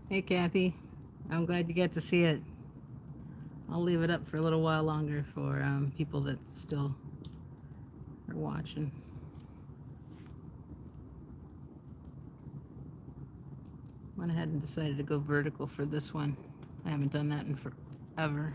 Hey, Kathy. I'm glad you got to see it. I'll leave it up for a little while longer for people that still are watching. Went ahead and decided to go vertical for this one. I haven't done that in forever.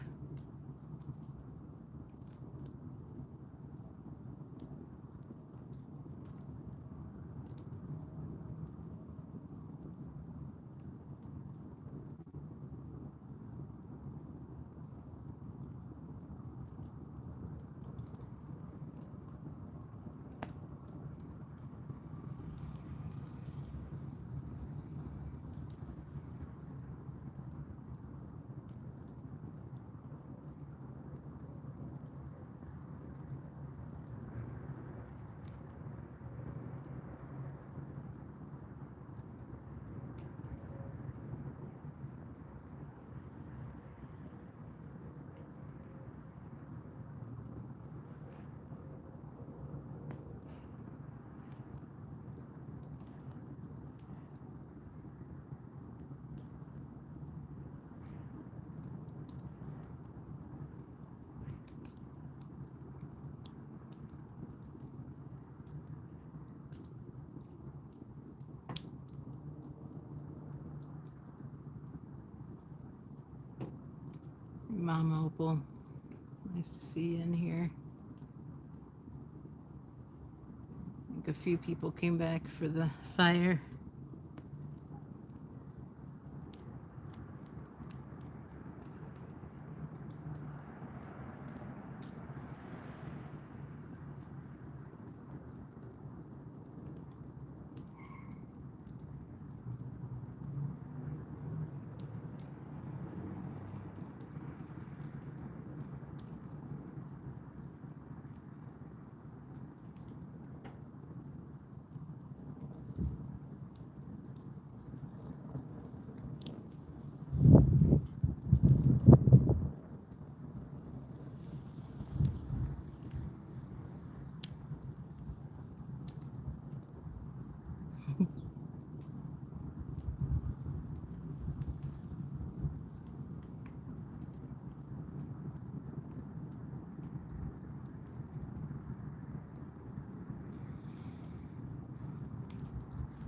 Mama Opal, nice to see you in here. I think a few people came back for the fire.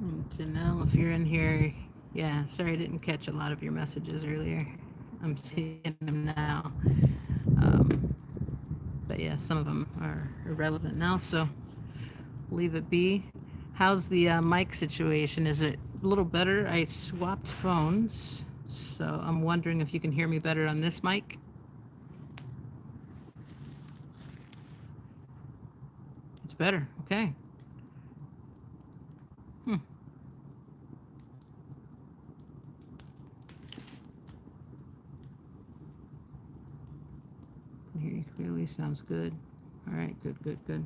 And Janelle, if you're in here, yeah, sorry I didn't catch a lot of your messages earlier. I'm seeing them now. But yeah, some of them are irrelevant now, so leave it be. How's the mic situation? Is it a little better? I swapped phones, so I'm wondering if you can hear me better on this mic. It's better, okay. Can hear you clearly, sounds good. All right, good, good, good.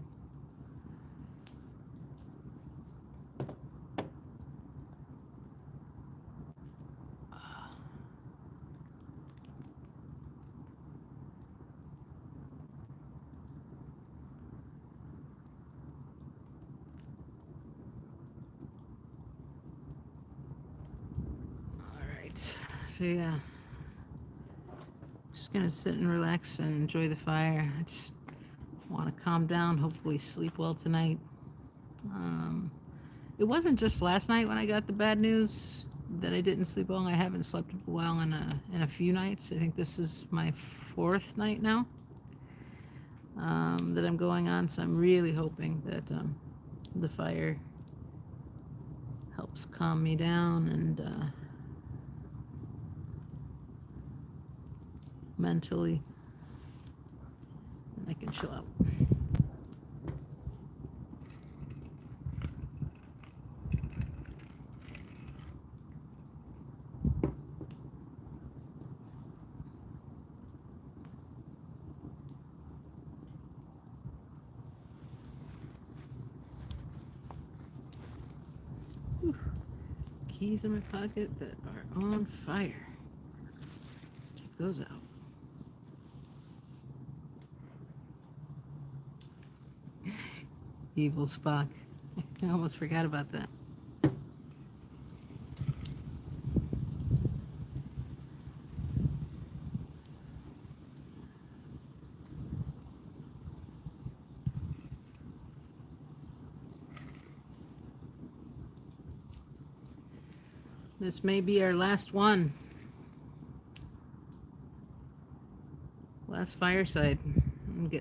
All right, so yeah, just gonna sit and relax and enjoy the fire. I just want to calm down, hopefully sleep well tonight. It wasn't just last night when I got the bad news. that I didn't sleep well. I haven't slept well in a few nights. I think this is my fourth night now that I'm going on. So I'm really hoping that the fire helps calm me down and mentally, and I can chill out. Whew. Keys in my pocket that are on fire. Take those out. Evil Spock. I almost forgot about that. This may be our last one. Last fireside.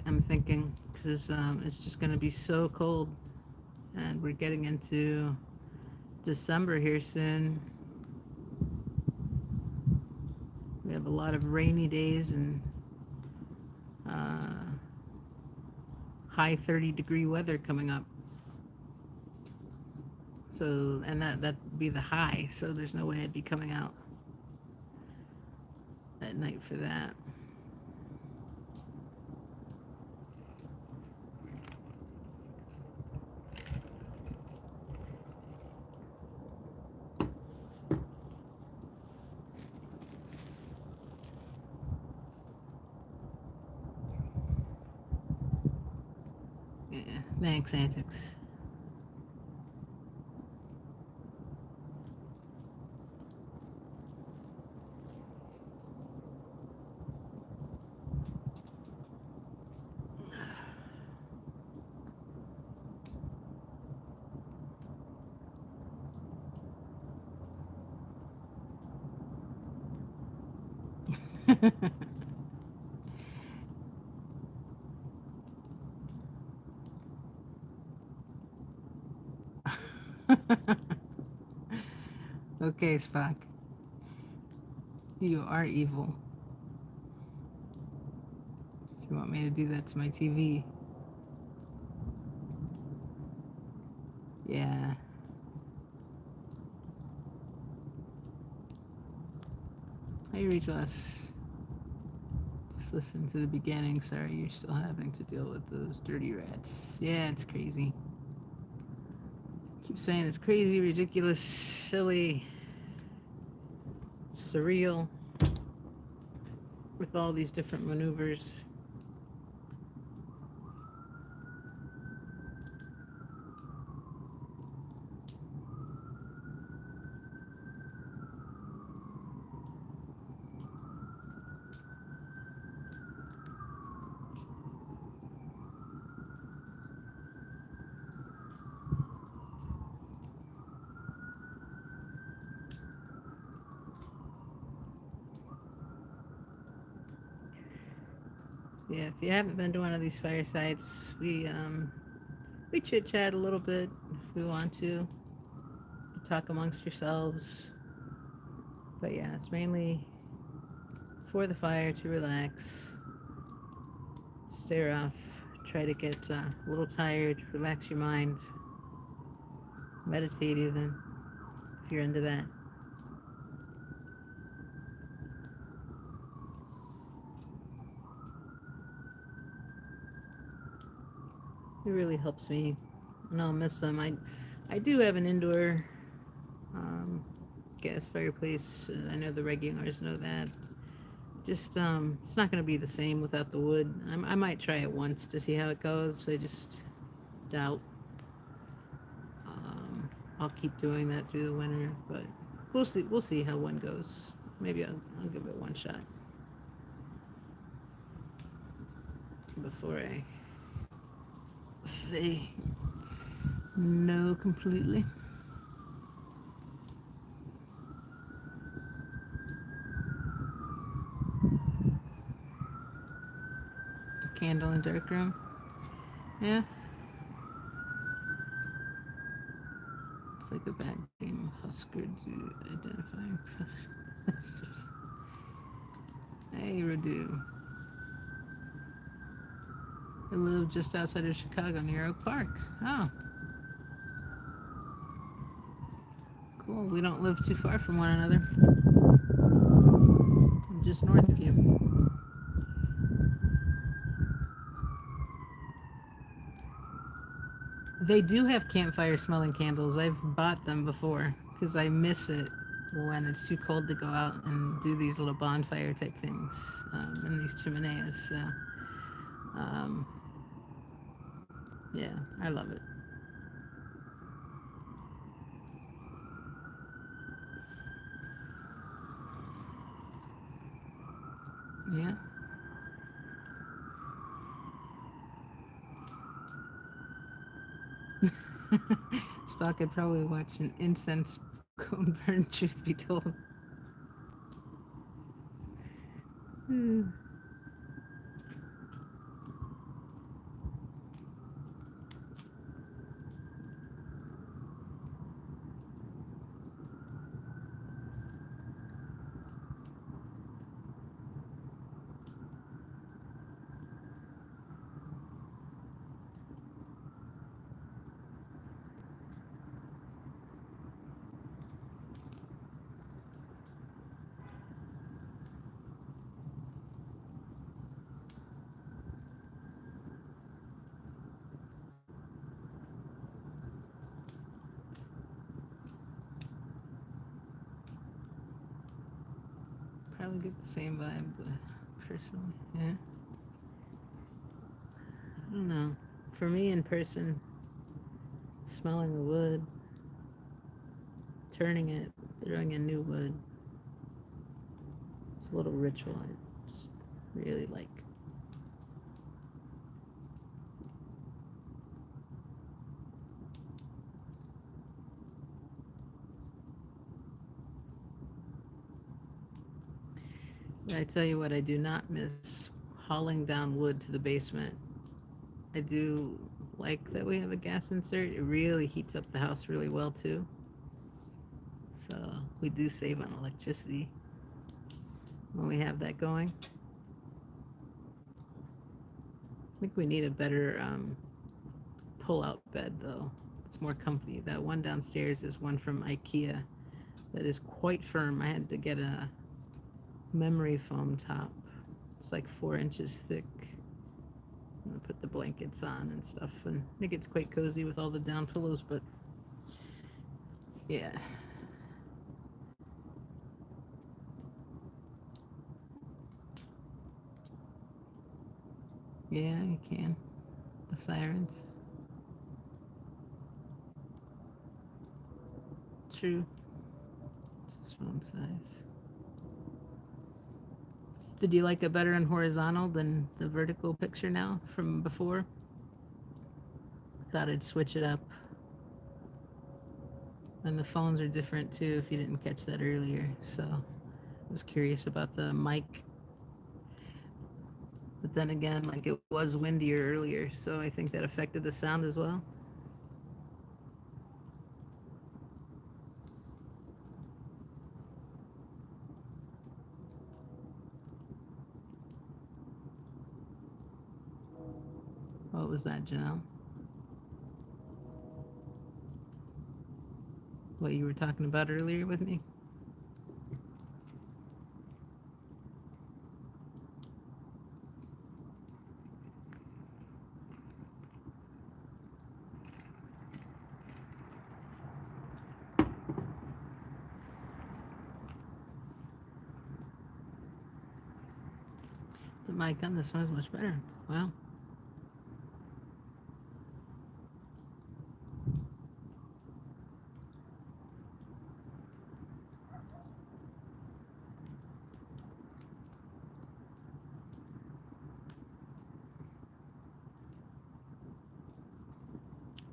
I'm thinking, because it's just going to be so cold. And we're getting into December here soon. We have a lot of rainy days and high 30-degree weather coming up. So, and that'd be the high. So there's no way I'd be coming out at night for that. Yeah, thanks, Antics. Okay, Spock. You are evil. If you want me to do that to my TV. Yeah. Hey, Rachel. Just listen to the beginning. Sorry, you're still having to deal with those dirty rats. Yeah, it's crazy. Keep saying it's crazy, ridiculous, silly, surreal, with all these different maneuvers. Yeah, if you haven't been to one of these firesides, we chit chat a little bit if we want to. You talk amongst yourselves. But yeah, it's mainly for the fire to relax, stare off, try to get a little tired, relax your mind, meditate even, if you're into that. It really helps me, and I'll miss them. I do have an indoor gas fireplace. I know the regulars know that. Just it's not going to be the same without the wood. I might try it once to see how it goes. I just doubt I'll keep doing that through the winter, but we'll see. We'll see how one goes. Maybe I'll give it one shot before I say no completely. candle in dark room. Yeah. It's like a bad game of Husker to identifying protesters. Hey, Radu. I live just outside of Chicago near Oak Park. Oh, cool. We don't live too far from one another. I'm just north of you. They do have campfire smelling candles. I've bought them before because I miss it when it's too cold to go out and do these little bonfire type things in these chimeneas. So, um, yeah, I love it. Yeah. Spock could probably watch an incense cone burn, truth be told. Probably get the same vibe, personally. Yeah. I don't know. For me, in person, smelling the wood, turning it, throwing in new wood, it's a little ritual I just really like. I tell you what, I do not miss hauling down wood to the basement. I do like that we have a gas insert. It really heats up the house really well too. So we do save on electricity when we have that going. I think we need a better pull-out bed though. It's more comfy. That one downstairs is one from IKEA that is quite firm. I had to get a memory foam top. It's like 4 inches thick. I'm gonna put the blankets on and stuff, and I think it's quite cozy with all the down pillows, but yeah. Yeah, you can. The sirens. True. Just phone size. Did you like it better in horizontal than the vertical picture now from before? Thought I'd switch it up. And the phones are different too, if you didn't catch that earlier. So I was curious about the mic. But then again, like it was windier earlier, so I think that affected the sound as well. What was that, Janelle? What you were talking about earlier with me? The mic on this one is much better. Wow.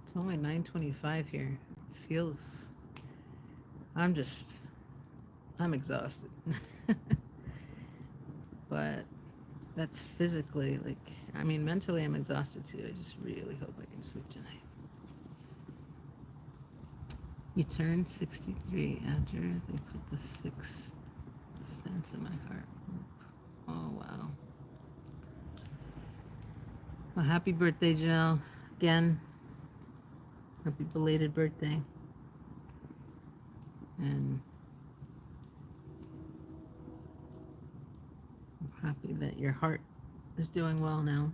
It's only 9:25 here. Feels. I'm just. I'm exhausted. But that's physically, like, I mean, mentally I'm exhausted too. I just really hope I can sleep tonight. You turned 63 after they put the 6 stents in my heart. Oh, wow. Well, happy birthday, Janelle. Again, happy belated birthday. And I'm happy that your heart is doing well now.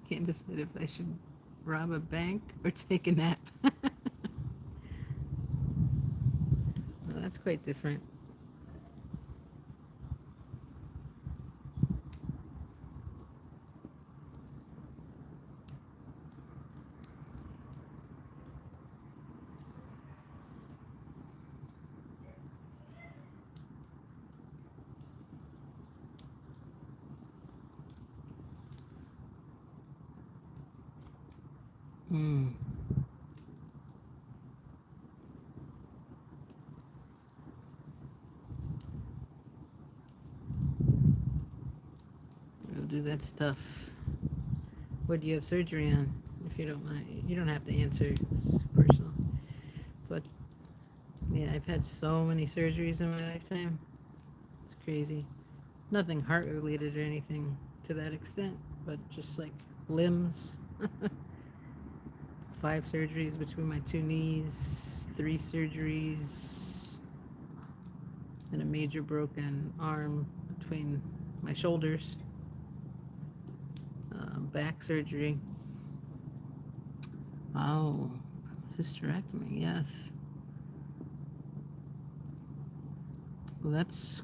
Candace said if I should rob a bank or take a nap. Well, that's quite different. Hmm. We'll do that stuff. What do you have surgery on? If you don't mind, you don't have to answer. It's personal. But yeah, I've had so many surgeries in my lifetime. It's crazy. Nothing heart related or anything to that extent, but just like limbs. 5 surgeries between my 2 knees, 3 surgeries, and a major broken arm between my shoulders. Back surgery. Oh, hysterectomy, yes. Well, that's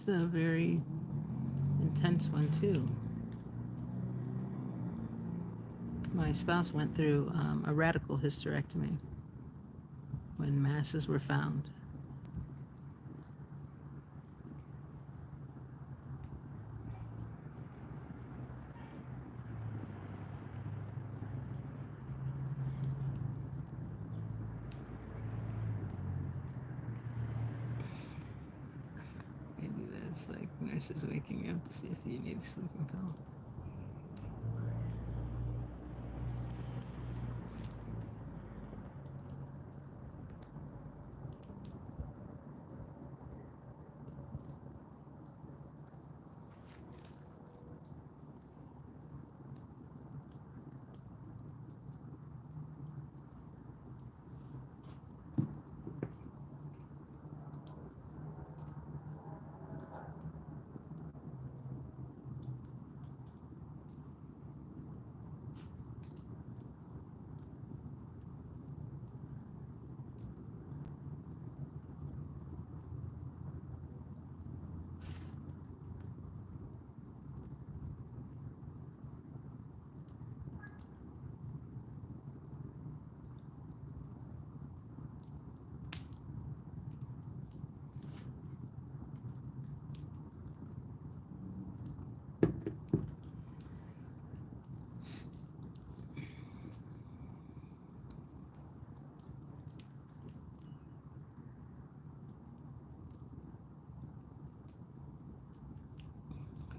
a very intense one too. My spouse went through a radical hysterectomy when masses were found. I do that. It's like nurses waking up to see if you need a sleeping pill.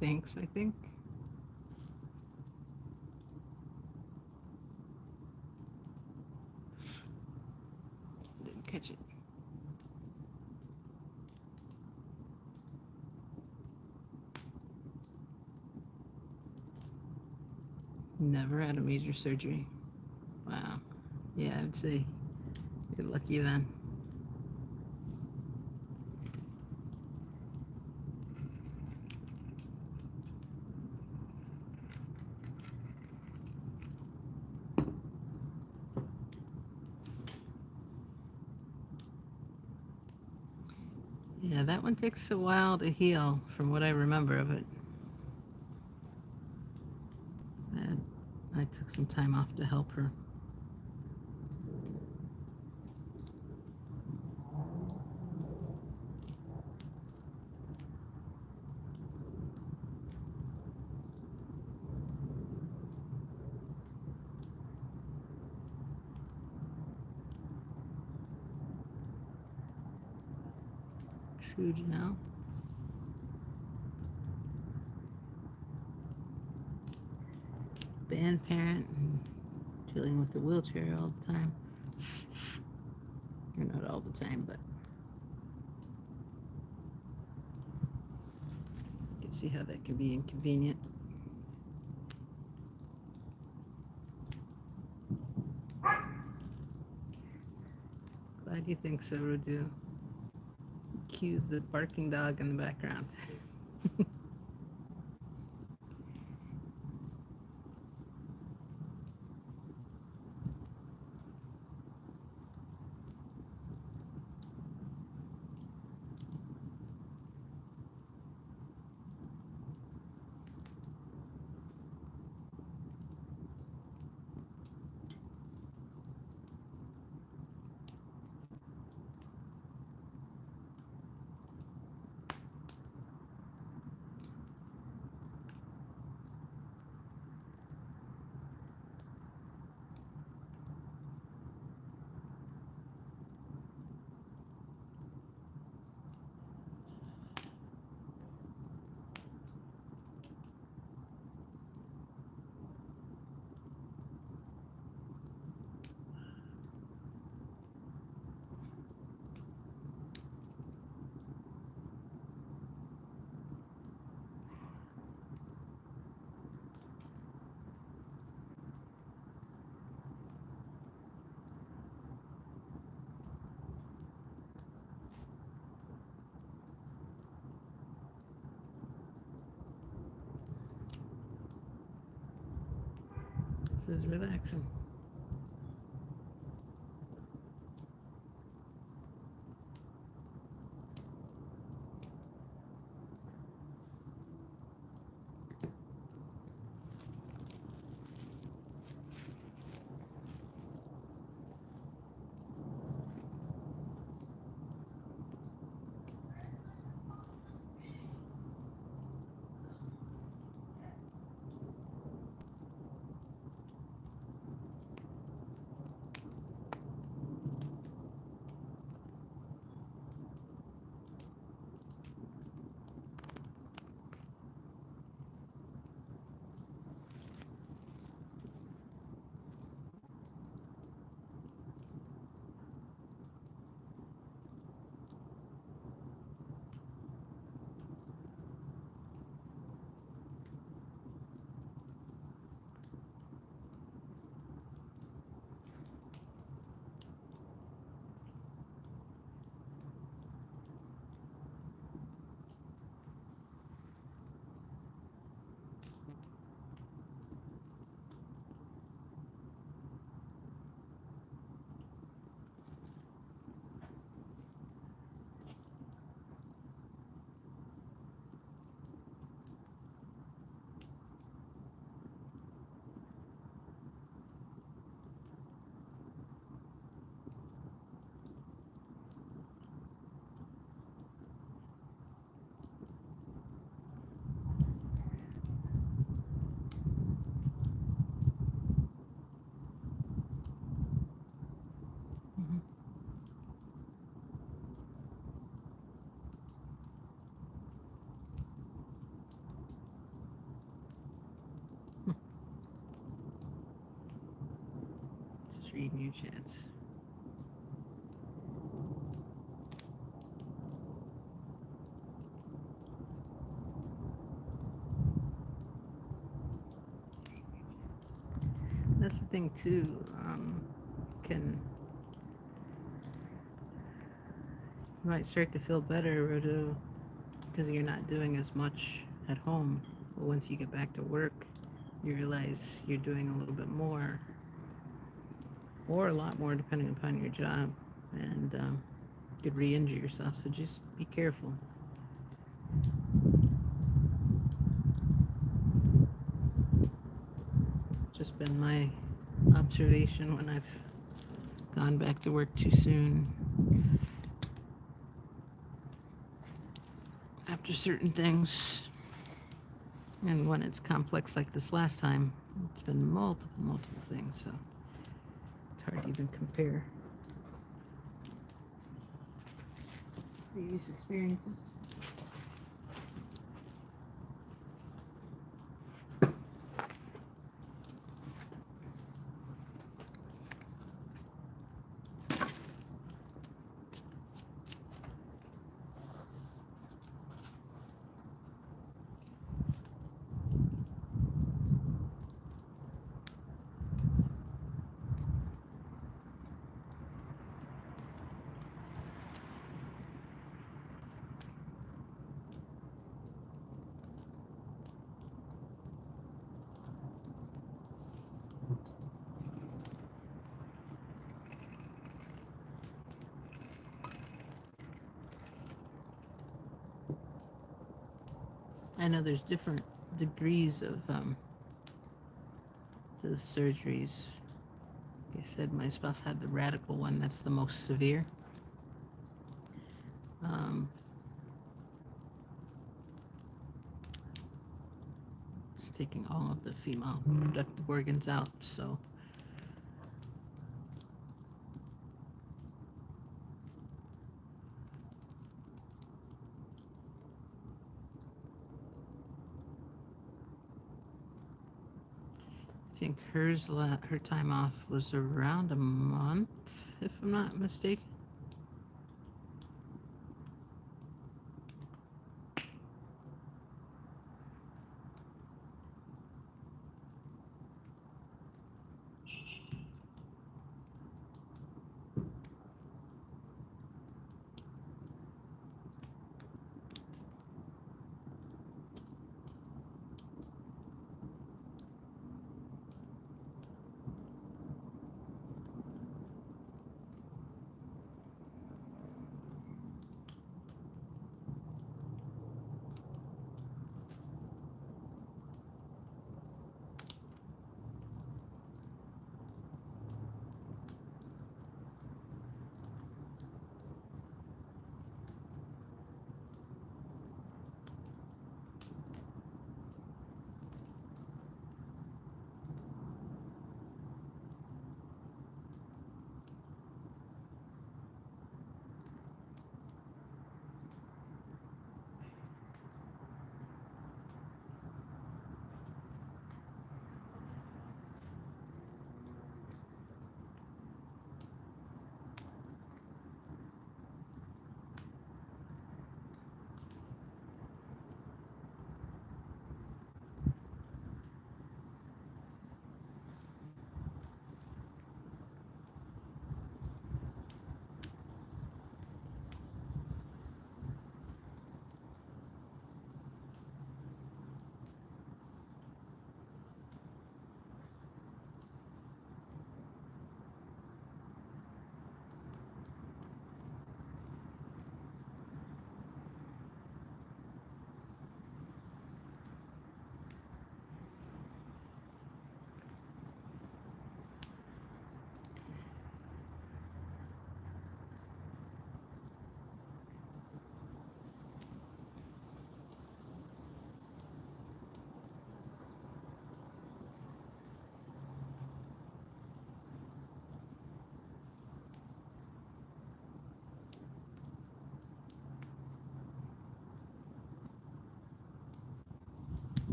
Thanks, I think. Didn't catch it. Never had a major surgery. Wow. Yeah, I would say you're lucky then. Yeah, that one takes a while to heal from what I remember of it. And I took some time off to help her. Trude now. Band parent and dealing with the wheelchair all the time. Or not all the time, but you can see how that can be inconvenient. Glad you think so, Rudu. Cue the barking dog in the background. This is relaxing. Just reading your chats. That's the thing too. You might start to feel better, Rudu, because you're not doing as much at home. But once you get back to work, you realize you're doing a little bit more, or a lot more, depending upon your job, and you could re-injure yourself. So just be careful. Just been my observation when I've gone back to work too soon after certain things. And when it's complex like this last time, it's been multiple things, so it's hard to even compare previous experiences. I know there's different degrees of those surgeries. Like I said, my spouse had the radical one. That's the most severe. It's taking all of the female reproductive organs out, so I think her time off was around a month, if I'm not mistaken.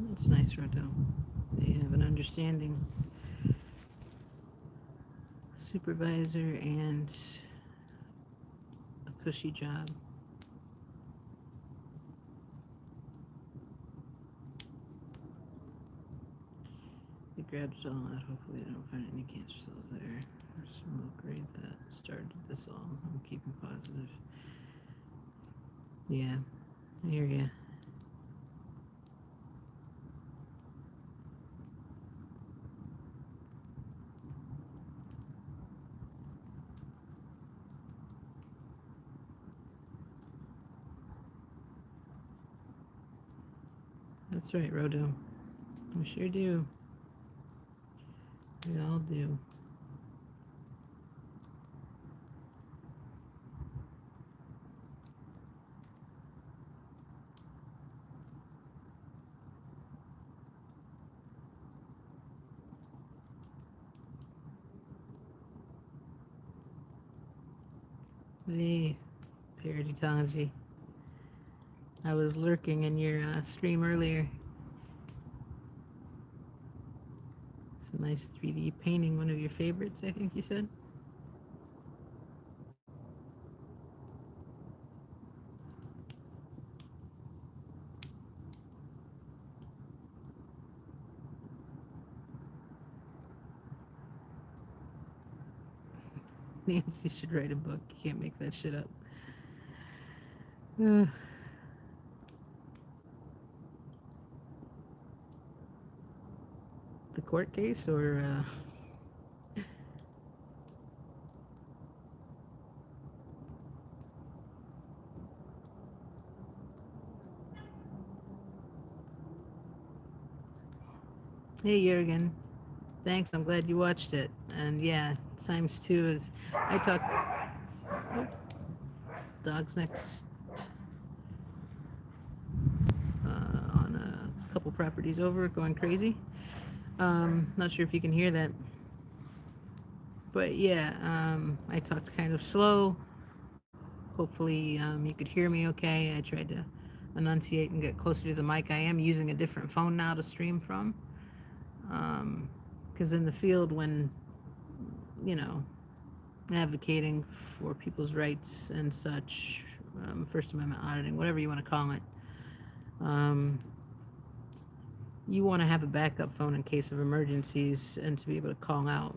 That's nice, Rodo. They have an understanding supervisor and a cushy job. They grabbed it all out. Hopefully they don't find any cancer cells there. There's some low grade that started this all. I'm keeping positive. Yeah, I hear ya. That's right, Rodo. We sure do. We all do. The paraditology. I was lurking in your stream earlier. It's a nice 3D painting, one of your favorites, I think you said. Nancy should write a book. You can't make that shit up. The court case or hey Jurgen, thanks. I'm glad you watched it. And yeah, times two is I talk. Oh, dog's next on a couple properties over, going crazy. Not sure if you can hear that, but yeah, I talked kind of slow. Hopefully, you could hear me okay. I tried to enunciate and get closer to the mic. I am using a different phone now to stream from. Because in the field, when, you know, advocating for people's rights and such, First Amendment auditing, whatever you want to call it, you want to have a backup phone in case of emergencies and to be able to call out.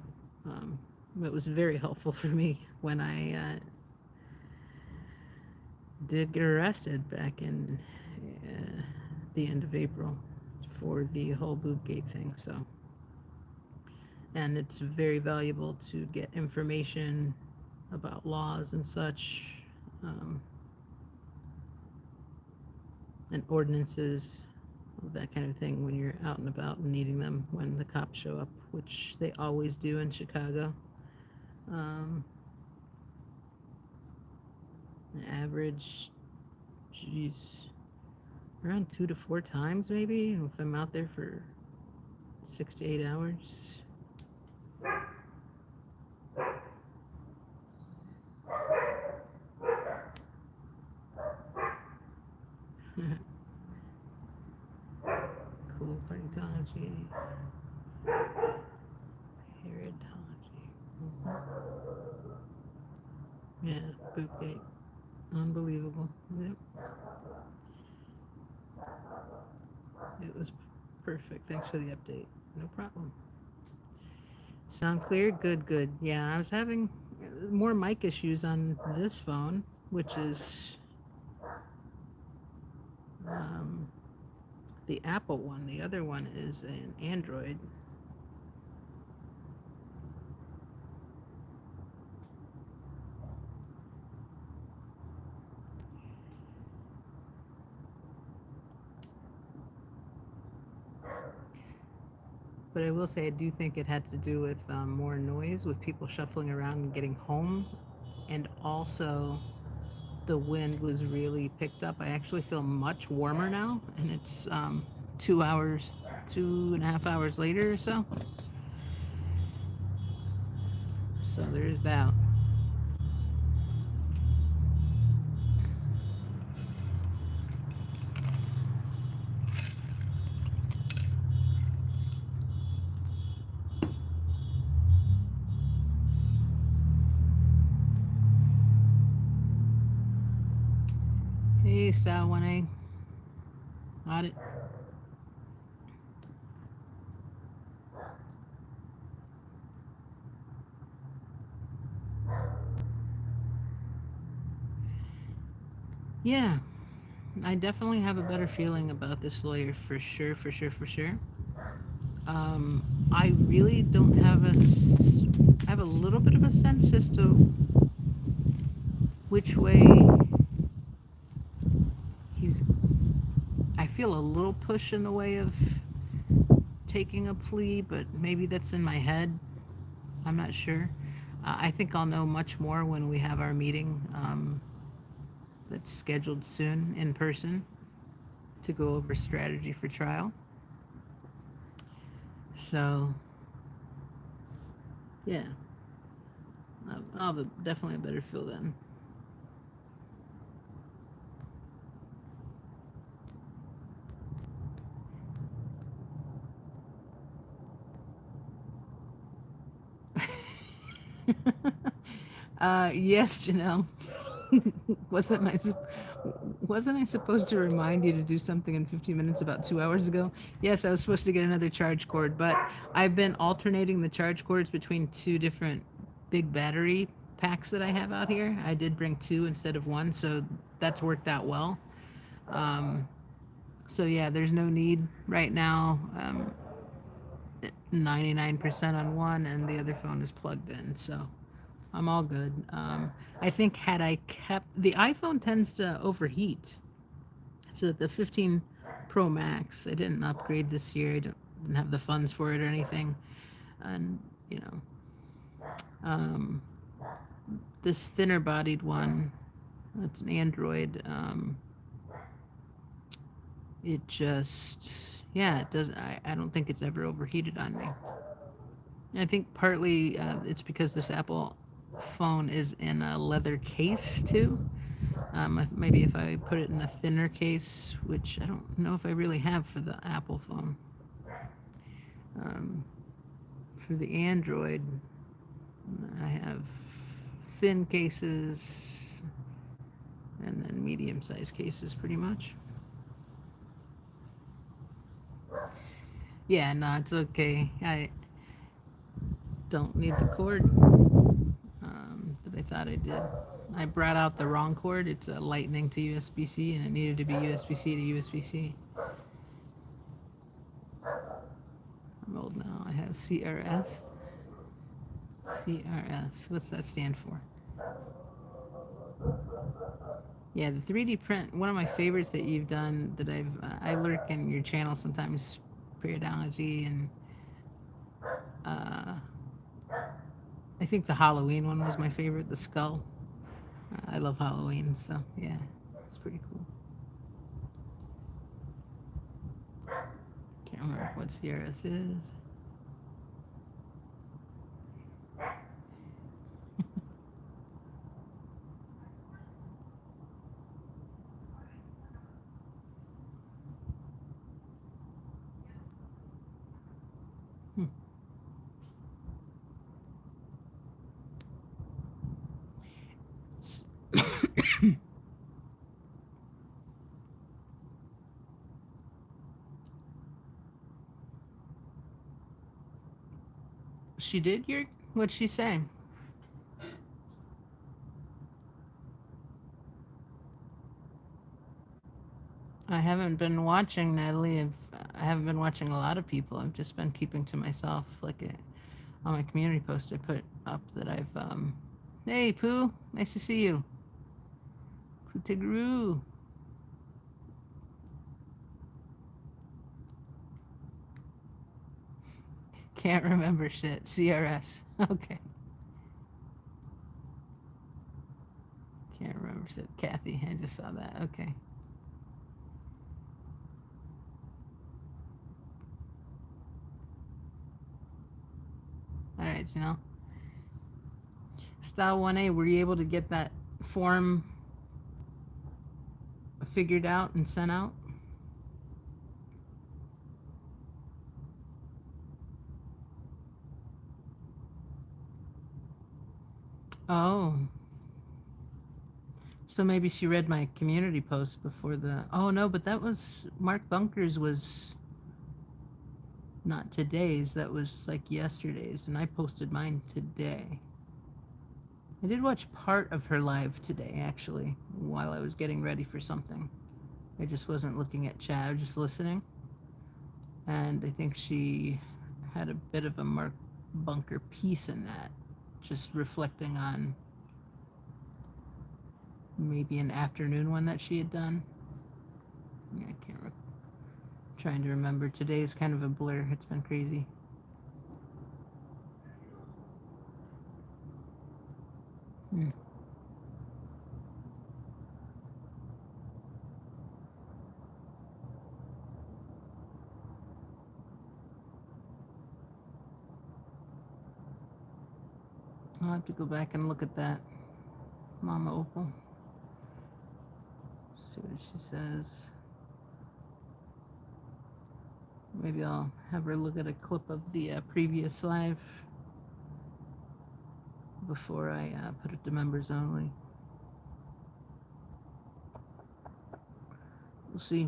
It was very helpful for me when I did get arrested back in the end of April for the whole boob gate thing. So, and it's very valuable to get information about laws and such, and ordinances, that kind of thing, when you're out and about and needing them when the cops show up, which they always do in Chicago. Average, geez, around 2 to 4 times maybe if I'm out there for 6 to 8 hours. Cool paraditology. Paraditology. Yeah, bootgate. Unbelievable. Yep. It was perfect. Thanks for the update. No problem. Sound clear? Good, good. Yeah, I was having more mic issues on this phone, which is the Apple one. The other one is an Android. But I will say, I do think it had to do with more noise, with people shuffling around and getting home. And also, the wind was really picked up. I actually feel much warmer now, and it's 2.5 hours later or so. So there's that. Hey, Style 1A. Audit. Yeah, I definitely have a better feeling about this lawyer for sure, for sure, for sure. I really don't have I have a little bit of a sense as to which way I feel a little push in the way of taking a plea, but maybe that's in my head. I'm not sure. I think I'll know much more when we have our meeting that's scheduled soon in person to go over strategy for trial. So, yeah, I'll have definitely a better feel then. Yes, Janelle. wasn't I sup- wasn't I supposed to remind you to do something in 15 minutes about 2 hours ago? Yes, I was supposed to get another charge cord, but I've been alternating the charge cords between two different big battery packs that I have out here. I did bring two instead of one, so that's worked out well. Um, so yeah, there's no need right now. 99% on one, and the other phone is plugged in, so I'm all good. I think had I kept the iPhone tends to overheat. So the 15 Pro Max, I didn't upgrade this year. I didn't have the funds for it or anything, and you know, um, this thinner bodied one, it's an Android. It just, yeah, it does. I don't think it's ever overheated on me. I think partly it's because this Apple phone is in a leather case too. Maybe if I put it in a thinner case, which I don't know if I really have for the Apple phone. Um, for the Android, I have thin cases and then medium-sized cases pretty much. Yeah, no, it's okay. I don't need the cord that I thought I did. I brought out the wrong cord. It's a Lightning to USB-C, and it needed to be USB-C to USB-C. I'm old now. I have CRS. CRS. What's that stand for? Yeah, the 3D print. One of my favorites that you've done that I lurk in your channel sometimes, periodology, and uh, I think the Halloween one was my favorite. The skull. I love Halloween, so yeah, it's pretty cool. Can't remember what CRS is. Hmm. She did your. What'd she say? I haven't been watching, Natalie. I haven't been watching a lot of people. I've just been keeping to myself. On my community post, I put up that I've. Hey, Pooh. Nice to see you. Pooh Tigaroo. Can't remember shit. CRS. Okay. Can't remember shit. Kathy. I just saw that. Okay. All right, Janelle. Style 1A, were you able to get that form figured out and sent out? Oh. So maybe she read my community post before the. Oh, no, but that was. Mark Bunkers was not today's. That was like yesterday's. And I posted mine today. I did watch part of her live today, actually, while I was getting ready for something. I just wasn't looking at chat, I was just listening. And I think she had a bit of a Mark Bunker piece in that, just reflecting on maybe an afternoon one that she had done. Yeah, I can't remember. Trying to remember. Today's kind of a blur. It's been crazy. Hmm. I'll have to go back and look at that. Mama Opal. See what she says. Maybe I'll have her look at a clip of the previous live before I put it to members only. We'll see.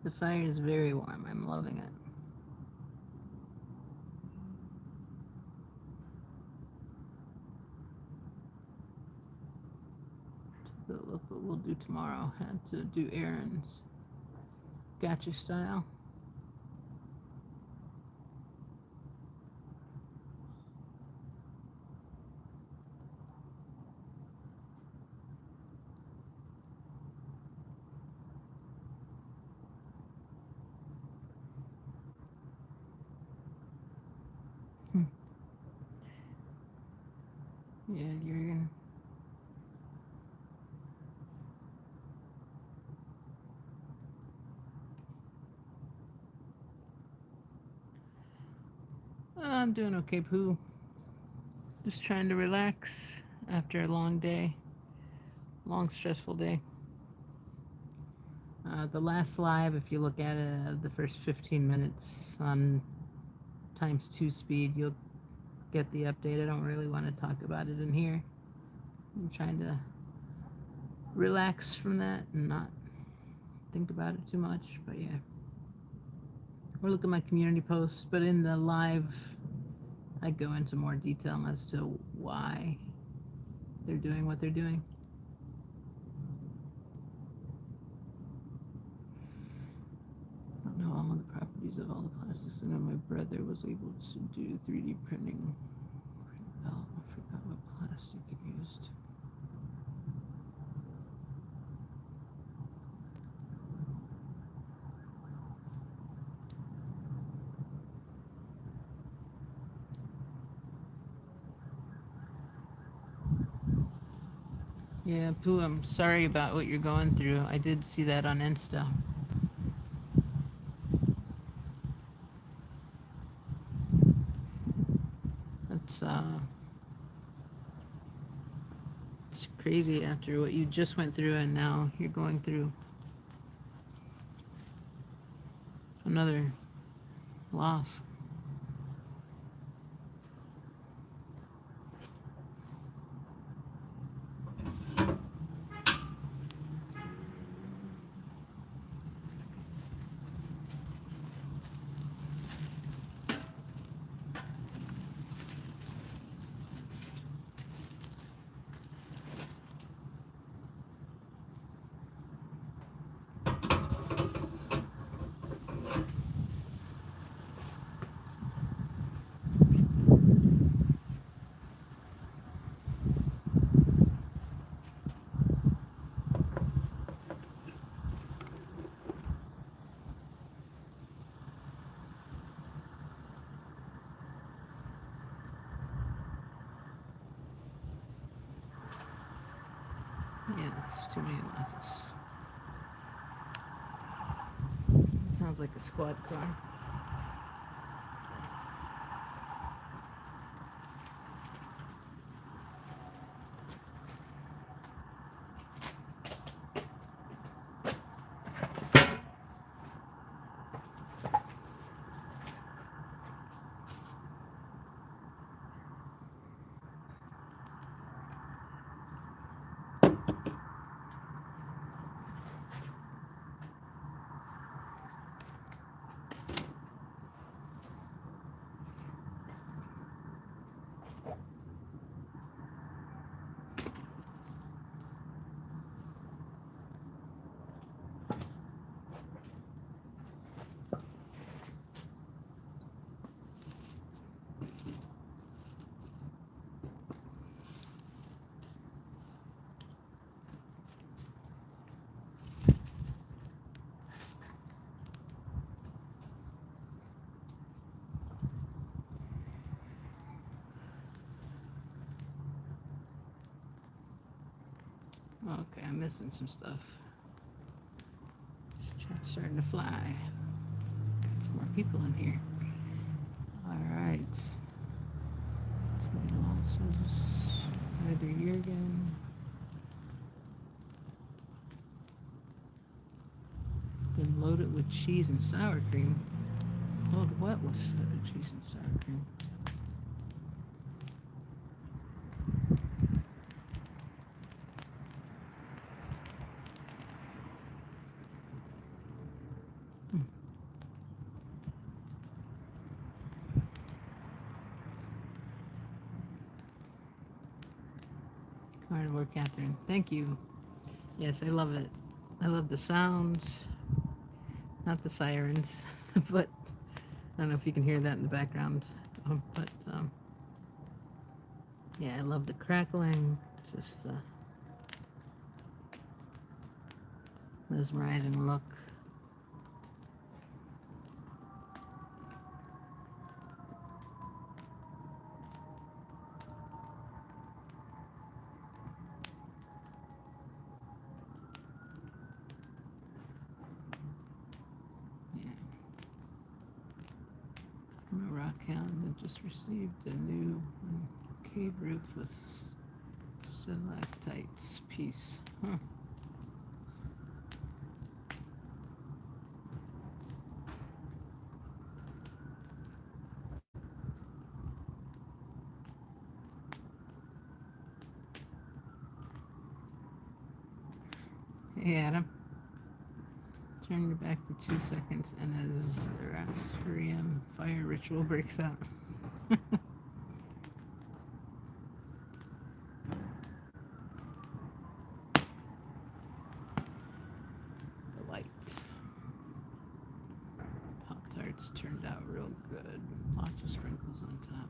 The fire is very warm. I'm loving it. But look what we'll do tomorrow. Had to do errands. Gotcha style. Yeah, you're gonna. I'm doing okay, Pooh. Just trying to relax after a long day. Long, stressful day. The last live, if you look at it, the first 15 minutes on ×2 speed, you'll get the update. I don't really want to talk about it in here. I'm trying to relax from that and not think about it too much. But yeah, we'll look at my community posts. But in the live, I go into more detail as to why they're doing what they're doing. I don't know all of the properties of all the plastics. I know my brother was able to do 3D printing. Oh, I forgot what plastic he used. Yeah, Pooh, I'm sorry about what you're going through. I did see that on Insta. It's crazy after what you just went through, and now you're going through another loss. Yes, too many losses. Sounds like a squad car. Okay, I'm missing some stuff. Starting to fly. Got some more people in here. All right. Either Jurgen. Then load it with cheese and sour cream. Load what with cheese and sour cream? Carnivore Catherine. Thank you. Yes, I love it. I love the sounds. Not the sirens, but I don't know if you can hear that in the background. But yeah, I love the crackling. Just the mesmerizing look. I'm a rock hound that just received a new cave roof with stalactites piece. Huh. Hey Adam, turn your back for 2 seconds and as Zoroastrian fire ritual breaks out. The light. Pop-Tarts turned out real good. Lots of sprinkles on top.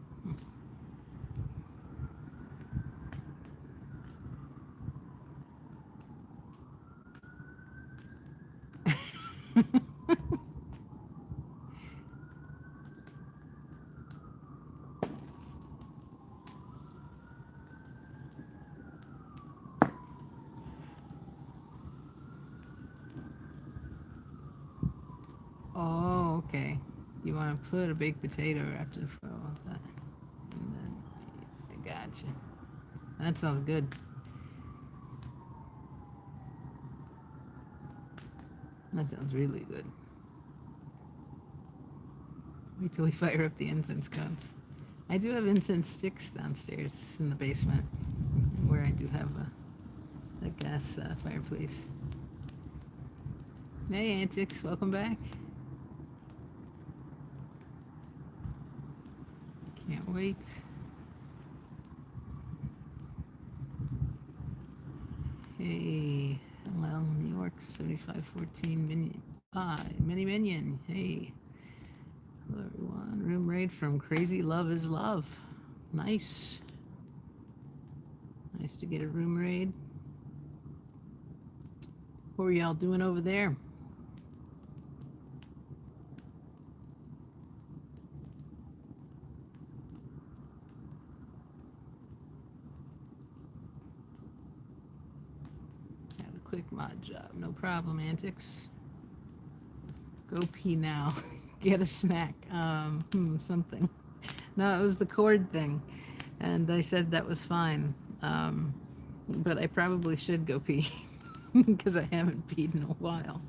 Oh, okay. You want to put a baked potato wrapped in foil with that. And then, I gotcha. That sounds good. That sounds really good. Wait till we fire up the incense cones. I do have incense sticks downstairs in the basement where I do have a gas fireplace. Hey, Antics, welcome back. Can't wait. Hey, well, New York 7514 Minion. Mini Minion. Hey. Hello, everyone. Room raid from Crazy Love is Love. Nice. Nice to get a room raid. What are y'all doing over there? Have a quick mod job. No problem, Antics. Go pee now. Get a snack. Something. No, it was the cord thing. And I said that was fine. But I probably should go pee. Because I haven't peed in a while.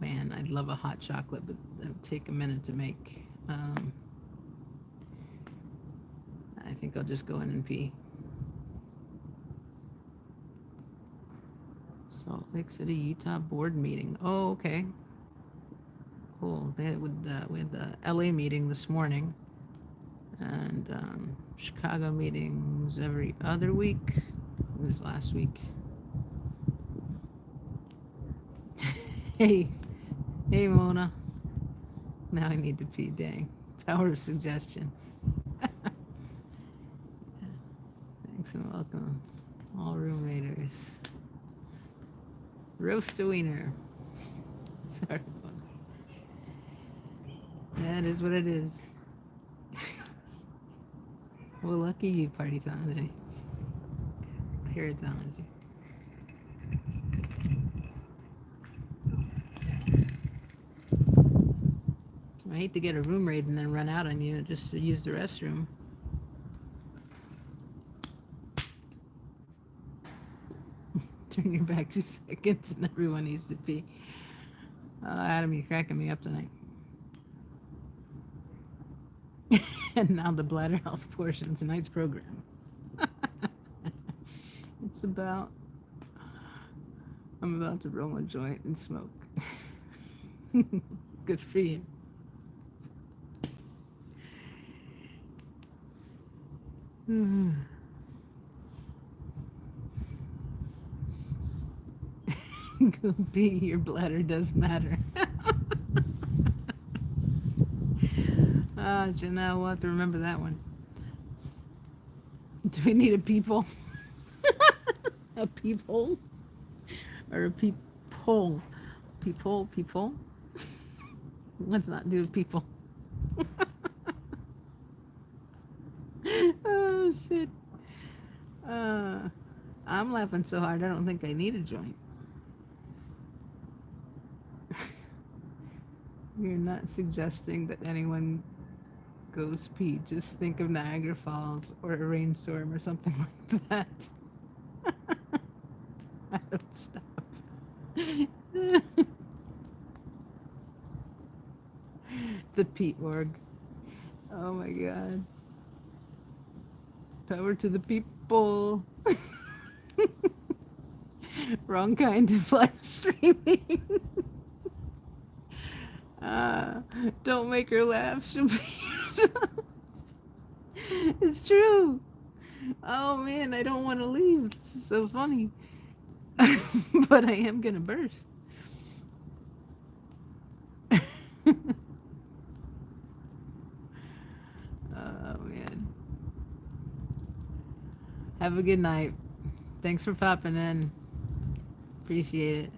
Man, I'd love a hot chocolate, but it would take a minute to make. I think I'll just go in and pee. Salt Lake City, Utah board meeting. Oh, okay. Cool. We had the LA meeting this morning, and Chicago meetings every other week. It was last week. Hey, Mona. Now I need to pee. Dang. Power of suggestion. Thanks and welcome, all room raiders. Roast a wiener. Sorry. That is what it is. Well, lucky you, partytology. Paratology. I hate to get a room raid and then run out on you just to use the restroom. Turn your back 2 seconds and everyone needs to pee. Adam, you're cracking me up tonight. And now the bladder health portion of tonight's program. It's about... I'm about to roll a joint and smoke. Good for you. Go pee, your bladder does matter. Janelle, we'll have to remember that one. Do we need a peephole? A peephole? Or a peephole? Peephole? Let's not do a peephole. Oh, shit. I'm laughing so hard I don't think I need a joint. You're not suggesting that anyone goes pee. Just think of Niagara Falls or a rainstorm or something like that. I don't stop. The pee org. Oh my god. Power to the people. Wrong kind of live streaming. Don't make her laugh. She'll be It's true. Oh man, I don't want to leave. It's so funny. But I am gonna burst. Oh man. Have a good night. Thanks for popping in. Appreciate it.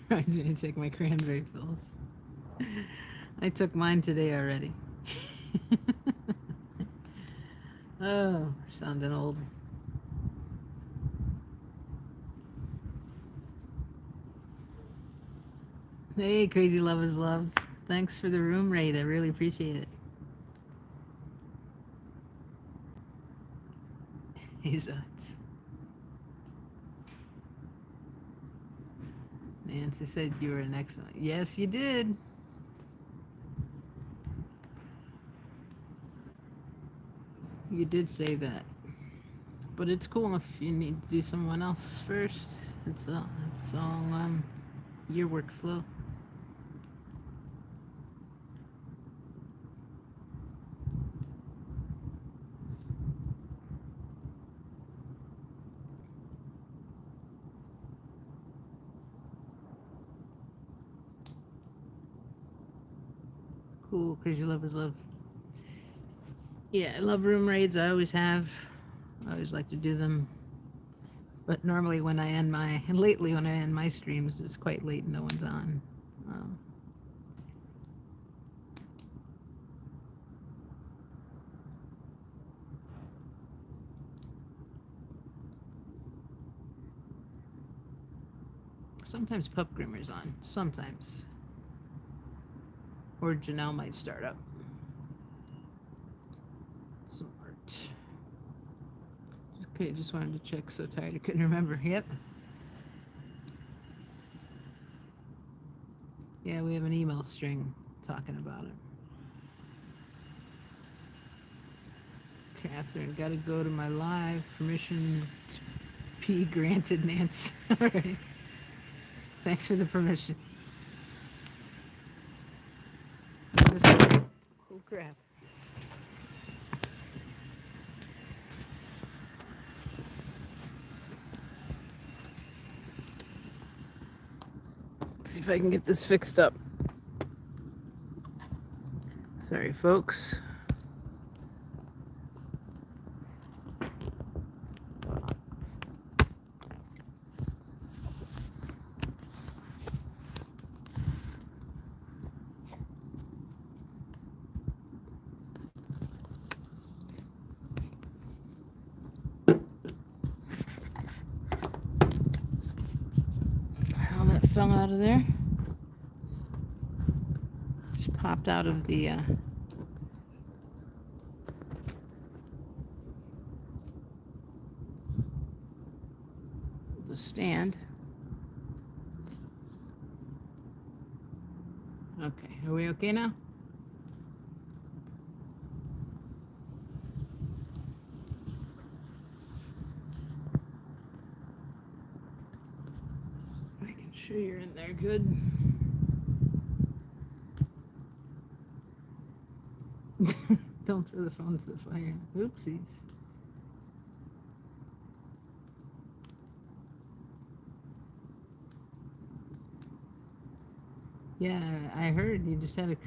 Reminds me to take my cranberry pills. I took mine today already. Oh, sounding old. Hey, Crazy Love is Love. Thanks for the room raid. I really appreciate it. He's nuts. Nancy said you were an excellent. Yes, you did. You did say that. But it's cool if you need to do someone else first. It's all your workflow. Cool, Crazy Love is Love. Yeah, I love room raids. I always have. I always like to do them. But normally lately when I end my streams, it's quite late and no one's on. Sometimes Pup Grimmer's on. Sometimes. Or Janelle might start up. Some art. Okay, just wanted to check. So tired I couldn't remember. Yep. Yeah, we have an email string talking about it. Catherine, gotta go to my live. Permission to pee granted, Nance. All right. Thanks for the permission. Oh crap. See if I can get this fixed up. Sorry, folks. How that fell out of there. Just popped out of the stand. Okay, are we okay now? Making sure you're in there good. Don't throw the phone to the fire. Oopsies. Yeah, I heard you just had a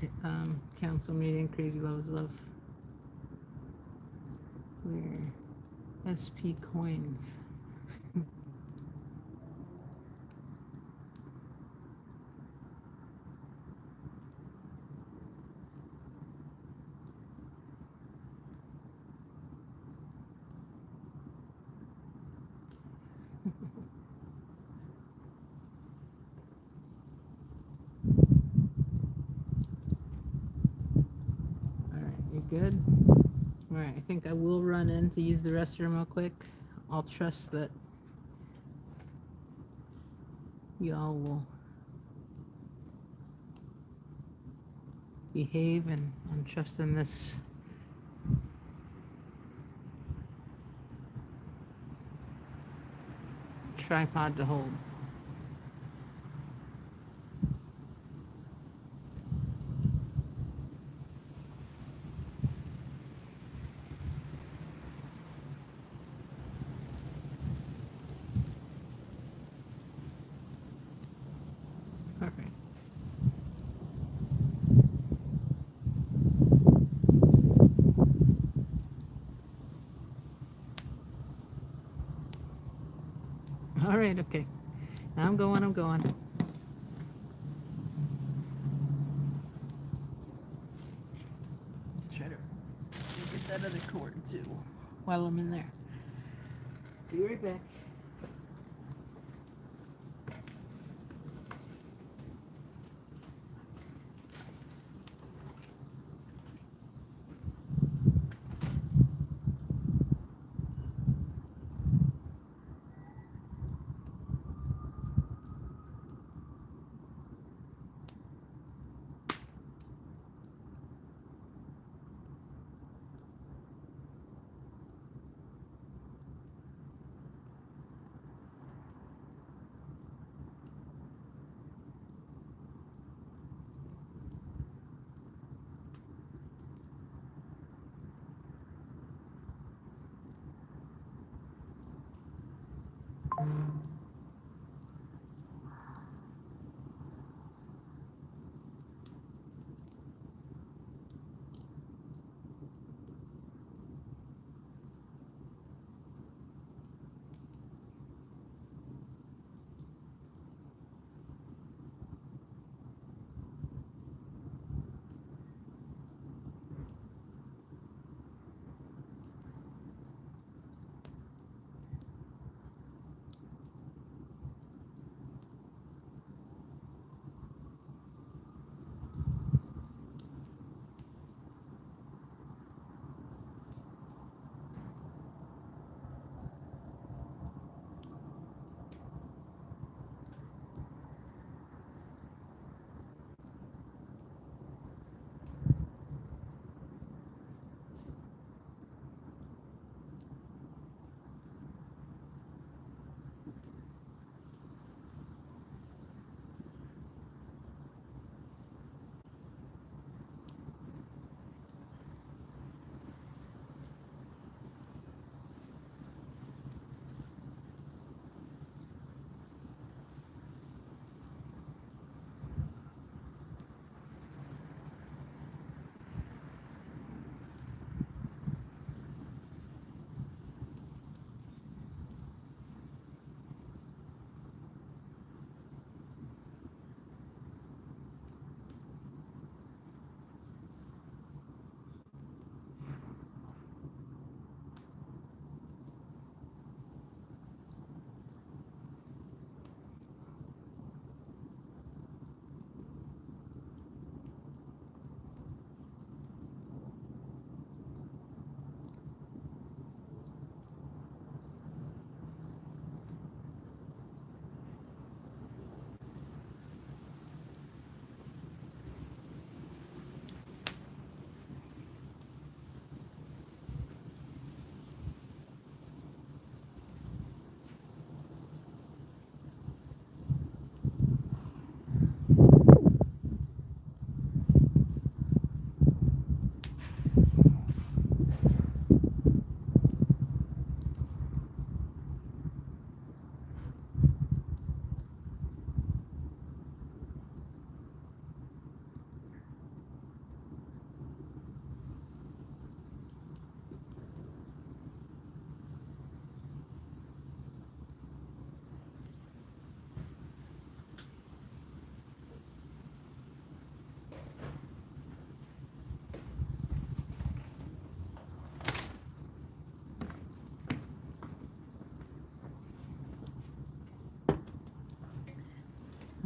council meeting, Crazy Loves Love. Where SP coins. Alright, you good? Alright, I think I will run in to use the restroom real quick. I'll trust that y'all will behave, and I'm trusting this tripod to hold. Perfect. All right, okay. I'm going. Try to get that other cord too while I'm in there. Be right back.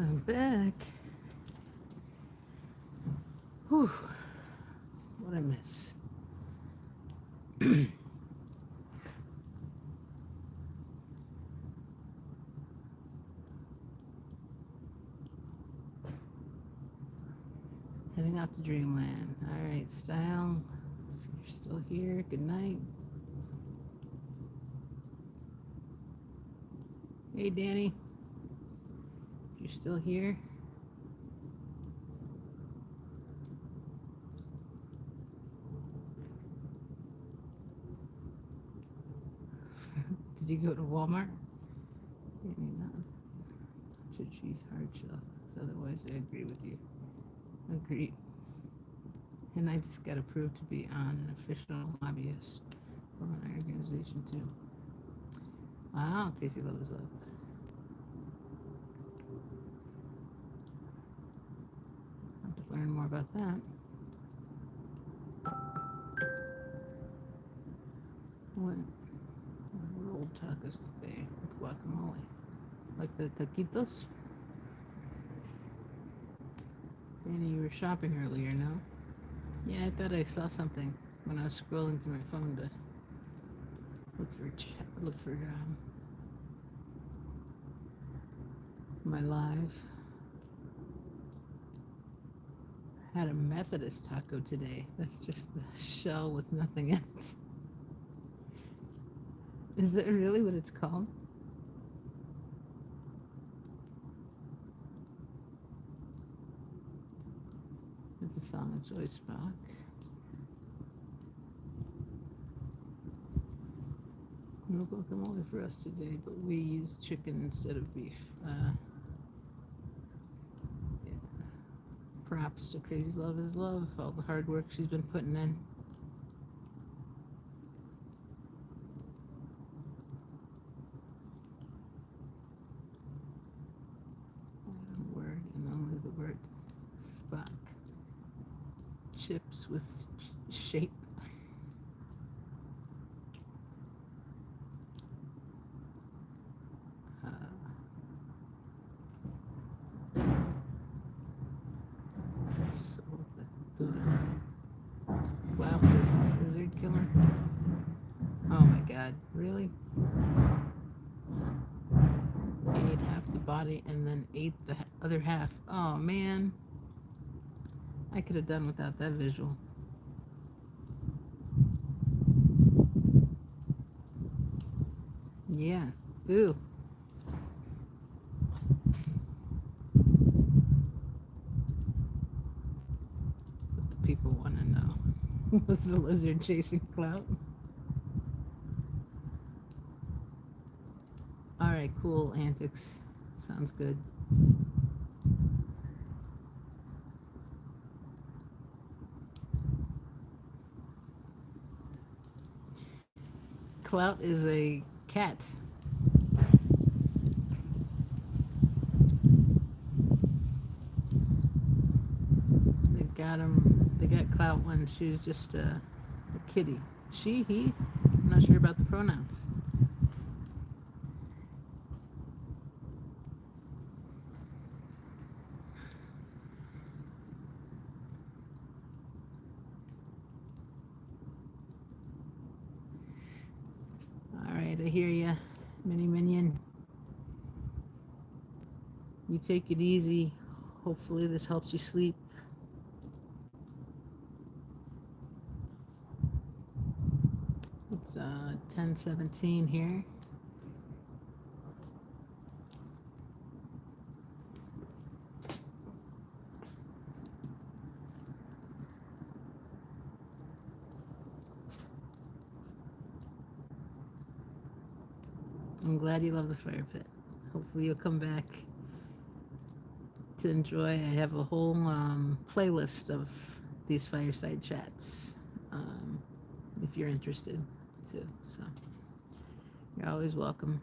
I'm back. Whew. What I miss? Heading out to Dreamland. All right, Style. If you're still here, good night. Hey, Danny. If you're still here. Did you go to Walmart? Maybe not. Cheese hard shell. Otherwise, I agree with you. Agreed. And I just got approved to be an official lobbyist for my organization too. Wow, Crazy Love is Love. I'll have to learn more about that. What rolled tacos today with guacamole? Like the taquitos? Danny, you were shopping earlier, no? Yeah, I thought I saw something when I was scrolling through my phone to look for my live. I had a Methodist taco today. That's just the shell with nothing in it. Is that really what it's called? It's a song of Joyce Bach. No guacamole for us today, but we use chicken instead of beef. Yeah. Props to Crazy Love is Love, all the hard work she's been putting in. One word and only the word Spock. Chips with shape. Wow, lizard killer. Oh my god, really? He ate half the body and then ate the other half. Oh man. I could have done without that visual. Yeah. Ooh. What the people want to know. Was the lizard chasing clout? Alright, cool antics. Sounds good. Clout is a cat. They got Clout when she was just a kitty. She, he, I'm not sure about the pronouns. Alright, I hear ya, Mini Minion. You take it easy. Hopefully this helps you sleep. It's 10:17 here. I'm glad you love the fire pit. Hopefully you'll come back to enjoy. I have a whole playlist of these fireside chats if you're interested too. So you're always welcome.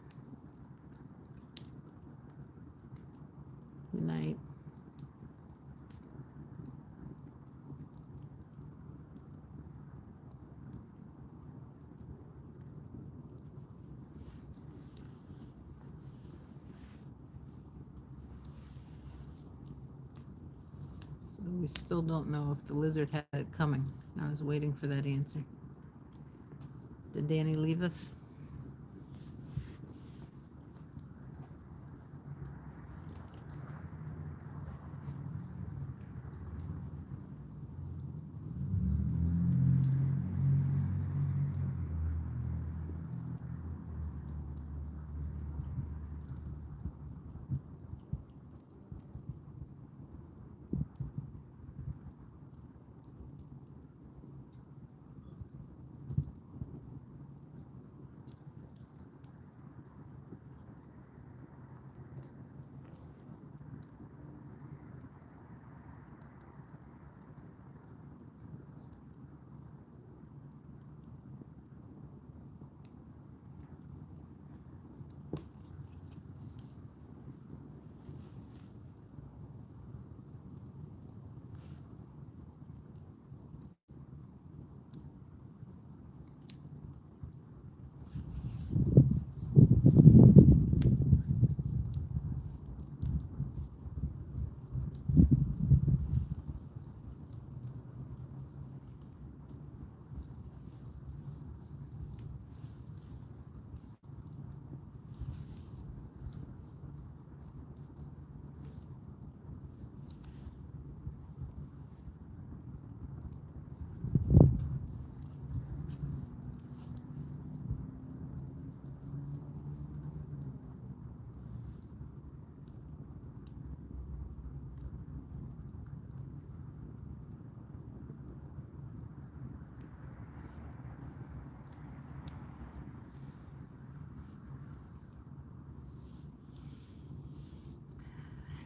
Good night. So we still don't know if the lizard had it coming. I was waiting for that answer. Did Danny leave us?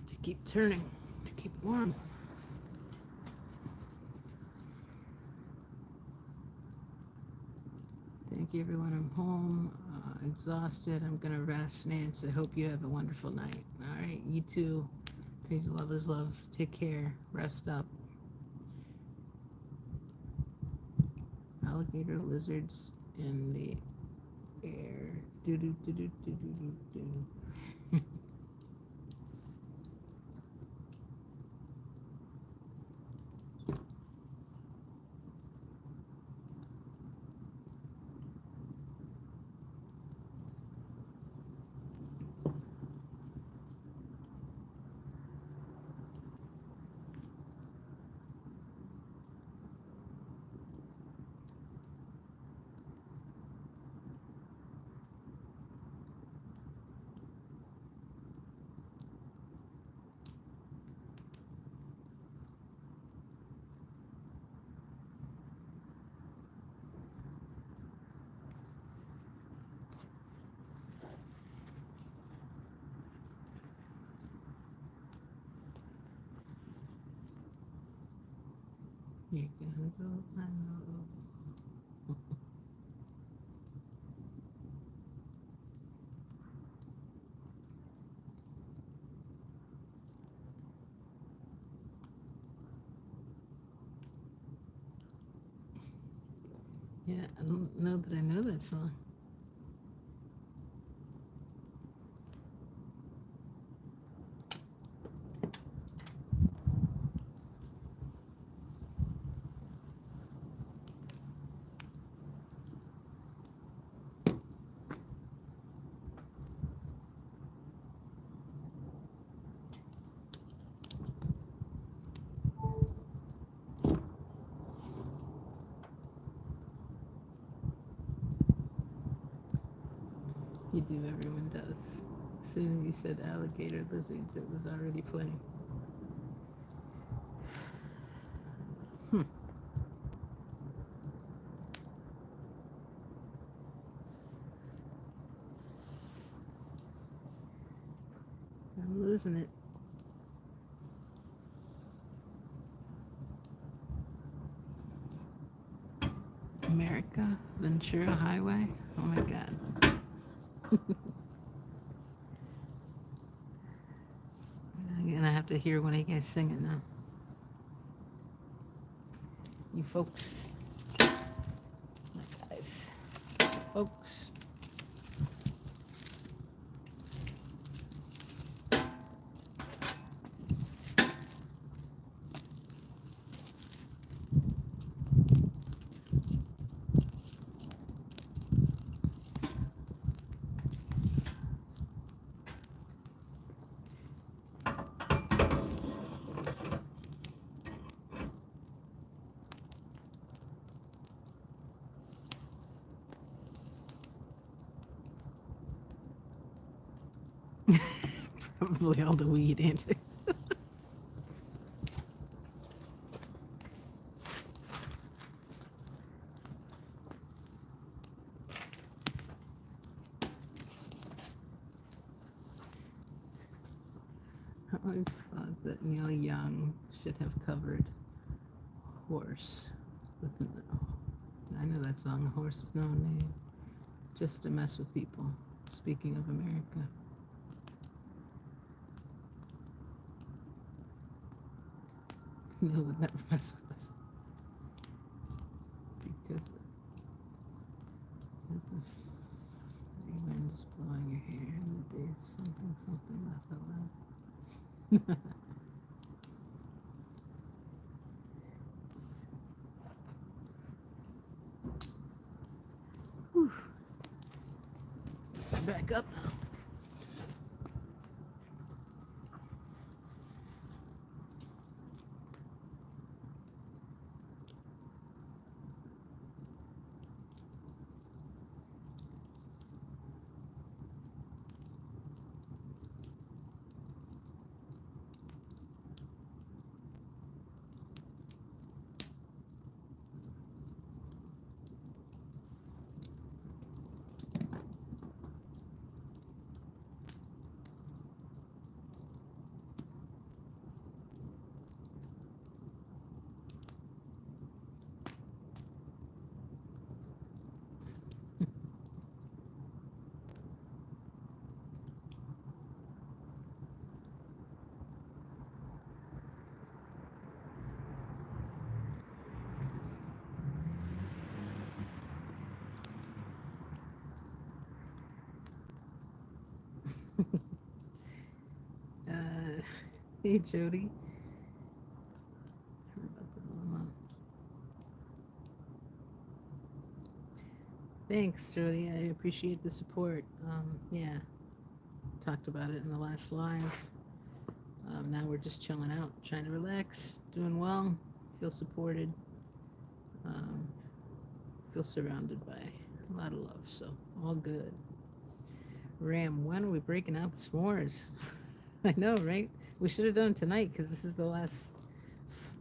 To keep turning, to keep warm. Thank you, everyone. I'm home, exhausted. I'm going to rest. Nance, I hope you have a wonderful night. All right, you too. Peace, love is love. Take care. Rest up. Alligator lizards in the air. Do do do do do do do do. You can go, I know. Yeah, I don't know that I know that song. You do, everyone does. As soon as you said alligator lizards, it was already playing. I'm losing it. America, Ventura Highway. Oh my God. I'm gonna have to hear one of you guys singing now. You folks, my guys, folks. Probably all the weed antics. I always thought that Neil Young should have covered Horse with I know that song, Horse with No Name, just to mess with people. Speaking of America. Neil would never mess with us. Because the free wind is blowing your hair and the days something something laugh out loud. Whew. Back up now. Hey Jody. Thanks, Jody. I appreciate the support. Yeah, talked about it in the last live. Now we're just chilling out, trying to relax, doing well, feel supported, feel surrounded by a lot of love, so all good. Ram, when are we breaking out the s'mores? I know, right? We should have done it tonight because this is the last,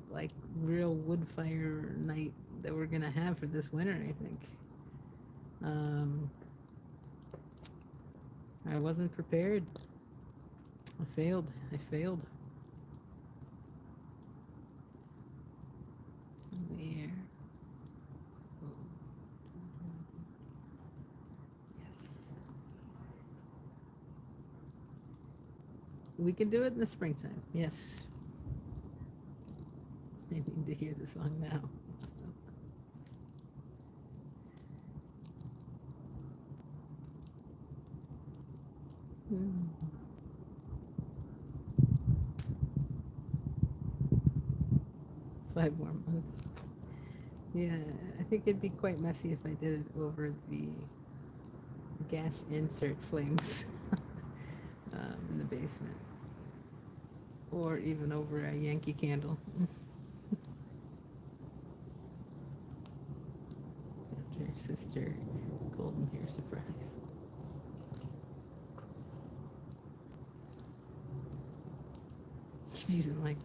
like, real wood fire night that we're gonna have for this winter, I think. I wasn't prepared. I failed. There. Yes. We can do it in the springtime. Yes. I need to hear the song now. Mm. 5 more months. Yeah, I think it'd be quite messy if I did it over the gas insert flames in the basement. Or even over a Yankee candle. After your sister, golden hair surprise. She's like,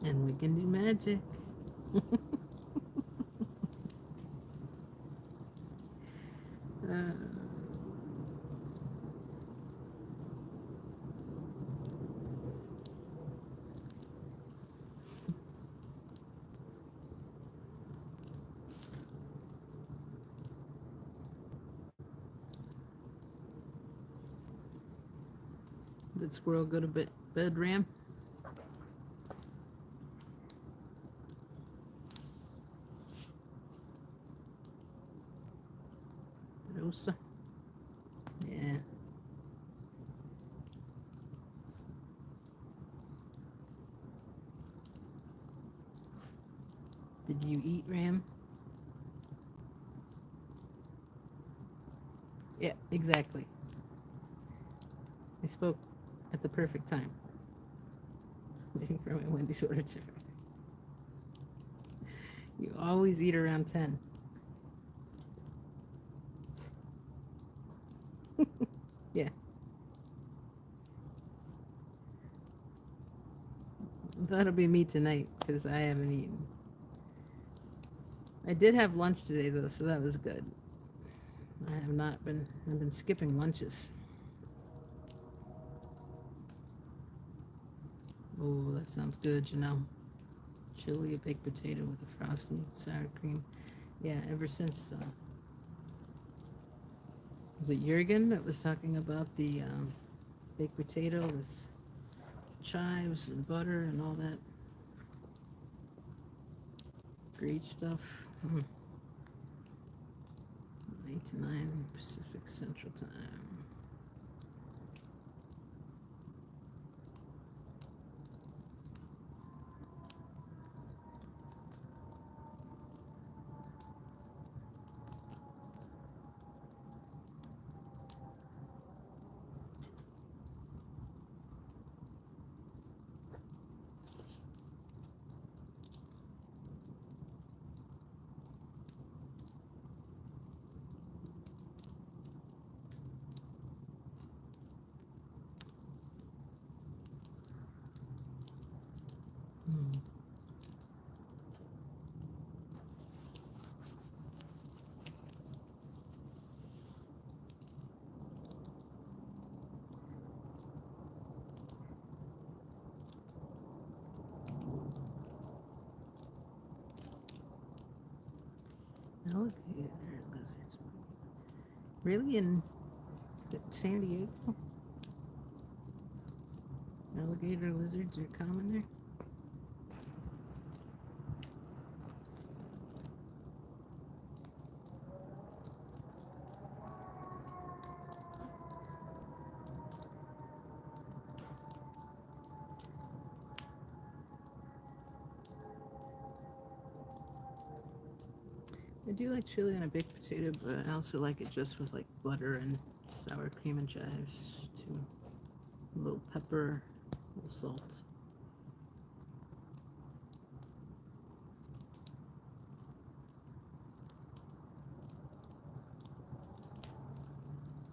and we can do magic. Did squirrel go to bed, Ram? Rosa? Yeah. Did you eat, Ram? Yeah, exactly. I spoke at the perfect time. Waiting for for my Wendy's order too. You always eat around 10. Yeah. That'll be me tonight because I haven't eaten. I did have lunch today though, so that was good. I have not been, I've been skipping lunches. Oh, that sounds good, you know. Chili, a baked potato with a frosting, sour cream. Yeah, ever since, was it Jurgen that was talking about the baked potato with chives and butter and all that great stuff? 8 to 9 Pacific Central Time. Alligator lizards. Really? In San Diego? Alligator lizards are common there? I do like chili on a baked potato, but I also like it just with like butter and sour cream and chives too. A little pepper, a little salt.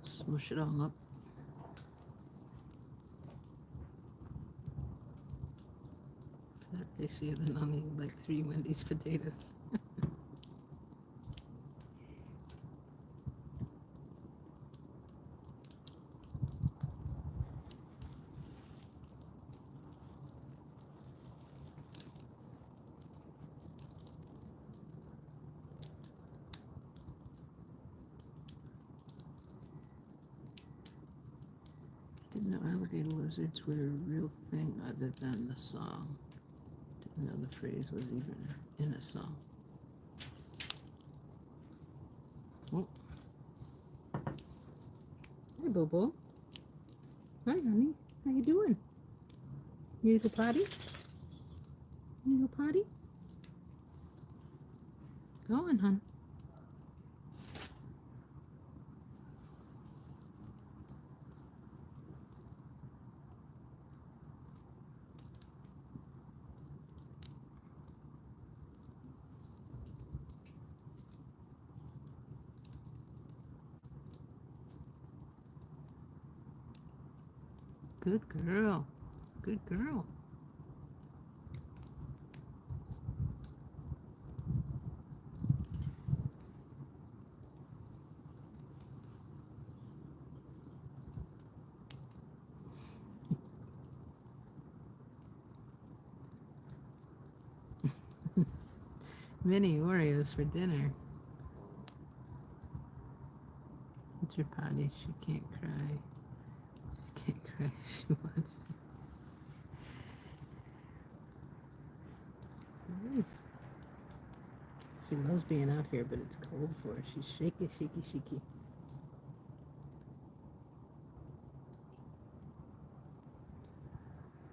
Smush it all up. They're tastier than only like 3 Wendy's potatoes. Didn't know alligator lizards were a real thing other than the song. Didn't know the phrase was even in a song. Oh. Hey, Bobo. Hi, honey. How you doing? You need to go potty? You need to go potty? Go on, hon. Good girl. Good girl. Mini Oreos for dinner. It's your potty. She can't cry. She can't cry. She wants to. Nice. She loves being out here, but it's cold for her. She's shaky, shaky, shaky.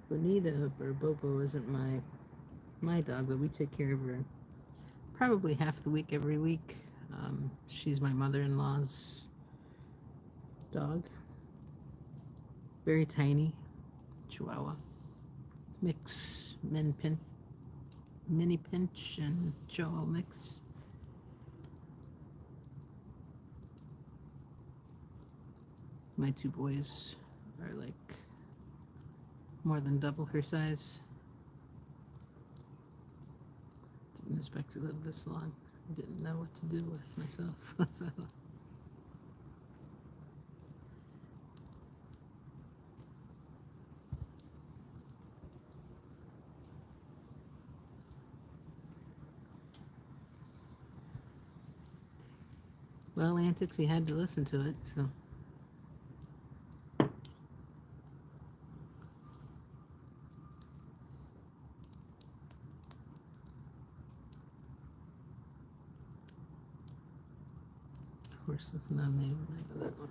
Bonita or Bobo isn't my dog, but we take care of her probably half the week every week. She's my mother-in-law's dog. Very tiny, Chihuahua mix. mini pinch and chow mix. My two boys are like more than double her size. Didn't expect to live this long. I didn't know what to do with myself. Well, antics, he had to listen to it, so. Of course, that's not a name of that one.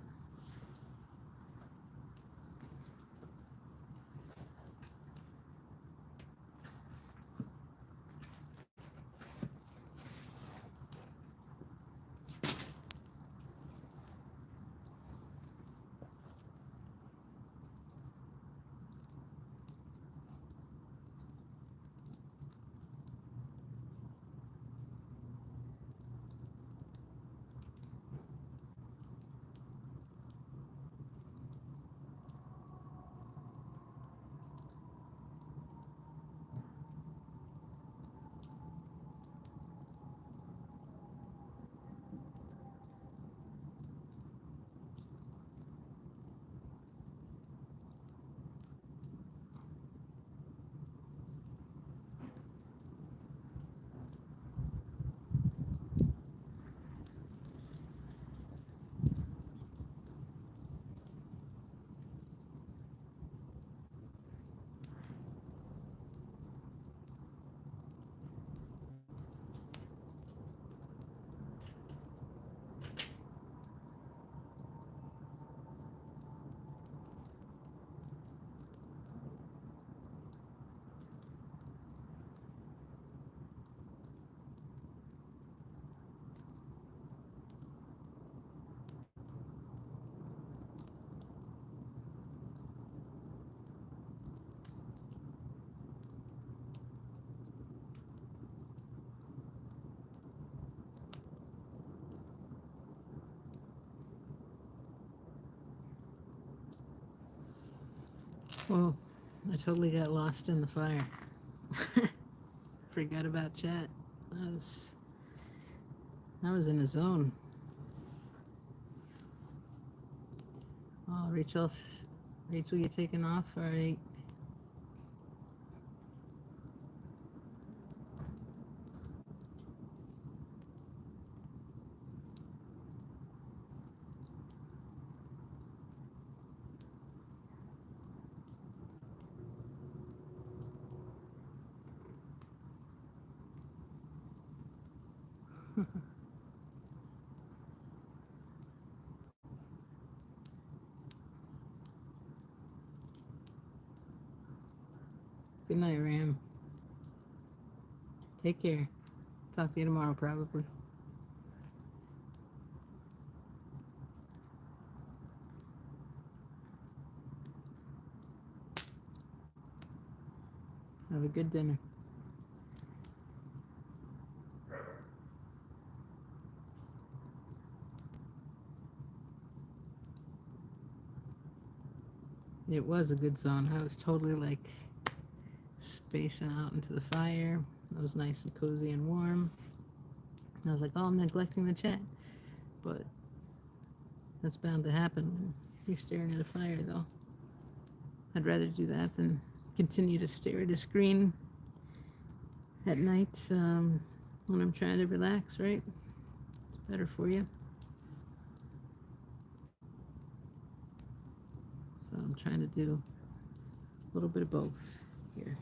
Well, I totally got lost in the fire. Forgot about chat. I was in a zone. Oh, Rachel, you're taking off? All right. Good night, Ram. Take care. Talk to you tomorrow, probably. Have a good dinner. It was a good zone. I was totally like spacing out into the fire. It was nice and cozy and warm. And I was like, oh, I'm neglecting the chat. But that's bound to happen when you're staring at a fire, though. I'd rather do that than continue to stare at a screen at night when I'm trying to relax, right? It's better for you. So I'm trying to do a little bit of both here.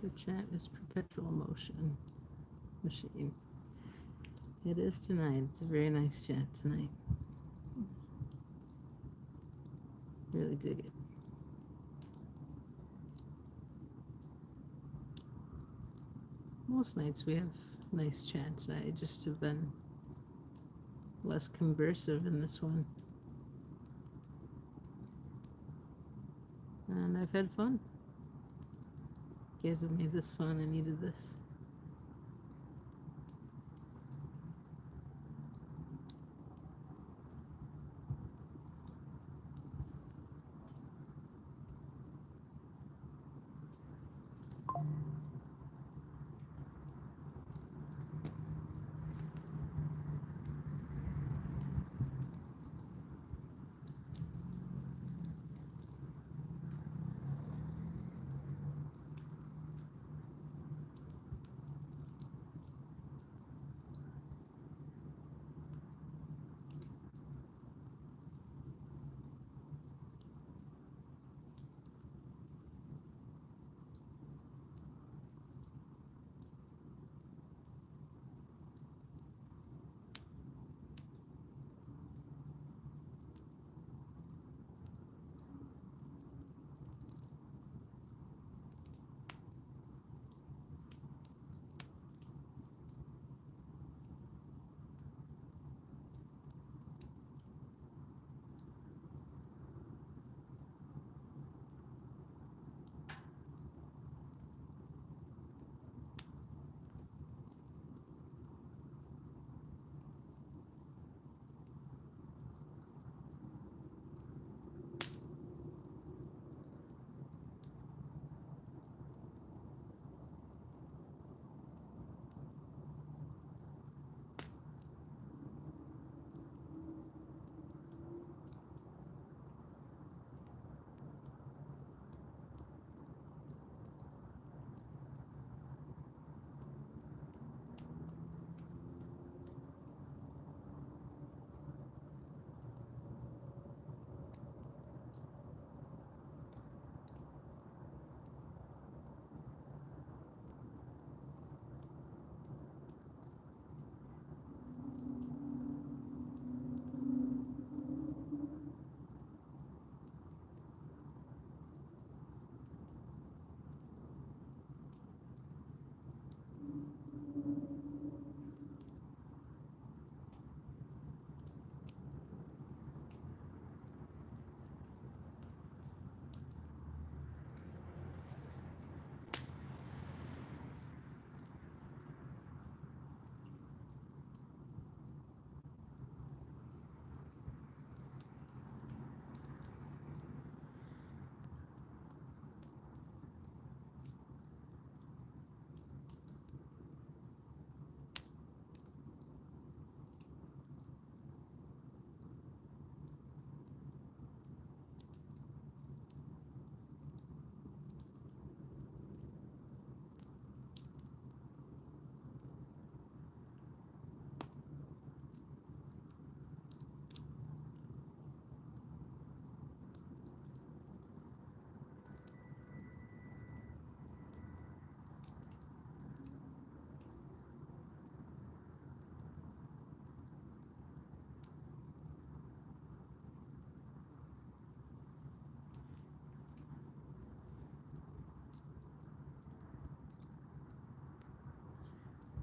The chat is perpetual motion machine. It is tonight. It's a very nice chat tonight. Really dig it. Most nights we have nice chats. I just have been less conversive in this one. And I've had fun. You guys have made this fun. I needed this.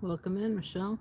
Welcome in, Michelle.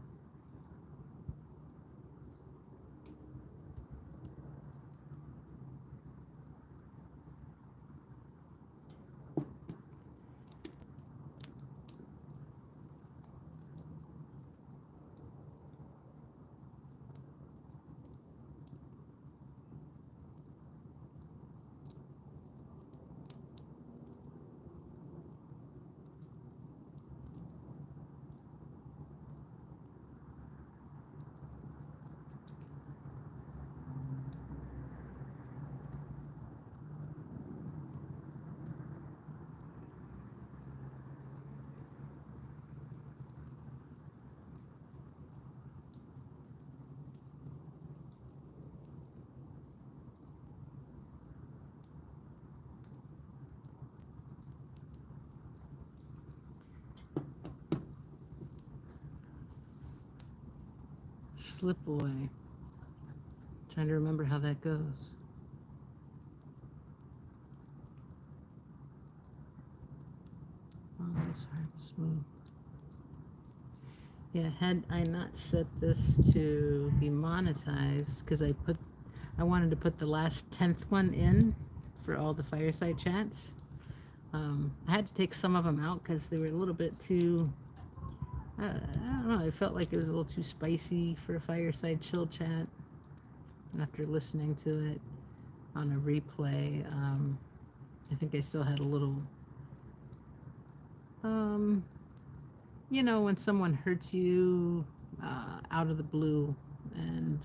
slip away. Trying to remember how that goes. Oh, this harvest moon. Yeah, had I not set this to be monetized, because I wanted to put the last 10th one in for all the fireside chats. I had to take some of them out because they were a little bit too, I don't know, I felt like it was a little too spicy for a fireside chill chat. After listening to it on a replay, I think I still had a little, you know, when someone hurts you out of the blue, and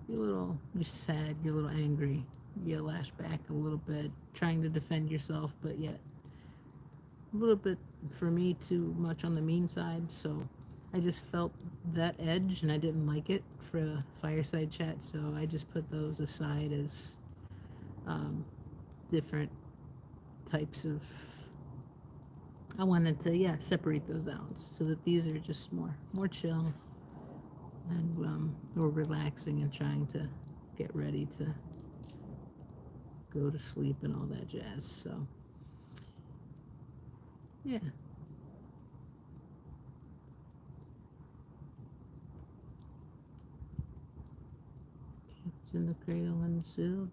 you're sad, you're a little angry, you lash back a little bit, trying to defend yourself, but yet a little bit, for me, too much on the mean side. So I just felt that edge, and I didn't like it for a fireside chat, so I just put those aside as different types of, I wanted to, yeah, separate those out so that these are just more chill and more relaxing and trying to get ready to go to sleep and all that jazz. So, yeah. Cats in the cradle and the seal.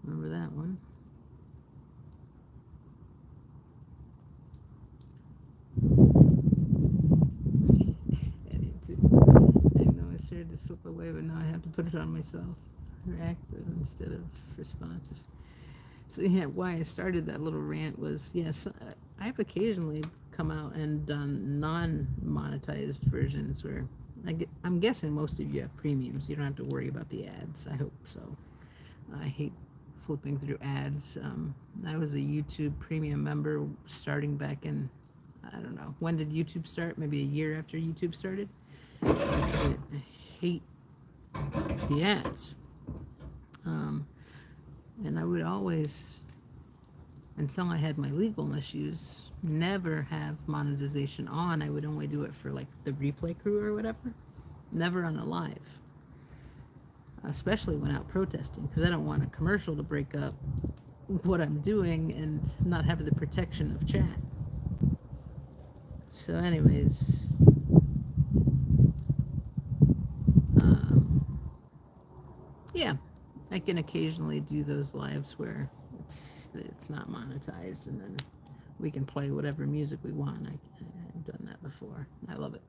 Remember that one. I know I started to slip away, but now I have to put it on myself. Reactive instead of responsive. So yeah, why I started that little rant was, yes, I've occasionally come out and done non-monetized versions where I'm guessing most of you have premiums. You don't have to worry about the ads. I hope so. I hate flipping through ads. I was a YouTube premium member starting back in, I don't know, when did YouTube start? Maybe a year after YouTube started. I hate the ads. And I would always, until I had my legal issues, never have monetization on. I would only do it for like the replay crew or whatever. Never on a live. Especially when out protesting, because I don't want a commercial to break up what I'm doing and not have the protection of chat. So anyways, yeah, I can occasionally do those lives where it's not monetized, and then we can play whatever music we want. I've done that before. I love it.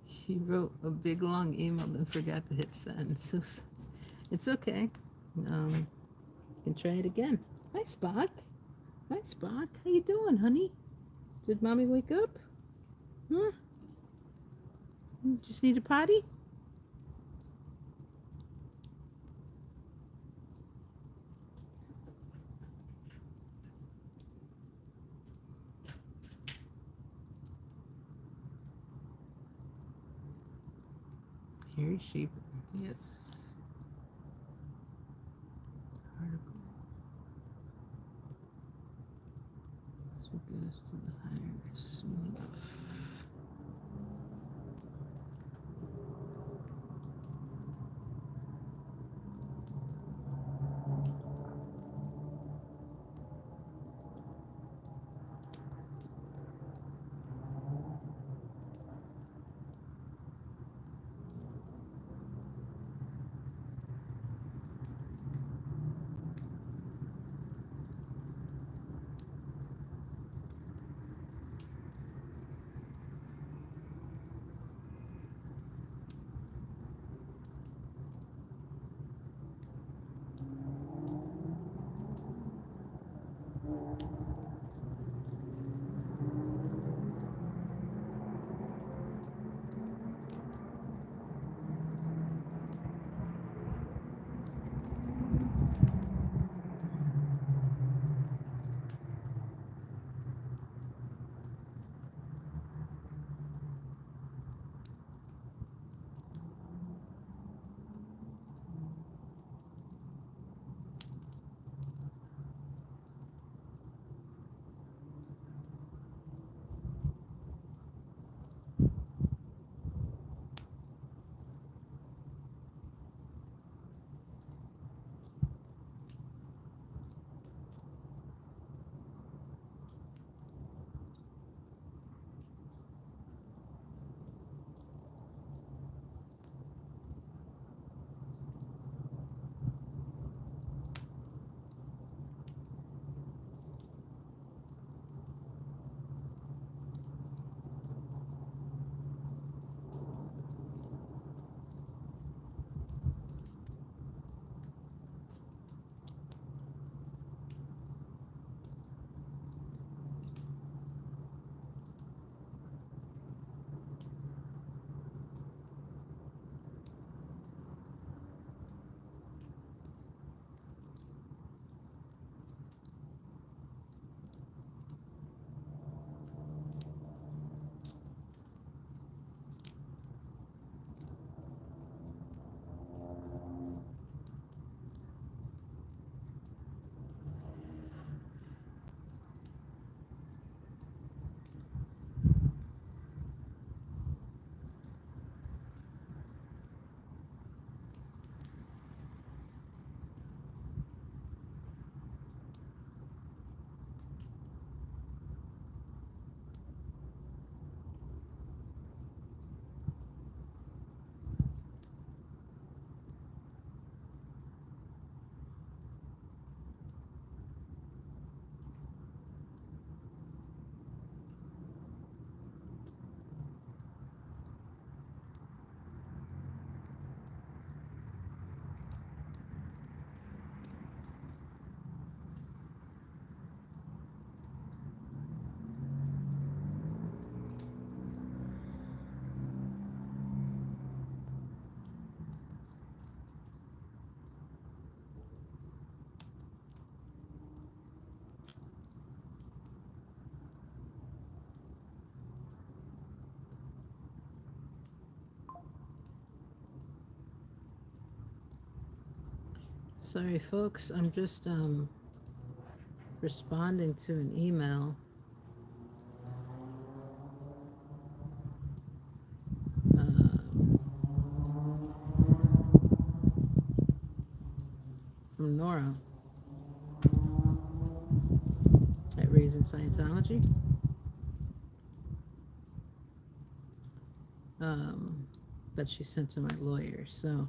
He wrote a big long email then forgot to hit send. So it's okay. You can try it again. Hi, Spock. Hi, Spock. How you doing, honey? Did mommy wake up? Huh? You just need a potty? Harry Sheep. Yes. Article. This will get us to the higher soon enough. Sorry, folks. I'm just responding to an email from Nora at Raising Scientology. That she sent to my lawyer. So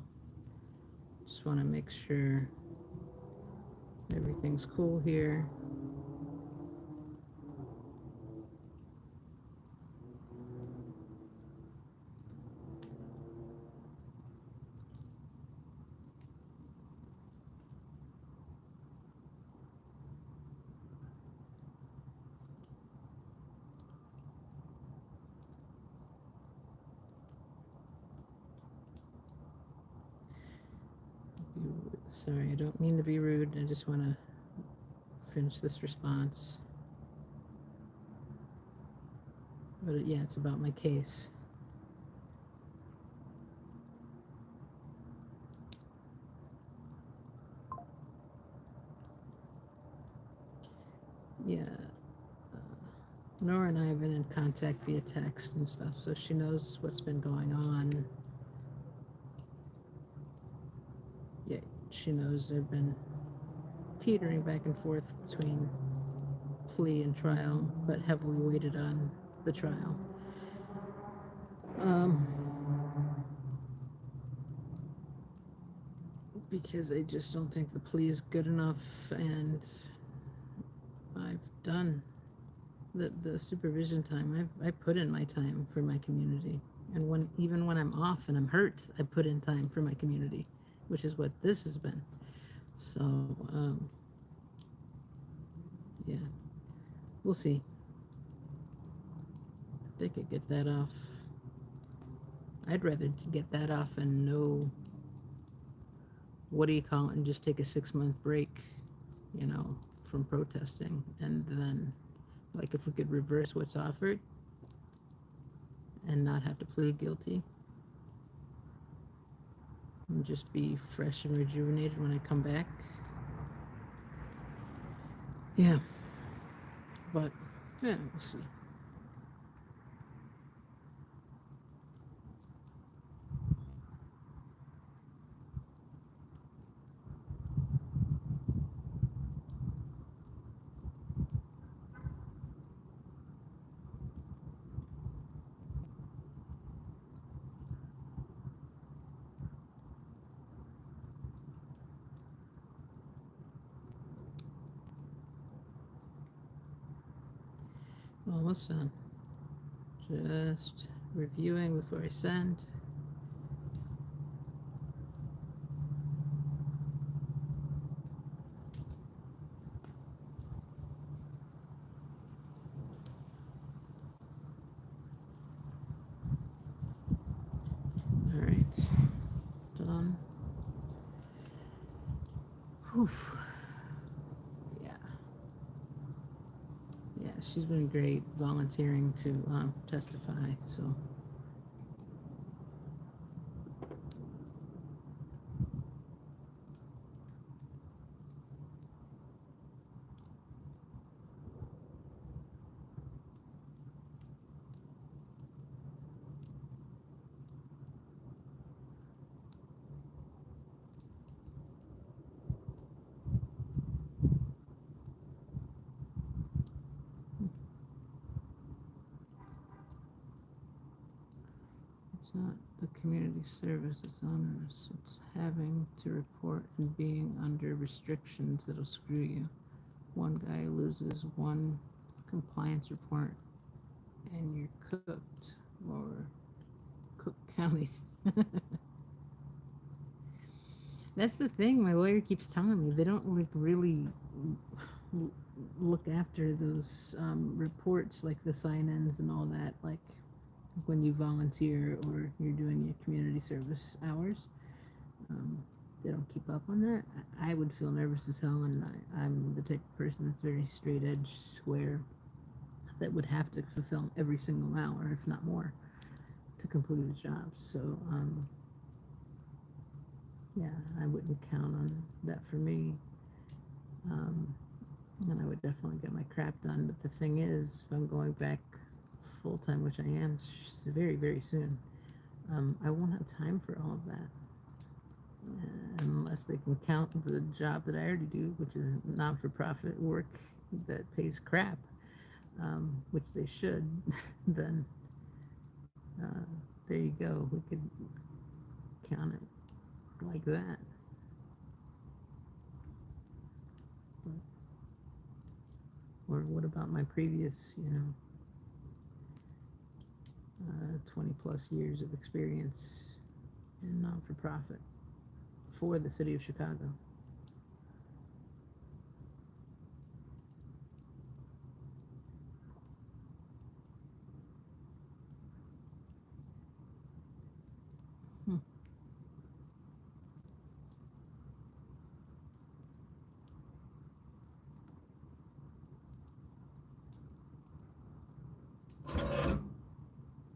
just want to make sure everything's cool here. Sorry, I don't mean to be rude. I just want to finish this response. But yeah, it's about my case. Yeah. Nora and I have been in contact via text and stuff, so she knows what's been going on. Yeah, she knows I've been teetering back and forth between plea and trial, but heavily weighted on the trial. Because I just don't think the plea is good enough, and I've done the supervision time. I put in my time for my community, and even when I'm off and I'm hurt, I put in time for my community, which is what this has been. So yeah, we'll see if they could get that off. I'd rather get that off and know, what do you call it, and just take a 6-month break, from protesting, and then, like, if we could reverse what's offered and not have to plead guilty and just be fresh and rejuvenated when I come back. Yeah. But, yeah, we'll see. Almost done. Just reviewing before I send. All right. Done. Whew. Yeah. Yeah, she's been great volunteering to testify, so. It's not the community service, it's onerous. It's having to report and being under restrictions that'll screw you. One guy loses one compliance report and you're cooked, or Cook County. That's the thing, my lawyer keeps telling me. They don't really look after those reports, like the sign-ins and all that, like when you volunteer or you're doing your community service hours. They don't keep up on that. I would feel nervous as hell, and I'm the type of person that's very straight edge, square, that would have to fulfill every single hour, if not more, to complete a job. So Yeah, I wouldn't count on that for me. Um, and I would definitely get my crap done. But the thing is, if I'm going back full time, which I am very, very soon, I won't have time for all of that. Unless they can count the job that I already do, which is non for profit work that pays crap, which they should, then uh, there you go. We could count it like that. But, or what about my previous, 20 plus years of experience in non for profit for the city of Chicago? Hmm.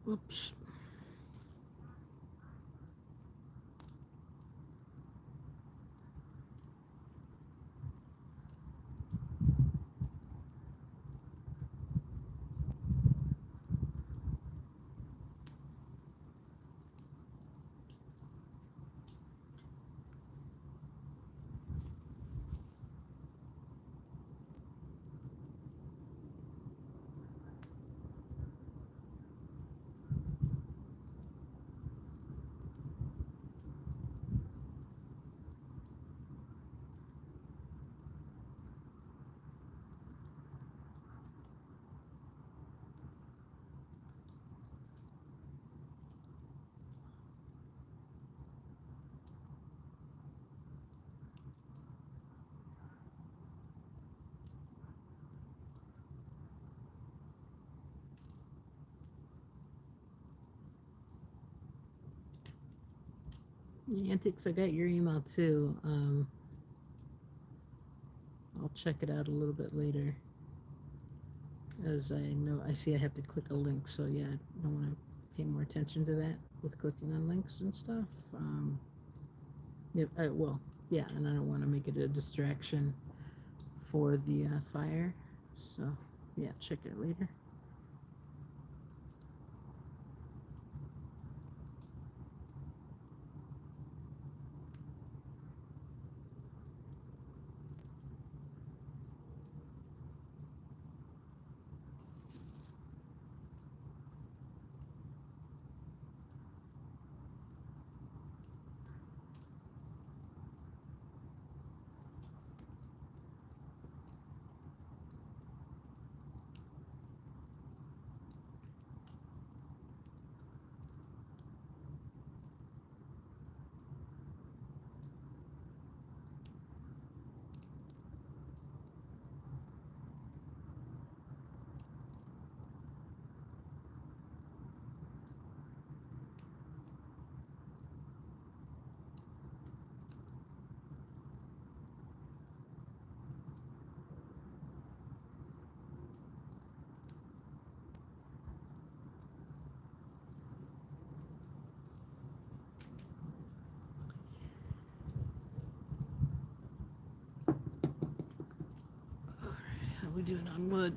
Oops. Antics, I got your email too. I'll check it out a little bit later. As I know, I see I have to click a link, so yeah, I don't want to pay more attention to that with clicking on links and stuff. Yep, well, yeah, and I don't want to make it a distraction for the fire. So, yeah, check it later. How we doing on wood?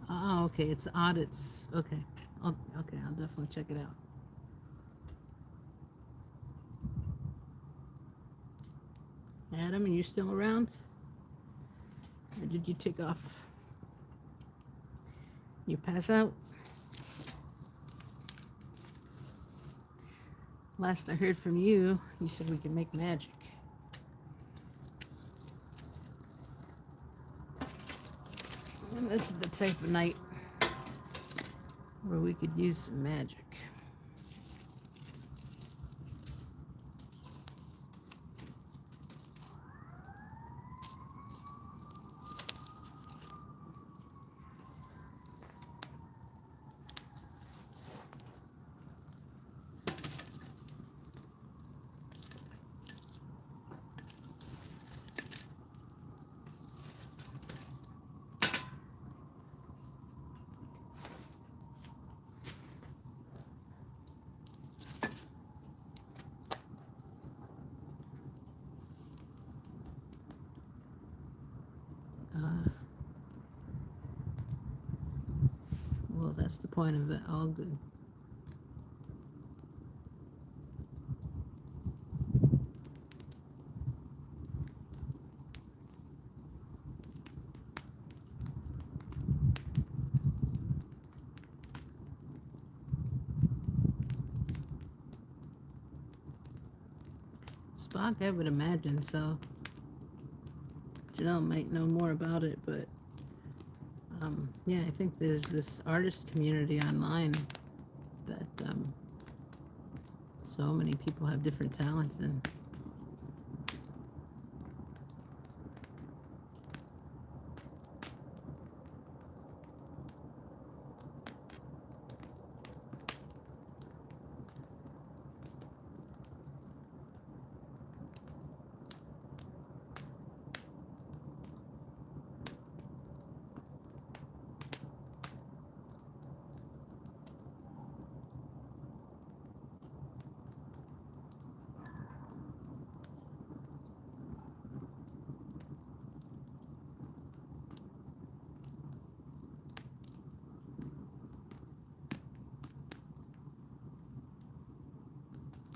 Oh, okay, it's audits. Okay, I'll definitely check it out. Adam, are you still around? Or did you take off? You pass out? Last I heard from you, you said we could make magic. And this is the type of night where we could use some magic. Well, that's the point of it. All good. Spock, I would imagine so. Janelle might know more about it, but yeah, I think there's this artist community online that so many people have different talents in.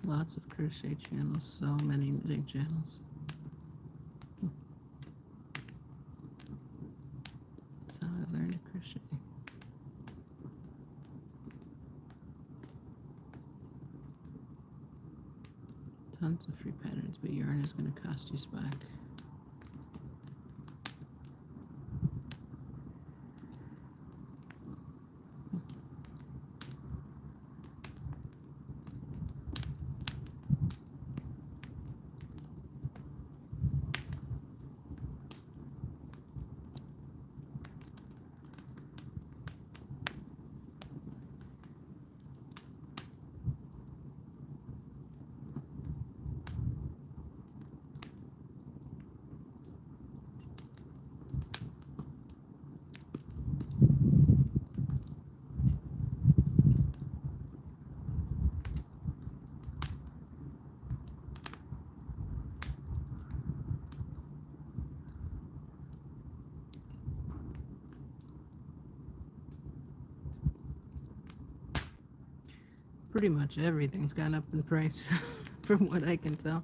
Lots of crochet channels, so many knitting channels. That's how I learned to crochet. Tons of free patterns, but yarn is going to cost you Spock. Pretty much everything's gone up in price, from what I can tell.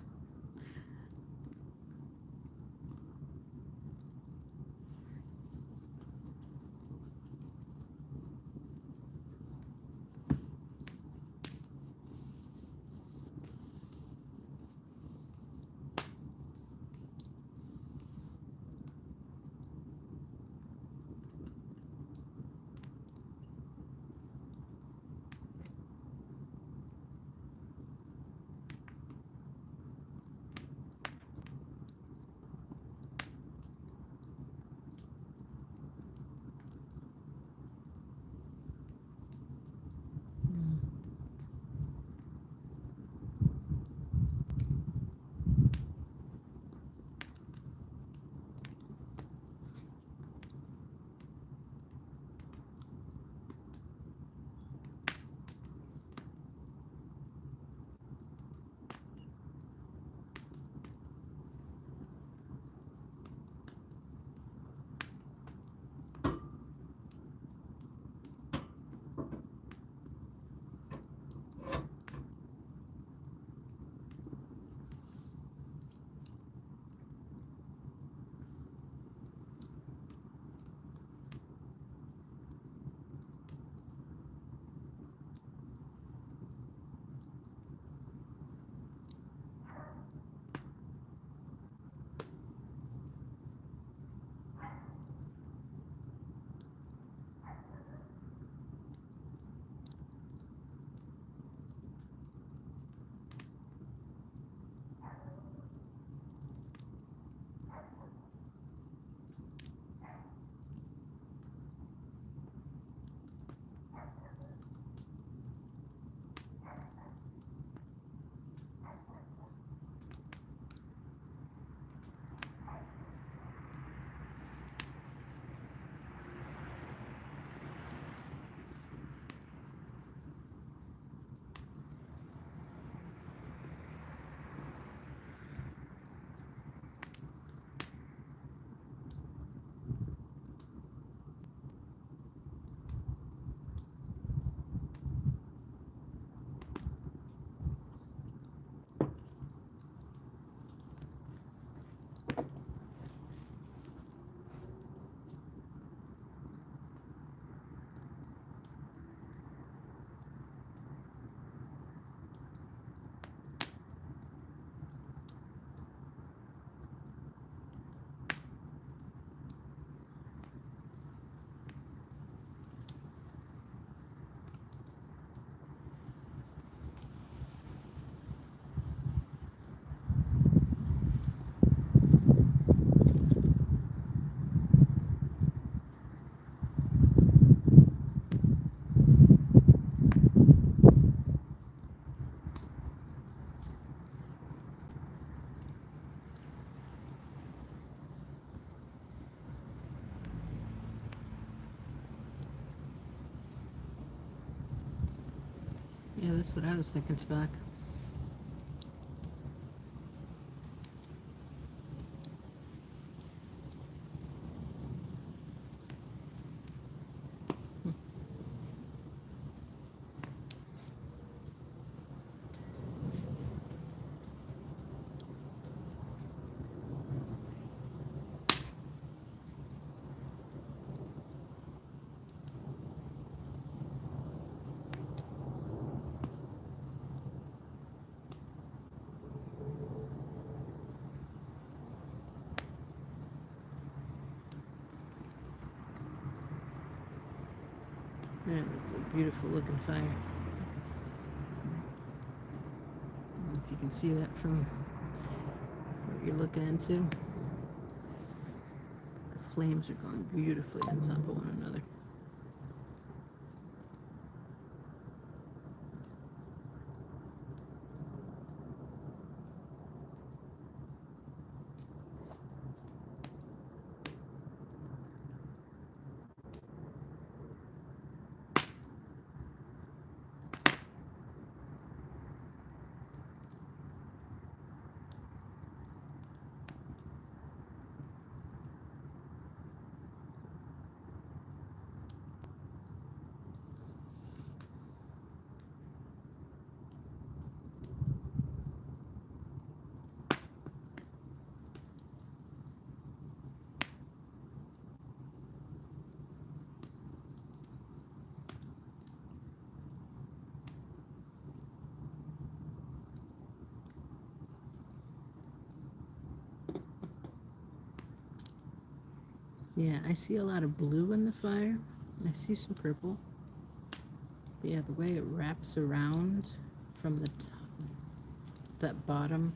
That's what I was thinking, Spock. That is a beautiful looking fire. I don't know if you can see that from what you're looking into. The flames are going beautifully on top of one another. Yeah, I see a lot of blue in the fire. I see some purple. But yeah, the way it wraps around from the top, that bottom.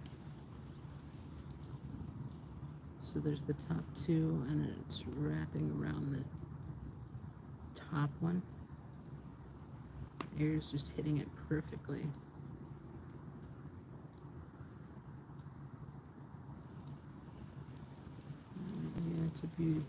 So there's the top two, and it's wrapping around the top one. Air is just hitting it perfectly. Yeah, it's a beauty.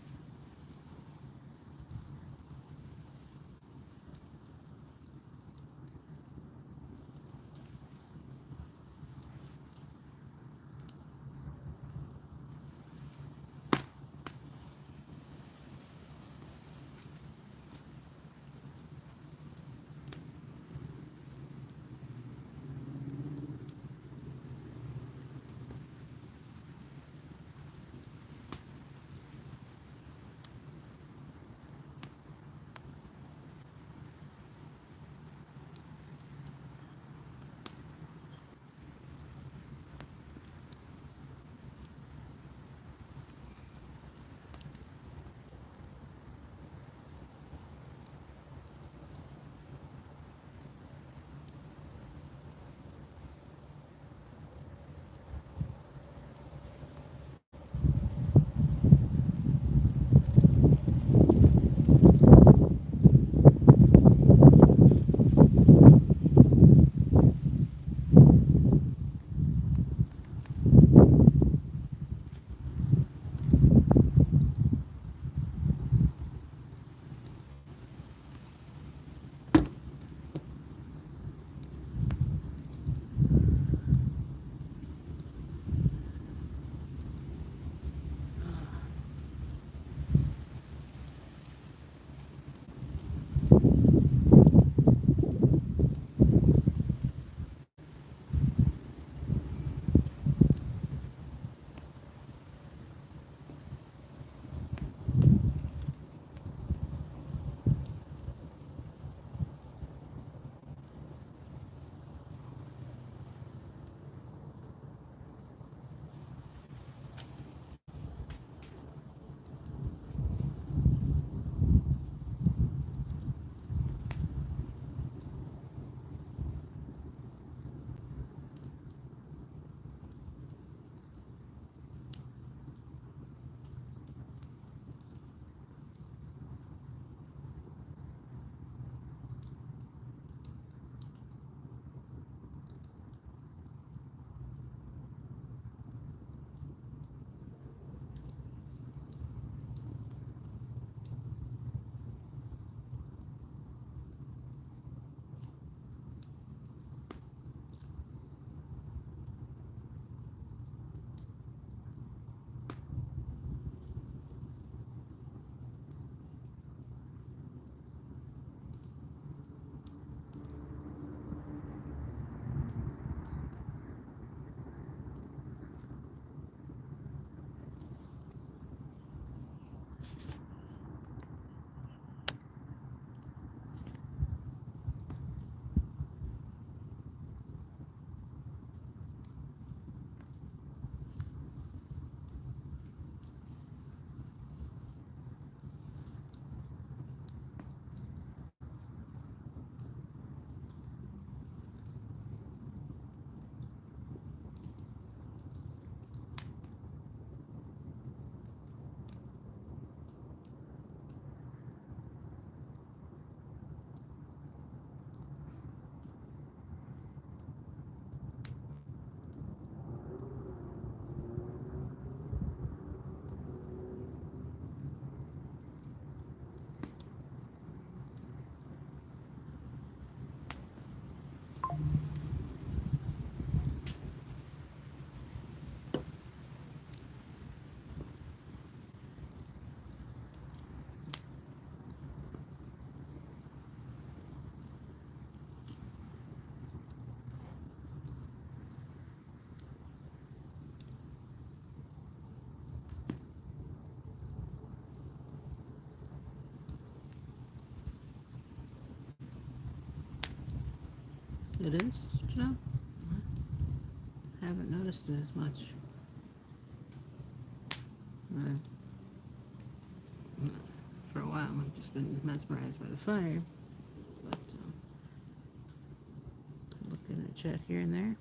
It is, Joe? I haven't noticed it as much. I, for a while, I've just been mesmerized by the fire. But looking at chat here and there.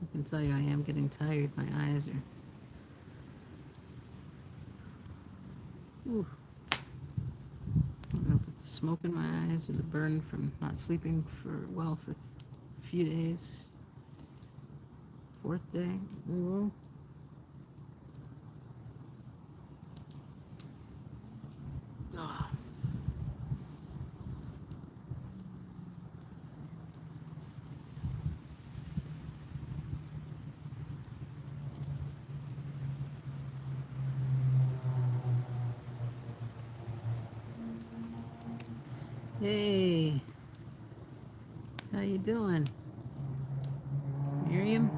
I can tell you I am getting tired. My eyes are... Ooh. I don't know if it's the smoke in my eyes or the burn from not sleeping for a few days. Fourth day. Ooh. Oh. Hey, how you doing, Miriam?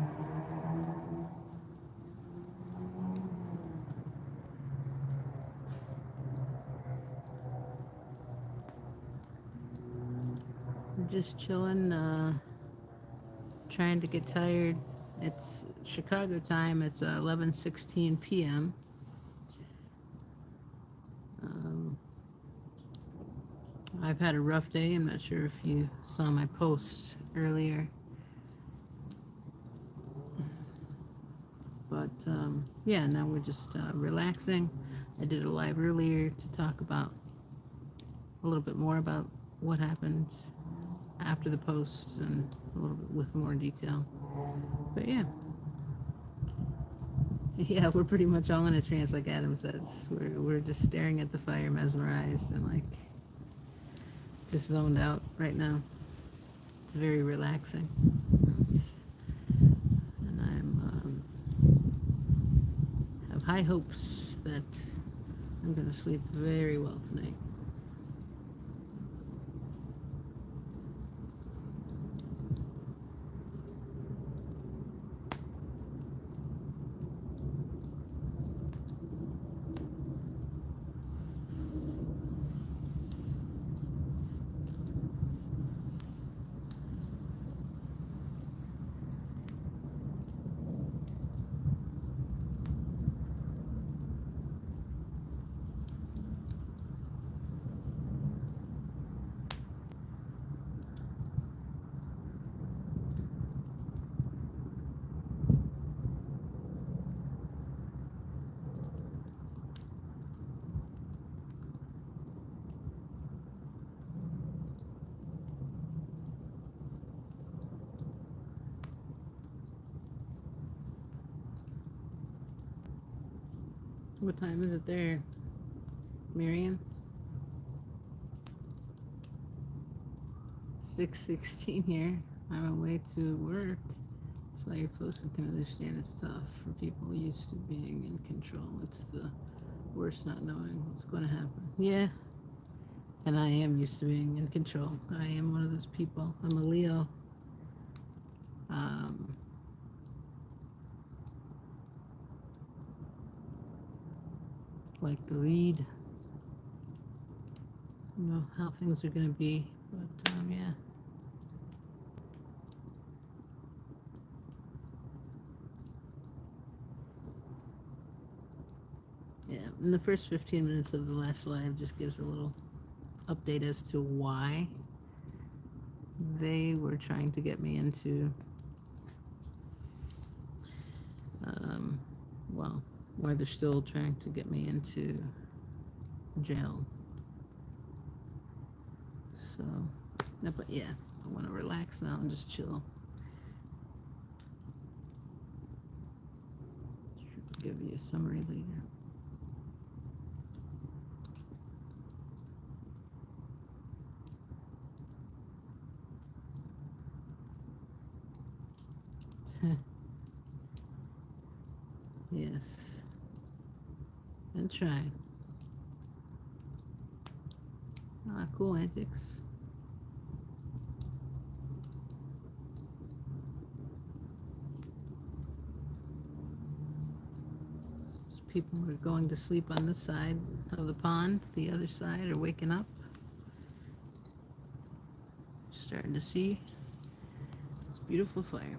I'm just chilling, trying to get tired. It's Chicago time. It's 11:16 p.m. I've had a rough day. I'm not sure if you saw my post earlier. But yeah, now we're just relaxing. I did a live earlier to talk about a little bit more about what happened after the post and a little bit with more detail. But yeah. Yeah, we're pretty much all in a trance, like Adam says. We're just staring at the fire, mesmerized and like just zoned out right now. It's very relaxing. And I'm have high hopes that I'm going to sleep very well tonight. What time is it there, Miriam? 6:16 here. I'm on my way to work. So your post I can understand it's tough for people used to being in control. It's the worst not knowing what's going to happen. Yeah, and I am used to being in control. I am one of those people. I'm a Leo. Like to lead. You know how things are going to be. But yeah. Yeah, in the first 15 minutes of the last live just gives a little update as to why they were trying to get me into, well, why they're still trying to get me into jail. So, but yeah, I want to relax now and just chill. Give you a summary later. Yes. And try. Ah, cool antics. people are going to sleep on this side of the pond. The other side are waking up. Starting to see this beautiful fire.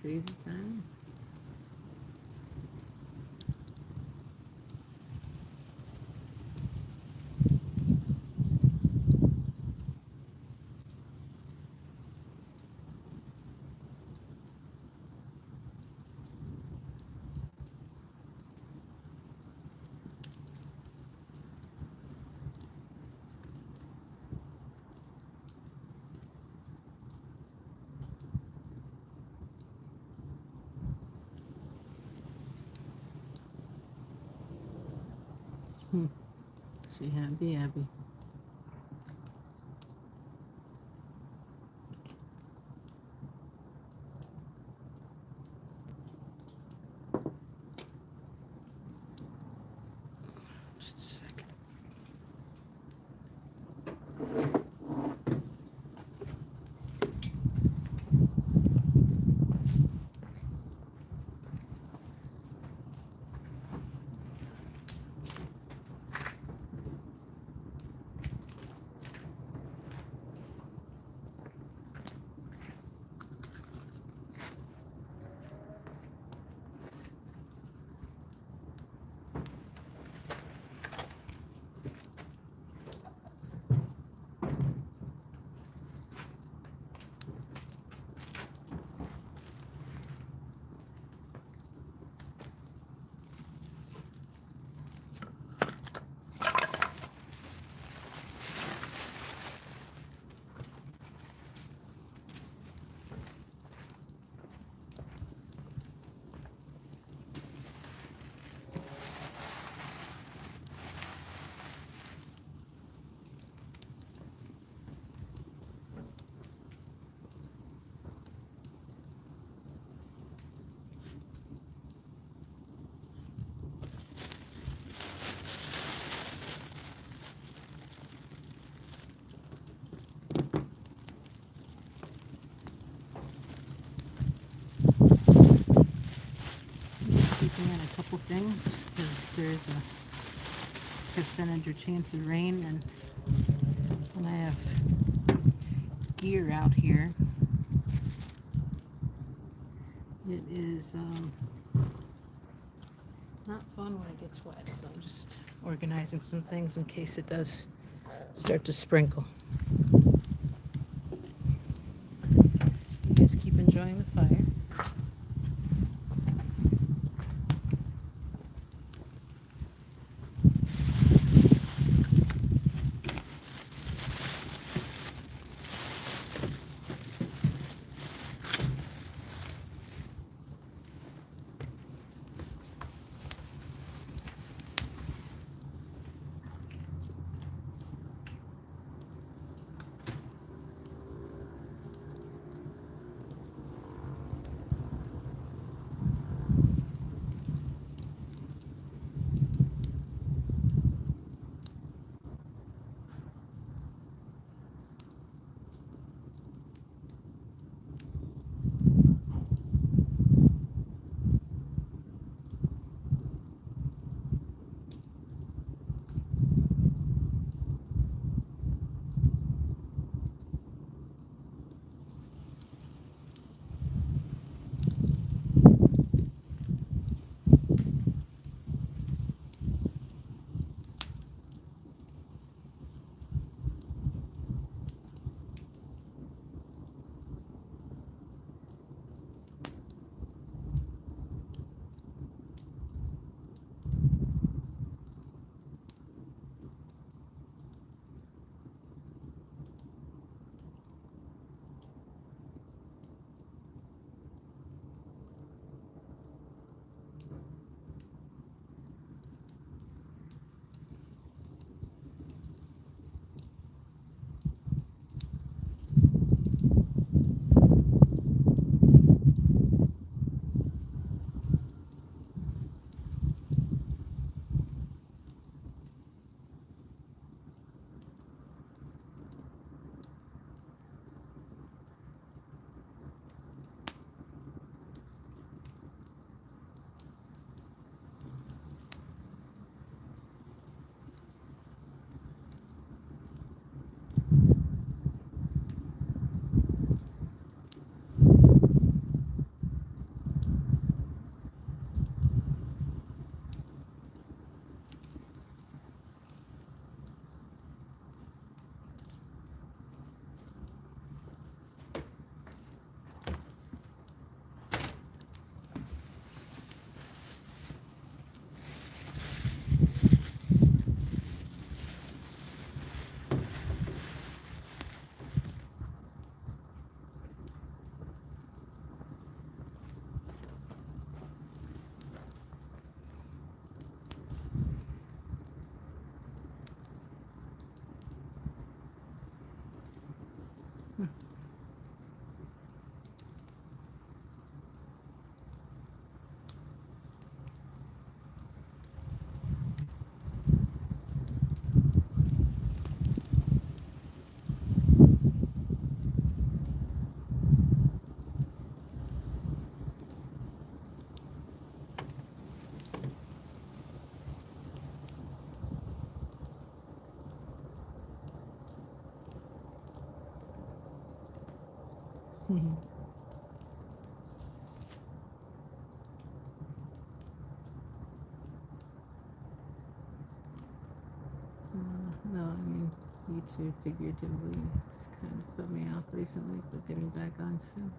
Crazy time. She happy, happy. Just a second. Keeping in a couple things because there's a percentage or chance of rain, and when I have gear out here, it is not fun when it gets wet, so I'm just organizing some things in case it does start to sprinkle. You guys keep enjoying the fire. No, I mean, YouTube figuratively, it's kind of put me off recently, but getting back on soon.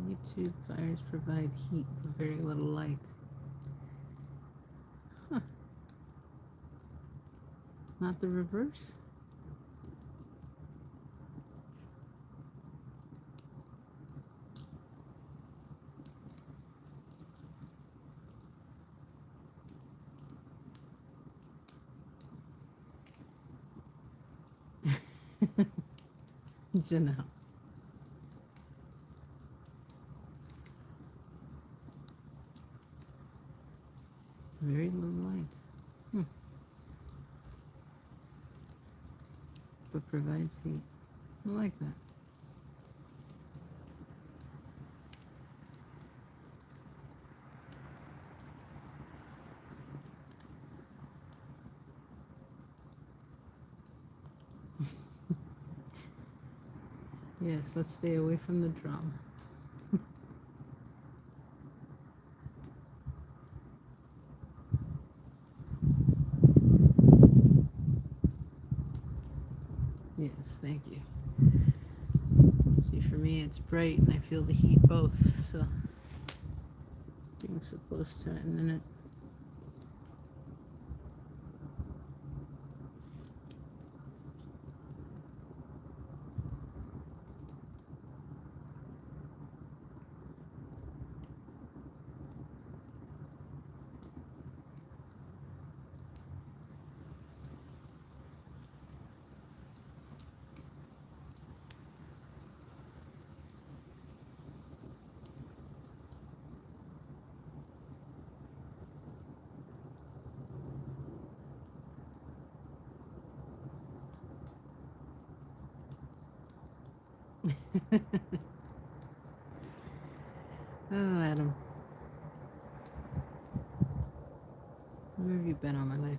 YouTube fires provide heat for very little light. Huh. Not the reverse? Janelle. Very little light. But provides heat. I like that. Yes, let's stay away from the drama. Yes, thank you. See, for me, it's bright and I feel the heat both, so being so close to it, and then it. Oh, Adam. Where have you been all my life?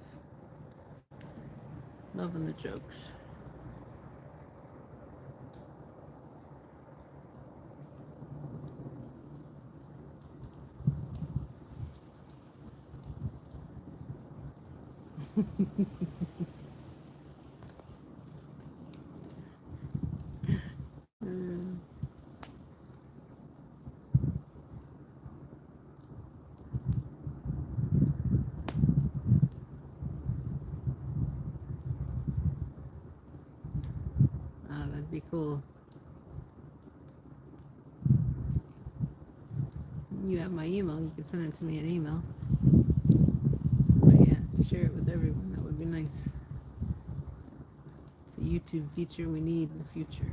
Loving the jokes. That'd be cool. You have my email. You can send it to me in email. But yeah, to share it with everyone, that would be nice. It's a YouTube feature we need in the future.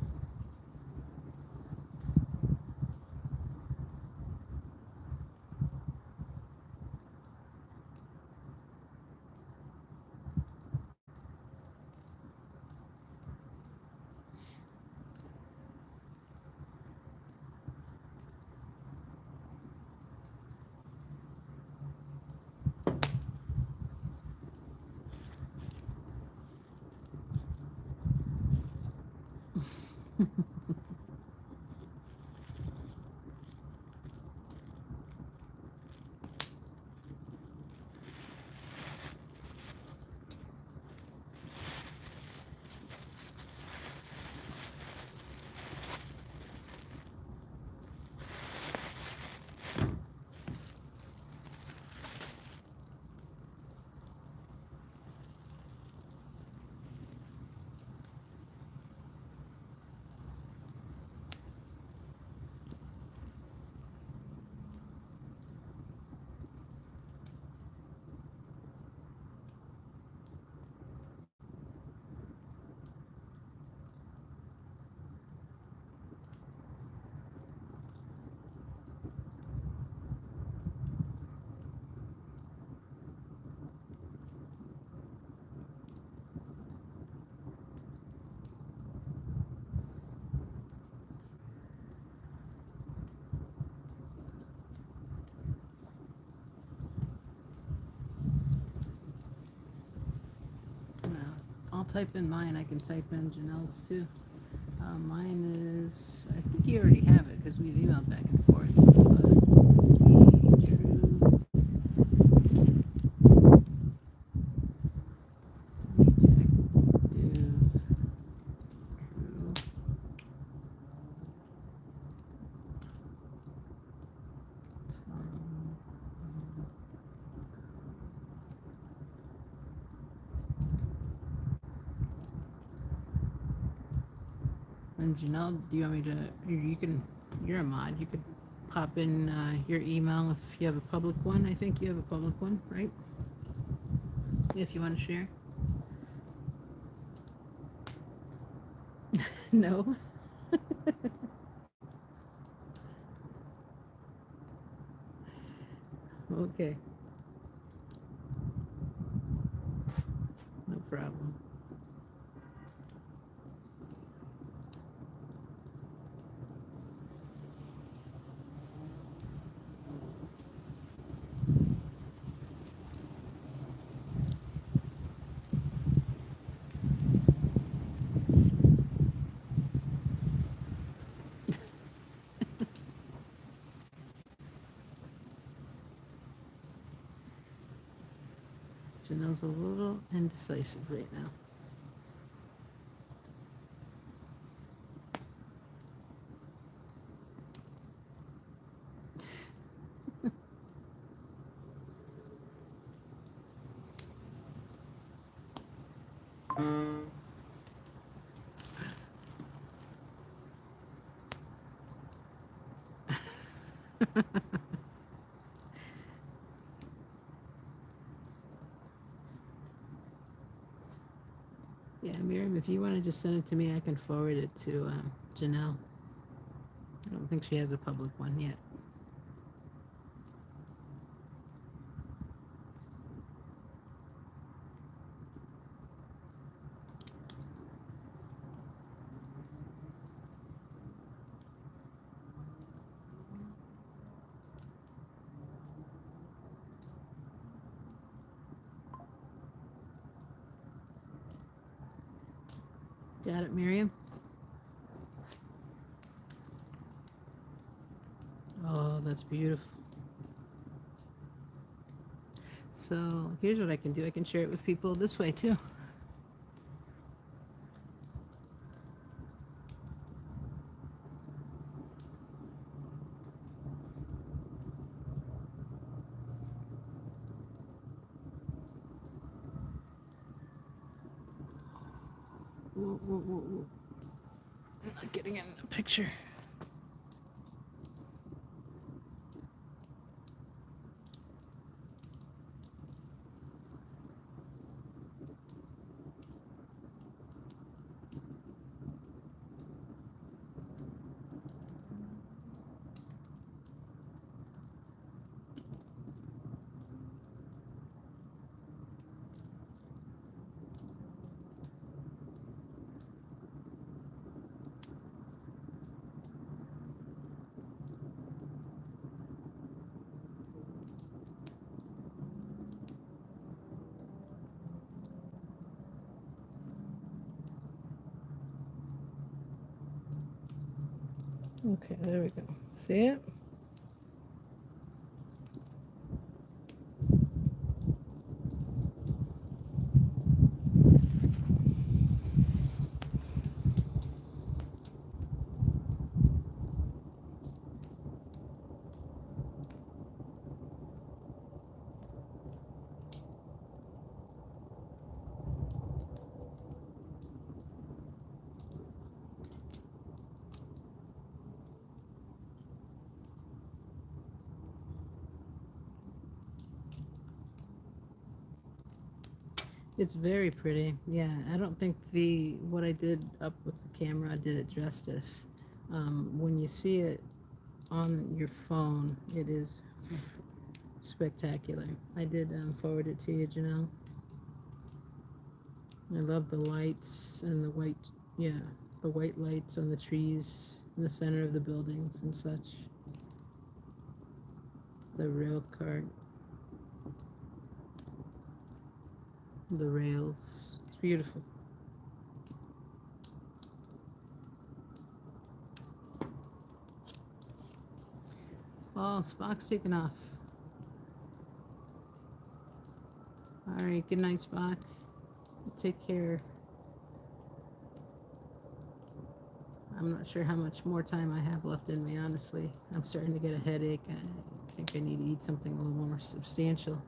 type in mine. I can type in Janelle's too. Mine is, I think you already have it because we've emailed back and forth. But be true. And Janelle, do you want me to? You can. You're a mod. You could pop in your email if you have a public one. I think you have a public one, right? If you want to share. No. Okay. No problem. Janelle's a little indecisive right now. Yeah, Miriam, if you want to just send it to me, I can forward it to Janelle. I don't think she has a public one yet. Got it, Miriam? Oh, that's beautiful. So here's what I can do. I can share it with people this way too. Whoa, whoa, whoa, whoa. I'm not getting in the picture. Okay, there we go. See it? It's very pretty. Yeah, I don't think what I did up with the camera did it justice. When you see it on your phone, it is spectacular. I did forward it to you, Janelle. I love the lights and the white, yeah, the white lights on the trees in the center of the buildings and such. The rail cart. The rails. It's beautiful. Oh, Spock's taking off. All right, good night, Spock. Take care. I'm not sure how much more time I have left in me, honestly. I'm starting to get a headache. I think I need to eat something a little more substantial.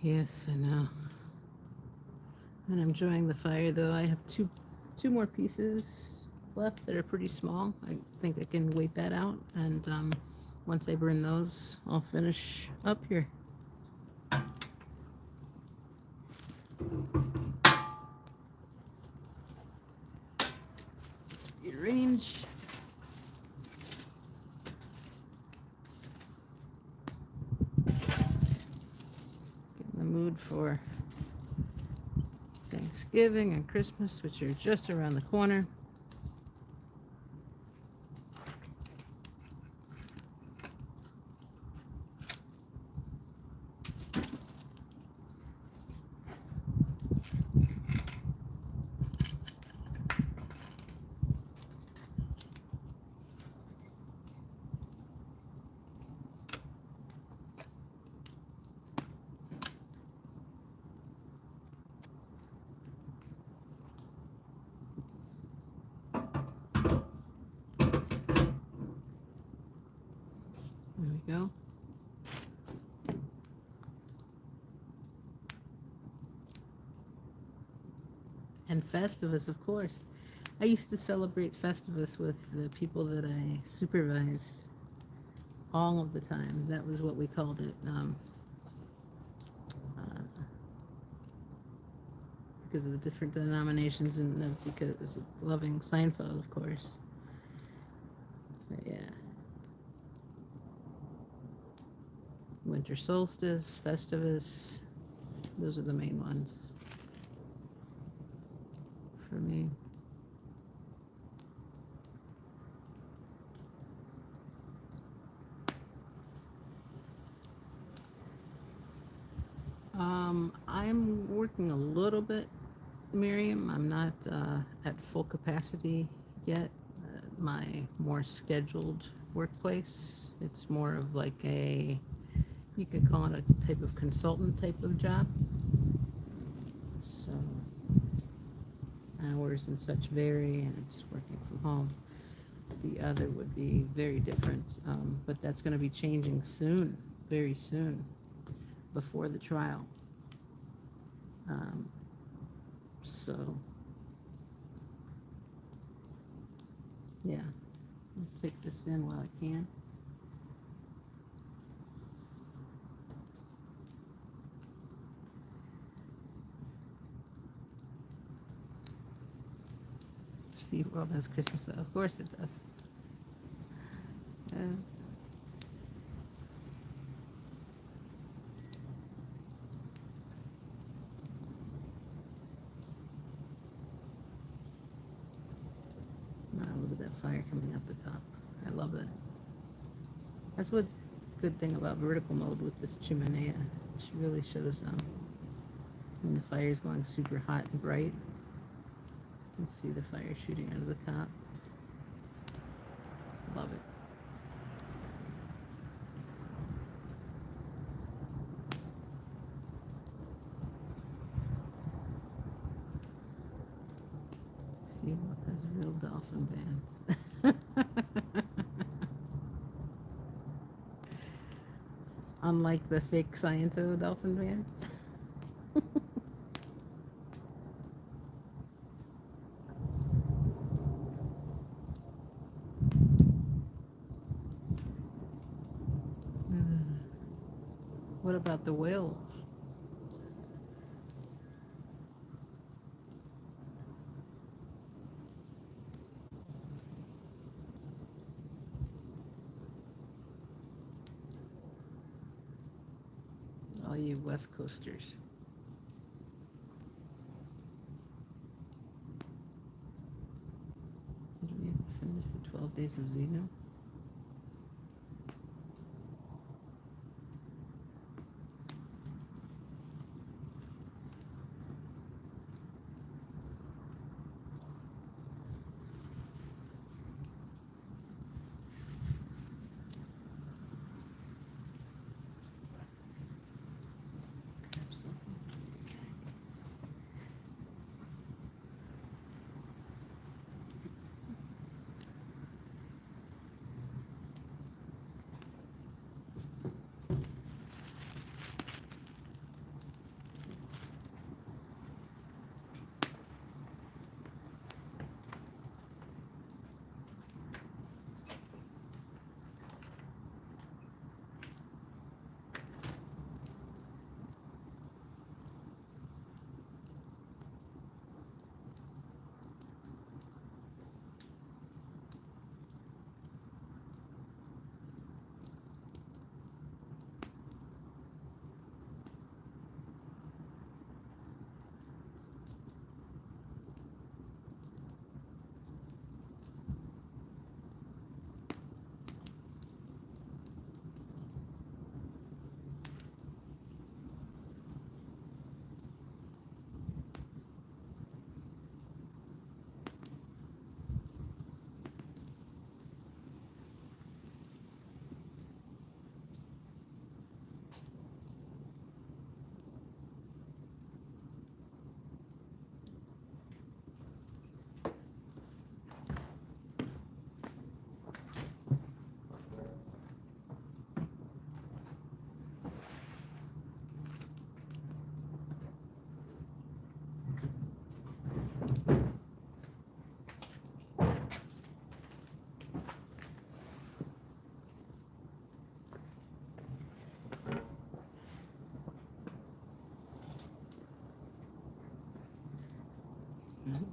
Yes, I know. I'm enjoying the fire, though. I have two more pieces left that are pretty small. I think I can wait that out, and once I burn those, I'll finish up here. Let's rearrange. Get in the mood for Thanksgiving and Christmas, which are just around the corner. There we go. And Festivus, of course. I used to celebrate Festivus with the people that I supervised all of the time. That was what we called it. Because of the different denominations and because of loving Seinfeld, of course. But yeah. Winter solstice, Festivus, those are the main ones for me. I'm working a little bit, Miriam. I'm not at full capacity yet. My more scheduled workplace, it's more of like you could call it a type of consultant type of job. So hours and such vary, and it's working from home. The other would be very different, but that's going to be changing soon, very soon, before the trial. So, yeah, I'll take this in while I can. See, world has Christmas. Of course it does. Look at that fire coming up the top. I love that. That's what good thing about vertical mode with this Chimenea. She really shows when the fire is going super hot and bright. You can see the fire shooting out of the top. Love it. SeaWorld has real dolphin bands. unlike the fake Sciento dolphin fans. What about the whales? All you West Coasters. Did we finish the 12 days of Zeno?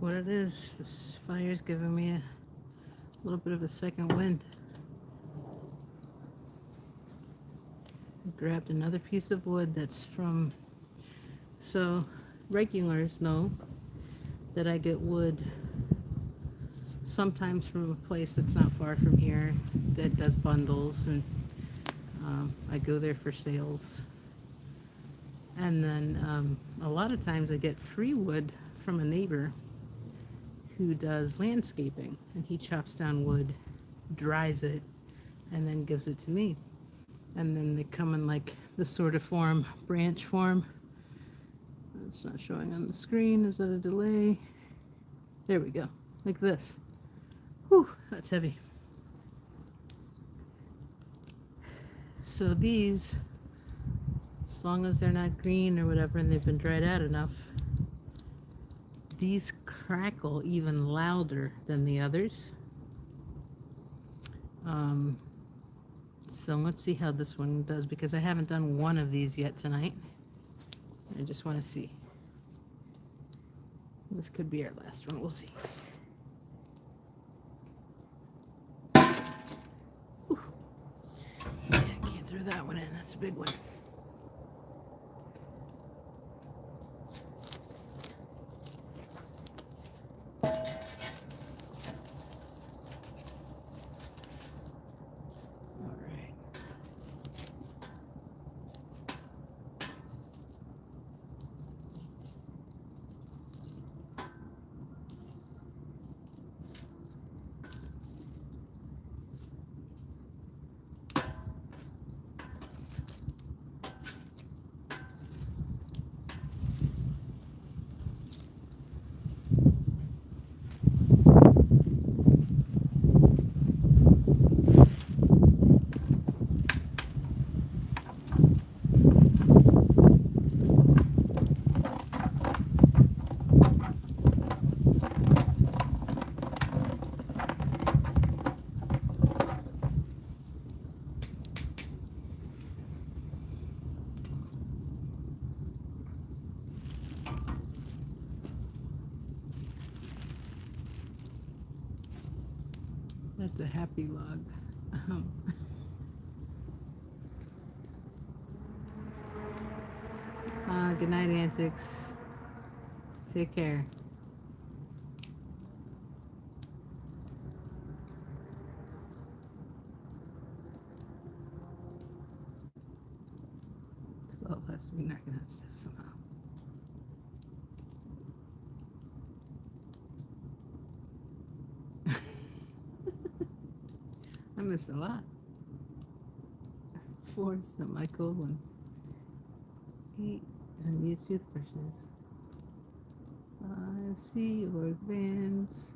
What it is, this fire's giving me a little bit of a second wind. I grabbed another piece of wood that's from, so regulars know that I get wood sometimes from a place that's not far from here that does bundles, and I go there for sales. And then a lot of times I get free wood from a neighbor who does landscaping, and he chops down wood, dries it, and then gives it to me. And then they come in like this sort of form, branch form. It's not showing on the screen. Is that a delay? There we go, like this. Whew, that's heavy. So these, as long as they're not green or whatever and they've been dried out enough, these crackle even louder than the others. So let's see how this one does, because I haven't done one of these yet tonight. I just want to see. This could be our last one. We'll see. Whew. Yeah, I can't throw that one in. That's a big one. That's a happy log. Good night, Antics. Take care. Well, has to be knocking on stuff somehow. I missed a lot. 4 semicolons. 8 unused toothbrushes. 5 Sea Org bands.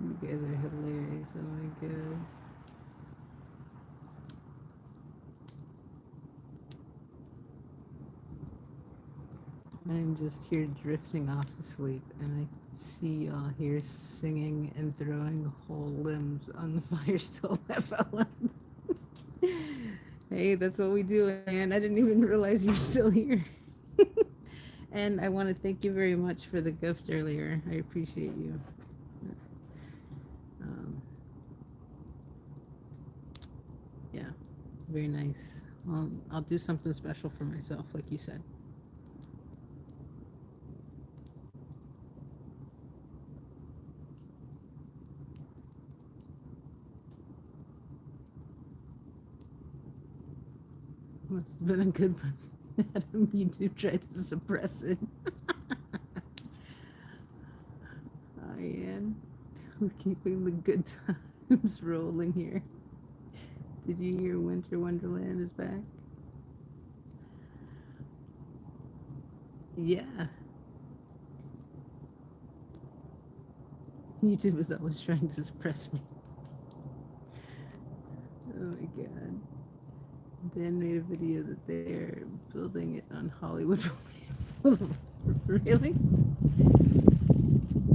You guys are hilarious. Oh my god. I'm just here drifting off to sleep, and I see y'all here singing and throwing whole limbs on the fire stove that fell out. Hey, that's what we do, and I didn't even realize you're still here. And I want to thank you very much for the gift earlier. I appreciate you. Yeah, very nice. I'll do something special for myself, like you said. It's been a good one. Adam, YouTube tried to suppress it. I am. We're keeping the good times rolling here. Did you hear Winter Wonderland is back? Yeah. YouTube is always trying to suppress me. Oh my god. Dan made a video that they're building it on Hollywood. Really?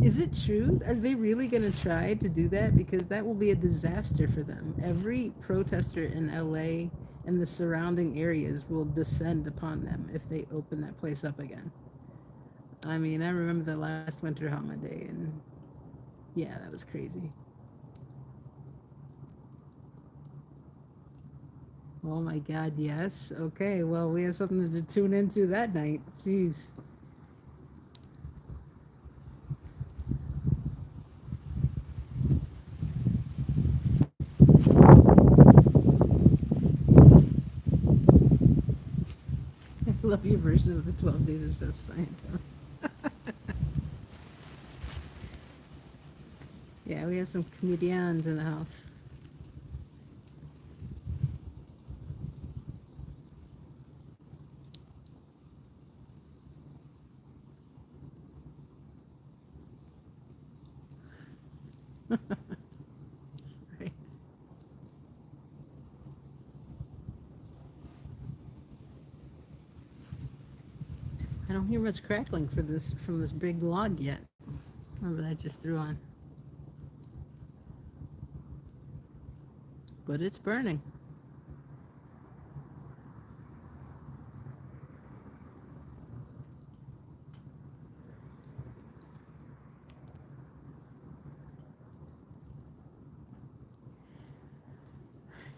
Is it true? Are they really going to try to do that? Because that will be a disaster for them. Every protester in LA and the surrounding areas will descend upon them if they open that place up again. I mean, I remember the last winter holiday, and yeah, that was crazy. Oh my god, yes. Okay, well, we have something to tune into that night. Jeez. I love your version of the 12 Days of Scientology. Yeah, we have some comedians in the house. Right. I don't hear much crackling from this big log yet. Remember that I just threw on. But it's burning.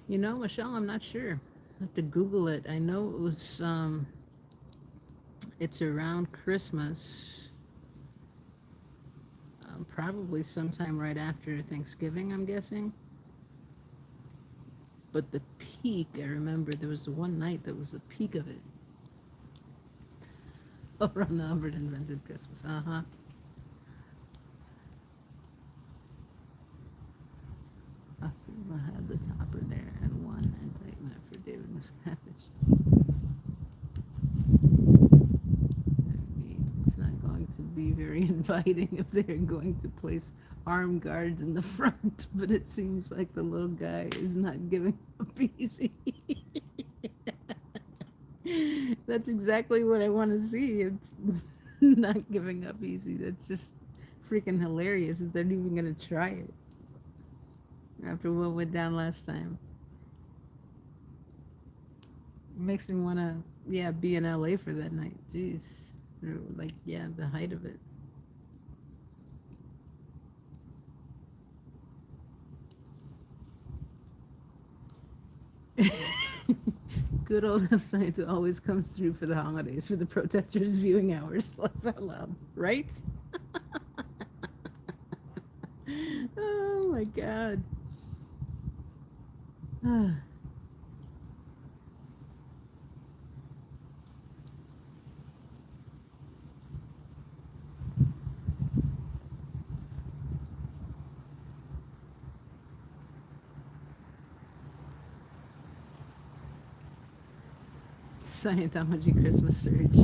You know, Michelle, I'm not sure. I have to Google it. I know it was it's around Christmas. Probably sometime right after Thanksgiving, I'm guessing. But the peak, I remember there was one night that was the peak of it. Around the Albert invented Christmas. Uh-huh. I feel I had the topper there and one indictment for David Miscavige. very inviting if they're going to place armed guards in the front, but it seems like the little guy is not giving up easy. That's exactly what I want to see. Not giving up easy. That's just freaking hilarious that they're even going to try it after what went down last time. It makes me want to, yeah, be in LA for that night. Jeez. Like, yeah, the height of it. Good old Scientology always comes through for the holidays for the protesters' viewing hours. Laugh out loud, right? Oh my God. Scientology Christmas surge.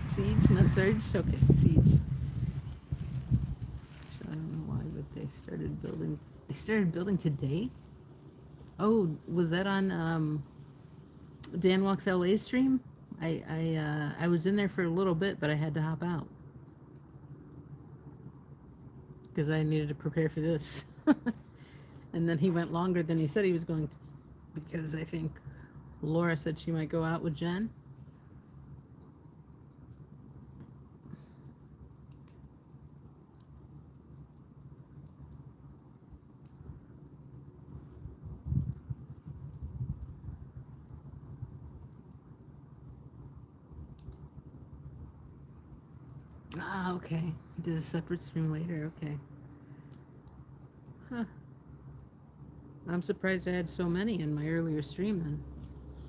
Siege, not surge? Okay, siege. I don't know why, but they started building. They started building today? Oh, was that on Dan Walks LA stream? I was in there for a little bit, but I had to hop out because I needed to prepare for this. And then he went longer than he said he was going to, because I think Laura said she might go out with Jen. Ah, okay. He did a separate stream later. Okay. Huh. I'm surprised I had so many in my earlier stream then.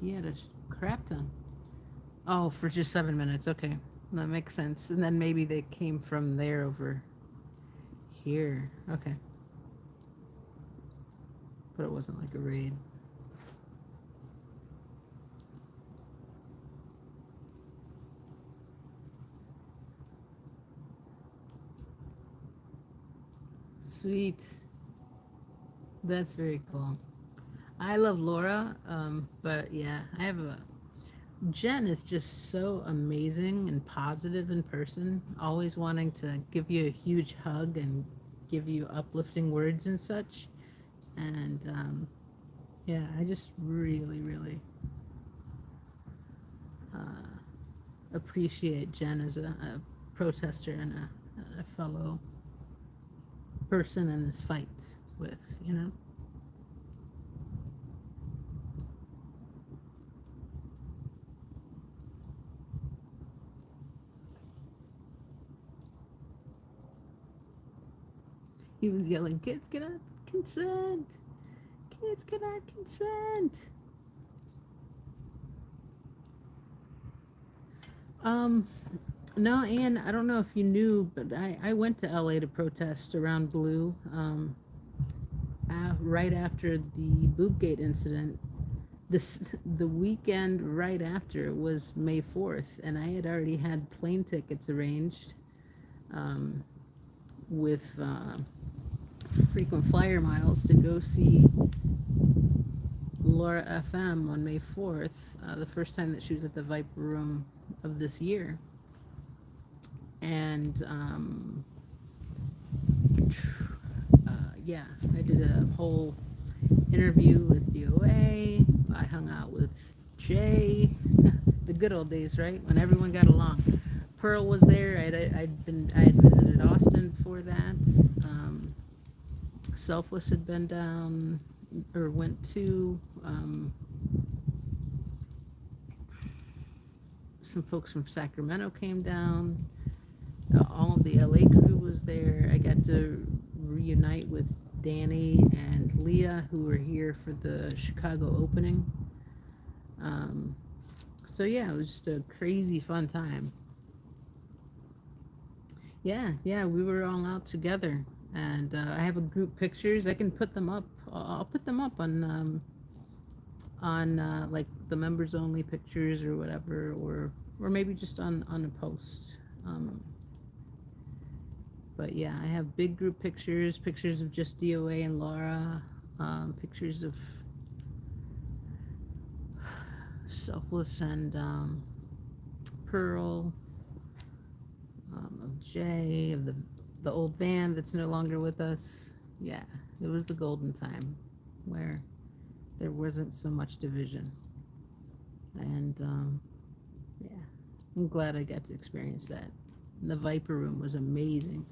He had a crap ton. Oh, for just 7 minutes. Okay. That makes sense. And then maybe they came from there over here. Okay. But it wasn't like a raid. Sweet. That's very cool. I love Laura, but yeah, I have a. Jen is just so amazing and positive in person, always wanting to give you a huge hug and give you uplifting words and such. And yeah, I just really, really appreciate Jen as a protester and a fellow person in this fight with, you know? He was yelling, kids cannot consent. Kids cannot consent. No, Anne, I don't know if you knew, but I went to LA to protest around Blue right after the Boobgate incident. The weekend right after was May 4th, and I had already had plane tickets arranged with frequent flyer miles to go see Laura FM on May 4th, the first time that she was at the Viper Room of this year. And yeah, I did a whole interview with DOA. I hung out with Jay. The good old days, right? When everyone got along. Pearl was there. I had visited Austin before that. Selfless had been down or went to. Some folks from Sacramento came down. All of the LA crew was there. I got to reunite with Danny and Leah, who were here for the Chicago opening. So yeah, it was just a crazy fun time. Yeah, we were all out together, and I have a group pictures. I can put them up. I'll put them up on like the members only pictures or whatever, or maybe just on a post. Um, but yeah, I have big group pictures, pictures of just DOA and Laura, pictures of Selfless and Pearl, of Jay, of the old band that's no longer with us. Yeah, it was the golden time where there wasn't so much division. And yeah, I'm glad I got to experience that. And the Viper Room was amazing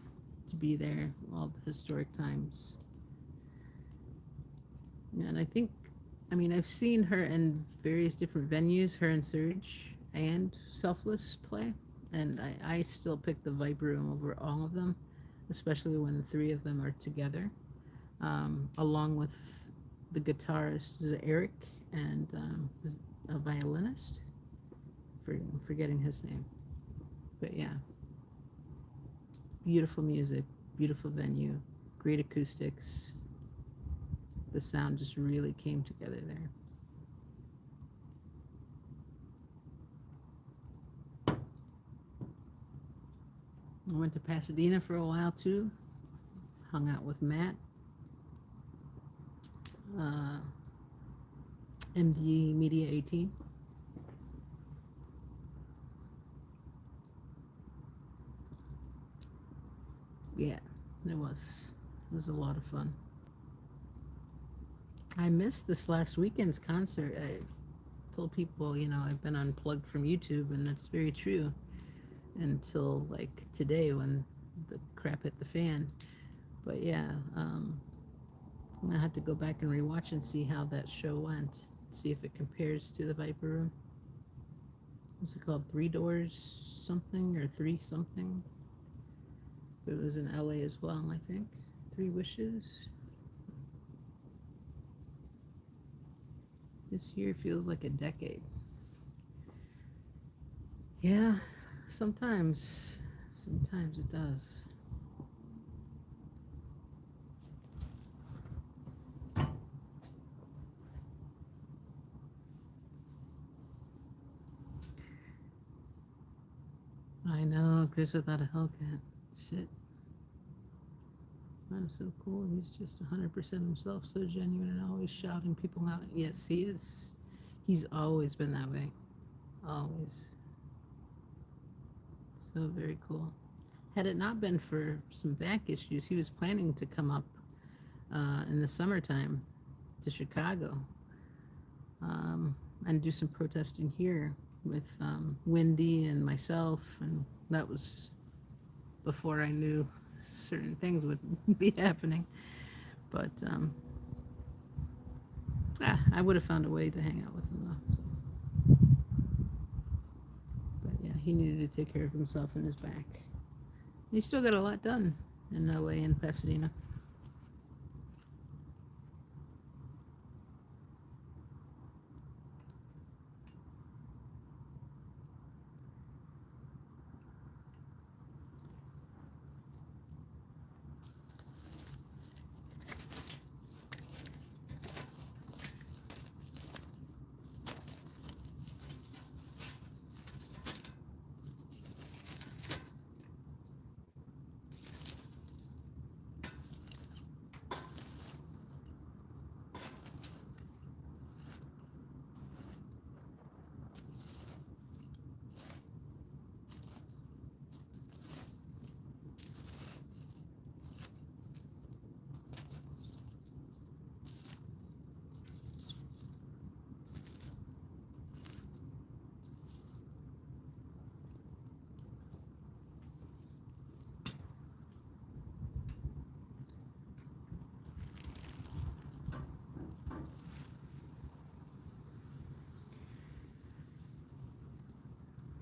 to be there, all the historic times. And I think, I mean, I've seen her in various different venues, her and Surge and Selfless play. And I still pick the Viper Room over all of them, especially when the three of them are together, along with the guitarist Eric and a violinist. Forgetting his name. But yeah, beautiful music, beautiful venue, great acoustics. The sound just really came together there. I went to Pasadena for a while too. Hung out with Matt, uh, MD Media 18. Yeah, it was. It was a lot of fun. I missed this last weekend's concert. I told people, I've been unplugged from YouTube, and that's very true until like today when the crap hit the fan. But yeah, I have to go back and rewatch and see how that show went. See if it compares to the Viper Room. What's it called? Three Doors something or three something? It was in LA as well, I think. Three Wishes. This year feels like a decade. Yeah, sometimes. Sometimes it does. I know, Chris without a Hellcat. Shit. That is so cool. He's just 100% himself, so genuine and always shouting people out. Yes, he is. He's always been that way. Always. So very cool. Had it not been for some back issues, he was planning to come up in the summertime to Chicago and do some protesting here with Wendy and myself, and that was before I knew certain things would be happening. But I would have found a way to hang out with him though. So. But yeah, he needed to take care of himself and his back. He still got a lot done in LA and Pasadena.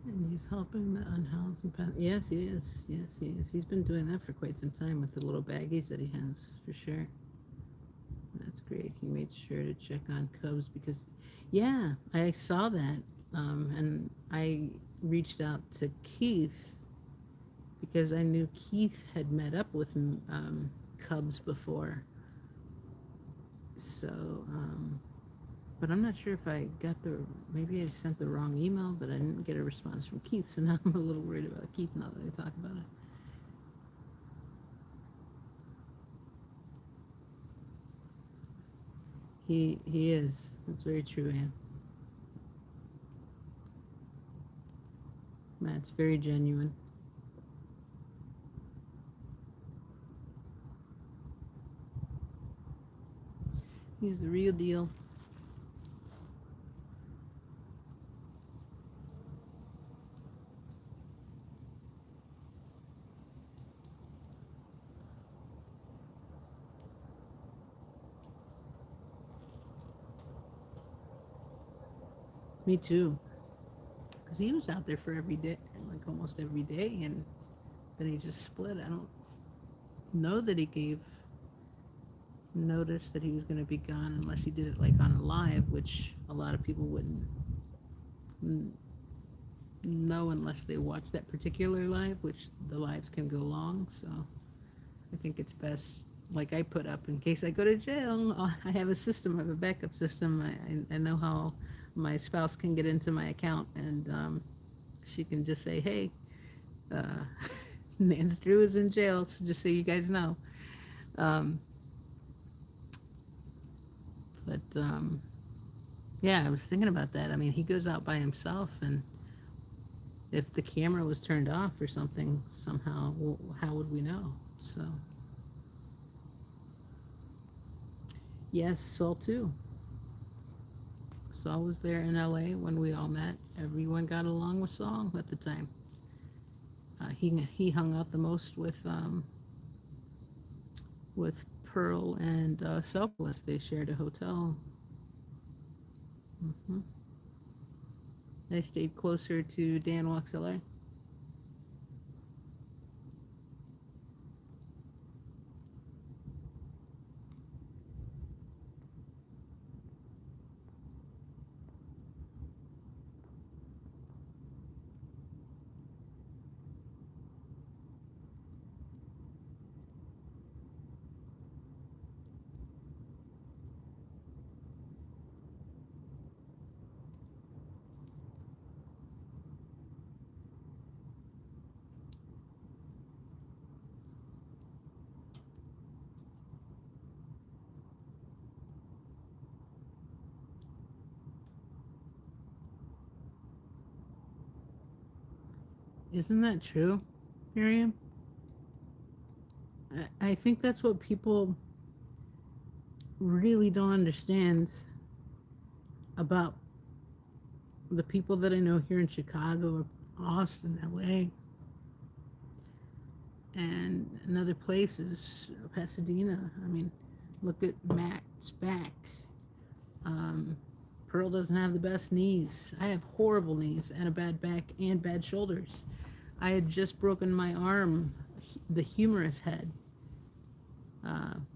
And he's helping the unhoused and yes, he is. Yes, he is. He's been doing that for quite some time with the little baggies that he has, for sure. That's great. He made sure to check on Cubs because, yeah, I saw that, and I reached out to Keith because I knew Keith had met up with Cubs before. So But I'm not sure if I got maybe I sent the wrong email, but I didn't get a response from Keith, so now I'm a little worried about Keith now that I talk about it. He is. That's very true, Anne. Matt's very genuine. He's the real deal. Me too. Because he was out there for every day, like almost every day, and then he just split. I don't know that he gave notice that he was going to be gone unless he did it like on a live, which a lot of people wouldn't know unless they watch that particular live, which the lives can go long. So I think it's best, like I put up, in case I go to jail, I have a system, I have a backup system. I know how my spouse can get into my account, and she can just say, hey, uh, Nance Drew is in jail, so just so you guys know. Um, but yeah, I was thinking about that. I mean, he goes out by himself, and if the camera was turned off or something somehow, how would we know? So, yes, Saul too. Saul was there in LA when we all met. Everyone got along with Saul at the time. He hung out the most with Pearl and Selfless. They shared a hotel. Hmm. I stayed closer to Dan Walks LA. Isn't that true, Miriam? I think that's what people really don't understand about the people that I know here in Chicago, or Austin, LA, and other places, Pasadena. I mean, look at Matt's back. Um, Pearl doesn't have the best knees. I have horrible knees and a bad back and bad shoulders. I had just broken my arm, the humerus head,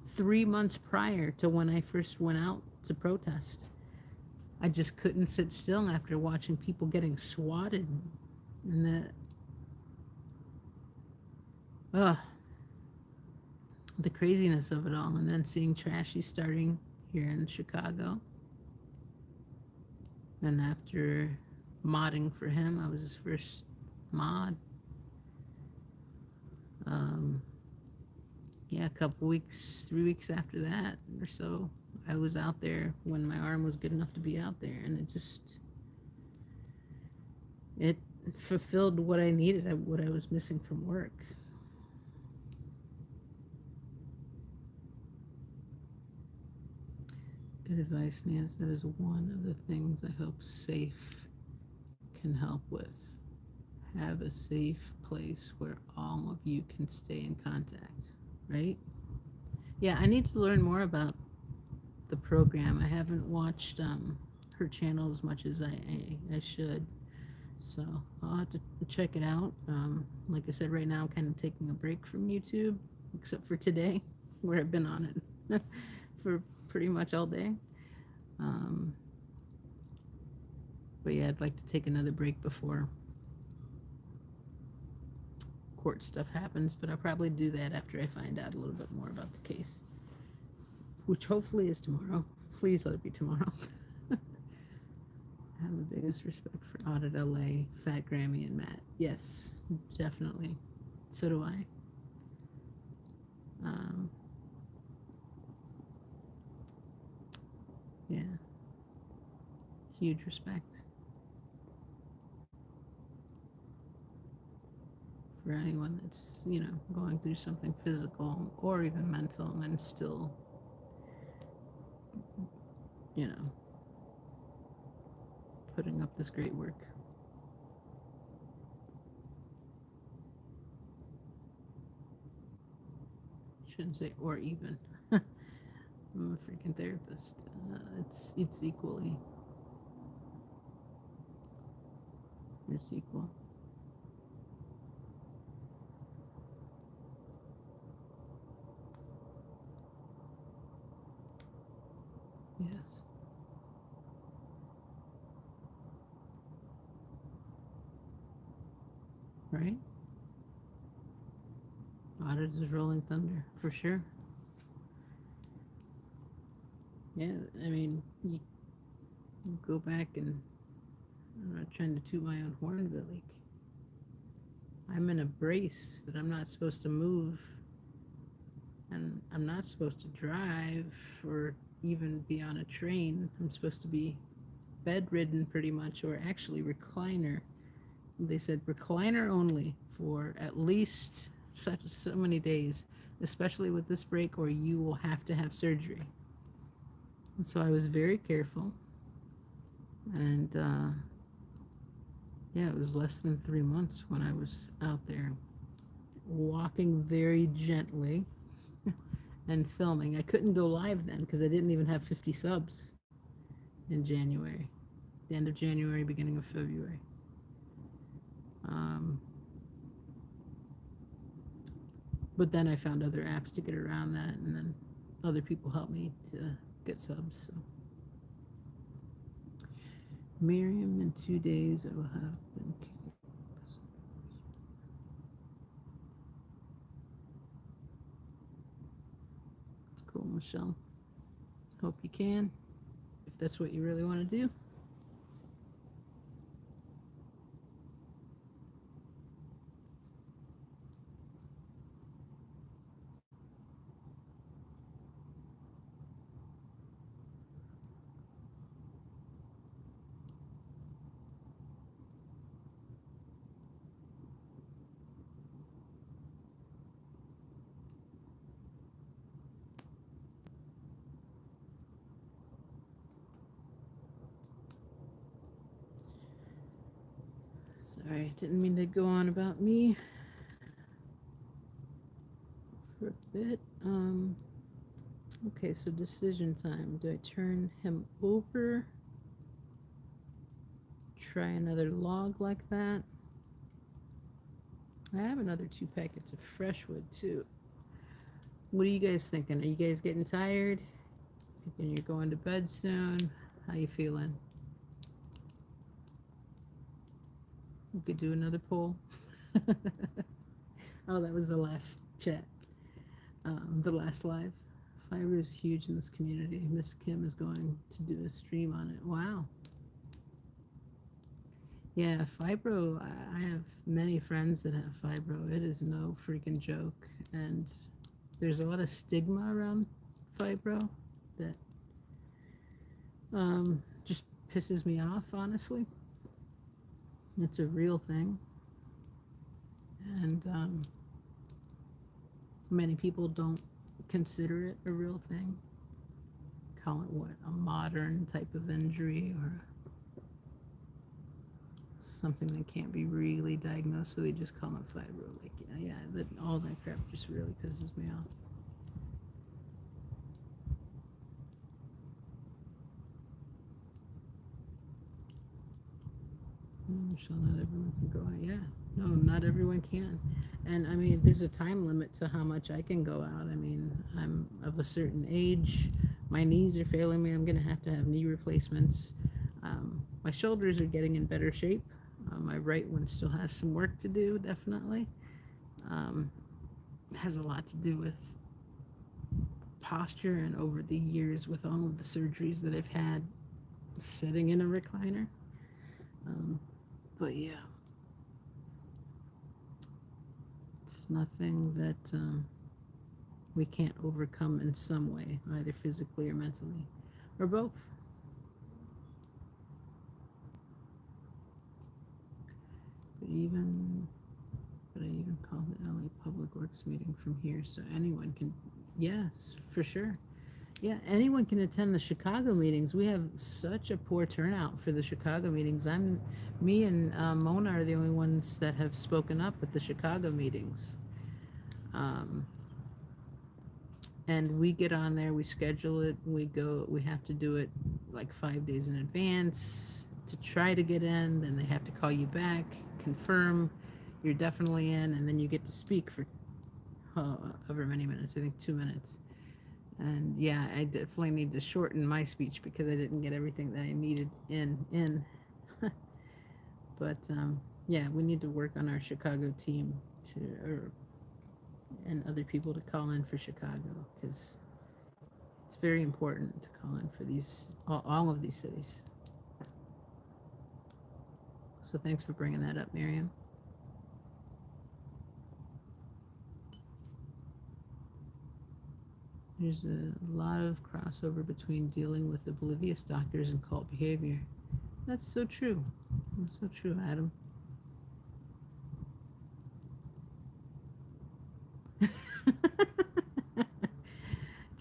3 months prior to when I first went out to protest. I just couldn't sit still after watching people getting swatted, and uh, the craziness of it all, and then seeing Trashy starting here in Chicago. And after modding for him, I was his first mod. Yeah, a couple weeks, 3 weeks after that or so, I was out there when my arm was good enough to be out there, and it fulfilled what I needed, what I was missing from work. Good advice, Nance. That is one of the things I hope SAFE can help with. Have a safe place where all of you can stay in contact, right? Yeah, I need to learn more about the program. I haven't watched her channel as much as I should. So I'll have to check it out. Like I said, right now I'm kind of taking a break from YouTube, except for today, where I've been on it for pretty much all day. But yeah, I'd like to take another break before court stuff happens, but I'll probably do that after I find out a little bit more about the case, which hopefully is tomorrow. Please let it be tomorrow. I have the biggest respect for Audit LA, Fat Grammy, and Matt. Yes, definitely. So do I. Um, yeah, huge respect for anyone that's, going through something physical or even mental and still, you know, putting up this great work. Shouldn't say or even. I'm a freaking therapist. It's equally. It's equal. Yes. Right? Audit is rolling thunder for sure. Yeah, I mean, you go back and I'm not trying to toot my own horn, but like I'm in a brace that I'm not supposed to move, and I'm not supposed to drive or even be on a train. I'm supposed to be bedridden pretty much, or actually recliner. They said recliner only for at least so many days, especially with this break, or you will have to have surgery. And so I was very careful, and yeah, it was less than 3 months when I was out there walking very gently and filming. I couldn't go live then because I didn't even have 50 subs in January, the end of January, beginning of February. Um, but then I found other apps to get around that, and then other people helped me to get subs. So. Miriam, in 2 days I will have been. It's cool, Michelle. Hope you can, if that's what you really want to do. Sorry, didn't mean to go on about me for a bit. Okay, so decision time. Do I turn him over? Try another log like that? I have another 2 packets of fresh wood too. What are you guys thinking? Are you guys getting tired? Thinking you're going to bed soon? How you feeling? We could do another poll. Oh, that was the last chat. The last live. Fiber is huge in this community. Miss Kim is going to do a stream on it. Wow. Yeah, fibro. I have many friends that have fibro. It is no freaking joke. And there's a lot of stigma around fibro that just pisses me off, honestly. It's a real thing. And many people don't consider it a real thing. Call it what? A modern type of injury or something that can't be really diagnosed, so they just call it fibro. Like, yeah, that all that crap just really pisses me off. So not everyone can go out. Yeah, no, not everyone can. And I mean, there's a time limit to how much I can go out. I mean, I'm of a certain age. My knees are failing me. I'm going to have knee replacements. My shoulders are getting in better shape. My right one still has some work to do, definitely. It has a lot to do with posture, and over the years with all of the surgeries that I've had sitting in a recliner, But yeah, it's nothing that we can't overcome in some way, either physically or mentally, or both. But even, but I even called the LA Public Works meeting from here, so anyone can. Yes, for sure. Yeah, anyone can attend the Chicago meetings. We have such a poor turnout for the Chicago meetings. Me and Mona are the only ones that have spoken up at the Chicago meetings. Um, and we get on there, we schedule it, we go, we have to do it like 5 days in advance to try to get in. Then they have to call you back, confirm you're definitely in, and then you get to speak for however many minutes. I think 2 minutes. And yeah, I definitely need to shorten my speech because I didn't get everything that I needed in. But yeah, we need to work on our Chicago team and other people to call in for Chicago because it's very important to call in for all of these cities. So thanks for bringing that up, Miriam. There's a lot of crossover between dealing with oblivious doctors and cult behavior. That's so true. That's so true, Adam.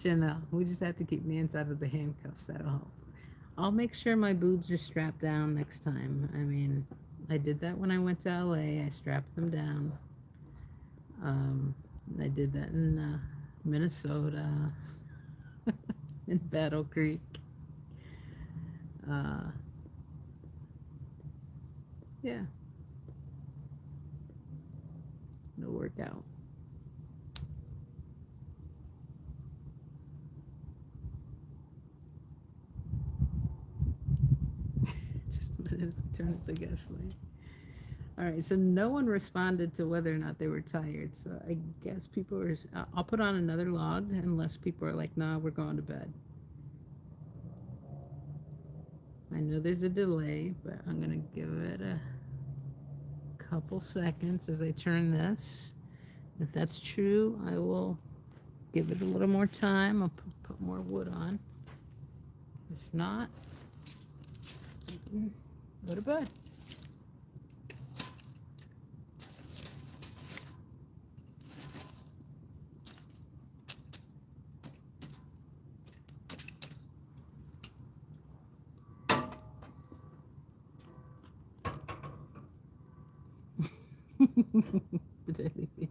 Janelle, we just have to keep Nance out of the handcuffs. That'll help. I'll make sure my boobs are strapped down next time. I mean, I did that when I went to LA. I strapped them down. I did that in Minnesota, in Battle Creek. Uh, yeah, it'll work out. Just a minute, turn up the gasoline. All right, so no one responded to whether or not they were tired. So I guess people are. I'll put on another log unless people are like, "Nah, we're going to bed." I know there's a delay, but I'm gonna give it a couple seconds as I turn this. If that's true, I will give it a little more time. I'll put more wood on. If not, we can go to bed. Did I leave the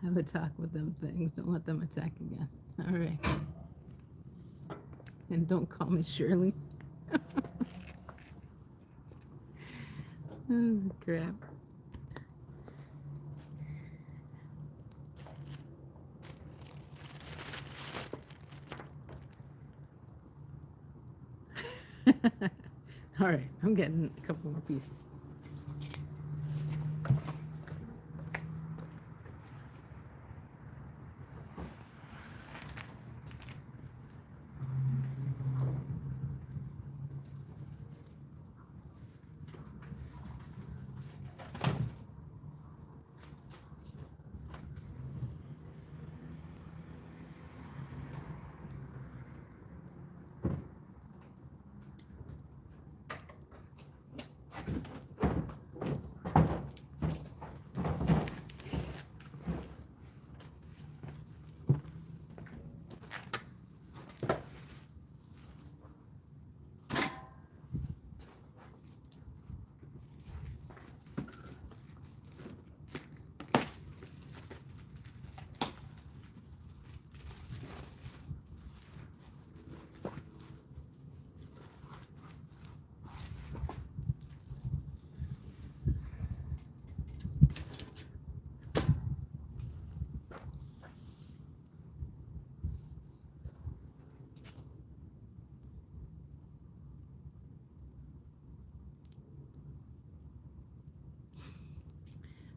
Have a talk with them things. Don't let them attack again. All right. And don't call me Shirley. Oh, crap. All right. I'm getting a couple more pieces.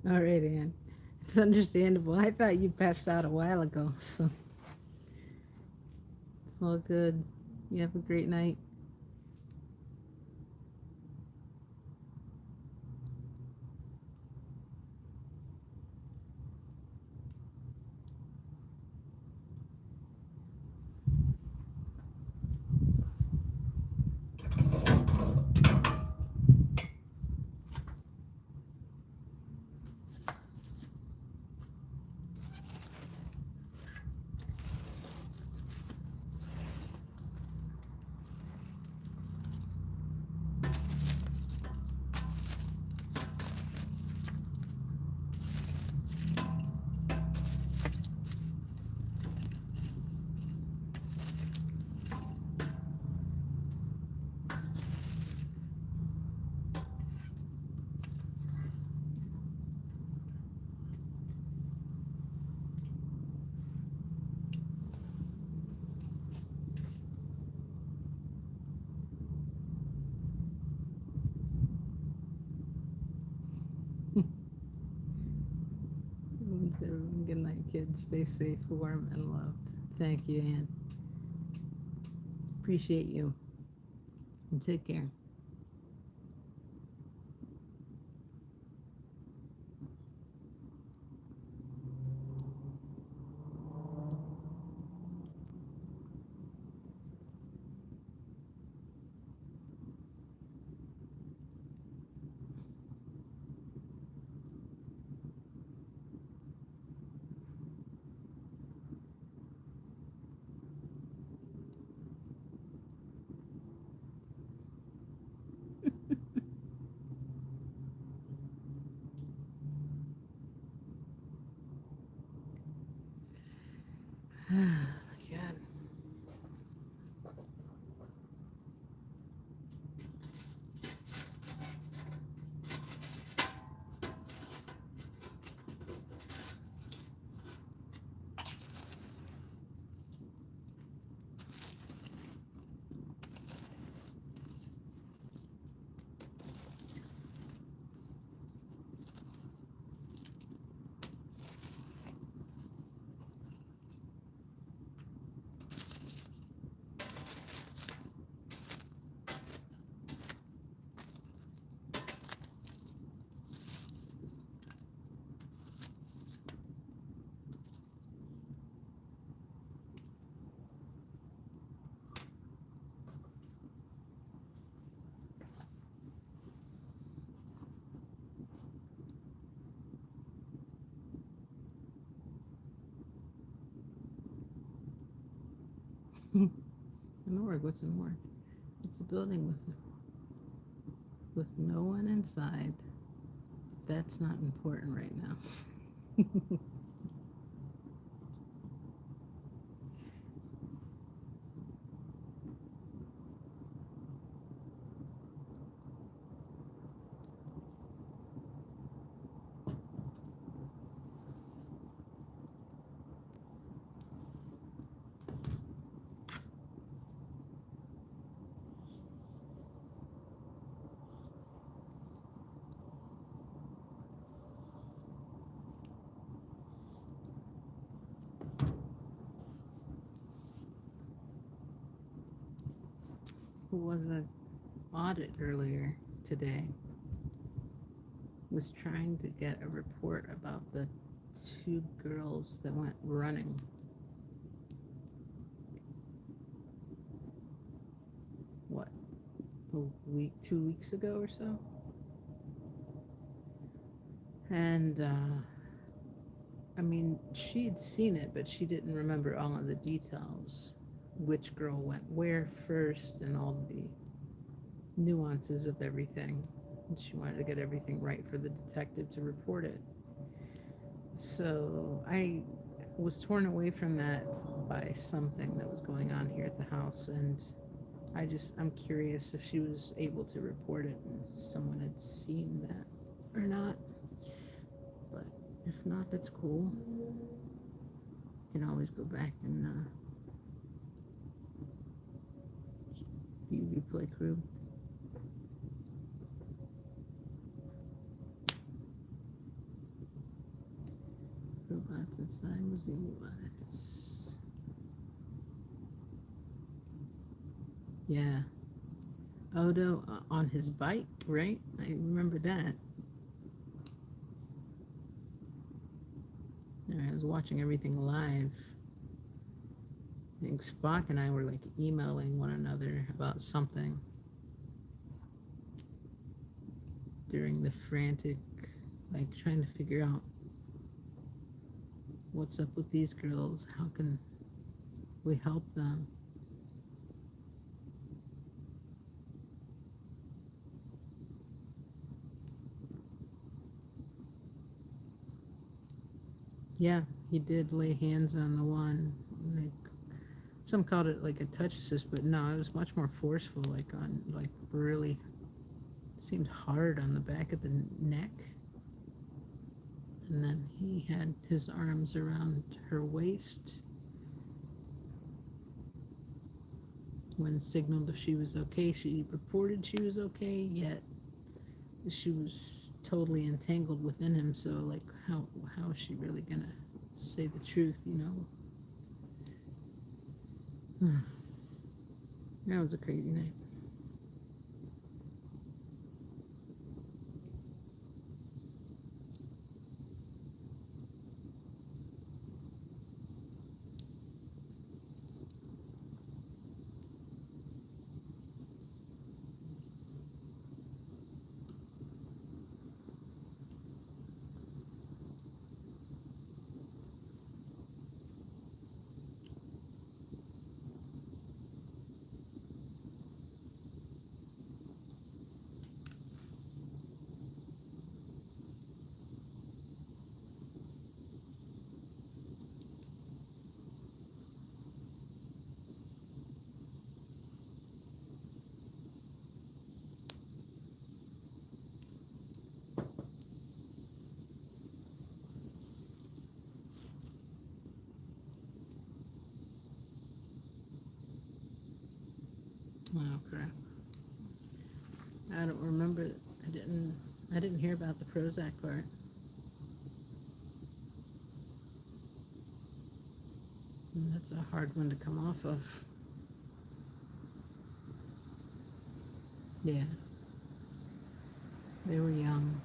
All right, Ann. It's understandable. I thought you passed out a while ago, so All good. You have a great night. Good night, kids. Stay safe, warm, and loved. Thank you, Anne. Appreciate you. And take care. God. Morgue, what's a morgue? It's a building with no one inside. That's not important right now. Who was an audit earlier today was trying to get a report about the two girls that went running. What, a week, 2 weeks ago or so? And I mean, she'd seen it, but she didn't remember all of the details. Which girl went where first and all the nuances of everything. And she wanted to get everything right for the detective to report it. So I was torn away from that by something that was going on here at the house, and I'm curious if she was able to report it and if someone had seen that or not. But if not, that's cool. You can always go back and view replay crew. Robots inside was the was. Yeah. Odo on his bike, right? I remember that. I was watching everything live. I think Spock and I were like emailing one another about something during the frantic, like trying to figure out what's up with these girls. How can we help them? Yeah, he did lay hands on the one. Like, some called it like a touch assist, but no, it was much more forceful. Like on, like really seemed hard on the back of the neck. And then he had his arms around her waist when signaled if she was okay. She reported she was okay, yet she was totally entangled within him. So like, how is she really gonna say the truth? That was a crazy night. Oh crap! I don't remember. I didn't hear about the Prozac part. And that's a hard one to come off of. Yeah, they were young.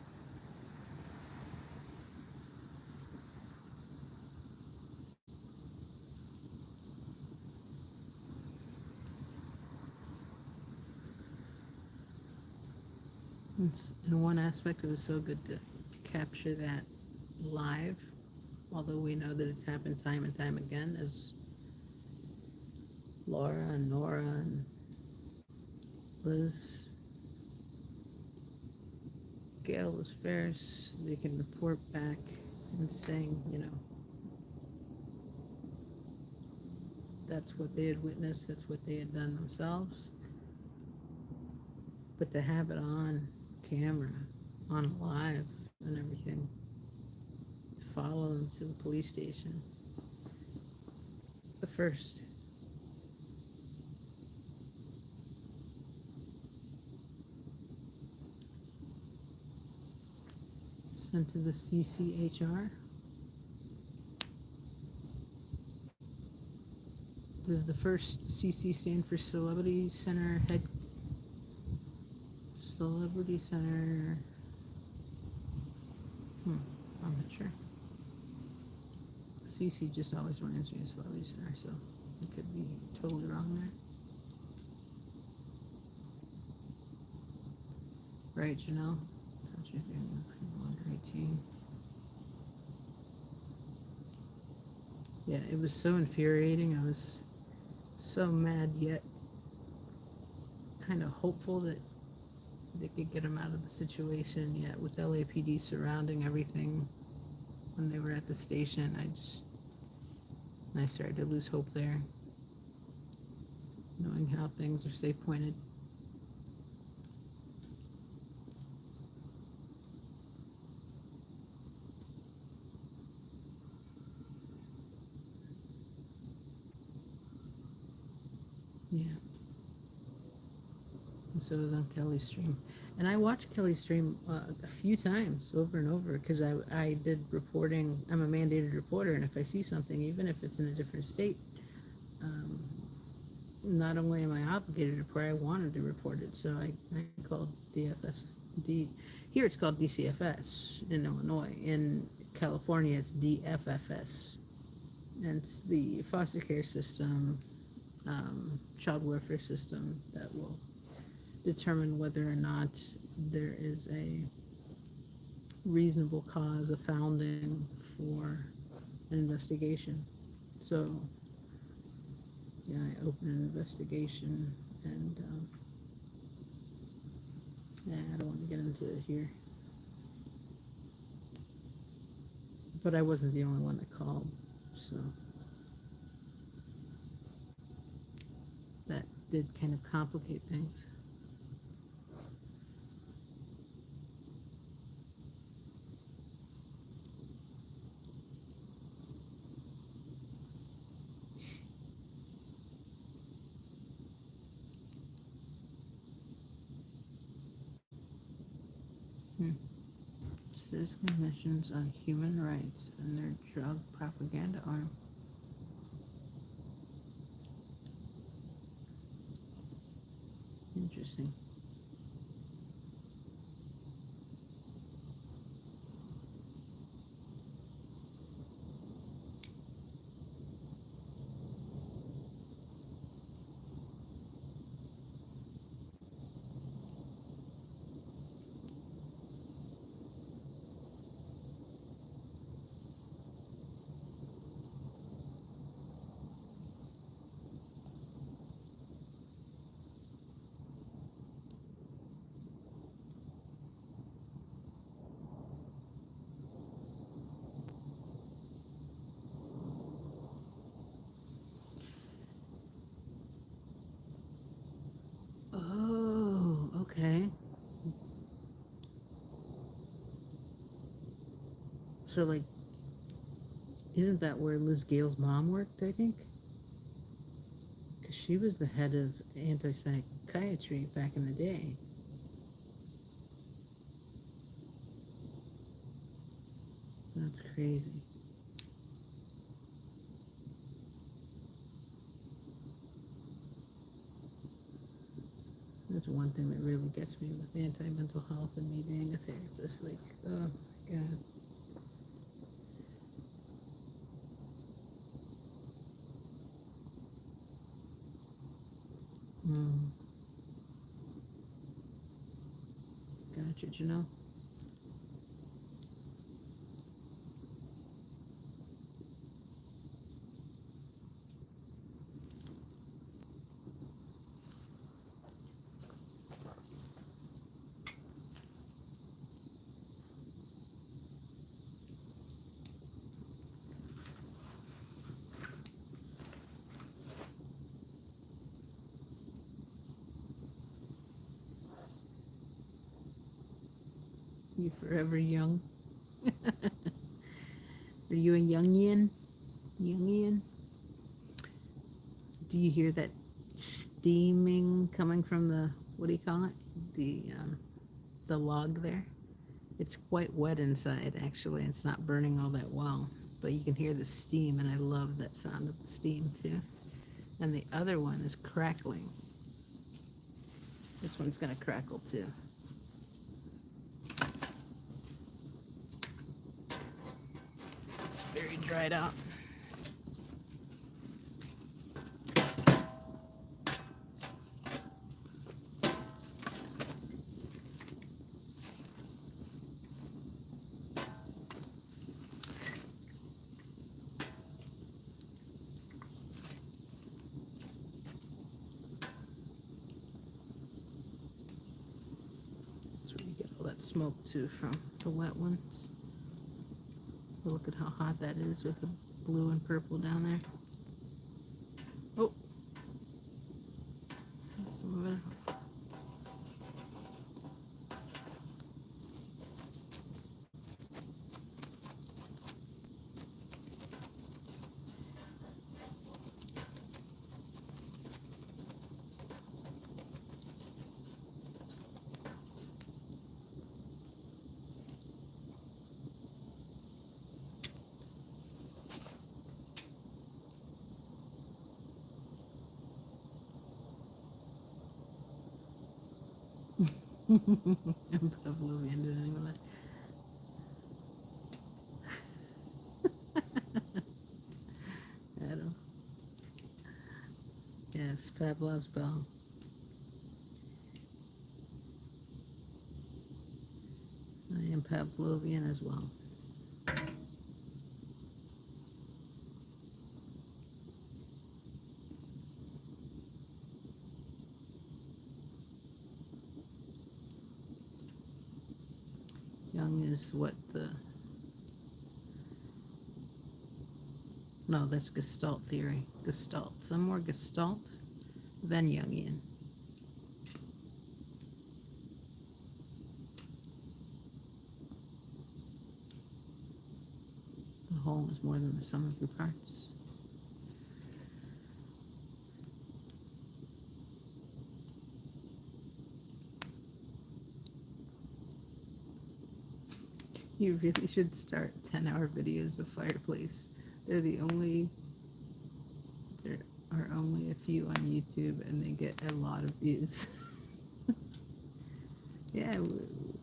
In one aspect, it was so good to capture that live, although we know that it's happened time and time again, as Laura and Nora and Liz, Gail was Ferris, they can report back and saying, that's what they had witnessed, that's what they had done themselves. But to have it on camera, on live and everything, follow them to the police station. The first. Sent to the CCHR. Does the first CC stand for Celebrity Center Head? Celebrity Center. I'm not sure. CC just always reminds me of Celebrity Center, so I could be totally wrong there. Right, Janelle? Under 18. Yeah, it was so infuriating. I was so mad, yet kind of hopeful that they could get him out of the situation. Yet with LAPD surrounding everything when they were at the station, I started to lose hope there, knowing how things are safe pointed. Yeah. And so it was on Kelly's stream. And I watched Kelly's stream a few times over and over because I did reporting. I'm a mandated reporter, and if I see something, even if it's in a different state, um, not only am I obligated to report, I wanted to report it, so I called DFS. Here it's called DCFS in Illinois. In California, it's DFFS. And it's the foster care system, child welfare system that will determine whether or not there is a reasonable cause of founding for an investigation. So, yeah, I opened an investigation, and yeah, I don't want to get into it here. But I wasn't the only one that called, so that did kind of complicate things. Hmm. Citizen missions on human rights and their drug propaganda arm. Interesting. Oh, okay. So, like, isn't that where Liz Gale's mom worked, I think? Because she was the head of anti-psychiatry back in the day. That's crazy. That's one thing that really gets me with anti-mental health and me being a therapist. Like, oh my God. Mm, gotcha, Janelle. You forever young. Are you a Jungian? Jungian? Do you hear that steaming coming from the, what do you call it? The log there? It's quite wet inside, actually. It's not burning all that well, but you can hear the steam, and I love that sound of the steam too. And the other one is crackling. This one's gonna crackle too. It's very dried out. That's where you get all that smoke too from the wet ones. Look at how hot that is with the blue and purple down there. Oh, some of it. I'm Pavlovian, did anyone? Adam. Yes, Pavlov's bell. I am Pavlovian as well. Jung is what the... No, that's Gestalt theory. Gestalt. Some more Gestalt than Jungian. The whole is more than the sum of your parts. You really should start 10-hour videos of fireplace. They're the only... There are only a few on YouTube, and they get a lot of views. Yeah,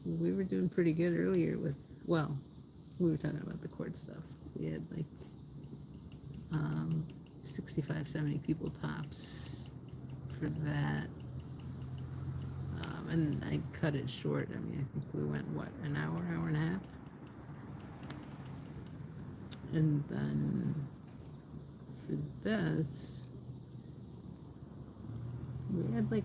we were doing pretty good earlier with... Well, we were talking about the court stuff. We had like 65, 70 people tops for that. And I cut it short. I mean, I think we went, what, an hour, hour and a half? And then for this, we had like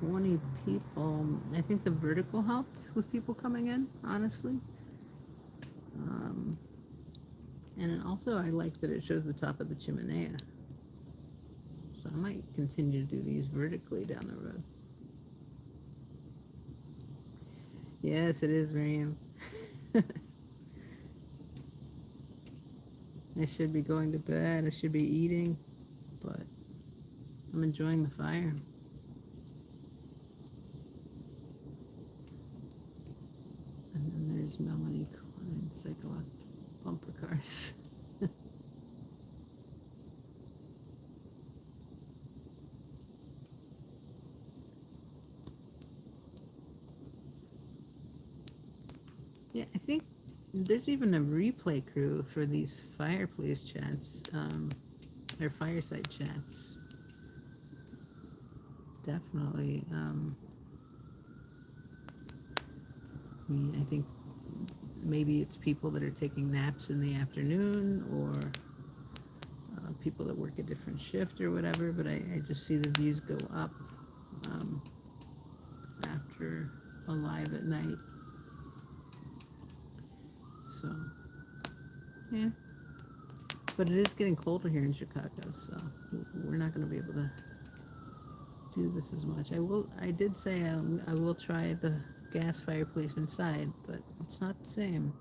20 people. I think the vertical helped with people coming in, honestly. And also I like that it shows the top of the Chimenea. So I might continue to do these vertically down the road. Yes, it is, Miriam. I should be going to bed. I should be eating, but I'm enjoying the fire. And then there's Melanie Klein, psychological bumper cars. Yeah, I think there's even a replay crew for these fireplace chats, or fireside chats. Definitely. I think maybe it's people that are taking naps in the afternoon, or people that work a different shift or whatever, but I just see the views go up after a live at night. So, yeah. But it is getting colder here in Chicago, so we're not going to be able to do this as much. I did say I will try the gas fireplace inside, but it's not the same.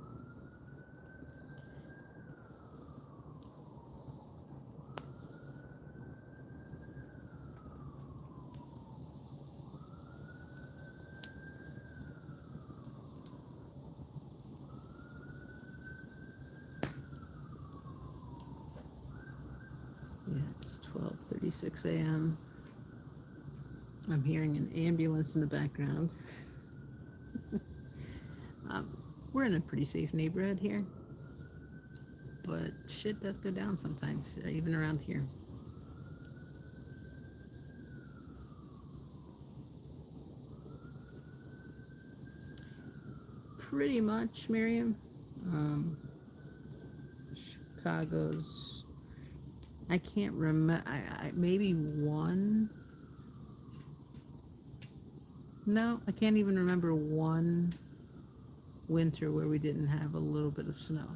Yeah, it's 12:36 a.m. I'm hearing an ambulance in the background. We're in a pretty safe neighborhood here, but shit does go down sometimes, even around here. Pretty much, Miriam. Chicago's... I can't remember. I maybe one... No, I can't even remember one winter where we didn't have a little bit of snow.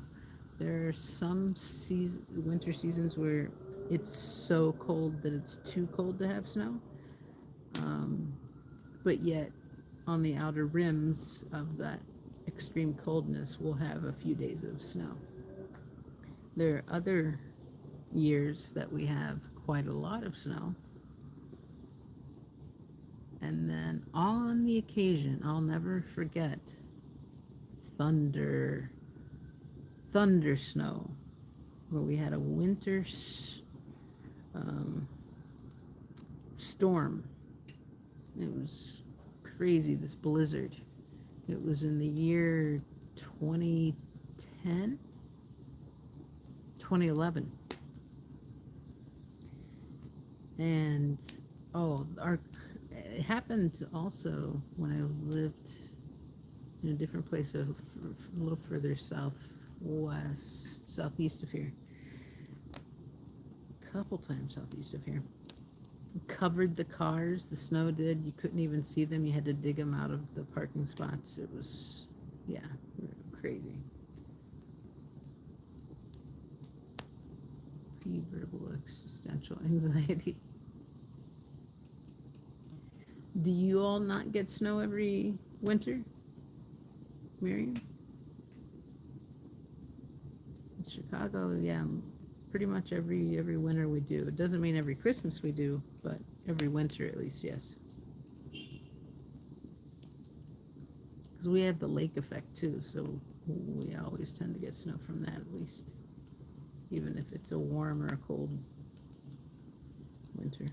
There are some winter seasons where it's so cold that it's too cold to have snow. But yet, on the outer rims of that extreme coldness, we'll have a few days of snow. There are other years that we have quite a lot of snow. And then on the occasion, I'll never forget, thunder snow, where we had a winter storm. It was crazy, this blizzard. It was in the year 2010, 2011. And, it happened also when I lived in a different place, a little further southeast of here. A couple times southeast of here. Covered the cars, the snow did. You couldn't even see them. You had to dig them out of the parking spots. It was, yeah, crazy. Pre-verbal existential anxiety. Do you all not get snow every winter, Miriam? In Chicago, yeah, pretty much every winter we do. It doesn't mean every Christmas we do, but every winter at least, yes. Because we have the lake effect too, so we always tend to get snow from that at least, even if it's a warm or a cold winter.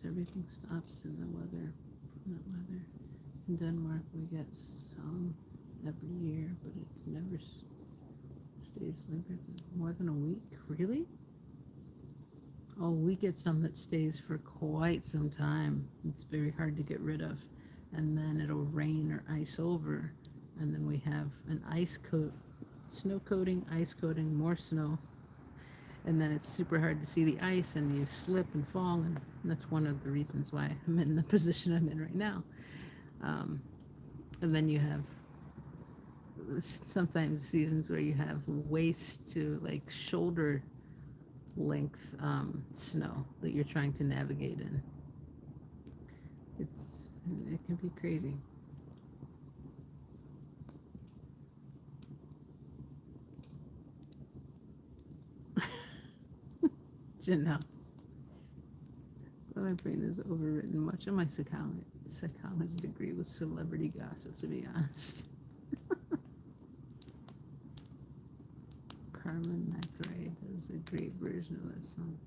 Everything stops in the weather. In Denmark, we get some every year, but it never stays longer than more than a week. Really? Oh, we get some that stays for quite some time. It's very hard to get rid of. And then it'll rain or ice over. And then we have an ice coat, snow coating, ice coating, more snow. And then it's super hard to see the ice, and you slip and fall, and that's one of the reasons why I'm in the position I'm in right now. And then you have sometimes seasons where you have waist to like shoulder length snow that you're trying to navigate in. It can be crazy. Janelle. My brain has overwritten much of my psychology degree with celebrity gossip, to be honest. Carmen McRae does a great version of that song.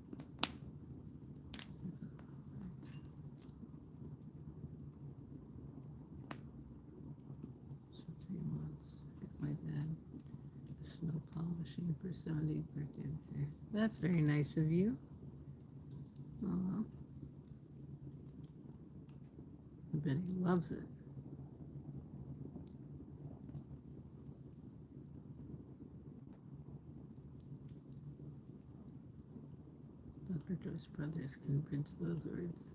For 3 months, got my dad snow polishing for 70th birthday this year. That's very nice of you. Oh, I bet he loves it. Dr. Joyce Brothers can bridge those words.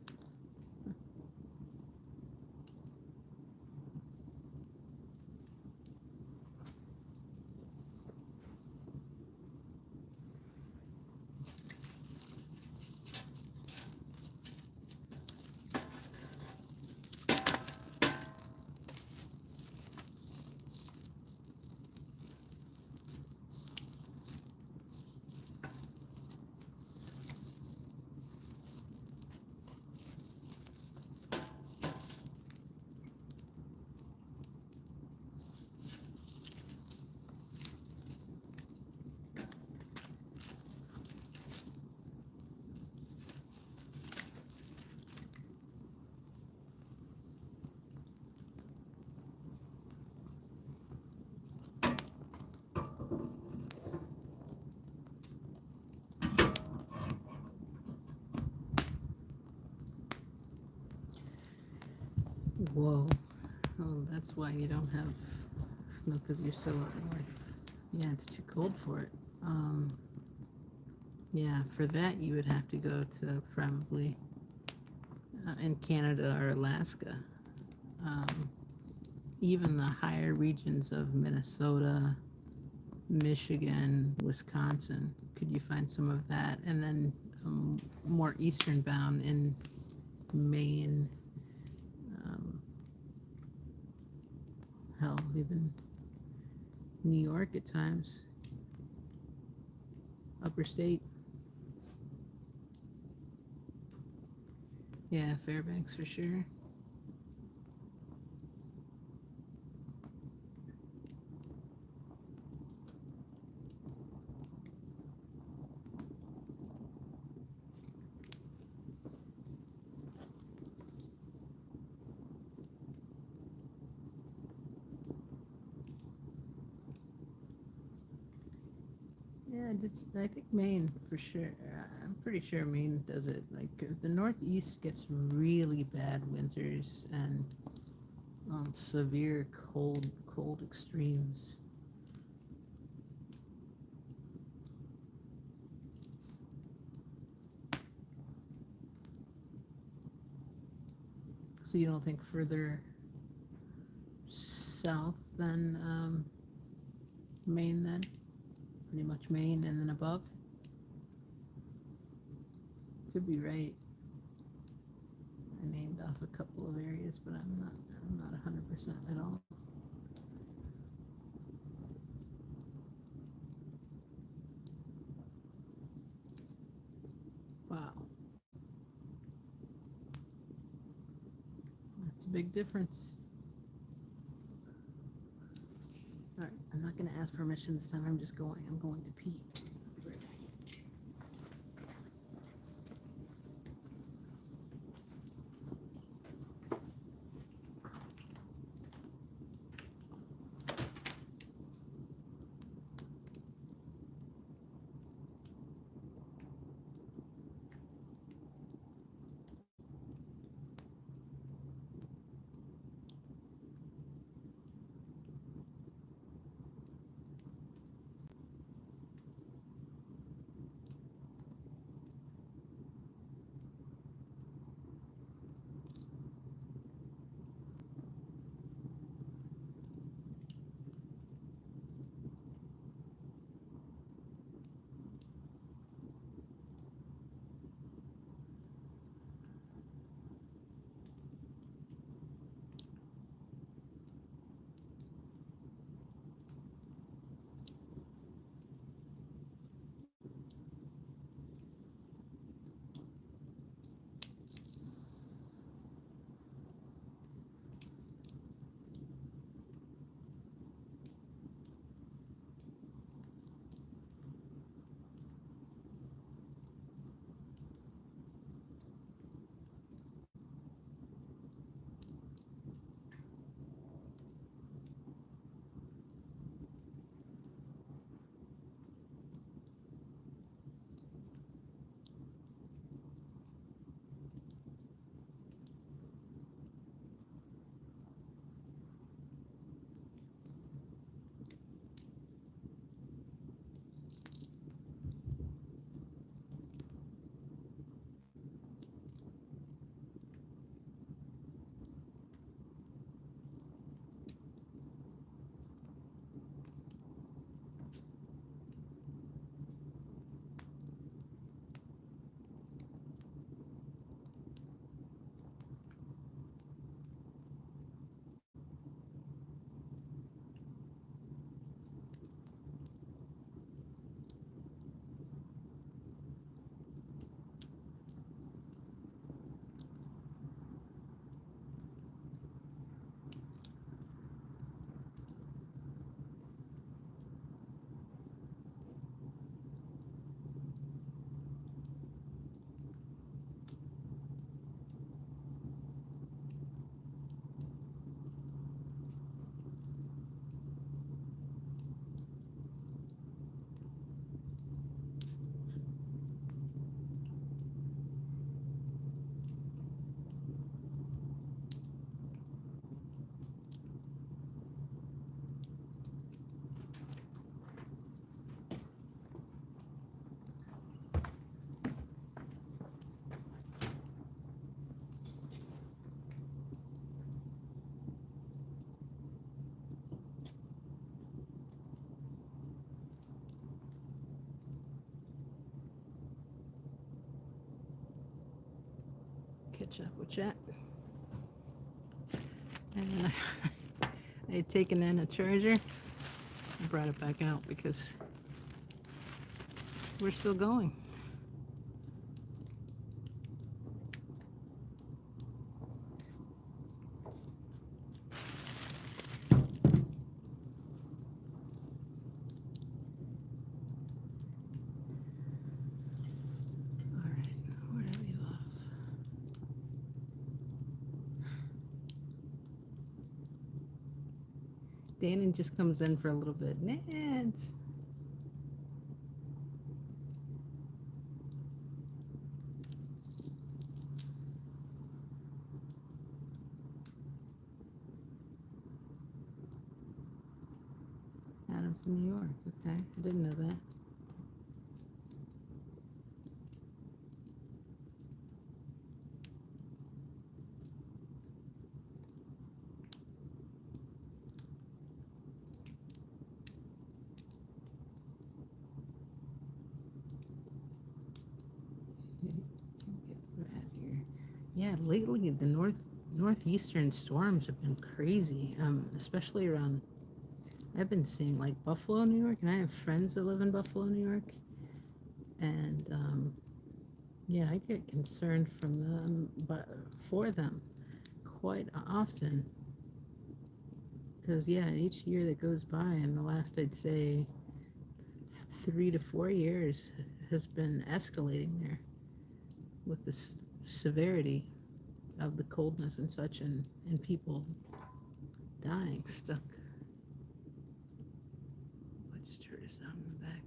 Whoa. Oh, that's why you don't have Snow because you're so up north. Yeah, it's too cold for it. Yeah, for that you would have to go to probably in Canada or Alaska. Um, Even the higher regions of Minnesota, Michigan, Wisconsin, could you find some of that? And then more eastern bound in Maine, um, hell, even New York at times, upper state. Yeah, Fairbanks for sure. Yeah, I think Maine for sure. I'm pretty sure Maine does it. Like the Northeast gets really bad winters and severe cold extremes. So you don't think further south than Maine then? Pretty much Maine and then above? Could be right. I named off a couple of areas, but I'm not 100% at all. Wow, that's a big difference. All right, I'm not going to ask permission this time. I'm just going. I'm going to pee. I'll be right back. catch up with chat. And I had taken in a charger. I brought it back out because we're still going. Danny just comes in for a little bit. Nance. Adams, New York. Okay, I didn't know that. Yeah, lately the northeastern storms have been crazy, especially around. I've been seeing like Buffalo, New York, and I have friends that live in Buffalo, New York, and yeah, I get concerned from them, but for them quite often, because yeah, each year that goes by, and the last I'd say 3 to 4 years has been escalating there with the severity of the coldness and such, and people dying, stuck. I just heard a sound in the back.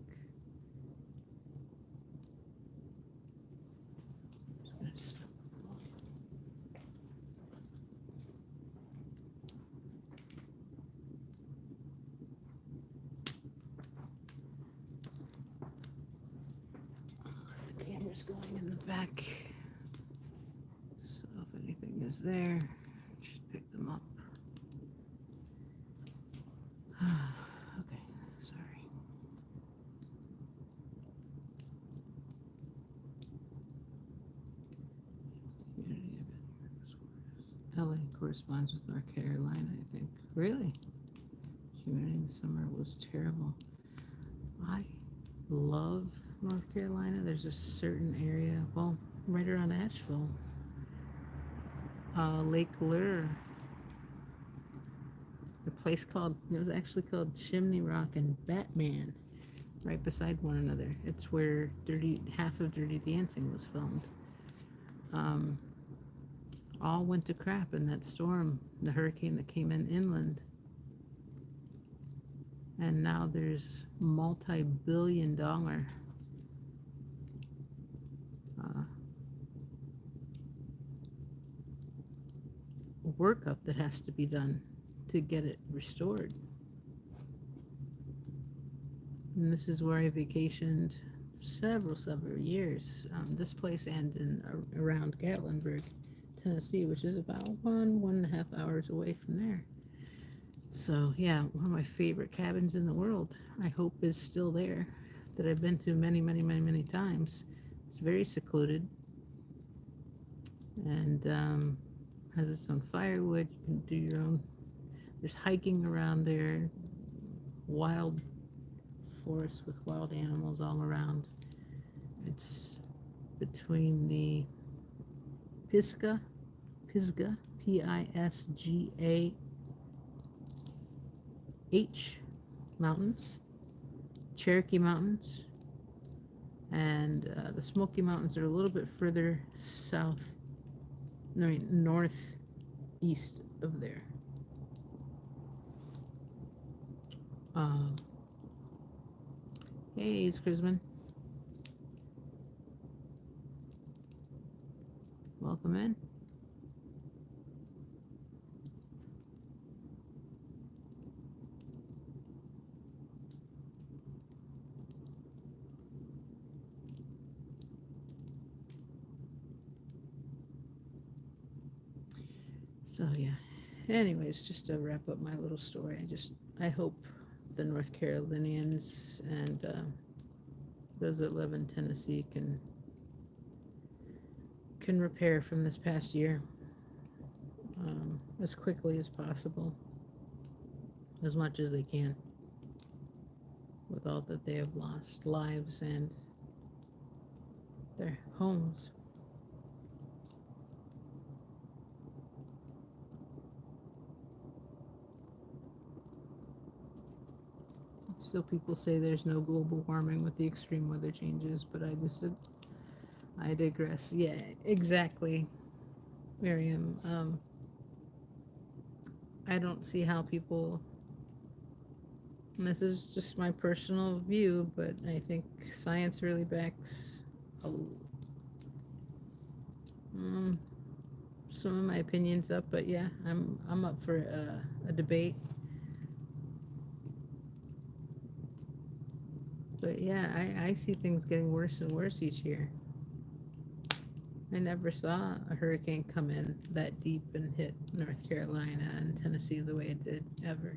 The camera's going in the back, so if anything is there, should pick them up. Okay, sorry. LA corresponds with North Carolina, I think. Really? Humidity in the summer was terrible. I love North Carolina. There's a certain area, well, right around Asheville, Lake Lure. The place it was actually called Chimney Rock and Batman, right beside one another. It's where half of Dirty Dancing was filmed. All went to crap in that storm, the hurricane that came in inland. And now there's multi-billion-dollar workup that has to be done to get it restored. And this is where I vacationed several years. This place and around Gatlinburg, Tennessee, which is about 1.5 hours away from there. So yeah, one of my favorite cabins in the world, I hope is still there, that I've been to many times. It's very secluded and has its own firewood. You can do your own. There's hiking around there, wild forest with wild animals all around. It's between the Pisgah, Pisgah mountains, Cherokee Mountains, and the Smoky Mountains are a little bit further northeast of there. Hey, it's Chrisman. Welcome in. So yeah, anyways, just to wrap up my little story, I hope the North Carolinians and those that live in Tennessee can can repair from this past year as quickly as possible, as much as they can, with all that they have lost, lives and their homes. Still, people say there's no global warming with the extreme weather changes, but I digress. Yeah, exactly, Miriam. I don't see how people, and this is just my personal view, but I think science really backs some of my opinions up. But yeah, I'm up for a debate. But yeah, I see things getting worse and worse each year. I never saw a hurricane come in that deep and hit North Carolina and Tennessee the way it did, ever.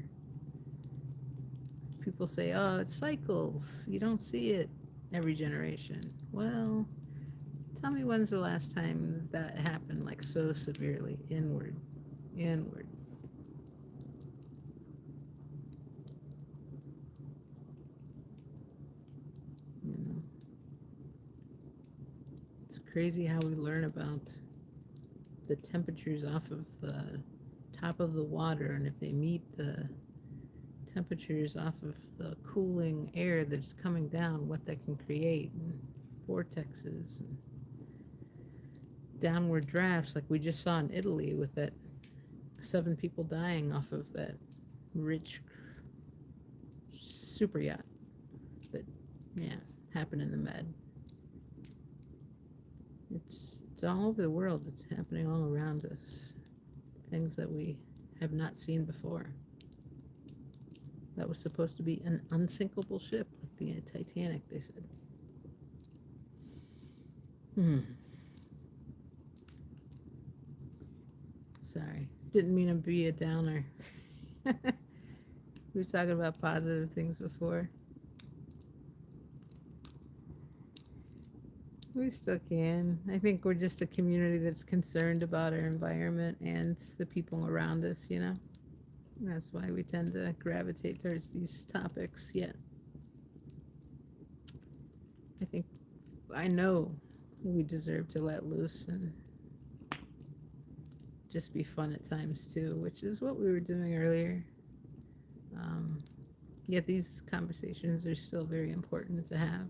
People say, oh, it cycles. You don't see it every generation. Well, tell me when's the last time that happened, like so severely, inward. You know, it's crazy how we learn about the temperatures off of the top of the water, and if they meet the temperatures off of the cooling air that's coming down, what that can create, and vortexes and downward drafts, like we just saw in Italy with that 7 people dying off of that rich super yacht that, yeah, happened in the Med. It's all over the world. It's happening all around us. Things that we have not seen before. That was supposed to be an unsinkable ship, like the Titanic, they said. Sorry. Didn't mean to be a downer. We were talking about positive things before. We still can. I think we're just a community that's concerned about our environment and the people around us, you know? That's why we tend to gravitate towards these topics. Yet, I know we deserve to let loose and just be fun at times too, which is what we were doing earlier. Yet these conversations are still very important to have.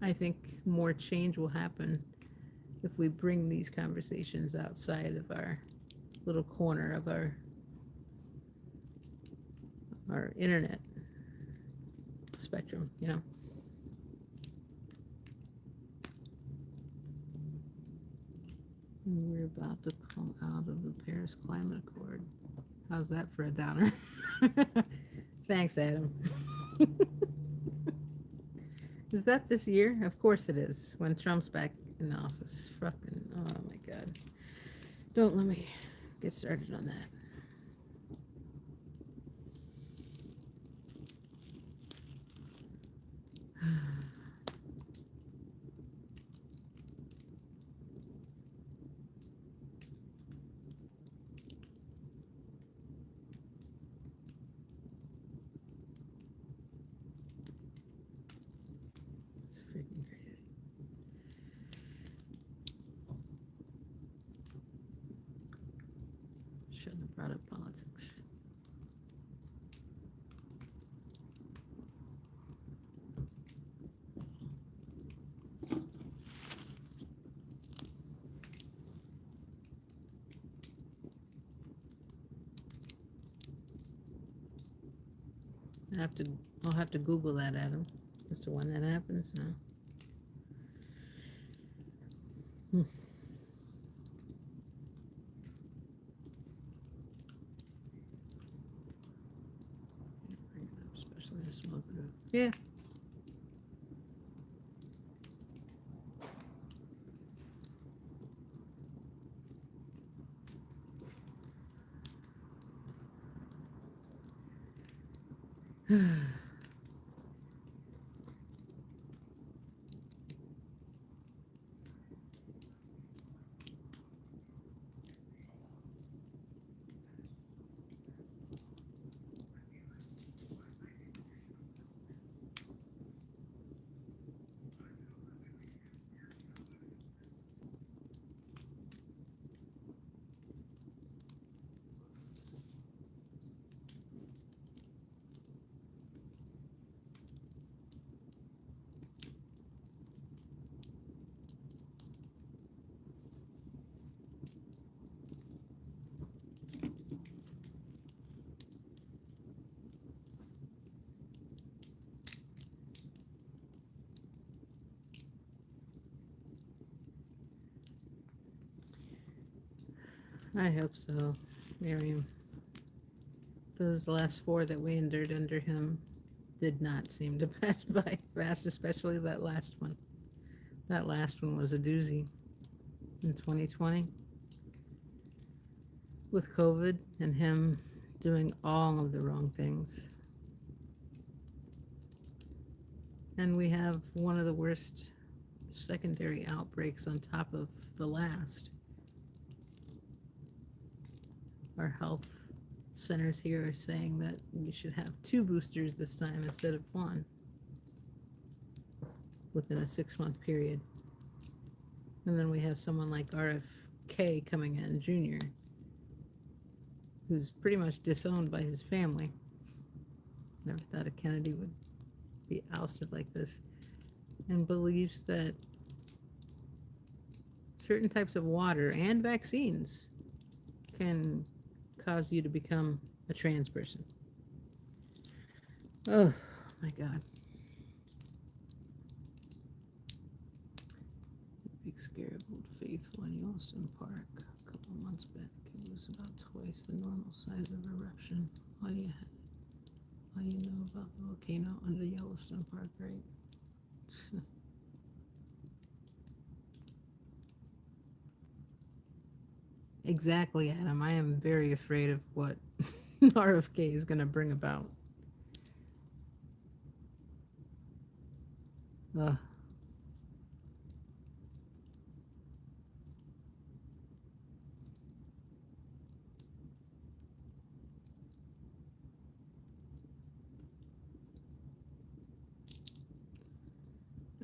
I think more change will happen if we bring these conversations outside of our little corner of our internet spectrum, you know. And we're about to come out of the Paris Climate Accord. How's that for a downer? Thanks, Adam. Is that this year? Of course it is, when Trump's back in the office. Fucking, oh my God. Don't let me get started on that. Shouldn't have brought up politics. I'll have to Google that, Adam, as to when that happens now. Especially the small group. Yeah. I hope so, Miriam. Those last 4 that we endured under him did not seem to pass by fast, especially that last one. That last one was a doozy in 2020 with COVID and him doing all of the wrong things. And we have one of the worst secondary outbreaks on top of the last. Our health centers here are saying that we should have 2 boosters this time instead of 1 within a 6-month period. And then we have someone like RFK coming in, Jr., who's pretty much disowned by his family. Never thought a Kennedy would be ousted like this, and believes that certain types of water and vaccines can cause you to become a trans person. Oh my God. Big scare of Old Faithful in Yellowstone Park a couple of months back. It was about twice the normal size of eruption. All you know about the volcano under Yellowstone Park, right? Exactly, Adam. I am very afraid of what RFK is going to bring about. Ugh.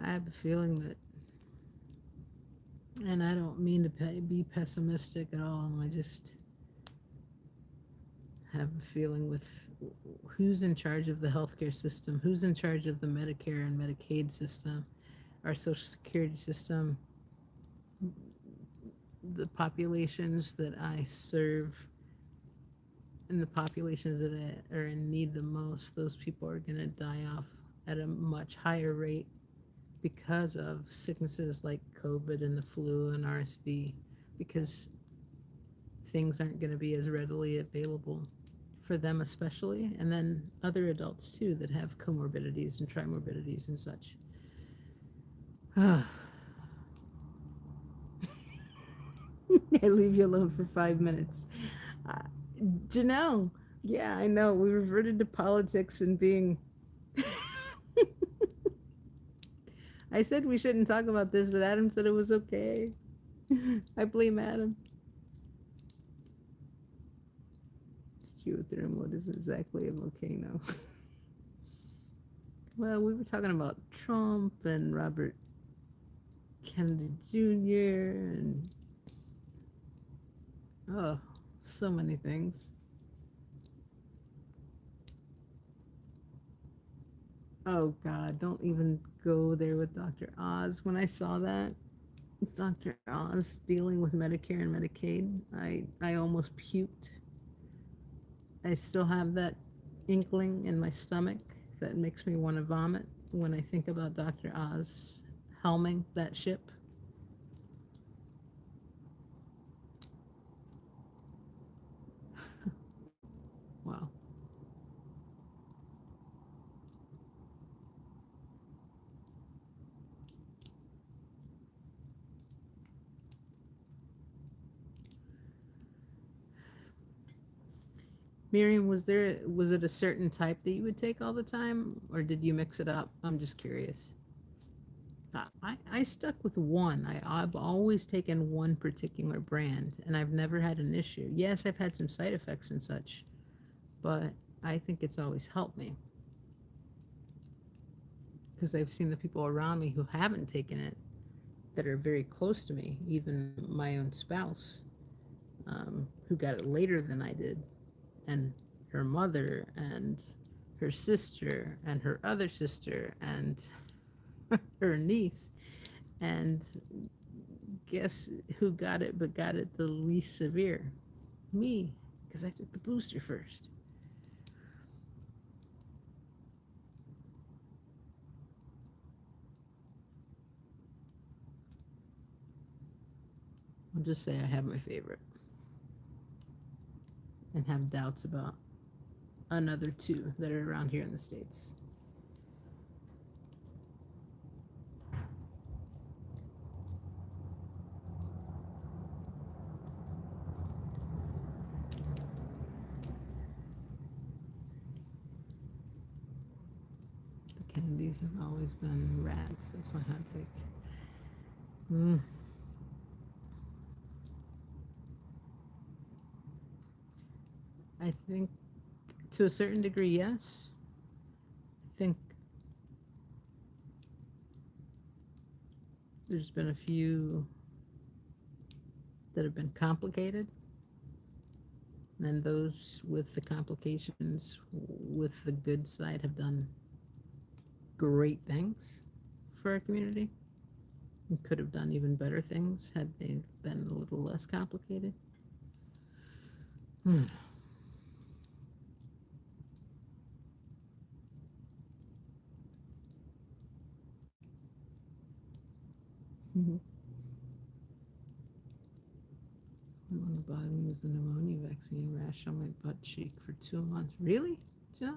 I have a feeling that, and I don't mean to be pessimistic at all, I just have a feeling with who's in charge of the healthcare system, who's in charge of the Medicare and Medicaid system, our Social Security system, the populations that I serve, and the populations that are in need the most, those people are going to die off at a much higher rate because of sicknesses like COVID and the flu and RSV, because things aren't going to be as readily available for them especially, and then other adults too that have comorbidities and trimorbidities and such. I leave you alone for 5 minutes. Uh, Janelle, yeah, I know. We reverted to politics and being. I said we shouldn't talk about this, but Adam said it was okay. I blame Adam. Geothermal is exactly a volcano. Well, we were talking about Trump and Robert Kennedy Jr. and oh, so many things. Oh God, don't even go there with Dr. Oz. When I saw that, Dr. Oz dealing with Medicare and Medicaid, I almost puked. I still have that inkling in my stomach that makes me want to vomit when I think about Dr. Oz helming that ship. Wow. Miriam, was it a certain type that you would take all the time, or did you mix it up? I'm just curious. I stuck with one. I've always taken one particular brand, and I've never had an issue. Yes, I've had some side effects and such, but I think it's always helped me because I've seen the people around me who haven't taken it that are very close to me, even my own spouse, who got it later than I did, and her mother, and her sister, and her other sister, and her niece. And guess who got it but got it the least severe? Me, because I took the booster first. I'll just say I have my favorite. and have doubts about another two that are around here in the States. The Kennedys have always been rats. That's my hot take. I think to a certain degree, yes. I think there's been a few that have been complicated, and those with the complications with the good side have done great things for our community. We could have done even better things had they been a little less complicated. One that bothered me was the pneumonia vaccine rash on my butt cheek for 2 months. Really? Joe?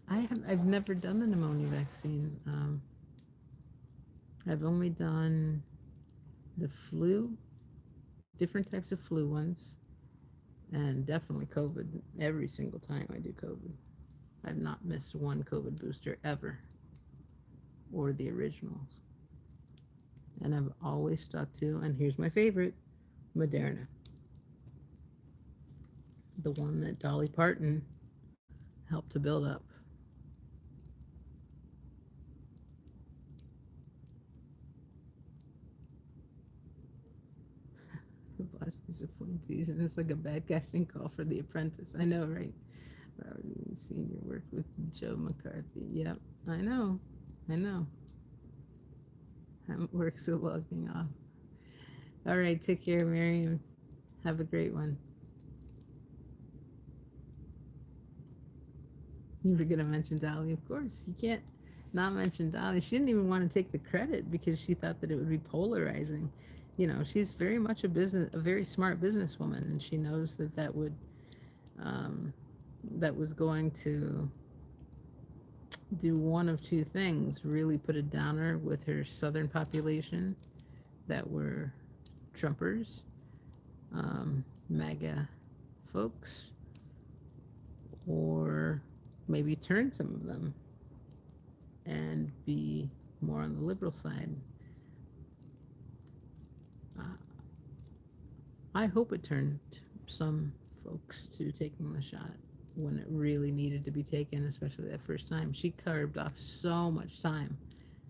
I've never done the pneumonia vaccine. I've only done the flu, different types of flu ones, and definitely COVID. Every single time I do COVID, I've not missed one COVID booster ever, or the originals. And I've always stuck to, and here's my favorite, Moderna. The one that Dolly Parton helped to build up. Watch these appointees, and it's like a bad casting call for The Apprentice. I know, right? Senior work with Joe McCarthy. Yep, I know. Work still logging off. All right, take care, Miriam. Have a great one. You were going to mention Dolly, of course. You can't not mention Dolly. She didn't even want to take the credit because she thought that it would be polarizing. You know, she's very much a very smart businesswoman, and she knows that was going to do one of two things: really put a downer with her southern population that were Trumpers, MAGA folks, or maybe turn some of them and be more on the liberal side. I hope it turned some folks to taking the shot when it really needed to be taken, especially that first time. She carved off so much time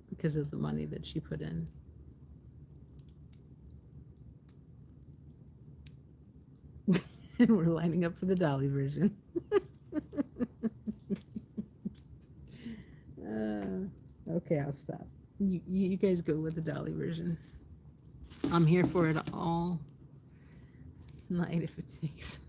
because of the money that she put in. And we're lining up for the Dolly version. Okay, I'll stop. You guys go with the Dolly version. I'm here for it all night if it takes.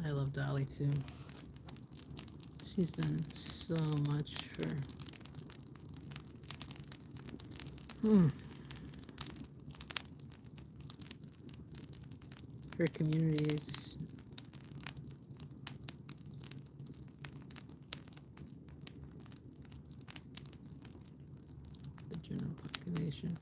I love Dolly too. She's done so much for for communities. The general population.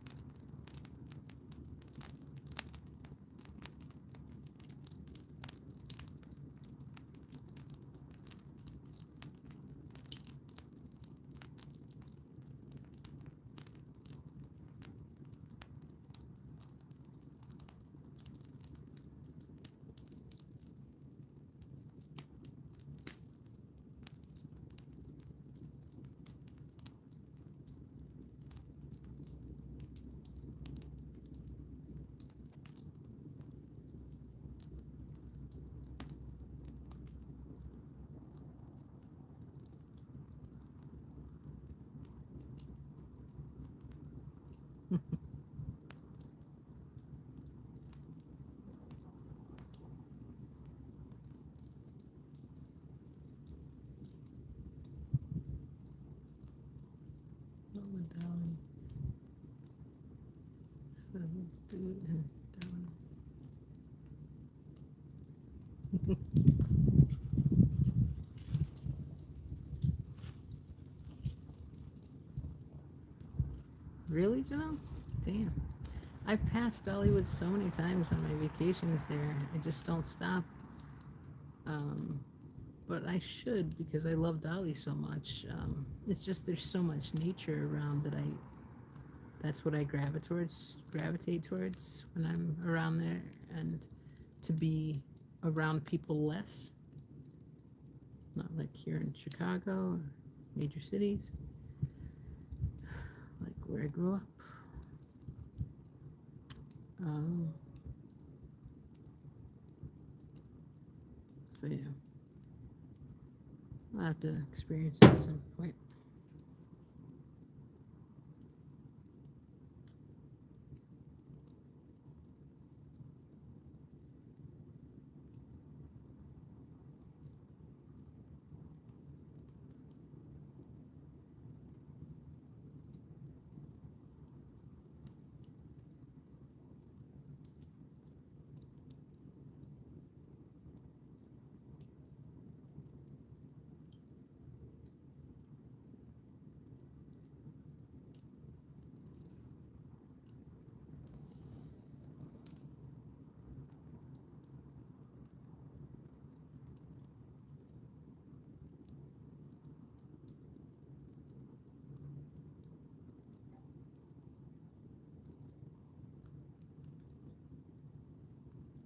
So, really, Janelle? Damn. I've passed Dollywood so many times on my vacations there. I just don't stop. Um, but I should because I love Dolly so much. It's just there's so much nature around that that's what I gravitate towards when I'm around there, and to be around people less, not like here in Chicago or major cities, like where I grew up. Um, so yeah, I'll have to experience it at some point.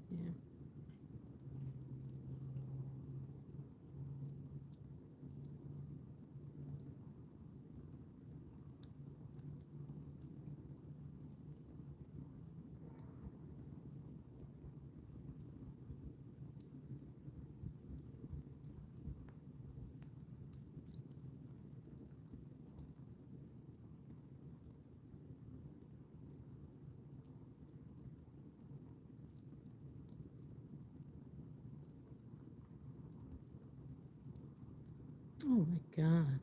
Yeah. Oh my God.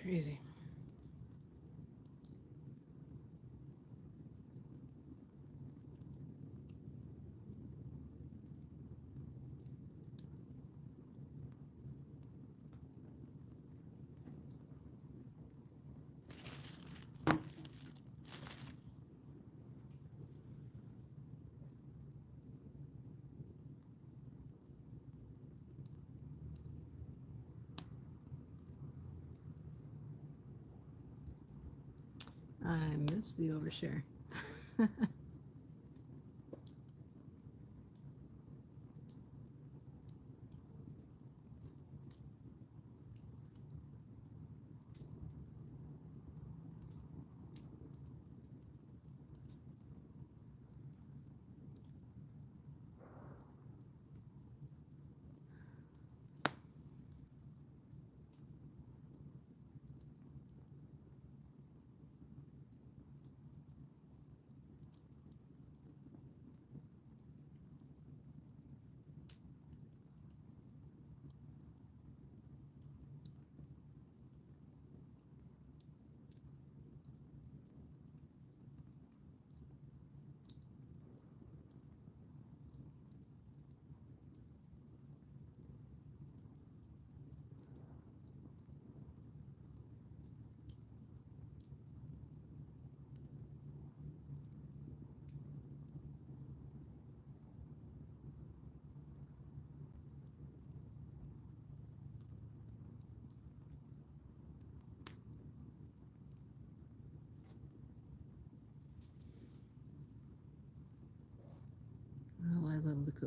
Crazy. I miss the overshare.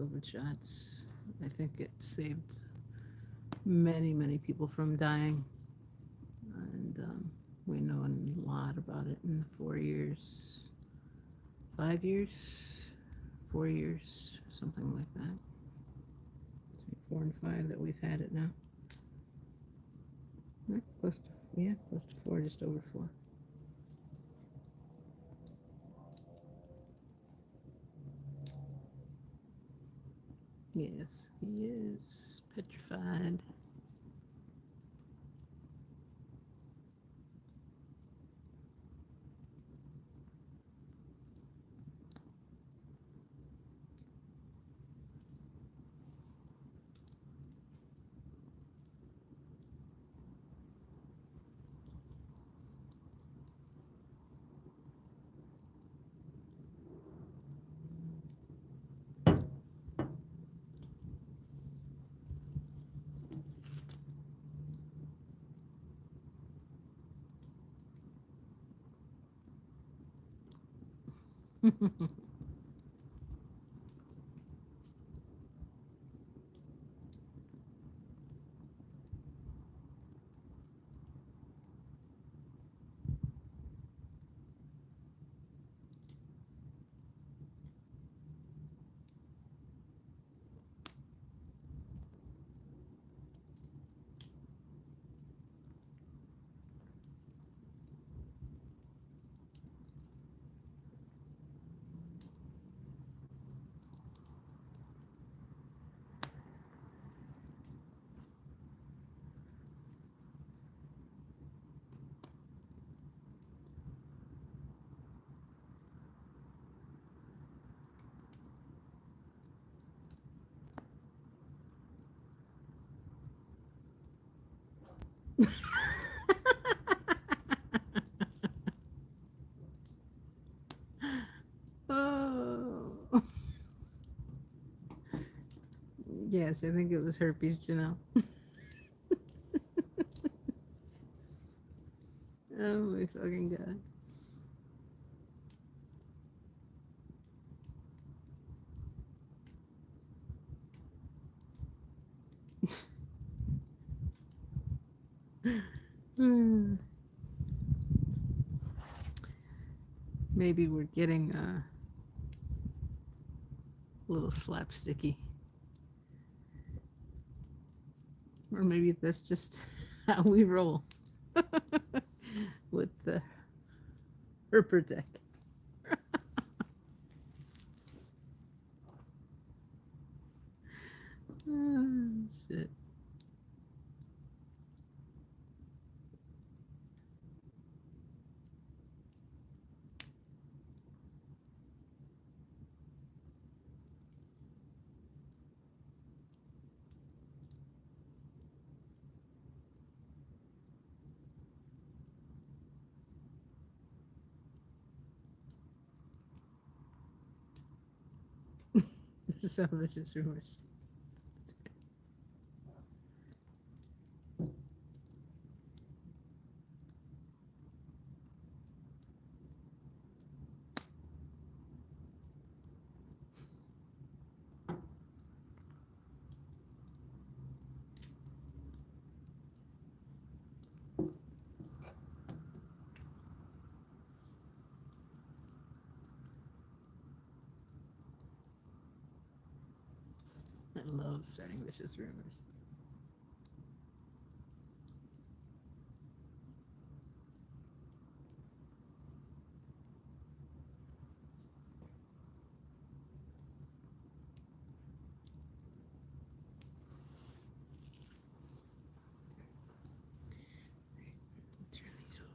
COVID shots. I think it saved many, many people from dying. And we know a lot about it in 4 years, 5 years, 4 years, something like that. 4 and 5 that we've had it now. Close to 4, just over 4. Yes, he is petrified. Oh. Yes, I think it was herpes, Janelle. Oh my fucking god. Maybe we're getting a little slapsticky. Or maybe that's just how we roll with the herper deck. Oh, shit. Salvage's rumors. I love starting vicious rumors. Turn these over.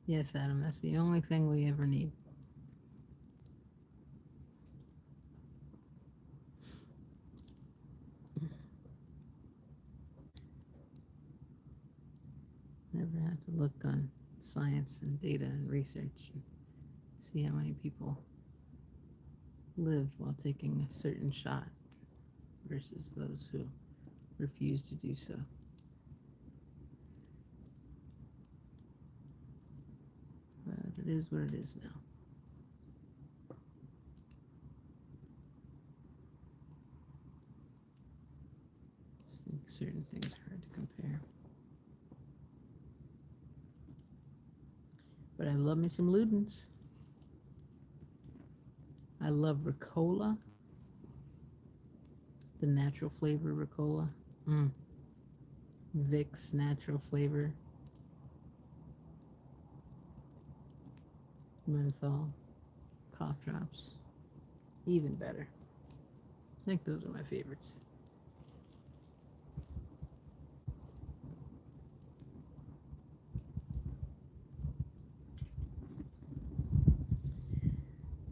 Yes, Adam, that's the only thing we ever need. Never have to look on science and data and research and see how many people lived while taking a certain shot versus those who refused to do so. But it is what it is now. I think certain things are hard to compare. But I love me some Ludens. I love Ricola, the natural flavor Ricola. Vicks natural flavor. Menthol, cough drops, even better. I think those are my favorites.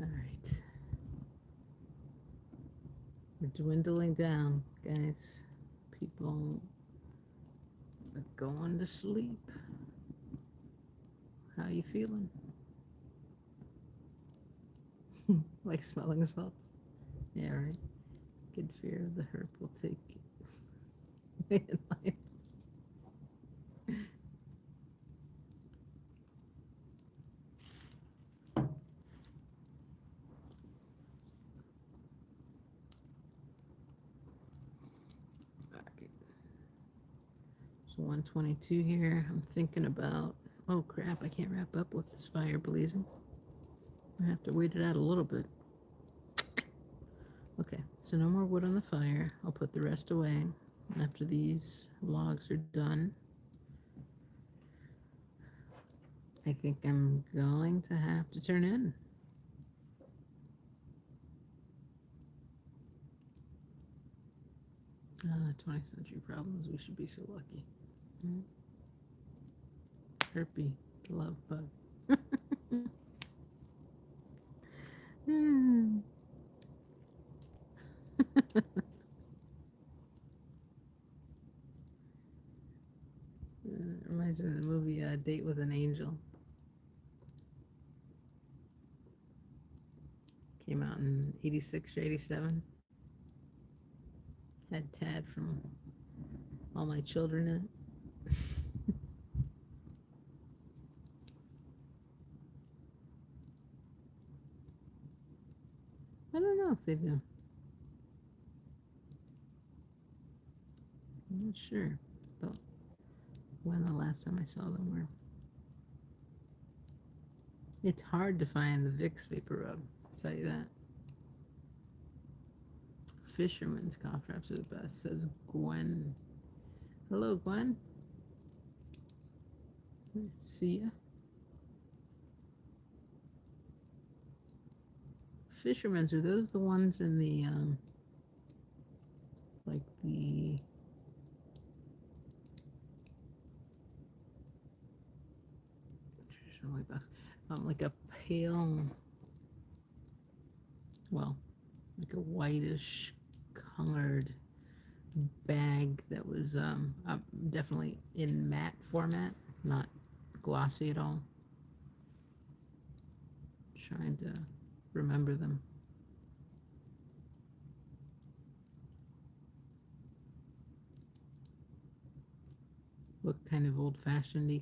All right. We're dwindling down, guys. People are going to sleep. How you feeling? Like smelling salts? Yeah, right. Good fear of the herb will take in life. So 122 here. I'm thinking about, oh crap, I can't wrap up with this fire blazing. I have to wait it out a little bit. Okay, so no more wood on the fire. I'll put the rest away after these logs are done. I think I'm going to have to turn in. 20th century problems. We should be so lucky. Herpy, the love bug. Reminds me of the movie Date with an Angel. Came out in 86 or 87. Had Tad from All My Children in it. I don't know if they do. I'm not sure when the last time I saw them were. It's hard to find the Vicks Vapor Rub, I'll tell you that. Fisherman's cough drops are the best, says Gwen. Hello, Gwen. Nice to see ya. Fisherman's, are those the ones in the, like the, like a pale, well, like a whitish colored bag that was definitely in matte format, not glossy at all. Trying to remember them. Look kind of old-fashioned-y.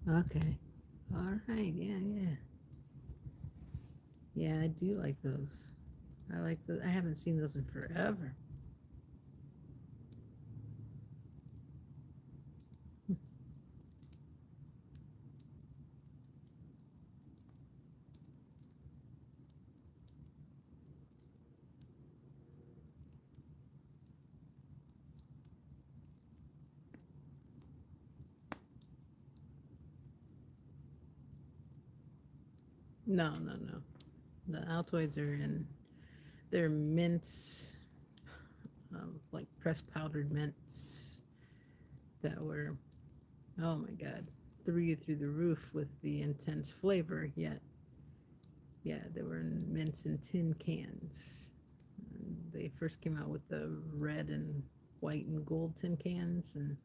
Okay. All right. Yeah. Yeah, I do like those. I like those. I haven't seen those in forever. No. The Altoids are in, they're mints, like pressed powdered mints that were, oh my God, threw you through the roof with the intense flavor. Yet, yeah, they were in mints in tin cans. And they first came out with the red and white and gold tin cans, and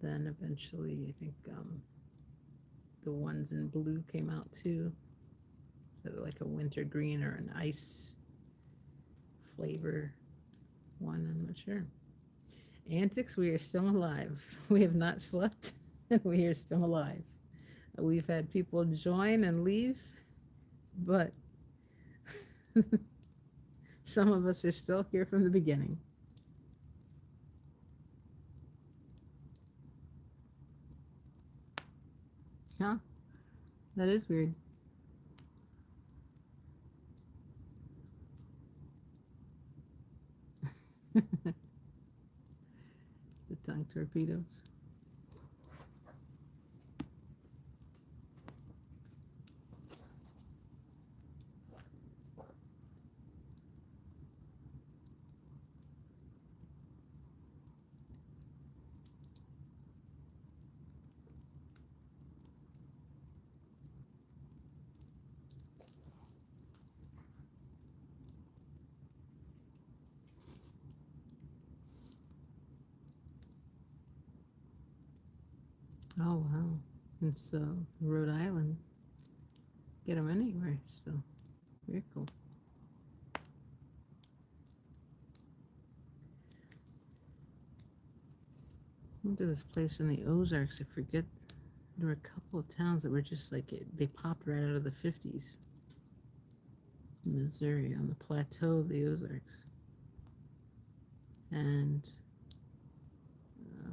then eventually, I think the ones in blue came out too. So like a winter green or an ice flavor one. I'm not sure. Antics, we are still alive. We have not slept. We are still alive. We've had people join and leave, but some of us are still here from the beginning. Huh? That is weird. The tongue torpedoes. Oh, wow. And so, Rhode Island, get them anywhere still. Very cool. Went to this place in the Ozarks. I forget. There were a couple of towns that were just like they popped right out of the 50s. Missouri, on the plateau of the Ozarks. And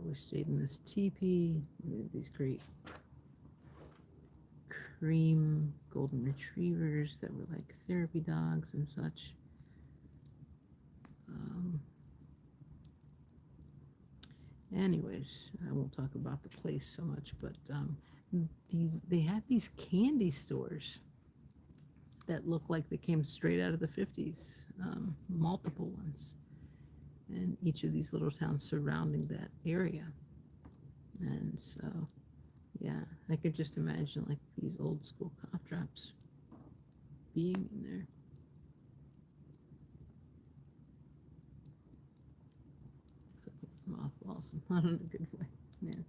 we stayed in this teepee. We had these great cream golden retrievers that were like therapy dogs and such. Anyways, I won't talk about the place so much, but they had these candy stores that looked like they came straight out of the 50s, multiple ones, in each of these little towns surrounding that area. And so, yeah, I could just imagine like these old school cough drops being in there. So mothballs, not in a good way. Yeah,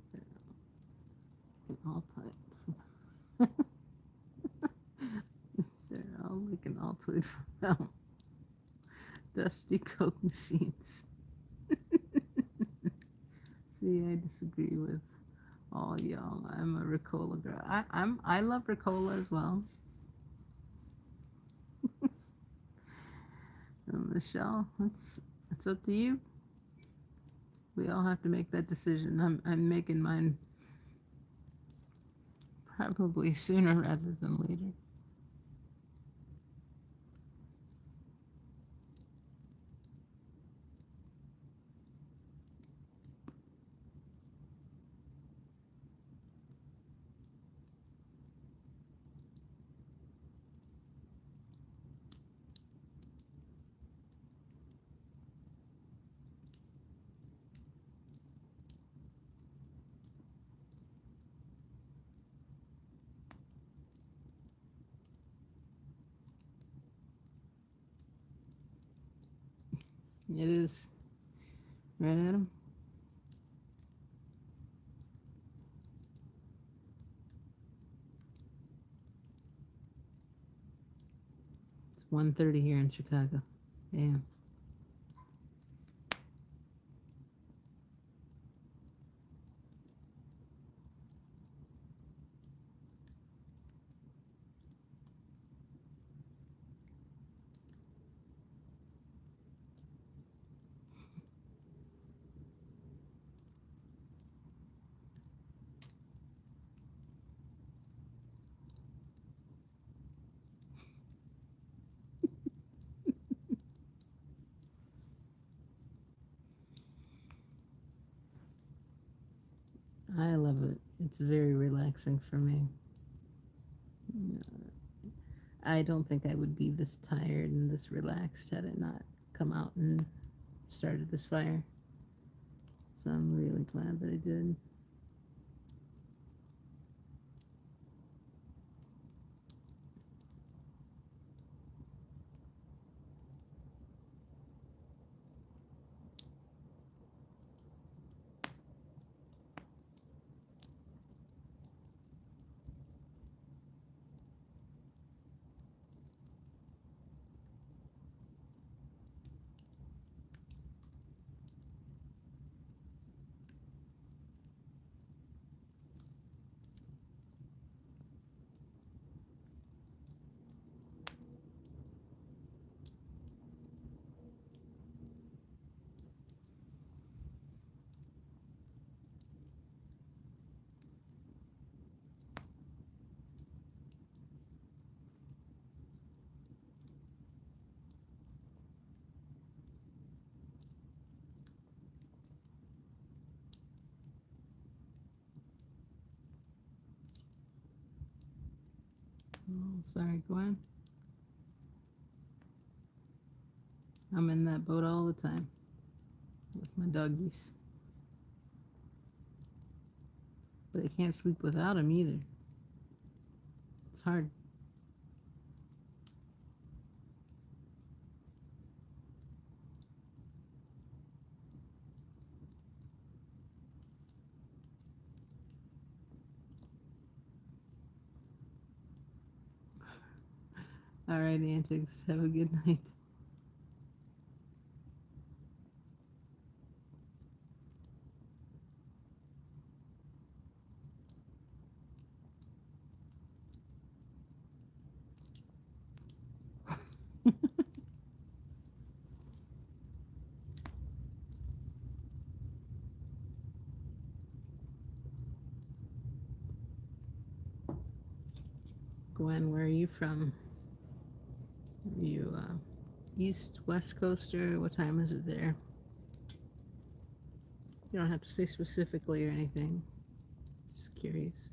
they're all tight. They're all like an Altoid from dusty Coke machines. See, I disagree with all y'all. I'm a Ricola girl. I love Ricola as well. Michelle, it's up to you. We all have to make that decision. I'm making mine probably sooner rather than later. It is. Right, Adam? It's 1:30 here in Chicago. Yeah. I love it. It's very relaxing for me. I don't think I would be this tired and this relaxed had it not come out and started this fire. So I'm really glad that I did. Oh, sorry, Gwen. I'm in that boat all the time with my doggies. But I can't sleep without them either. It's hard. All right, antics. Have a good night. Gwen, where are you from? Are you East, West Coaster? What time is it there? You don't have to say specifically or anything. Just curious.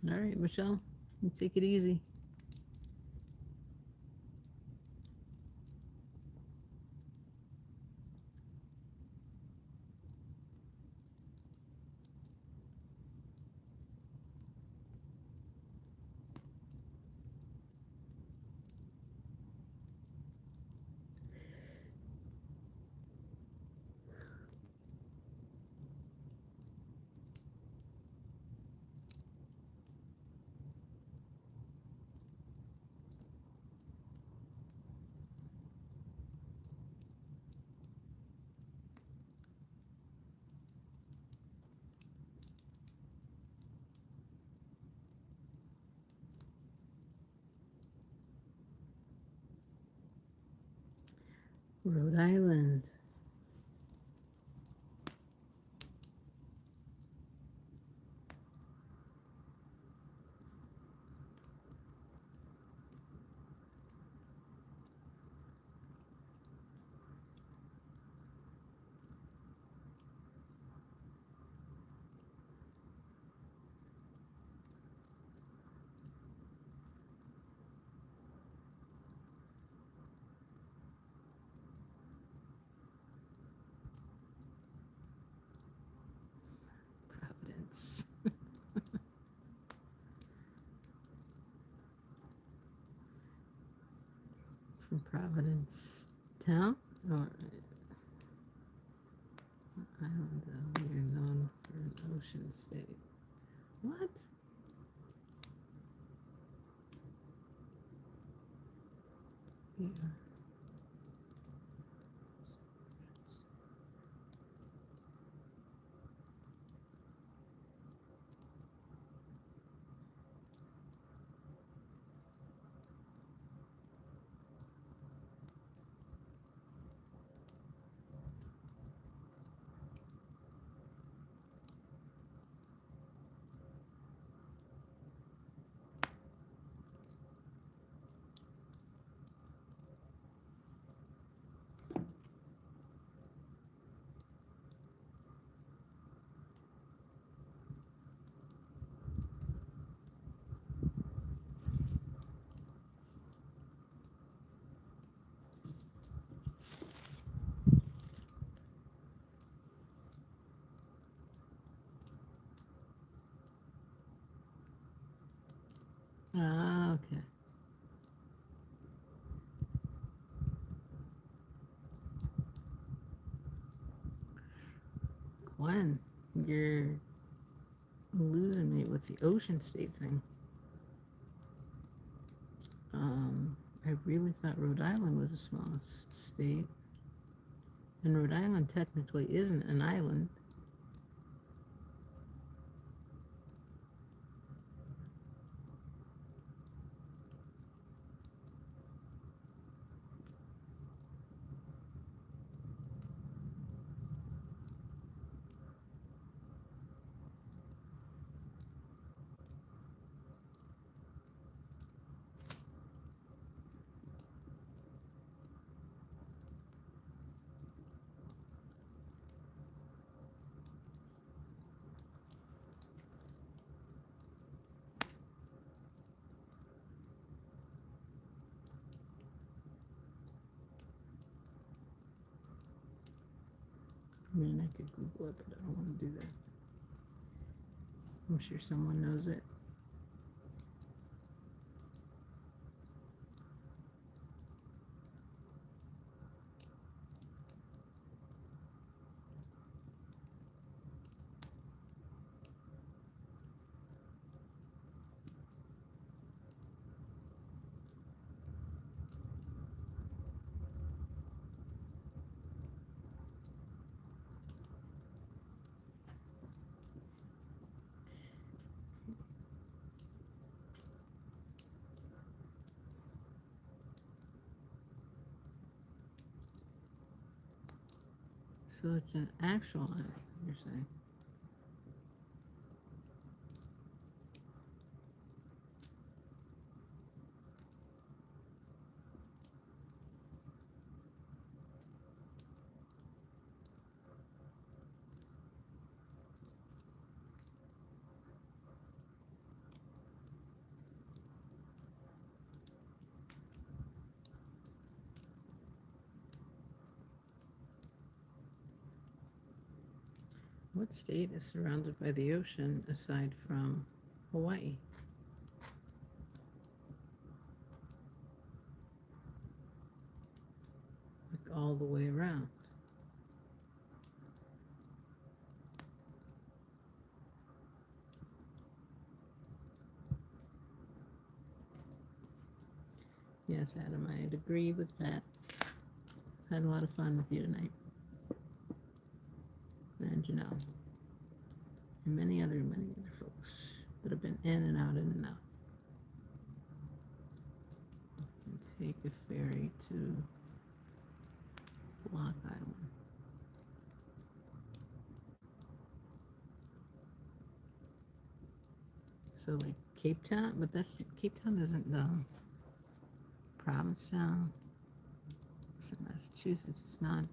All right, Michelle, you take it easy. Rhode Island. Providence. From Providence town or island, we are known for an ocean state. What? Yeah. one. You're losing me with the ocean state thing. I really thought Rhode Island was the smallest state. And Rhode Island technically isn't an island. I mean, I could Google it, but I don't want to do that. I'm sure someone knows it. So it's an actual island, you're saying? What state is surrounded by the ocean aside from Hawaii? Like all the way around. Yes, Adam, I'd agree with that. Had a lot of fun with you tonight. And and many other folks that have been in and out, in and out. And take a ferry to Block Island. So like Cape Town, but Cape Town isn't Provincetown. It's in Massachusetts. It's not.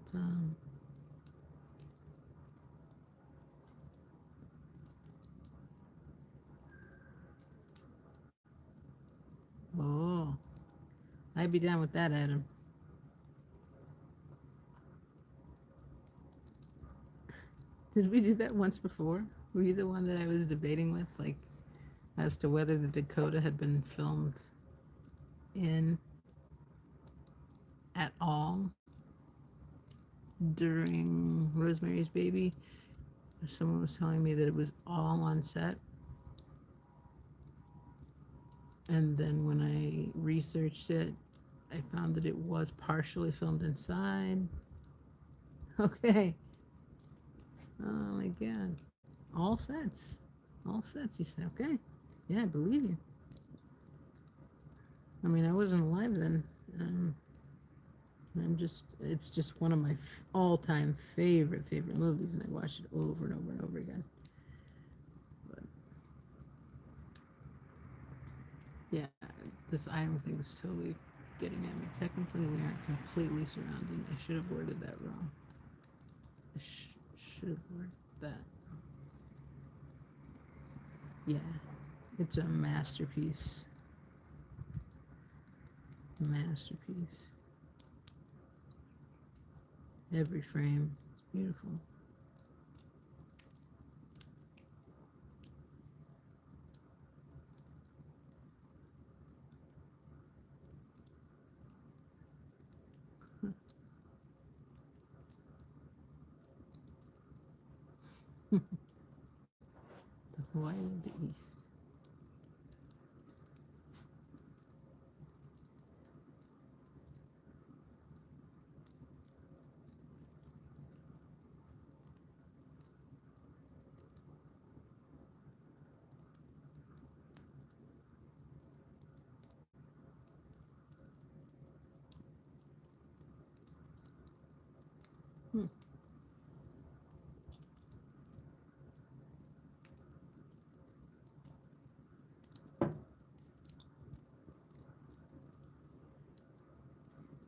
Oh, I'd be down with that, Adam. Did we do that once before? Were you the one that I was debating with, like, as to whether the Dakota had been filmed in at all during Rosemary's Baby? Someone was telling me that it was all on set. And then when I researched it, I found that it was partially filmed inside. Okay. Oh my God. All sets. All sets. You said, okay. Yeah, I believe you. I mean, I wasn't alive then. It's just one of my all-time favorite movies, and I watched it over and over and over again. But yeah, this island thing is totally getting at me. Technically, we aren't completely surrounded. I should have worded that wrong. I should have worded that. Yeah, it's a masterpiece. Masterpiece. Every frame. It's beautiful. The Hawaii of the East. Hmm.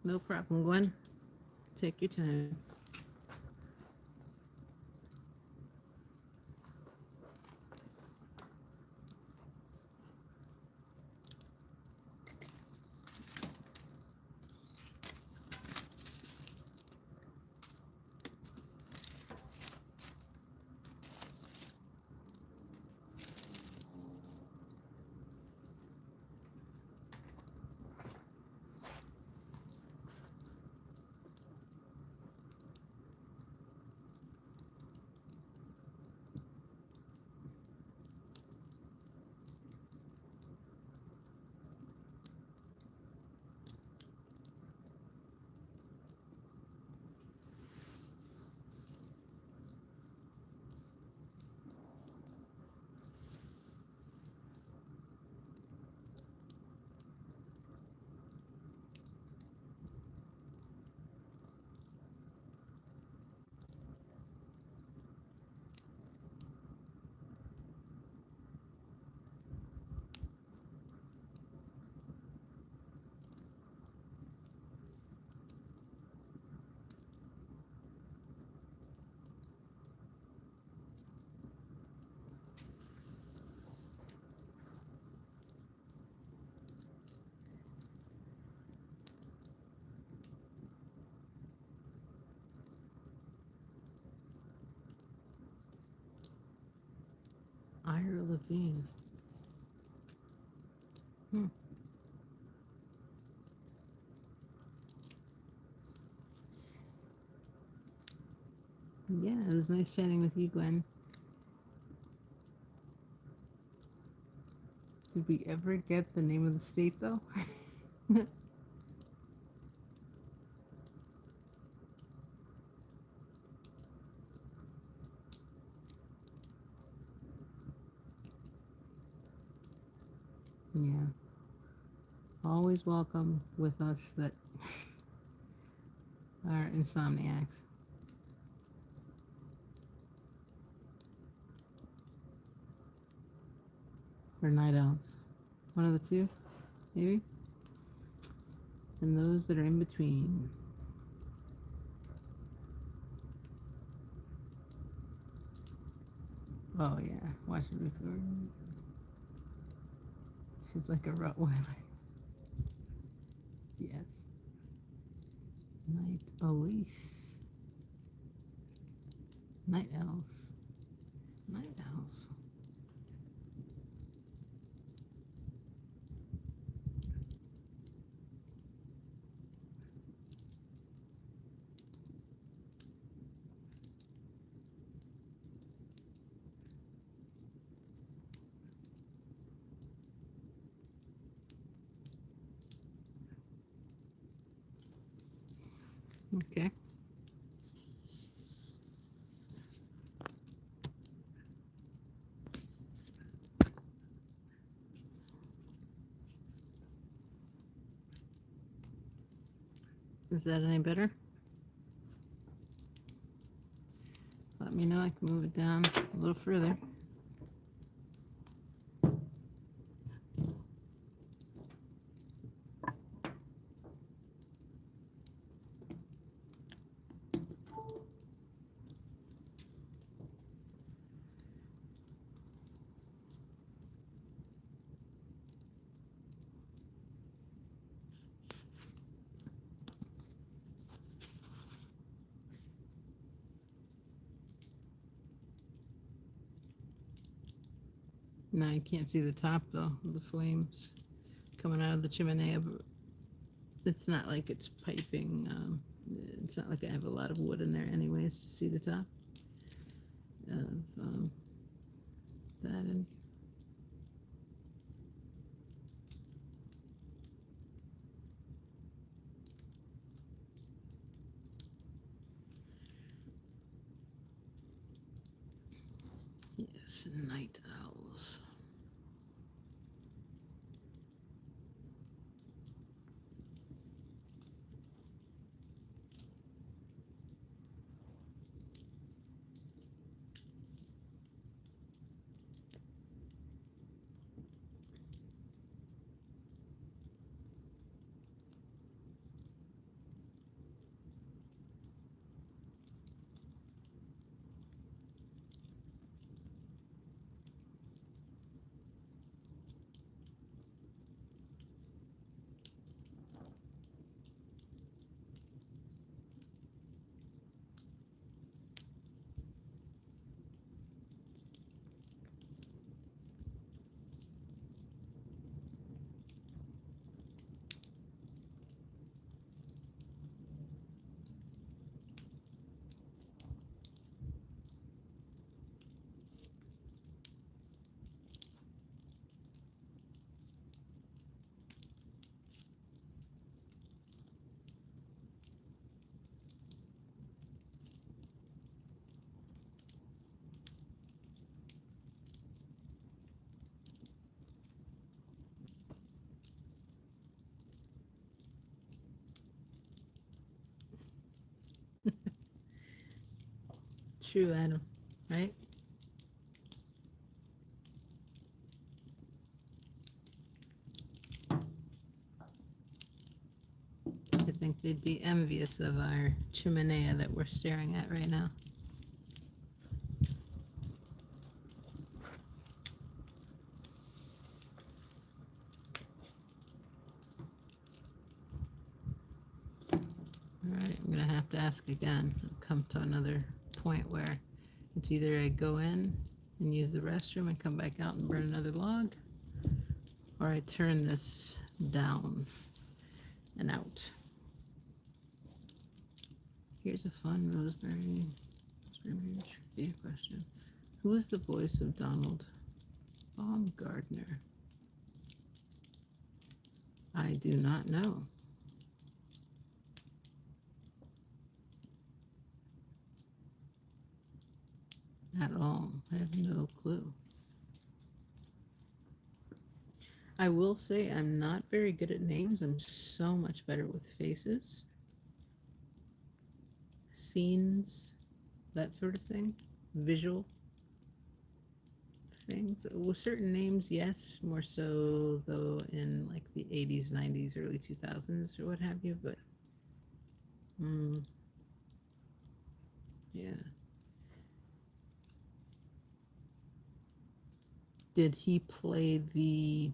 No problem, Gwen. Take your time. Ira Levine. Hmm. Yeah, it was nice chatting with you, Gwen. Did we ever get the name of the state, though? Yeah. Always welcome with us that are insomniacs. Or night owls. One of the two, maybe? And those that are in between. Oh, yeah. Watch Ruth Gordon. She's like a Rottweiler. Yes. Night Elise. Night owls. Night owls. Okay. Is that any better? Let me know. I can move it down a little further. Now you can't see the top though of the flames coming out of the chimenea, but it's not like it's piping. It's not like I have a lot of wood in there anyways to see the top. of that. And yes, night owls. True, Adam. Right? I think they'd be envious of our chimenea that we're staring at right now. All right, I'm gonna have to ask again. I've come to another point where it's either I go in and use the restroom and come back out and burn another log, or I turn this down and out. Here's a fun Rosemary trivia question. Who is the voice of Donald Baumgardner? I do not know. At all. I have no clue. I will say I'm not very good at names. I'm so much better with faces, scenes, that sort of thing, visual things. With certain names, yes, more so though in like the 80s, 90s, early 2000s or what have you, but yeah. Did he play the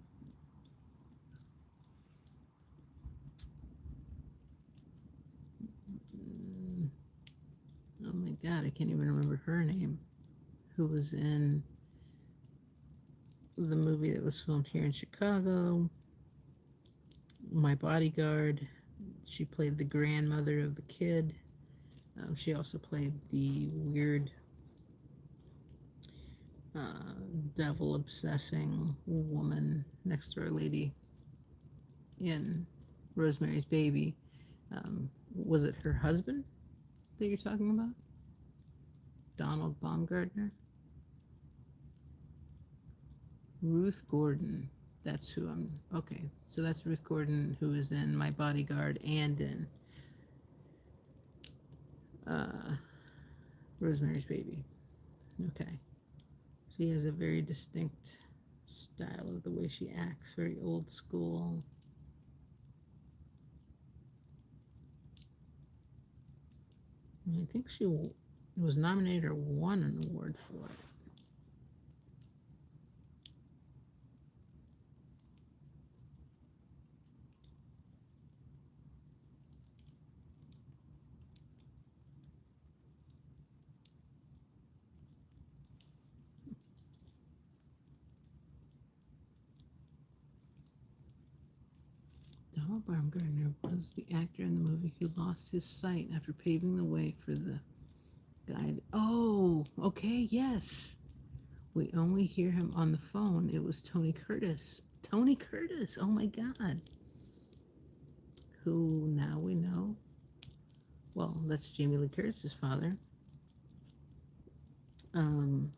oh my god, I can't even remember her name, who was in the movie that was filmed here in Chicago, My Bodyguard? She played the grandmother of the kid. She also played the weird devil obsessing woman, next door lady in Rosemary's Baby. Was it her husband that you're talking about? Donald Baumgardner? Ruth Gordon. That's who I'm. Okay, so that's Ruth Gordon, who is in My Bodyguard and in Rosemary's Baby. Okay. She has a very distinct style of the way she acts, very old school. I think she was nominated or won an award for it. Donald Baumgartner was the actor in the movie who lost his sight after paving the way for the guy. Oh, okay, yes. We only hear him on the phone. It was Tony Curtis. Tony Curtis, oh my God. Who now we know. Well, that's Jamie Lee Curtis's father. Um,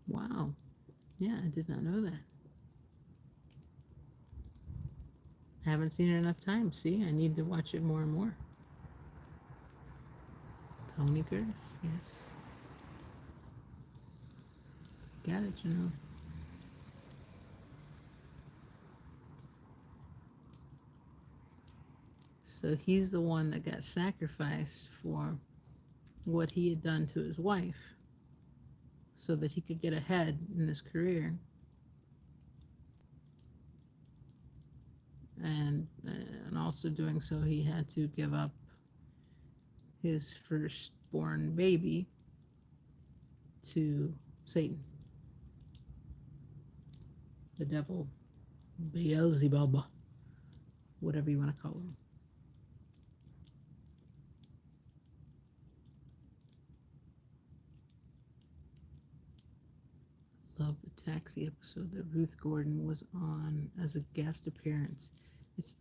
wow. Yeah, I did not know that. Haven't seen it enough times. See, I need to watch it more and more. Tony Curtis, yes. Got it, you know. So he's the one that got sacrificed for what he had done to his wife so that he could get ahead in his career. And also doing so, he had to give up his firstborn baby to Satan, the devil, Beelzebub, whatever you want to call him. Love the Taxi episode that Ruth Gordon was on as a guest appearance. It's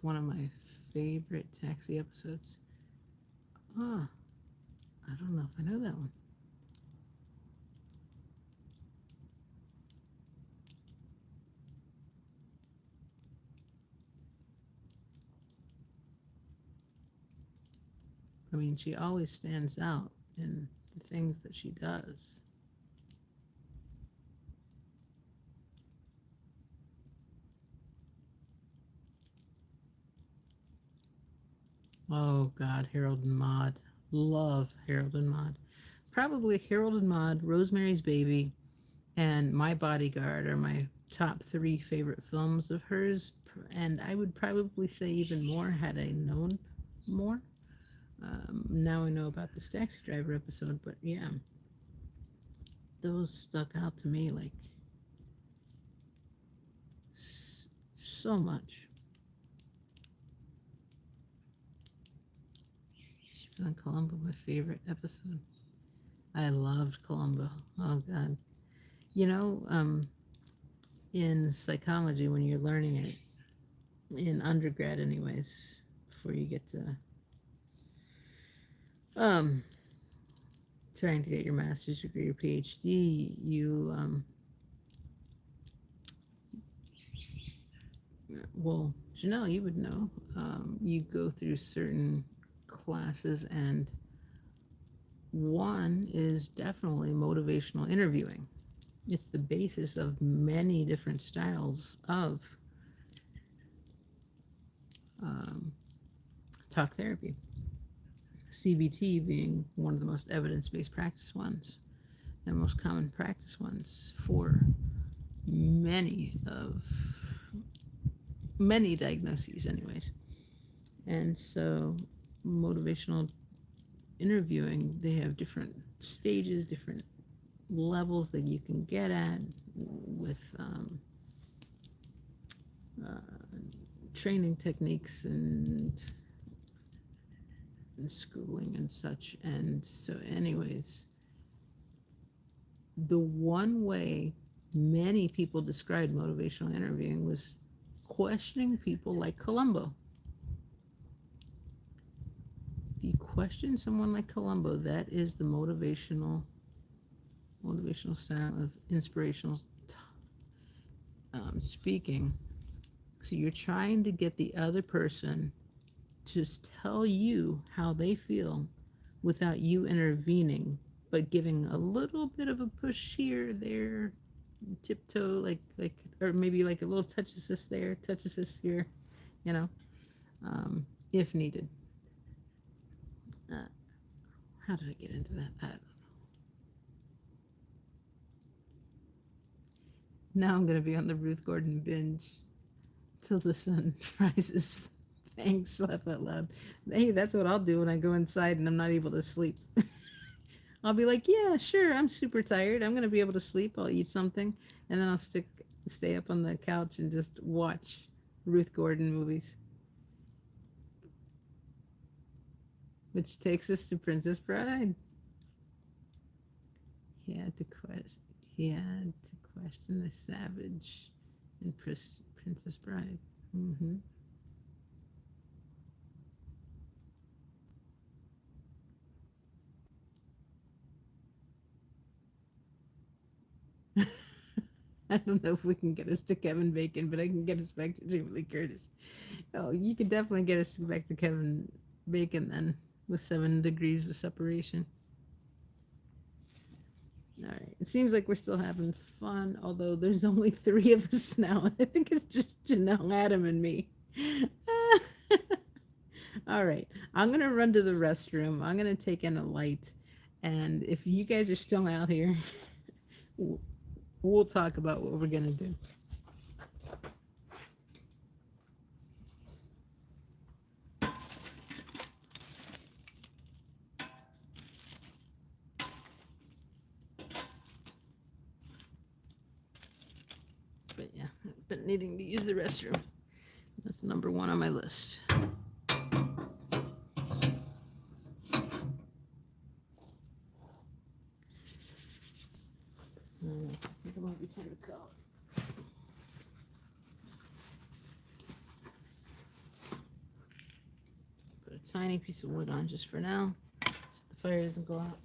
one of my favorite Taxi episodes. Ah, I don't know if I know that one. I mean, she always stands out in the things that she does. Oh God, Harold and Maude. Love Harold and Maude. Probably Harold and Maude, Rosemary's Baby, and My Bodyguard are my top three favorite films of hers. And I would probably say even more had I known more. Now I know about this taxi driver episode, but yeah, those stuck out to me like so much. She was on Columbo, my favorite episode. I loved Columbo. Oh God, you know, in psychology when you're learning it in undergrad, anyways, before you get to um trying to get your master's degree or PhD, you well, Janelle, you would know. You go through certain classes, and one is definitely motivational interviewing. It's the basis of many different styles of um, talk therapy. CBT being one of the most evidence-based practice ones and most common practice ones for many diagnoses anyways. And so motivational interviewing, they have different stages, different levels that you can get at with uh, training techniques and schooling and such. And so anyways, the one way many people described motivational interviewing was questioning people like Columbo. If you question someone like Columbo, that is the motivational style of inspirational speaking. So you're trying to get the other person to tell you how they feel without you intervening, but giving a little bit of a push here, there, tiptoe, or maybe like a little touch assist there, touch assist here, you know, if needed. Uh, how did I get into that? I don't know. Now I'm going to be on the Ruth Gordon binge till the sun rises. Thanks, laugh out loud. Hey, that's what I'll do when I go inside and I'm not able to sleep. I'll be like, yeah, sure, I'm super tired. I'm going to be able to sleep. I'll eat something, and then I'll stay up on the couch and just watch Ruth Gordon movies. Which takes us to Princess Bride. He had to question. He had to question the savage in Princess Bride. Mm-hmm. I don't know if we can get us to Kevin Bacon, but I can get us back to Jamie Lee Curtis. Oh, you could definitely get us back to Kevin Bacon then, with 7 degrees of separation. All right. It seems like we're still having fun, although there's only 3 of us now. I think it's just Janelle, Adam, and me. All right. I'm going to run to the restroom. I'm going to take in a light. And if you guys are still out here, we'll talk about what we're going to do. But yeah, I've been needing to use the restroom. That's number 1 on my list. I think it might be time to go. Put a tiny piece of wood on just for now, so the fire doesn't go out.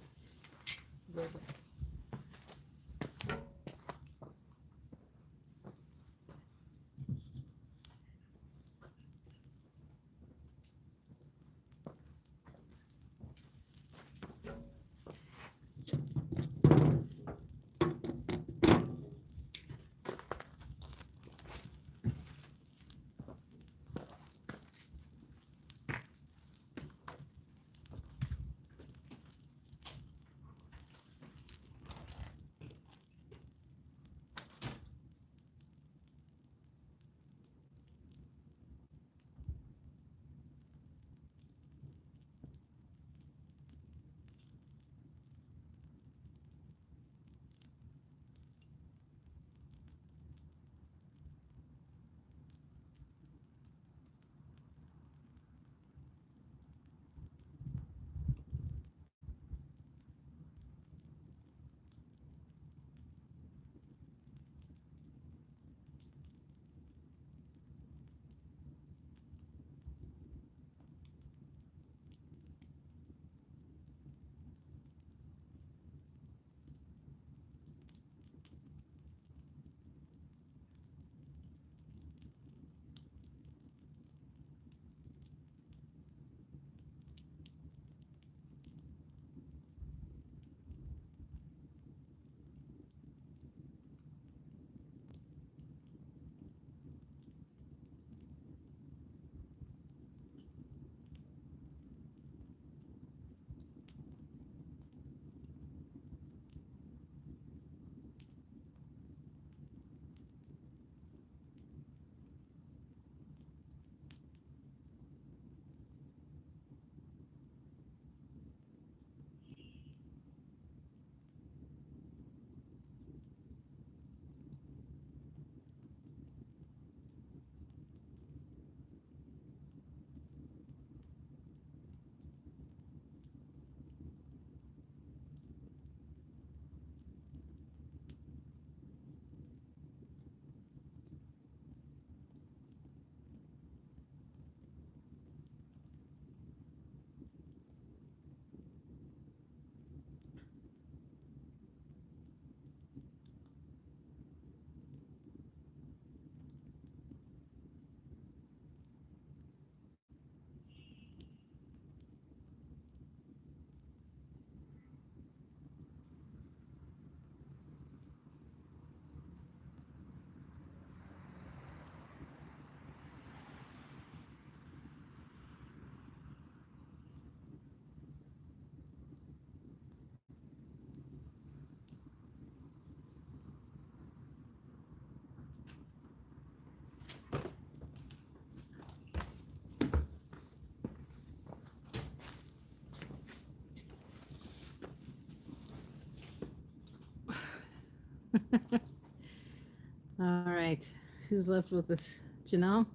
All right. Who's left with us? Janelle?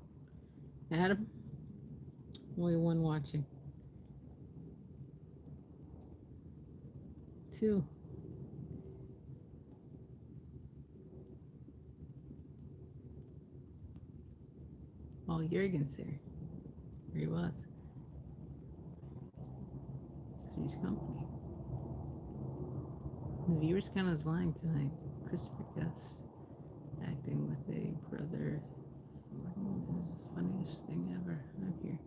Adam? Only one watching. too. Oh, Jurgen's here. Here he was. It's Three's Company. The viewers count is lying tonight. Christopher Guest acting with a brother. What is the funniest thing ever? I'm here.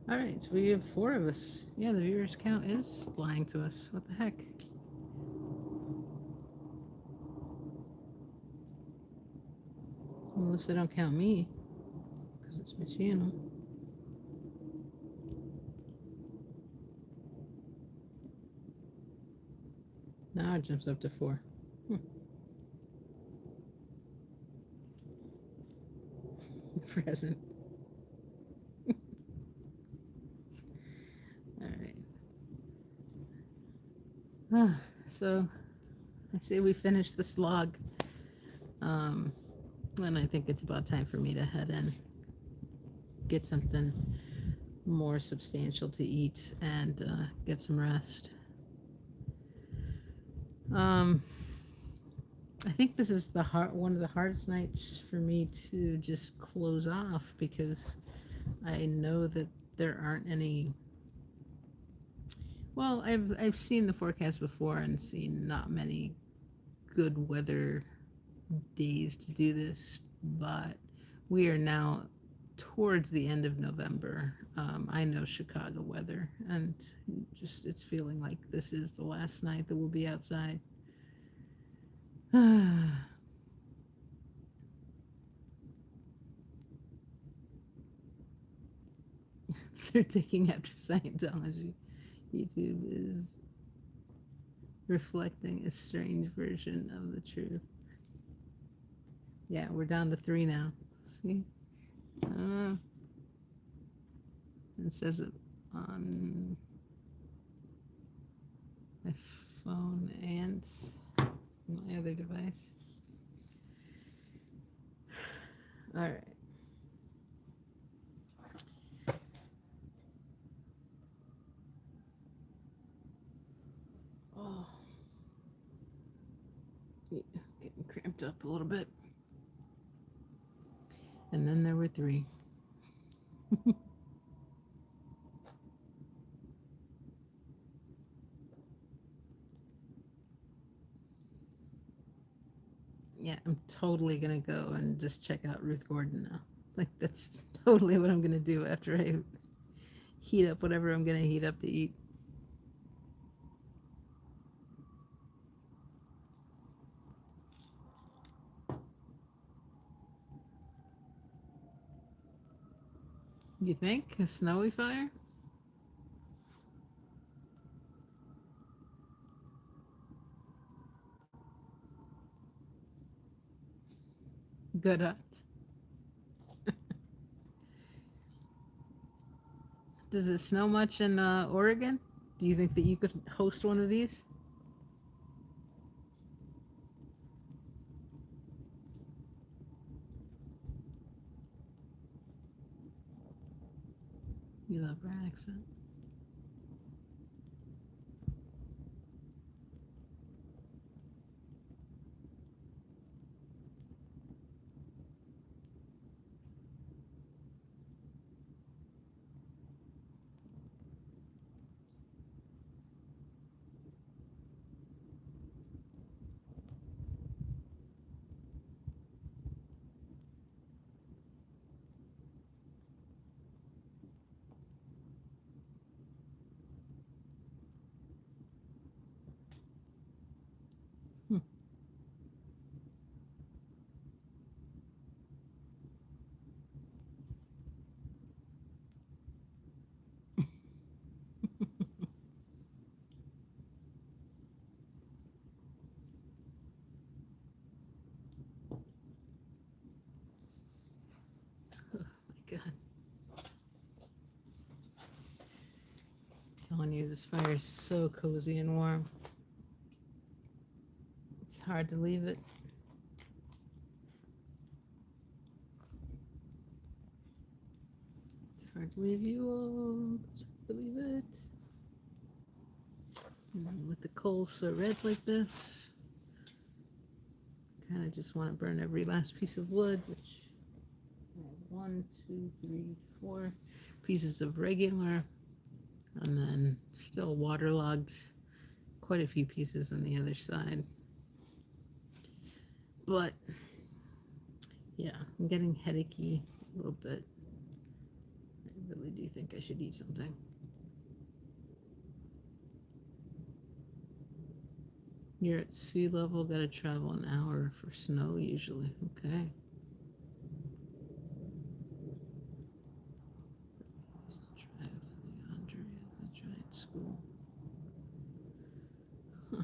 All right, so we have 4 of us. Yeah, the viewers count is lying to us. What the heck? Unless they don't count me, because it's my channel. Now it jumps up to 4. Present. All right. So I say we finish the slog. And I think it's about time for me to head in, get something more substantial to eat, and get some rest. I think this is one of the hardest nights for me to just close off, because I know that there aren't any. Well, I've seen the forecast before and seen not many good weather days to do this, but we are now towards the end of November. I know Chicago weather, and just it's feeling like this is the last night that we'll be outside. They're taking after Scientology. YouTube is reflecting a strange version of the truth. Yeah, we're down to 3 now. See? I don't know. It says it on my phone and my other device. All right. Oh, yeah, getting cramped up a little bit. And then there were 3. Yeah, I'm totally gonna go and just check out Ruth Gordon now. Like, that's totally what I'm gonna do after I heat up whatever I'm gonna heat up to eat. You think? A snowy fire? Good odds. Does it snow much in Oregon? Do you think that you could host one of these? You love her accent. Hmm. Oh my God. I'm telling you, this fire is so cozy and warm. It's hard to leave it. It's hard to leave you all. It's hard to leave it. And with the coals so red like this, kind of just want to burn every last piece of wood, which I have 1, 2, 3, 4 pieces of regular, and then still waterlogged quite a few pieces on the other side. But yeah, I'm getting headachy a little bit. I really do think I should eat something. You're at sea level, gotta travel an hour for snow usually. Okay. Let's try Leandria. Let's try at school. Huh.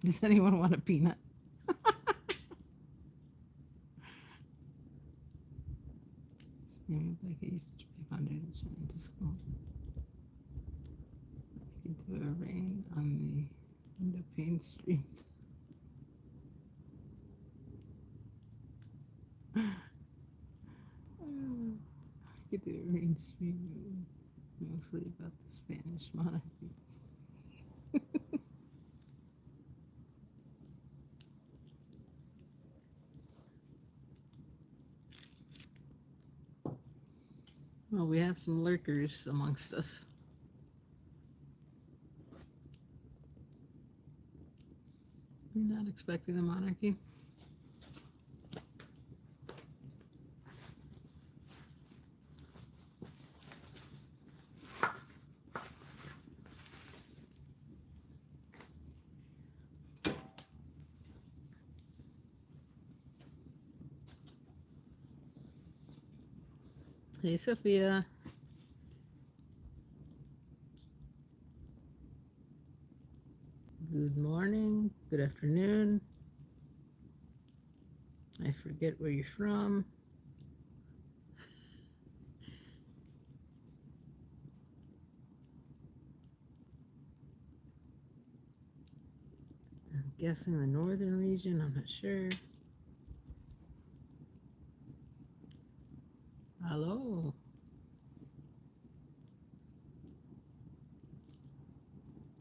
Does anyone want a peanut? Seems like I used to drive under the shine to school. I could do a rain on the window pane street. I could do a rain stream mostly about the Spanish monarchy. Well, we have some lurkers amongst us. You're not expecting the monarchy? Hey, Sophia. Good morning, good afternoon. I forget where you're from. I'm guessing the northern region, I'm not sure. Hello.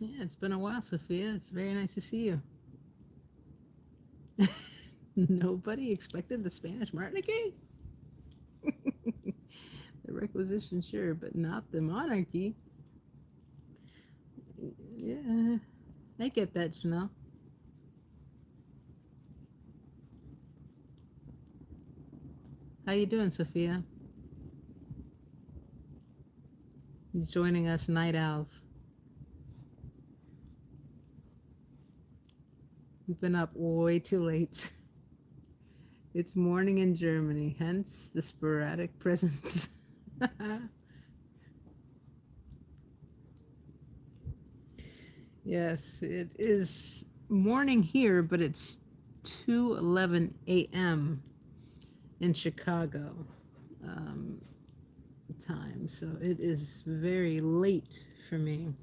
Yeah, it's been a while, Sophia. It's very nice to see you. Nobody expected the Spanish monarchy? The requisition, sure, but not the monarchy. Yeah, I get that, Janelle. How you doing, Sophia? He's joining us night owls. We've been up way too late. It's morning in Germany, hence the sporadic presence. Yes, it is morning here, but it's 2:11 a.m. in Chicago um, time, so it is very late for me.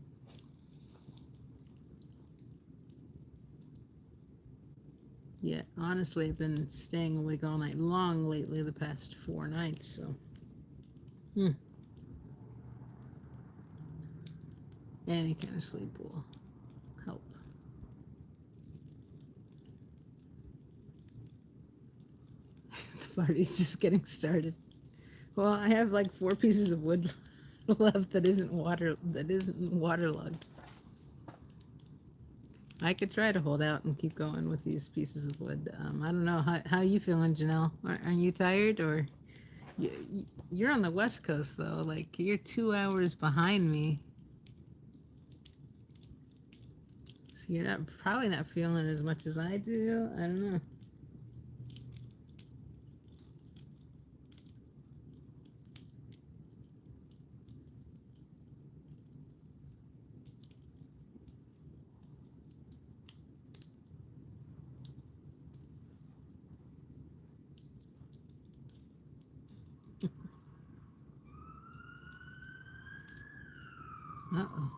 Yet, honestly, I've been staying awake all night long lately, the past 4 nights, so. Hmm. Any kind of sleep will help. The party's just getting started. Well, I have like 4 pieces of wood left that isn't waterlogged. I could try to hold out and keep going with these pieces of wood. I don't know how you feeling, Janelle. Are you tired or you're on the West Coast though? Like you're 2 hours behind me, so you're not probably not feeling as much as I do. I don't know. Uh oh.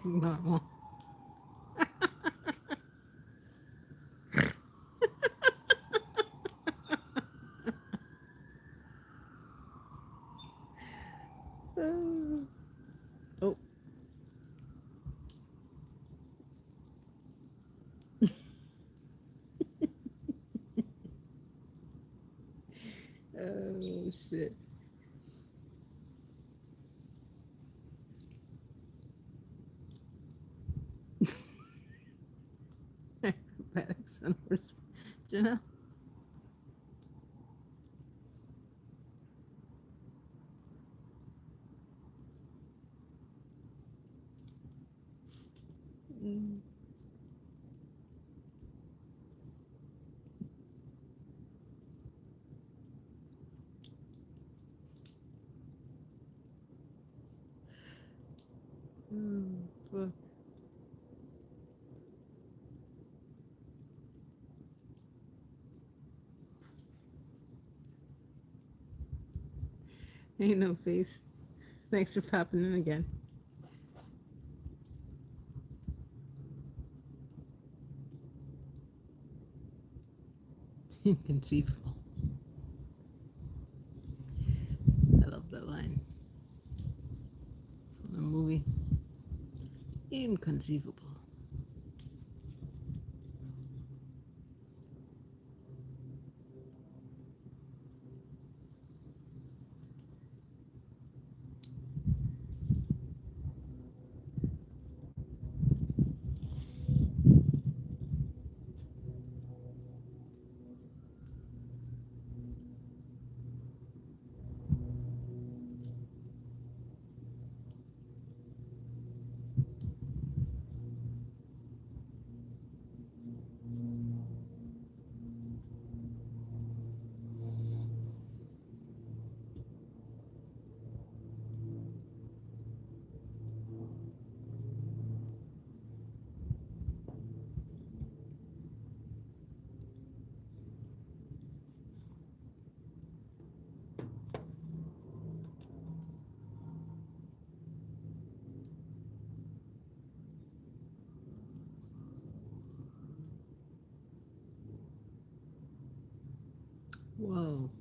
Normal. Oh. Oh shit. Acrobatics on horse. Janelle. Mm. Fuck. Ain't no face. Thanks for popping in again. Inconceivable. I love that line from the movie. Inconceivable. Whoa.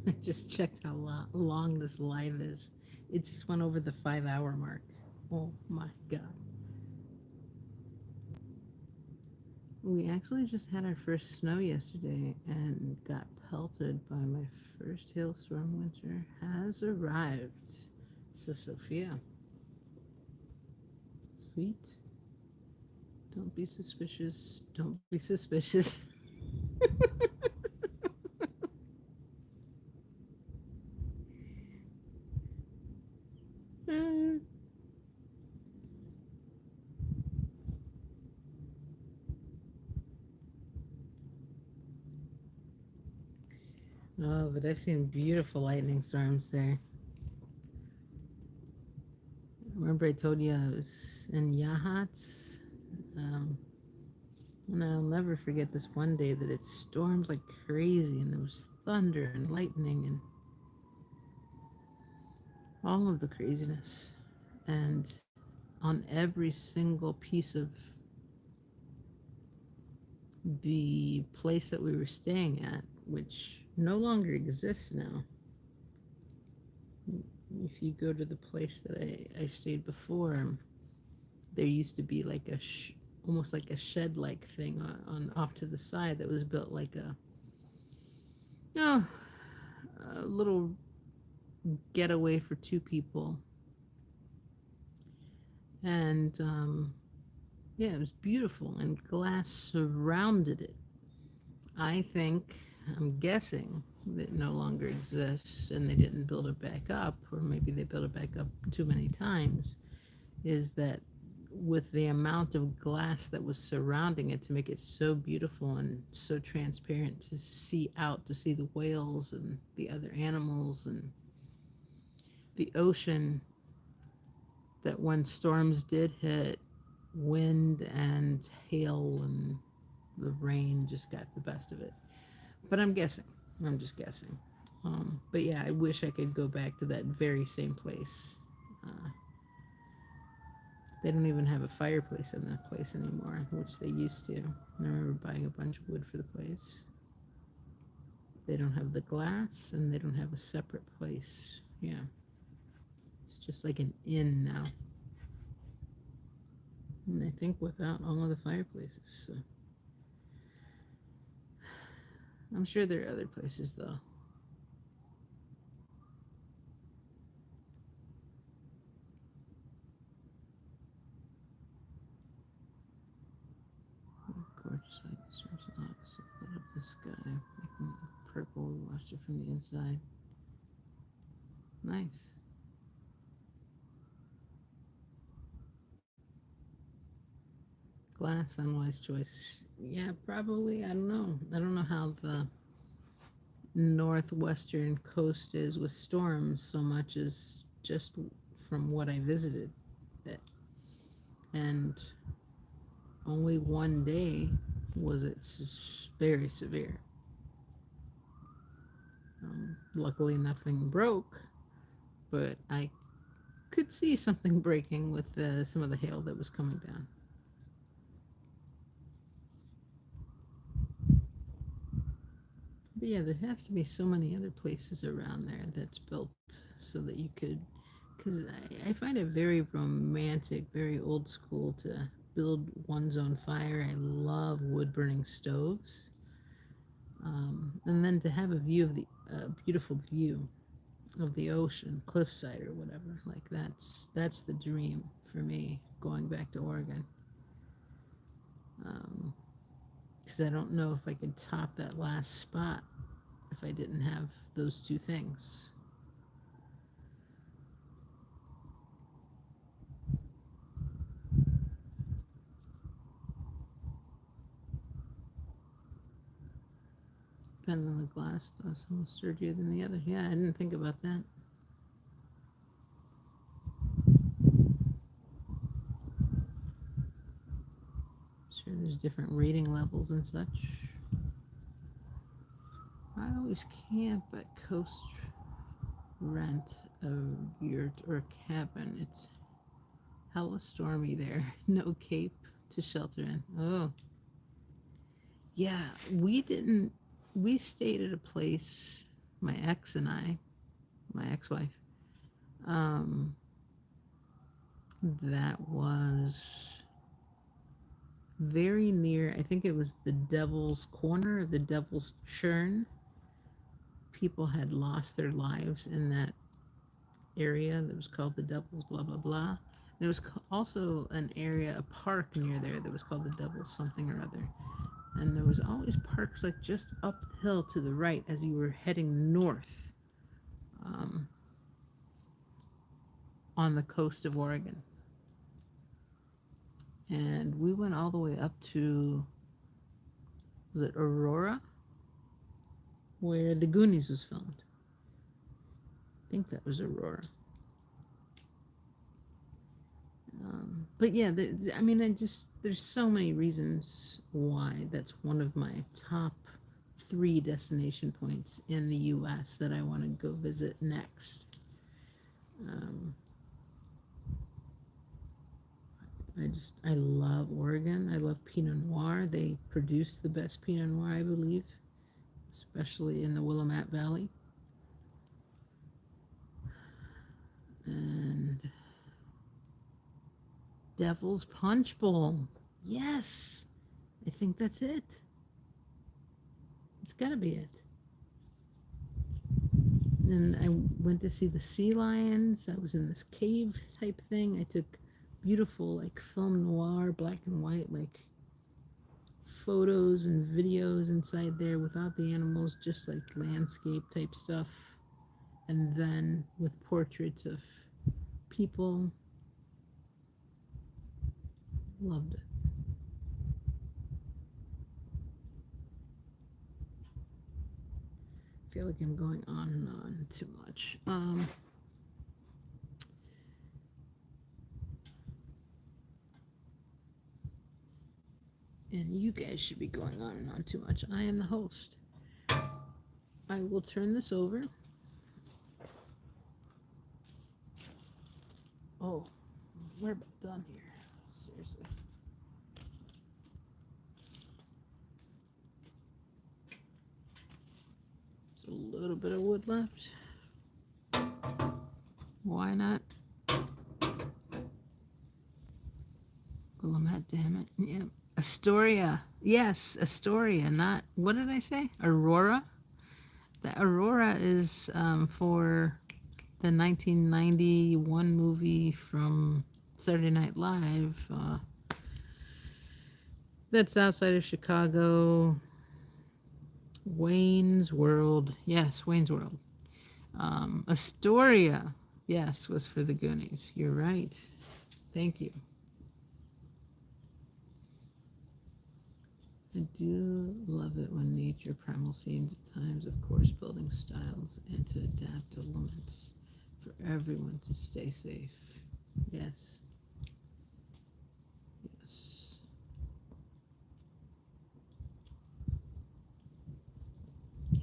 I just checked how long this live is. It just went over the 5 hour mark. Oh my god. We actually just had our first snow yesterday and got pelted by my first hailstorm winter has arrived. So Sophia. Sweet. Don't be suspicious. Don't be suspicious. Mm. Oh, but I've seen beautiful lightning storms there. Remember I told you I was in Yahats? Um, and I'll never forget this one day that it stormed like crazy and there was thunder and lightning and all of the craziness. And on every single piece of the place that we were staying at, which no longer exists now. If you go to the place that I stayed before, there used to be like almost like a shed like thing on off to the side that was built like you know, a little getaway for two people. And yeah, it was beautiful, and glass surrounded it. I think, I'm guessing, that no longer exists and they didn't build it back up, or maybe they built it back up too many times, is that with the amount of glass that was surrounding it to make it so beautiful and so transparent to see out, to see the whales and the other animals and the ocean, that when storms did hit, wind and hail and the rain just got the best of it. But I'm guessing. I'm just guessing. But yeah, I wish I could go back to that very same place. Uh, they don't even have a fireplace in that place anymore, which they used to. I remember buying a bunch of wood for the place. They don't have the glass and they don't have a separate place. Yeah, it's just like an inn now. And I think without all of the fireplaces. So I'm sure there are other places though. Gorgeous light storms and opposite lit up the sky, making it purple. We watched it from the inside. Nice. Glass, unwise choice. Yeah, probably. I don't know. I don't know how the northwestern coast is with storms so much as just from what I visited. It. And only one day was it very severe. Luckily, nothing broke, but I could see something breaking with some of the hail that was coming down. But yeah, there has to be so many other places around there that's built so that you could, because I find it very romantic, very old school to build one's own fire. I love wood burning stoves. And then to have a view of the beautiful view of the ocean, cliffside or whatever, like that's the dream for me going back to Oregon. Because I don't know if I could top that last spot if I didn't have those two things. Depending on the glass, though, some sturdier than the other. Yeah, I didn't think about that. Sure, there's different rating levels and such. I always camp at coast, rent a yurt or cabin. It's hella stormy there. No cape to shelter in. Oh, yeah, we didn't. We stayed at a place, my ex and I, my ex wife, um, that was very near, I think it was the Devil's Corner or the Devil's Churn. People had lost their lives in that area that was called the Devil's blah blah blah. There was also an area, a park near there that was called the Devil's something or other. And there was always parks like just uphill to the right as you were heading north um, on the coast of Oregon. And we went all the way up to, was it Aurora, where the Goonies was filmed. I think that was Aurora. But yeah, I mean, there's so many reasons why that's one of my top 3 destination points in the U.S. that I want to go visit next. Um, I love Oregon. I love Pinot Noir. They produce the best Pinot Noir, I believe, especially in the Willamette Valley. And Devil's Punch Bowl. Yes, I think that's it. It's gotta be it. And I went to see the sea lions. I was in this cave type thing. I took beautiful, like, film noir, black and white, like, photos and videos inside there without the animals, just like landscape type stuff. And then with portraits of people. Loved it. I feel like I'm going on and on too much. And you guys should be going on and on too much. I am the host. I will turn this over. Oh, we're about done here. Seriously. There's a little bit of wood left. Why not? Willamette, damn it. Yep. Astoria. Yes, Astoria. Not, what did I say? Aurora? The Aurora is for the 1991 movie from Saturday Night Live. That's outside of Chicago. Wayne's World. Yes, Wayne's World. Astoria. Yes, was for the Goonies. You're right. Thank you. I do love it when nature primal scenes at times, of course, building styles and to adapt elements for everyone to stay safe. Yes. Yes.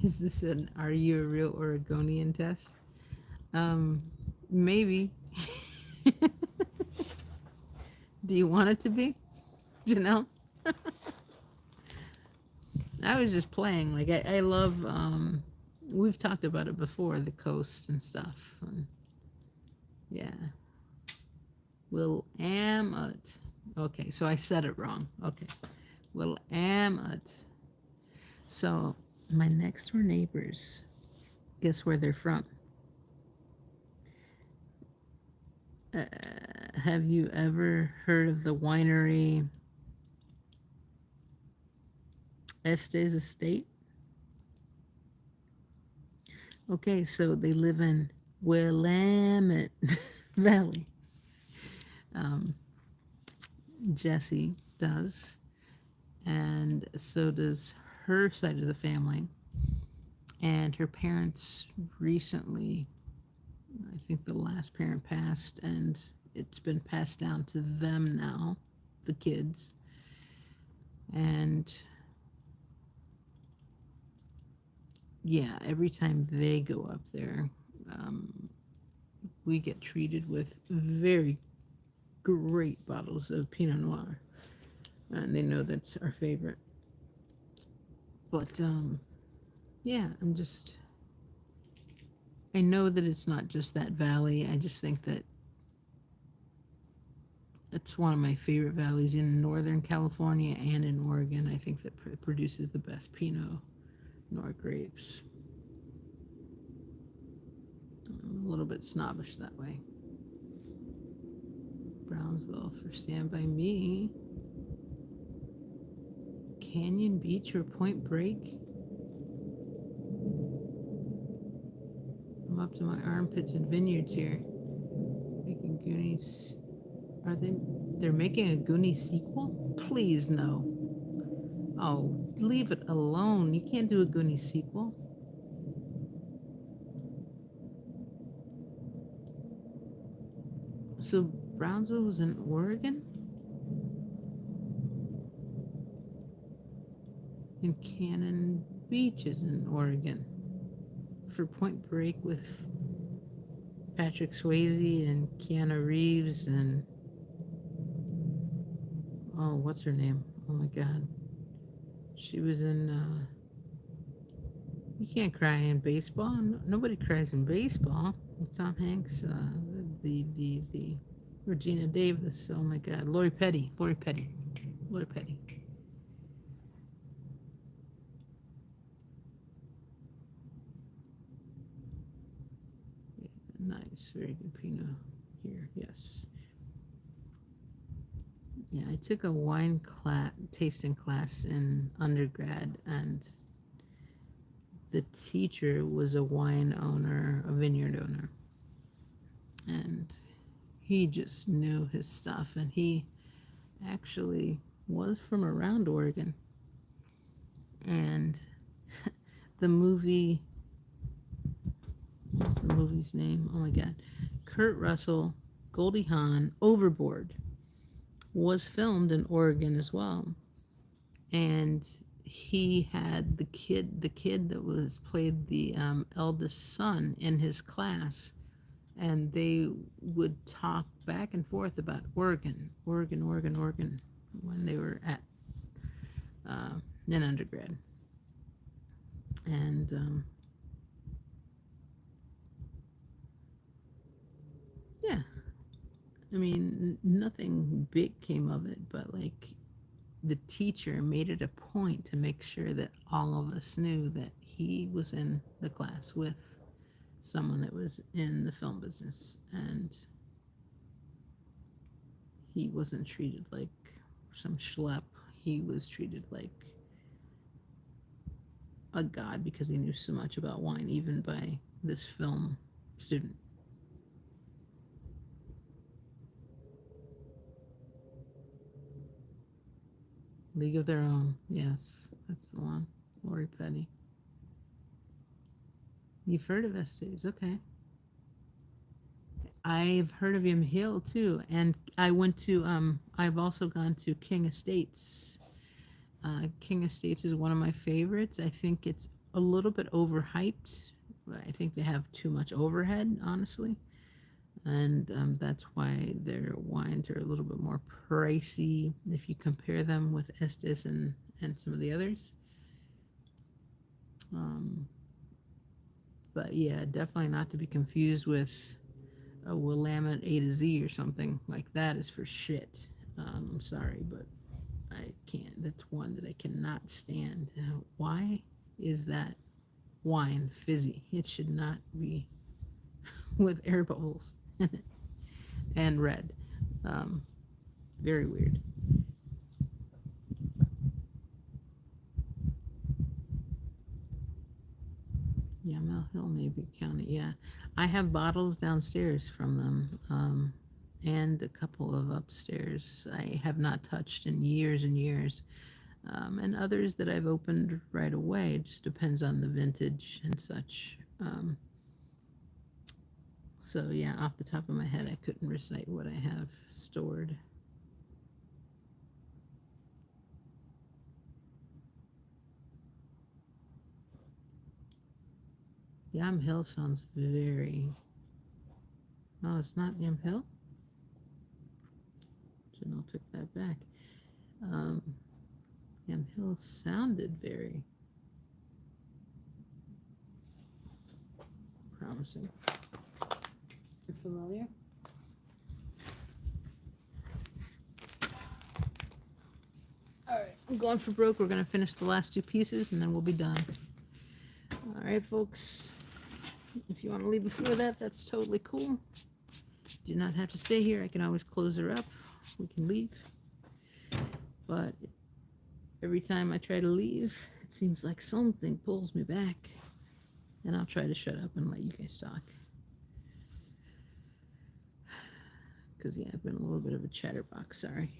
Is this an are you a real Oregonian test? Maybe. Do you want it to be? Janelle? I was just playing. Like, I love, we've talked about it before, the coast and stuff. And yeah. Willamette. Okay, so I said it wrong. Okay. Willamette. So, my next door neighbors, guess where they're from? Have you ever heard of the winery Estes Estate? Okay, so they live in Willamette Valley. Jessie does, and so does her side of the family. And her parents recently, I think the last parent passed, and it's been passed down to them now, the kids. And yeah, every time they go up there, we get treated with very great bottles of Pinot Noir. And they know that's our favorite. But yeah, I know that it's not just that valley. I just think that it's one of my favorite valleys in Northern California and in Oregon. I think that produces the best Pinot Noir grapes. I'm a little bit snobbish that way. Brownsville for Stand By Me. Canyon Beach or Point Break? I'm up to my armpits in vineyards here. Making Goonies. They're making a Goonies sequel? Please no. Oh, leave it alone. You can't do a Goonies sequel. So Brownsville was in Oregon? And Cannon Beach is in Oregon. For Point Break with Patrick Swayze and Keanu Reeves and oh, what's her name? Oh my God. She was in You Can't Cry in Baseball. Nobody cries in baseball. Tom Hanks, the Regina Davis. Oh my God. Lori Petty. Nice, very good Pinot here. Yes. Yeah, I took a wine tasting class in undergrad, and the teacher was a wine owner, a vineyard owner, and he just knew his stuff. And he actually was from around Oregon. And the movie, what's the movie's name? Oh my God, Kurt Russell, Goldie Hawn, Overboard, was filmed in Oregon as well. And he had the kid that was played the eldest son in his class, and they would talk back and forth about Oregon when they were at in undergrad. And yeah, I mean, nothing big came of it, but like the teacher made it a point to make sure that all of us knew that he was in the class with someone that was in the film business, and he wasn't treated like some schlep. He was treated like a god because he knew so much about wine, even by this film student. League of Their Own. Yes, that's the one. Lori Petty. You've heard of Estes, okay. I've heard of Yam Hill too, and I went to I've also gone to King Estates. King Estates is one of my favorites. I think it's a little bit overhyped. I think they have too much overhead, honestly, and that's why their wines are a little bit more pricey if you compare them with Estes and some of the others. But yeah, definitely not to be confused with a Willamette A to Z or something like that is for shit. I'm sorry, but I can't. That's one that I cannot stand. Why is that wine fizzy? It should not be with air bubbles and red. Very weird. Yeah, Mel Hill maybe county. Yeah, I have bottles downstairs from them, and a couple of upstairs. I have not touched in years and years, and others that I've opened right away. It just depends on the vintage and such. So yeah, off the top of my head, I couldn't recite what I have stored. Yam Hill sounds very... No, it's not Yam Hill? Janelle took that back. Yam Hill sounded very promising. You're familiar? Alright, I'm going for broke. We're going to finish the last two pieces and then we'll be done. Alright, folks. If you want to leave before that, that's totally cool. do not have to stay here. I can always close her up. We can leave. But every time I try to leave, it seems like something pulls me back. And I'll try to shut up and let you guys talk. Because, yeah, I've been a little bit of a chatterbox, sorry.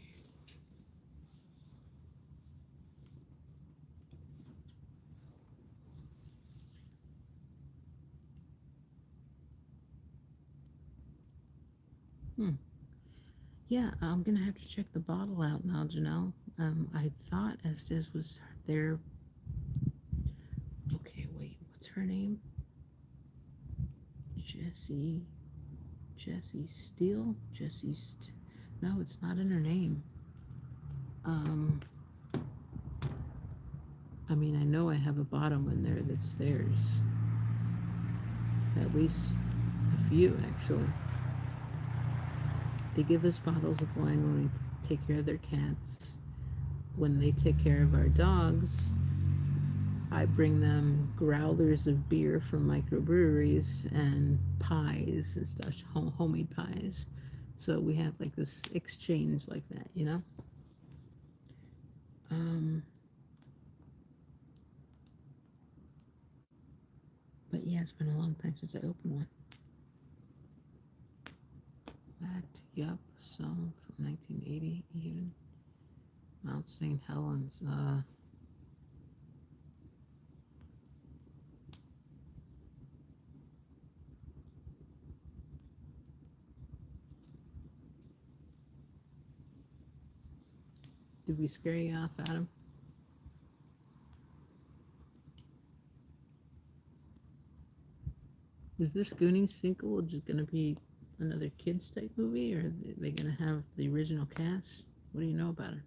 Yeah, I'm going to have to check the bottle out now, Janelle. I thought Estes was there. Okay, wait, what's her name? Jessie Steele? No, it's not in her name. I mean, I know I have a bottle in there that's theirs. At least a few, actually. They give us bottles of wine when we take care of their cats. When they take care of our dogs, I bring them growlers of beer from microbreweries and pies and stuff, homemade pies. So we have like this exchange like that, you know? But yeah, it's been a long time since I opened one. Yup, some from 1980 even. Mount St. Helens. Did we scare you off, Adam? Is this Goonies sequel just going to be another kids type movie, or are they going to have the original cast? What do you know about it?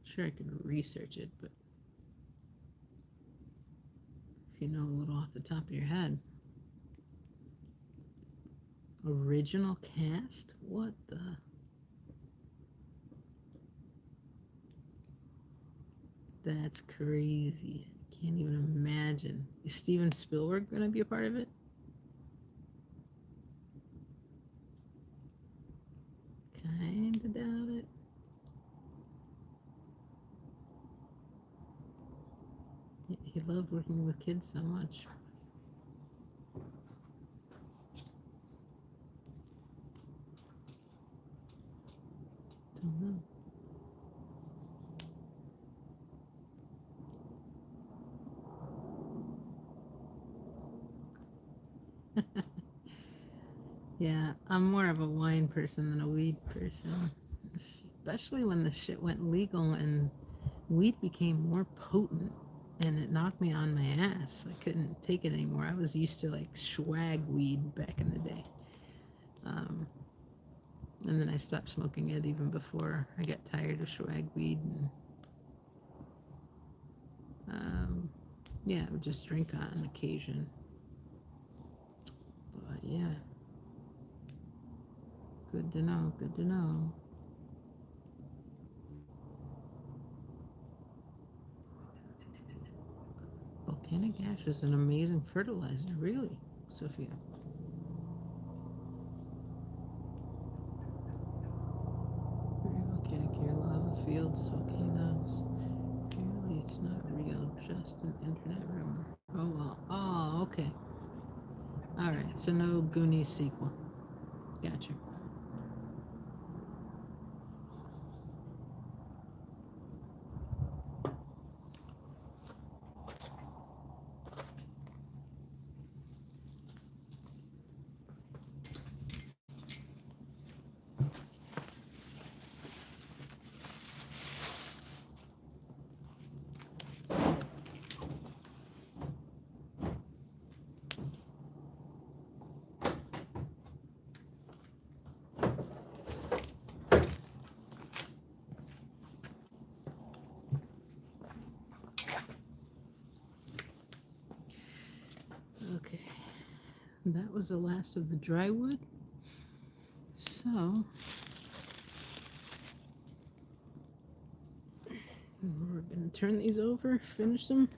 Sure, I could research it, but if you know a little off the top of your head. Original cast? What the? That's crazy. I can't even imagine. Is Steven Spielberg going to be a part of it? Kinda doubt it. He loved working with kids so much. Don't know. Yeah, I'm more of a wine person than a weed person. Especially when the shit went legal and weed became more potent and it knocked me on my ass. I couldn't take it anymore. I was used to like swag weed back in the day. And then I stopped smoking it even before I got tired of swag weed. And yeah, I would just drink on occasion. But yeah. Good to know, good to know. Volcanic ash is an amazing fertilizer, really, Sophia. Very volcanic here, lava fields, volcanoes. Apparently it's not real, just an internet rumor. Oh well. Oh, okay. Alright, so no Goonies sequel. Gotcha. Okay, that was the last of the dry wood. So, we're going to turn these over, finish them,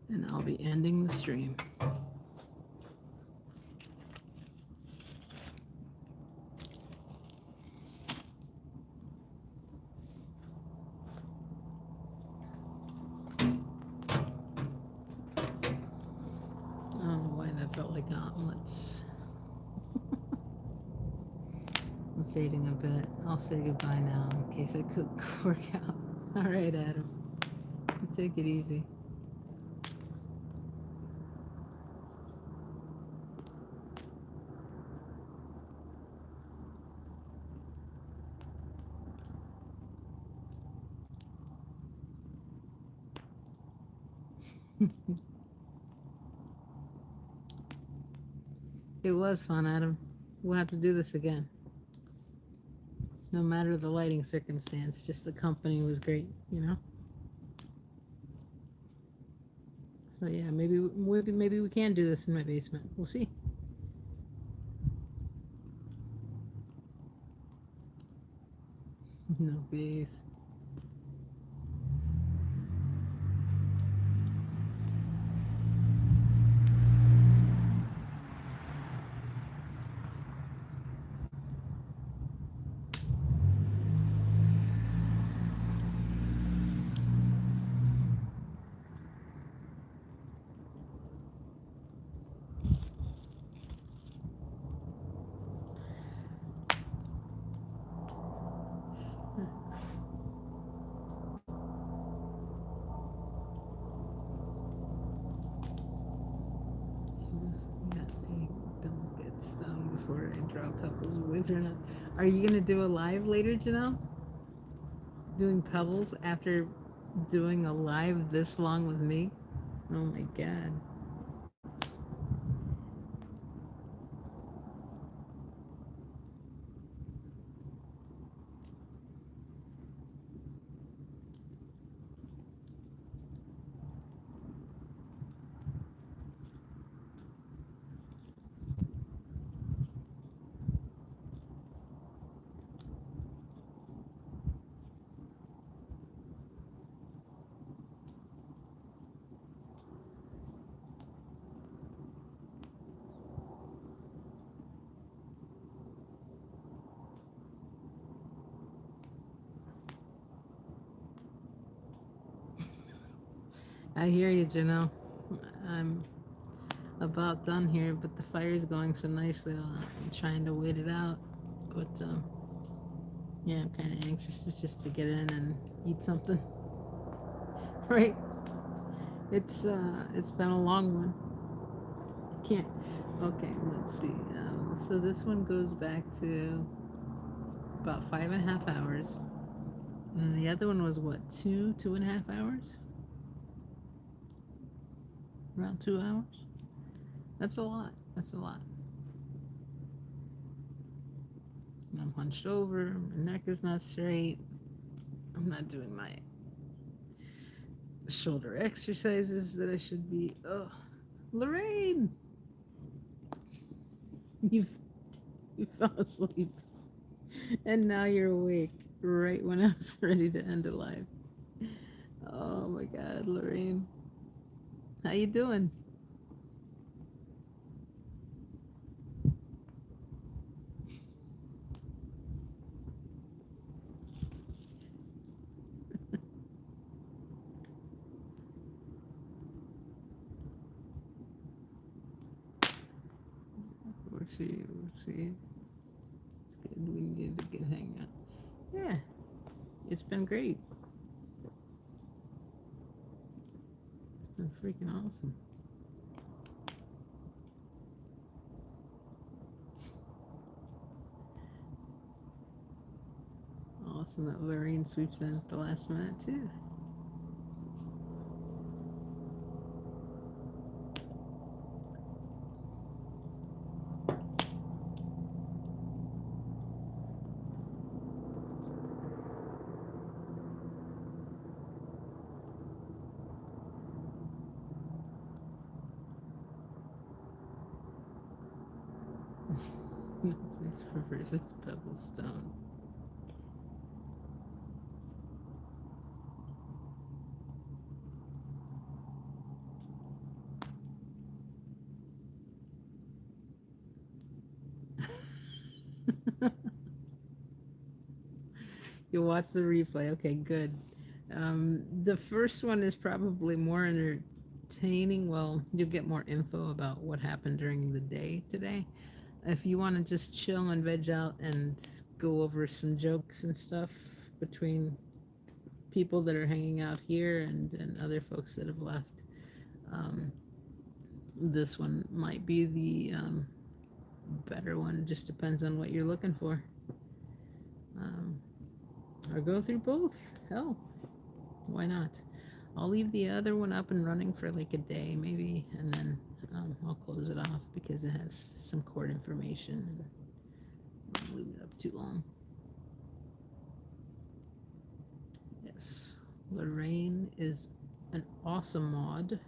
and I'll be ending the stream. I got. Let's. I'm fading a bit. I'll say goodbye now in case I could work out. All right, Adam. Take it easy. It was fun, Adam. We'll have to do this again. No matter the lighting circumstance, just the company was great, you know? So yeah, maybe we can do this in my basement. We'll see. No peace. Don't get stung before I draw couples with or not. Are you gonna do a live later, Janelle? Doing couples after doing a live this long with me? Oh my god. I hear you, Janelle. I'm about done here, but the fire's going so nicely. I'm trying to wait it out. But yeah, I'm kind of anxious just to get in and eat something. Right? It's been a long one. Can't. Okay, let's see. So this one goes back to about 5.5 hours, and the other one was what, 2.5 hours? Around 2 hours. That's a lot. That's a lot. And I'm hunched over. My neck is not straight. I'm not doing my shoulder exercises that I should be. Oh, Lorraine, you you fell asleep, and now you're awake right when I was ready to end it live. Oh my God, Lorraine, how you doing? Worksheet, worksheet. Good. We needed to get hang out. Yeah, it's been great. It's been freaking awesome. Awesome that Lorraine sweeps in at the last minute too. No place for versus pebble stone. You'll watch the replay. Okay, good. The first one is probably more entertaining. Well, you'll get more info about what happened during the day today. If you want to just chill and veg out and go over some jokes and stuff between people that are hanging out here and other folks that have left, um, this one might be the better one. Just depends on what you're looking for. Um, or go through both. Hell, why not? I'll leave the other one up and running for like a day, maybe, and then I'll close it off because it has some court information and I won't leave it up too long. Yes, Lorraine is an awesome mod.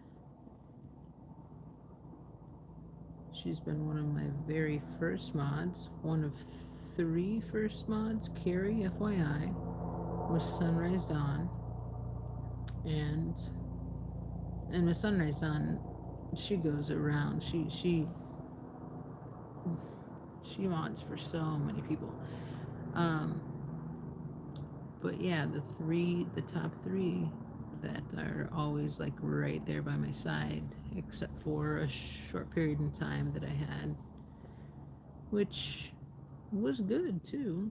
She's been one of my very first mods, one of 3 first mods. Carrie, FYI, was Sunrise Dawn, and with Sunrise Dawn, she goes around. She mods for so many people. But yeah, the top 3 that are always like right there by my side, except for a short period in time that I had, which was good too.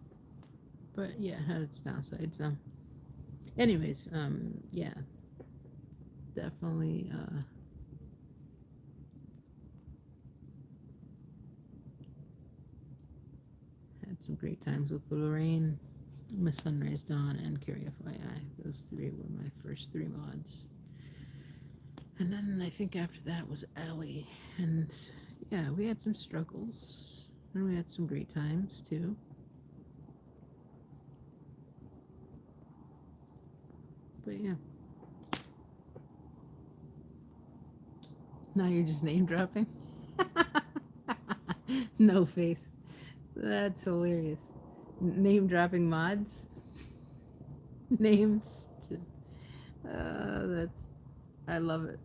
But yeah, it had its downsides. Anyways, yeah, definitely had some great times with Lorraine, Miss Sunrise Dawn, and Carrie, FYI. Those 3 were my first 3 mods. And then I think after that was Ellie. And yeah, we had some struggles. And we had some great times too. But yeah. Now you're just name dropping? No face. That's hilarious. Name dropping mods? Names? That's. I love it.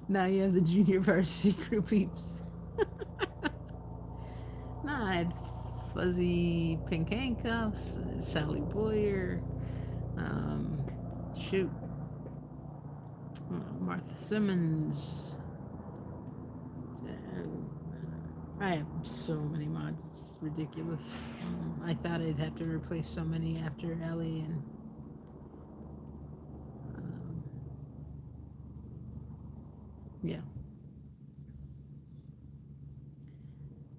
Now you have the junior varsity crew peeps. Nah, I had Fuzzy Pink Handcuffs, Sally Boyer, um, shoot, Martha Simmons. I have so many mods, it's ridiculous. I thought I'd have to replace so many after Ellie, and yeah,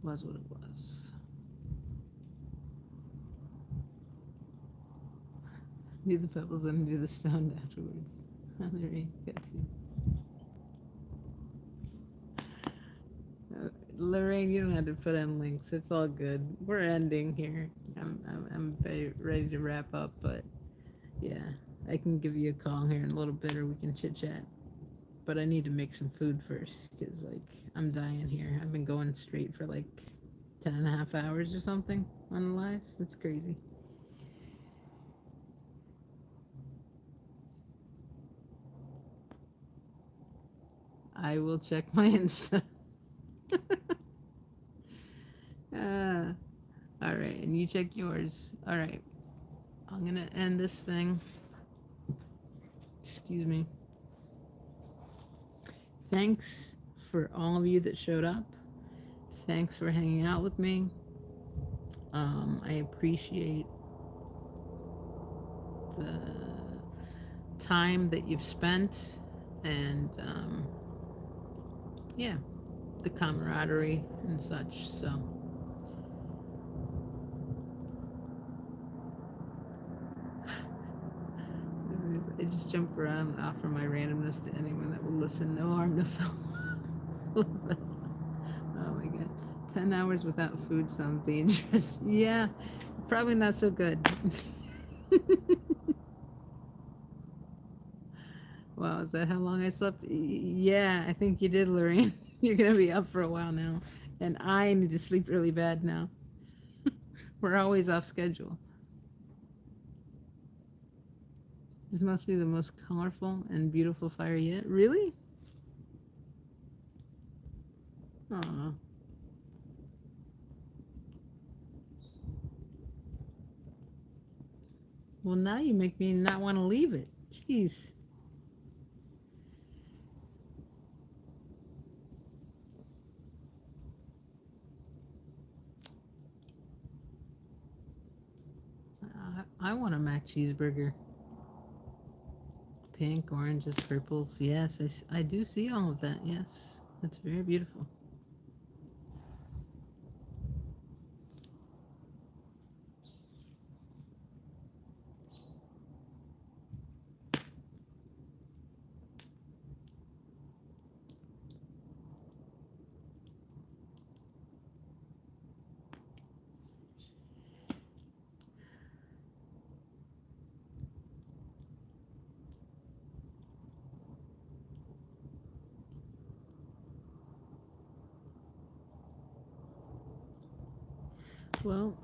was what it was. Do the pebbles and do the stone afterwards. There you go. Lorraine, you don't have to put in links. It's all good. We're ending here. I'm very ready to wrap up, but yeah, I can give you a call here in a little bit, or we can chit chat. But I need to make some food first, because like I'm dying here. I've been going straight for like 10.5 hours or something on live. It's crazy. I will check my Insta. All right, and you check yours. All right, I'm gonna end this thing. Excuse me. Thanks for all of you that showed up. Thanks for hanging out with me. I appreciate the time that you've spent, and yeah, the camaraderie and such. So I just jump around and offer my randomness to anyone that will listen. No harm, no foul. Oh my god. 10 hours without food sounds dangerous. Yeah, probably not so good. Wow, is that how long I slept? Yeah, I think you did, Lorraine. You're going to be up for a while now. And I need to sleep really bad now. We're always off schedule. This must be the most colorful and beautiful fire yet. Really? Aw. Well, now you make me not want to leave it. Jeez. I want a mac cheeseburger. Pink, oranges, purples. Yes, I do see all of that. Yes, that's very beautiful. Well,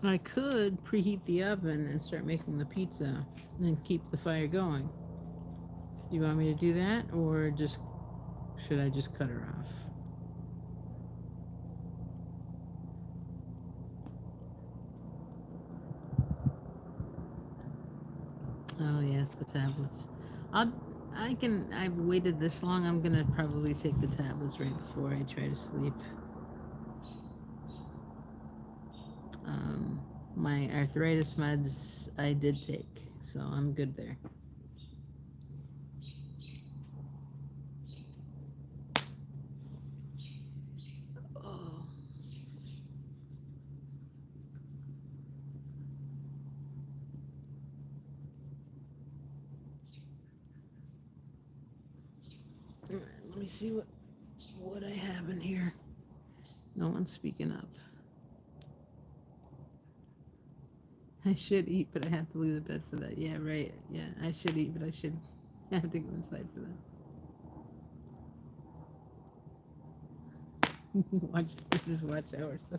I could preheat the oven and start making the pizza and keep the fire going. You want me to do that, or just should I just cut her off? Oh yes, the tablets. I'll. I can. I've waited this long. I'm gonna probably take the tablets right before I try to sleep. My arthritis meds I did take, so I'm good there. Oh. All right, let me see what I have in here. No one's speaking up. I should eat, but I have to leave the bed for that. Yeah, right. Yeah, I should eat, but I should have to go inside for that. Watch. This is watch hour. So.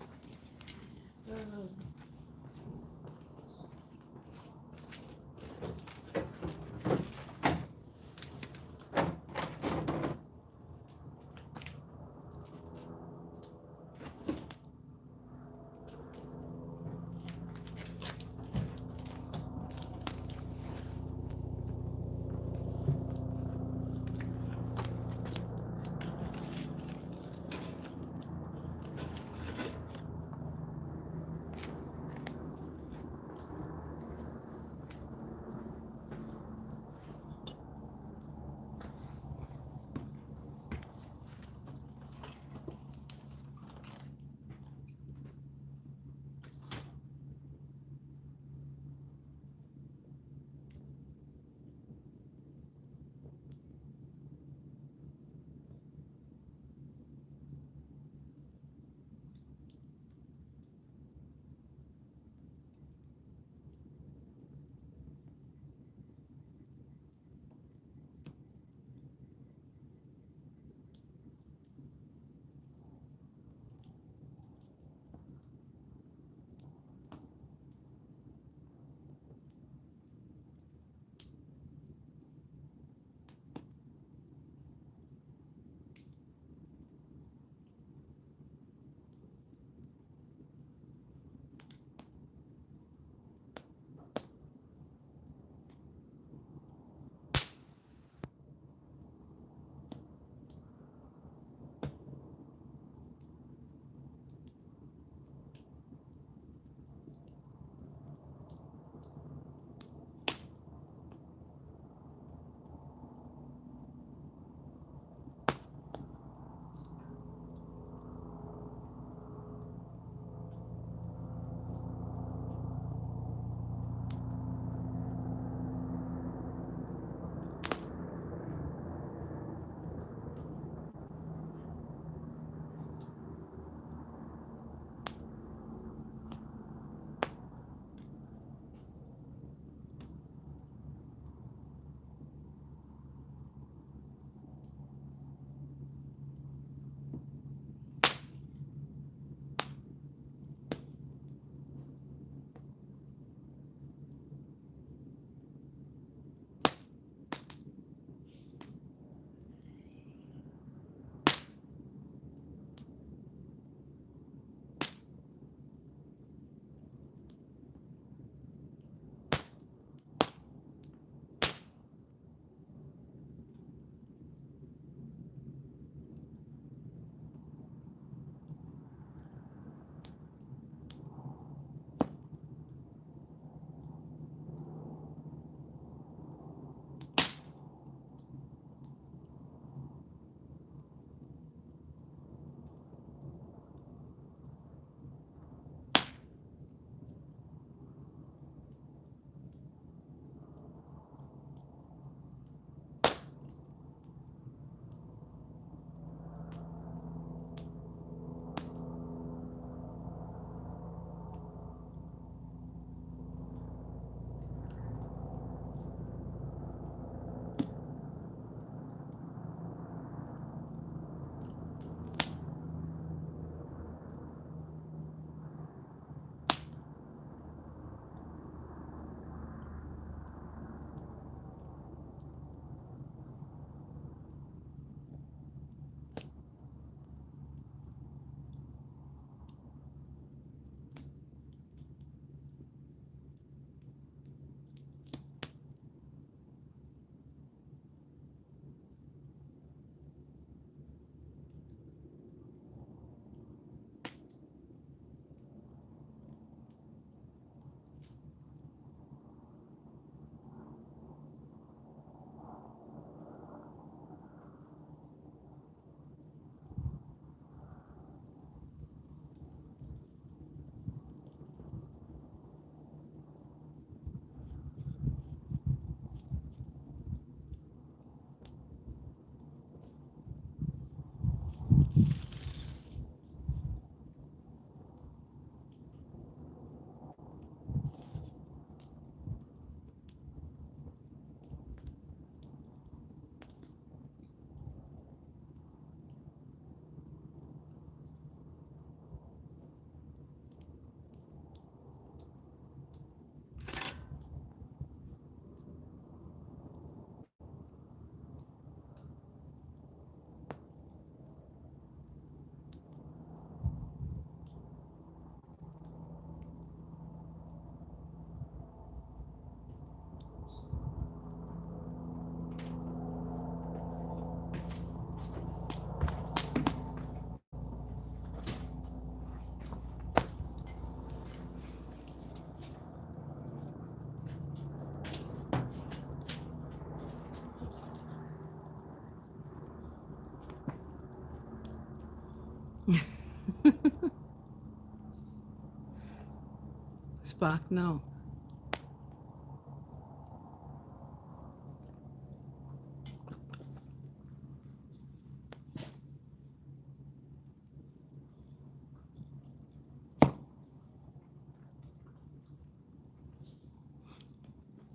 Spock, no.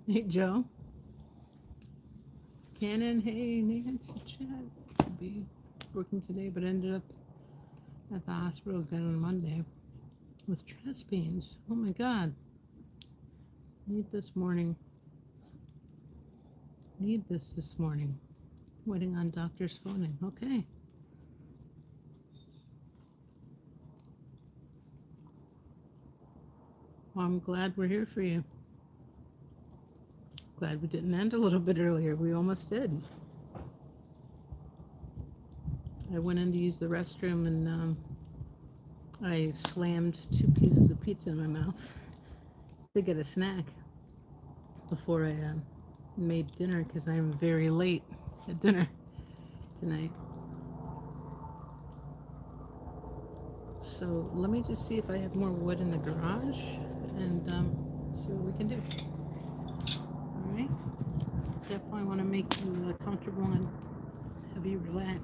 Hey, Joe. Cannon, hey, Nancy, Chad. Could be working today, but ended up at the hospital again on Monday with chest pains. Oh my God. Need this morning. Need this morning. Waiting on doctor's phoning. Okay. Well, I'm glad we're here for you. Glad we didn't end a little bit earlier. We almost did. I went in to use the restroom and I slammed 2 pieces of pizza in my mouth to get a snack before I made dinner because I'm very late at dinner tonight. So let me just see if I have more wood in the garage and see what we can do. All right. Definitely want to make you comfortable and have you relax.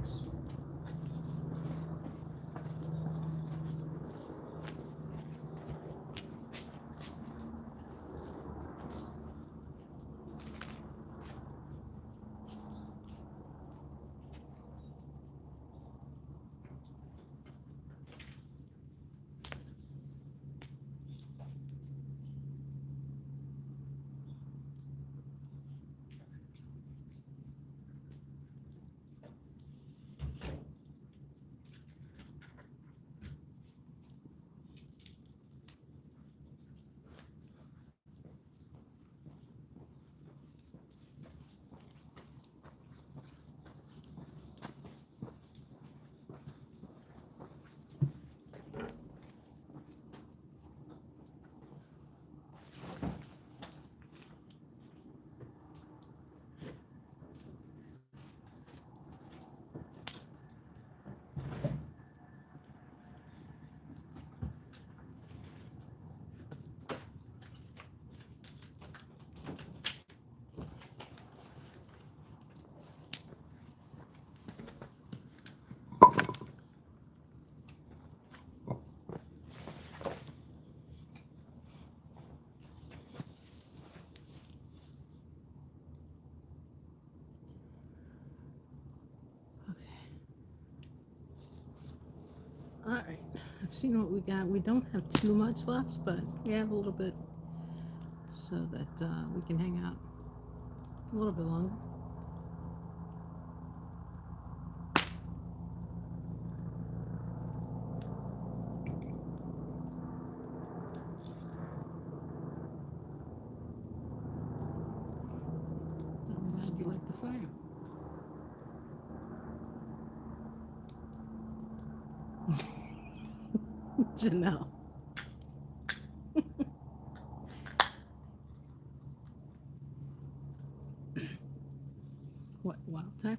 All right, I've seen what we got. We don't have too much left, but we have a little bit so that we can hang out a little bit longer. I'm glad you like the fire. Janelle. What, wild time?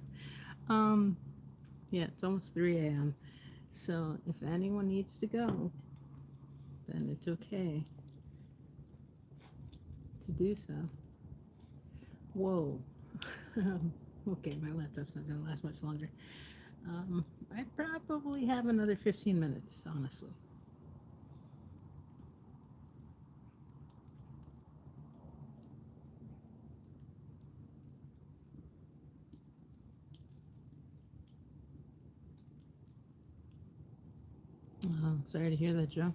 Um, yeah, it's almost 3 a.m. So if anyone needs to go, then it's okay to do so. Whoa. Okay, my laptop's not going to last much longer. I probably have another 15 minutes, honestly. Sorry to hear that, Joe.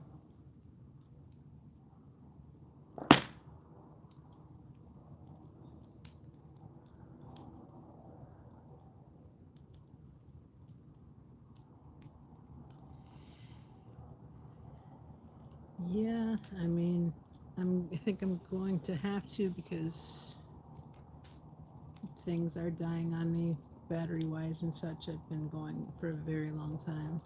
Yeah, I mean, I think I'm going to have to because things are dying on me battery wise and such. I've been going for a very long time.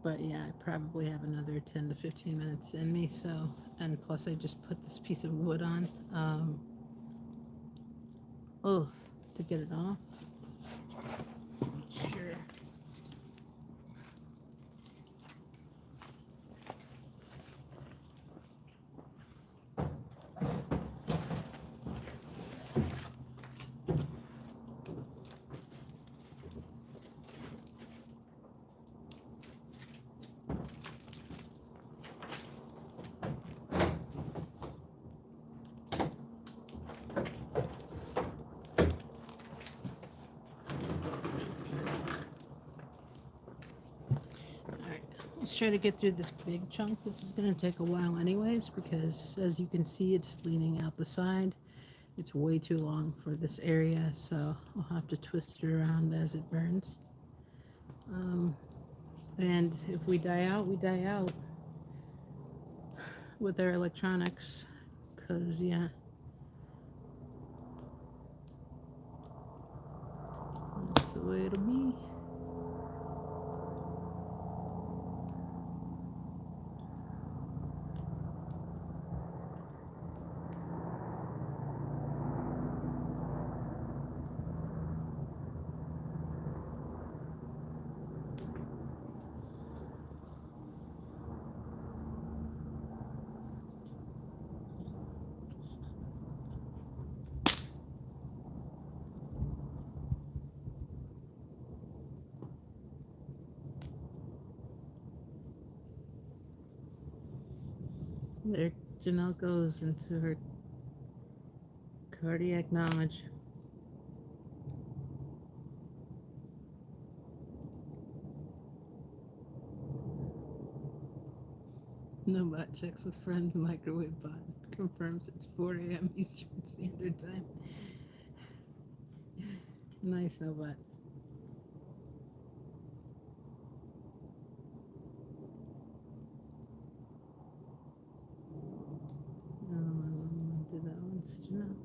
But yeah, I probably have another 10 to 15 minutes in me. So, and plus I just put this piece of wood on. Oh, to get it off. Sure. let's try to get through this big chunk. This is going to take a while anyways, because as you can see, it's leaning out the side. It's way too long for this area, so I'll have to twist it around as it burns. And if we die out, we die out with our electronics, because, yeah, that's the way it'll be. There Janelle goes into her cardiac knowledge. No bot checks with friends, microwave bot confirms it's 4 a.m. Eastern Standard Time. Nice, no bot. Do that once, Janelle.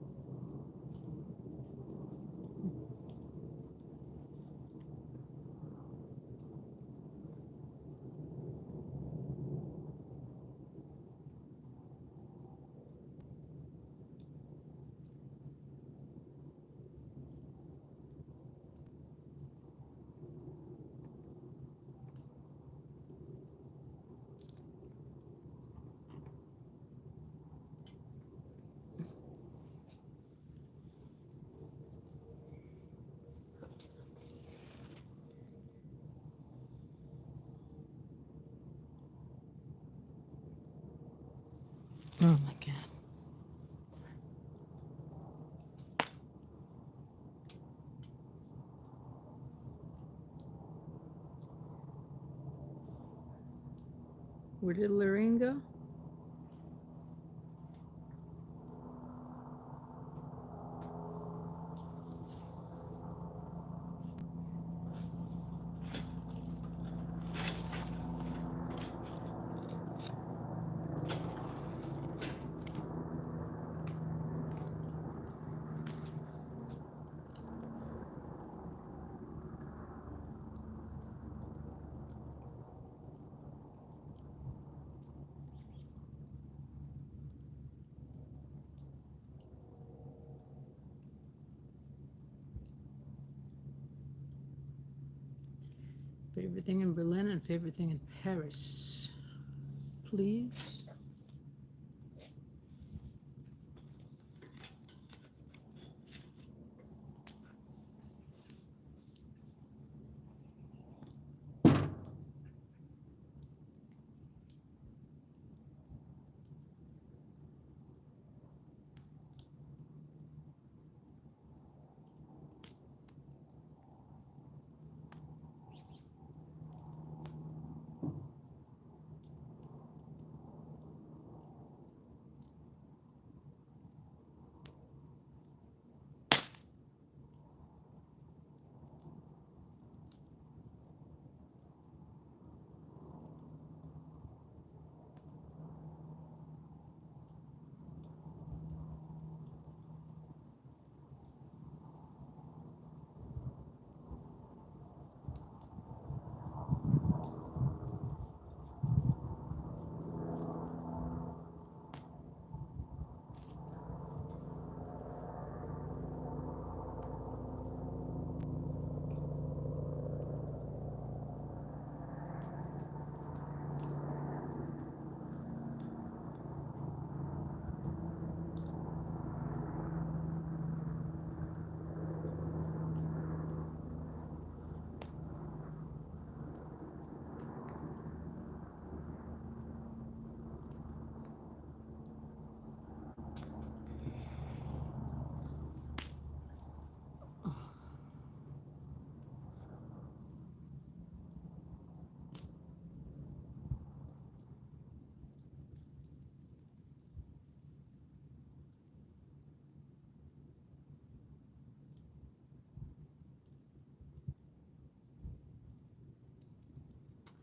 Oh my God. Where did Lorraine go? Favorite thing in Berlin and favorite thing in Paris. Please.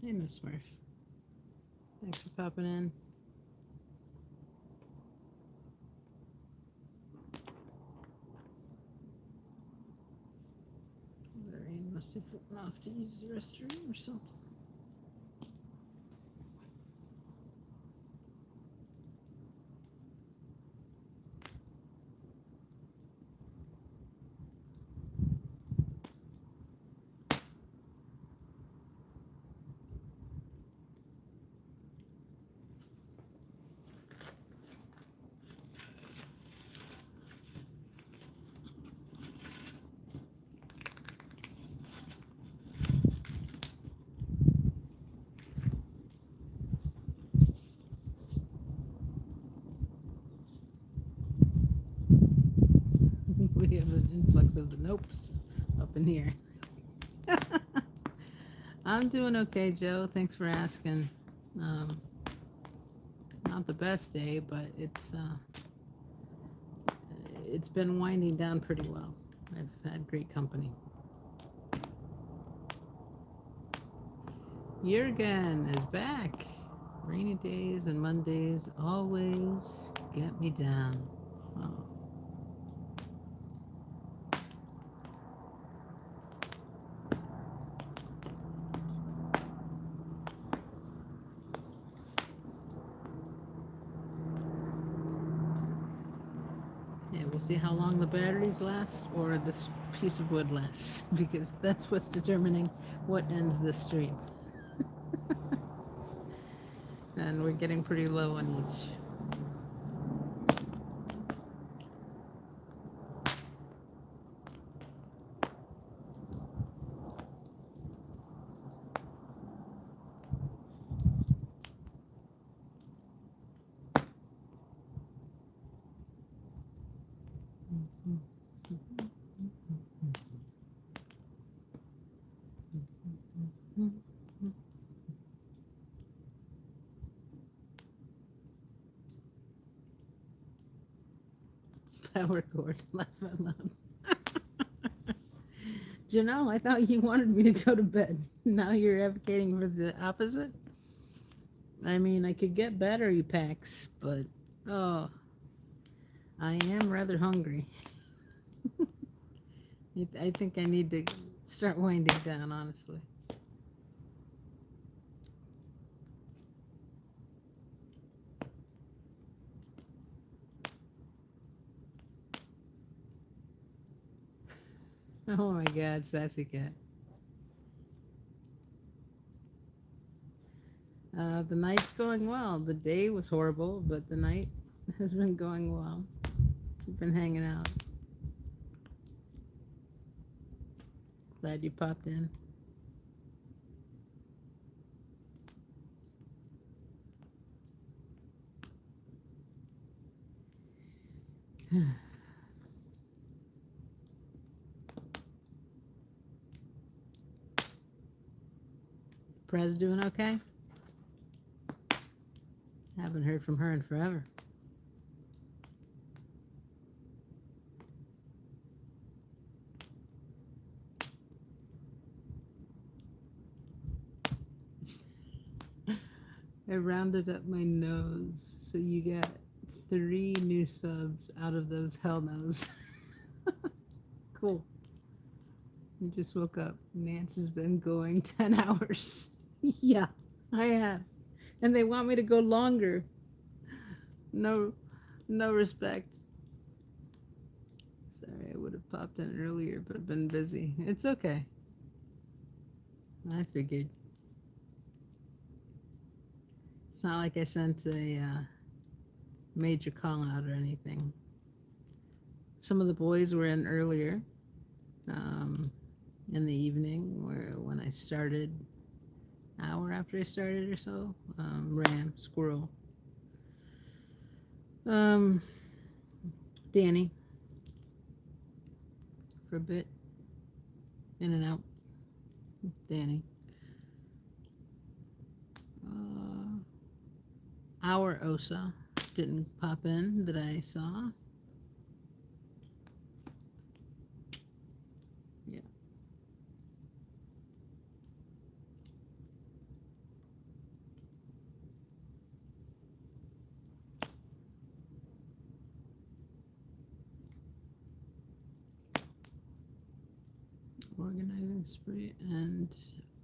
Hey, Miss Smurf. Thanks for popping in. Lorraine must have went off to use the restroom or something. We have an influx of the nopes up in here. I'm doing okay, Joe. Thanks for asking. Not the best day, but it's been winding down pretty well. I've had great company. Jurgen is back. Rainy days and Mondays always get me down. Oh. Yeah, we'll see how long the batteries last or this piece of wood lasts, because that's what's determining what ends this stream. And we're getting pretty low on each. Power cord, laugh out loud. Janelle, I thought you wanted me to go to bed. Now you're advocating for the opposite? I mean, I could get battery packs, but oh, I am rather hungry. I think I need to start winding down, honestly. Oh my God, sassy cat. The night's going well. The day was horrible, but the night has been going well. We've been hanging out. Glad you popped in. Prez doing okay? Haven't heard from her in forever. I rounded up my nose, so you got 3 new subs out of those hell no's. Cool. You just woke up. Nance has been going 10 hours. Yeah, I have. And they want me to go longer. No respect. Sorry, I would have popped in earlier, but I've been busy. It's okay. I figured. It's not like I sent a major call out or anything. Some of the boys were in earlier in the evening, or when I started, hour after I started or so. Ram, squirrel. Danny for a bit, in and out. Danny. Our Osa didn't pop in that I saw. Yeah. organizing spree, and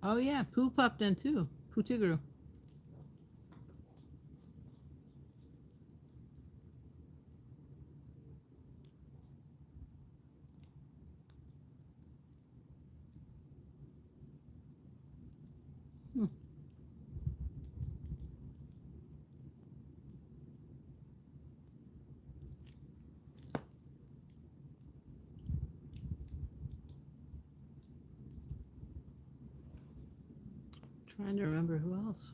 oh yeah, poo popped in too. Poo tigru. Hmm. Trying to remember who else.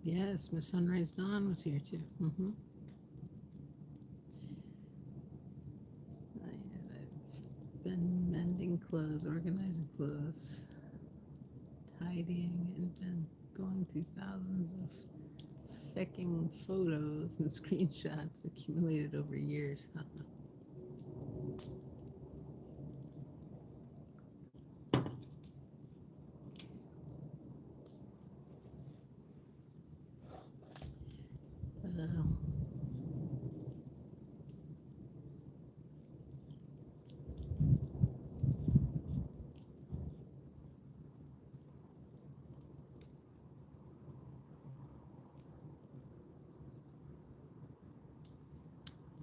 Yes, Miss Sunrise Dawn was here too. I've been mending clothes, organizing clothes, tidying, and been going through thousands of fecking photos and screenshots accumulated over years. uh,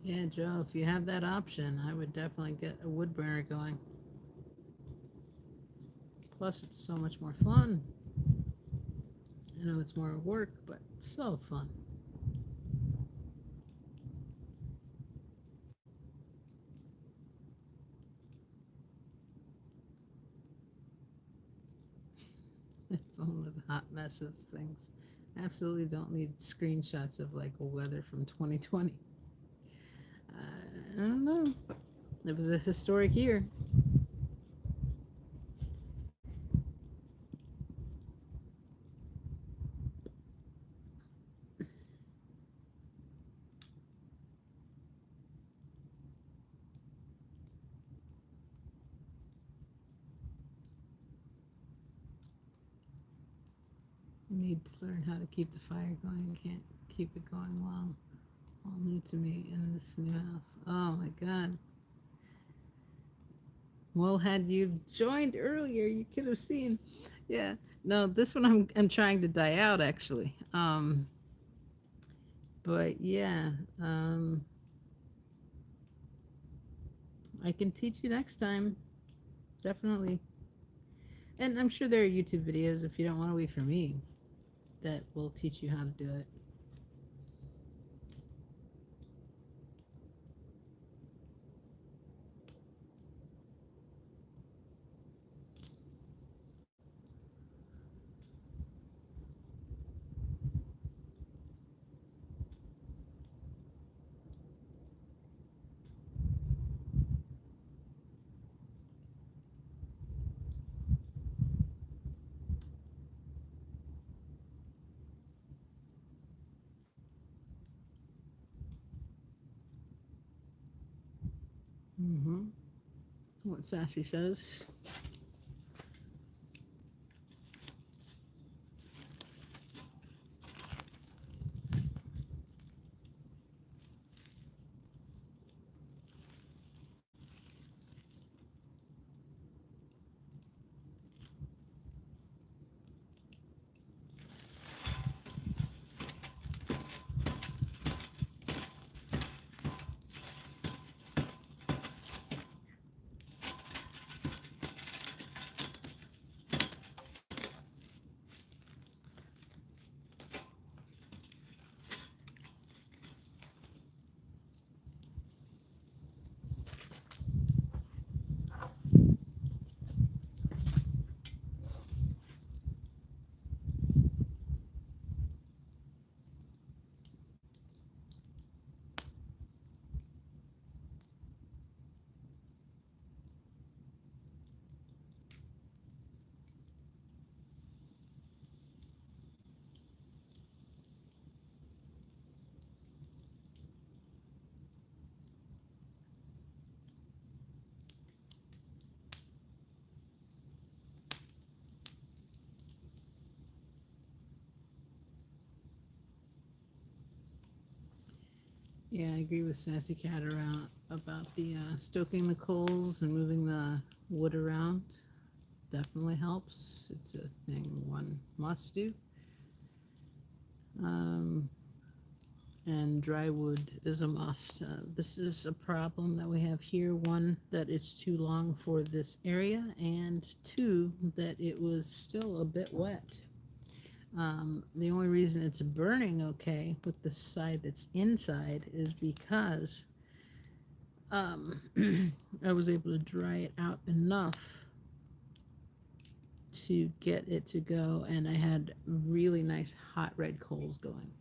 yeah, Joe, if you have that option, I would definitely get a wood burner going. Plus, it's so much more fun. I know it's more work, but so fun. My phone was a hot mess of things. Absolutely don't need screenshots of like weather from 2020. I don't know. It was a historic year. You need to learn how to keep the fire going. You can't keep it going long. All new to me in this new house. Oh my god. Well, had you joined earlier, you could have seen. Yeah. No, this one I'm trying to die out actually. But yeah, I can teach you next time. Definitely. And I'm sure there are YouTube videos if you don't want to wait for me that will teach you how to do it. Mm-hmm. What Sassy says. Yeah, I agree with Sassy Cat around about the stoking the coals and moving the wood around. Definitely helps. It's a thing one must do. Um, and dry wood is a must. This is a problem that we have here. One, that it's too long for this area, and two, that it was still a bit wet. The only reason it's burning okay with the side that's inside is because um, I was able to dry it out enough to get it to go, and I had really nice hot red coals going.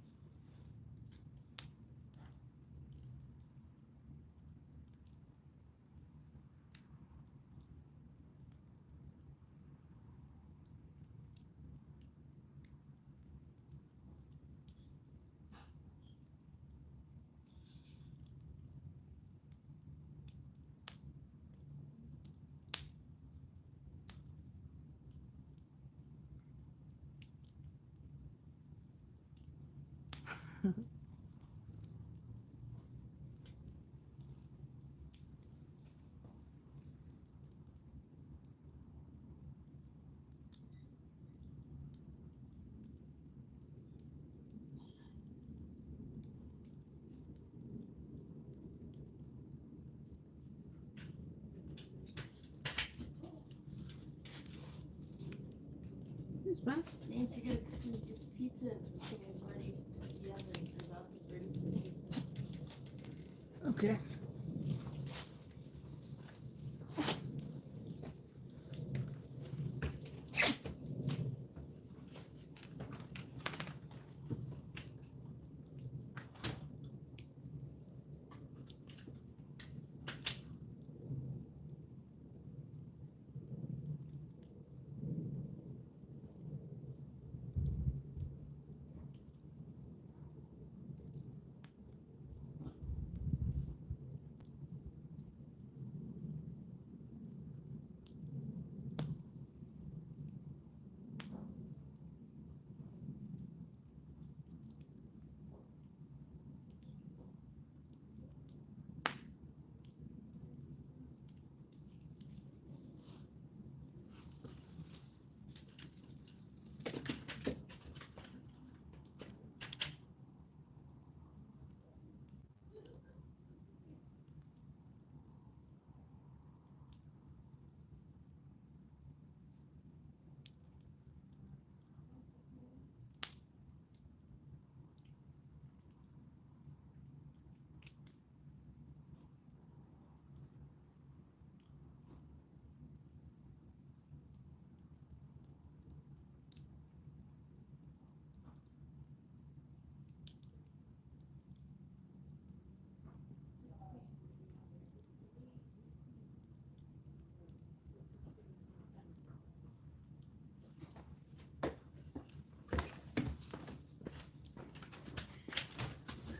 It's fine. Nancy, get the pizza thing is ready in the oven because I'll be ready for the pizza. Okay.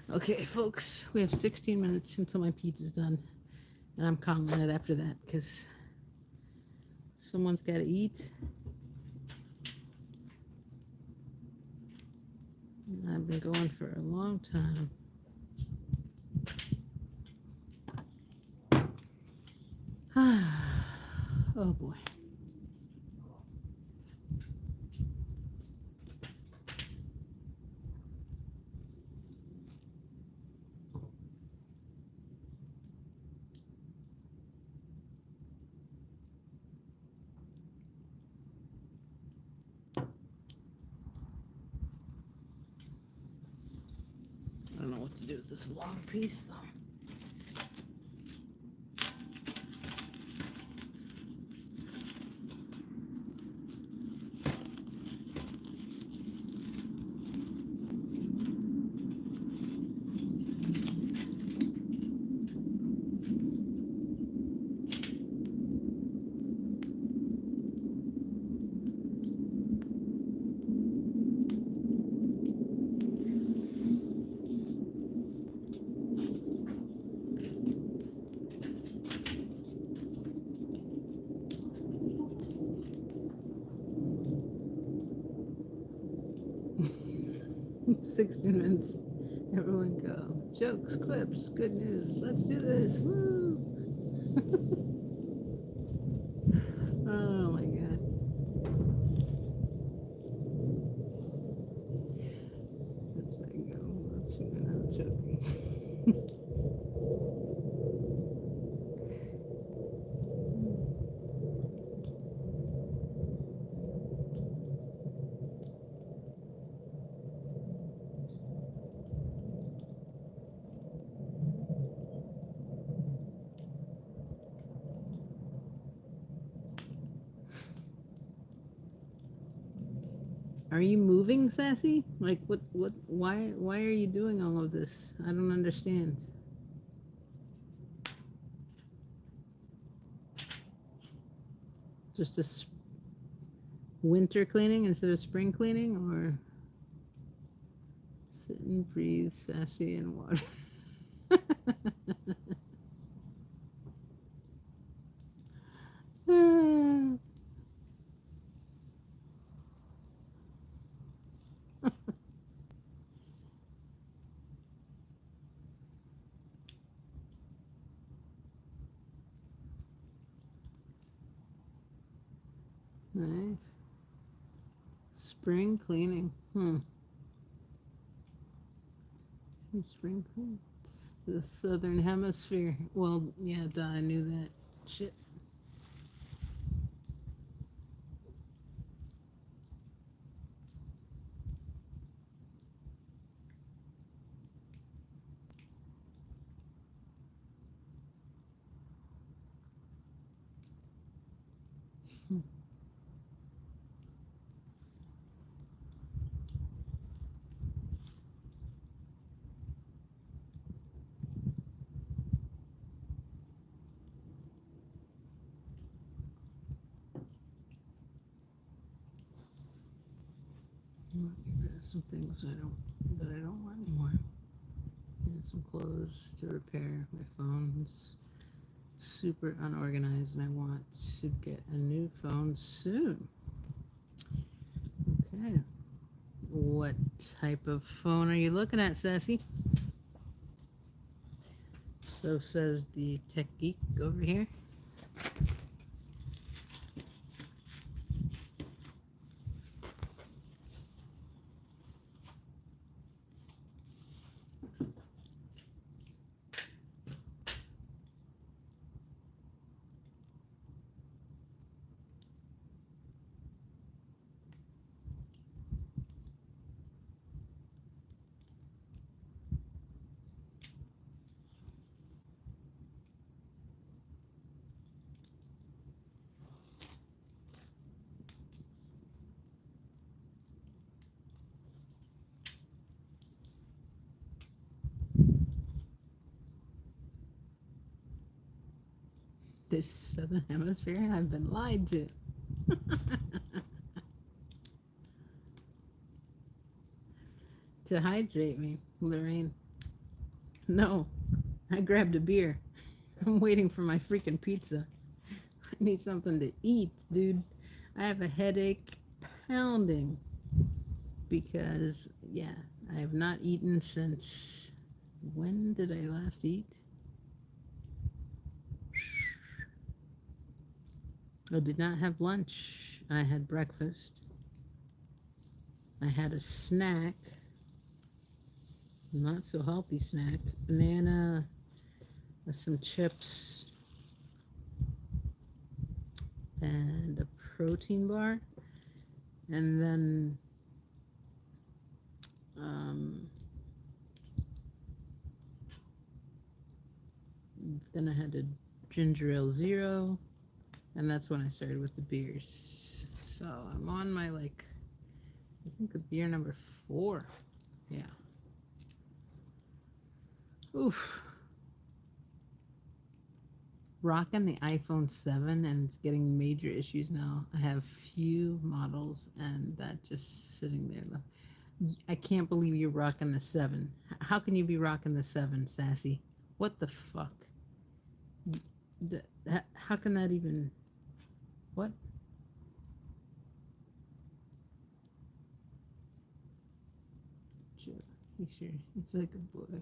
Okay, folks, we have 16 minutes until my pizza's done, and I'm calling it after that because someone's got to eat. And I've been going for a long time. Oh boy. I don't know what to do with this long piece though. Sixteen minutes. Everyone go. Jokes, clips, good news. Let's do this. Woo! Oh my god. Let's go. Let's see. I'm joking. Are you moving, Sassy? Like why are you doing all of this? I don't understand. Just a winter cleaning instead of spring cleaning, or sit and breathe, Sassy, and water. Nice. Spring cleaning. Spring cleaning. The southern hemisphere. Well, yeah, duh, I knew that. Shit. Some things that I don't want anymore. And some clothes to repair. My phone's super unorganized, and I want to get a new phone soon. Okay. What type of phone are you looking at, Sassy? So says the tech geek over here. The southern hemisphere. I've been lied to. To hydrate me, Lorraine. No, I grabbed a beer. I'm waiting for my freaking pizza. I need something to eat, dude. I have a headache pounding because, yeah, I have not eaten since. When did I last eat? I did not have lunch. I had breakfast. I had a snack, not so healthy snack, banana, some chips, and a protein bar, and then I had a ginger ale zero, and that's when I started with the beers. So I'm on my I think the beer number 4. Yeah. Oof. Rocking the iPhone 7, and it's getting major issues now. I have few models, and that just sitting there. I can't believe you're rocking the 7. How can you be rocking the 7, Sassy? What the fuck? How can that even... What? You sure? It's like a boy.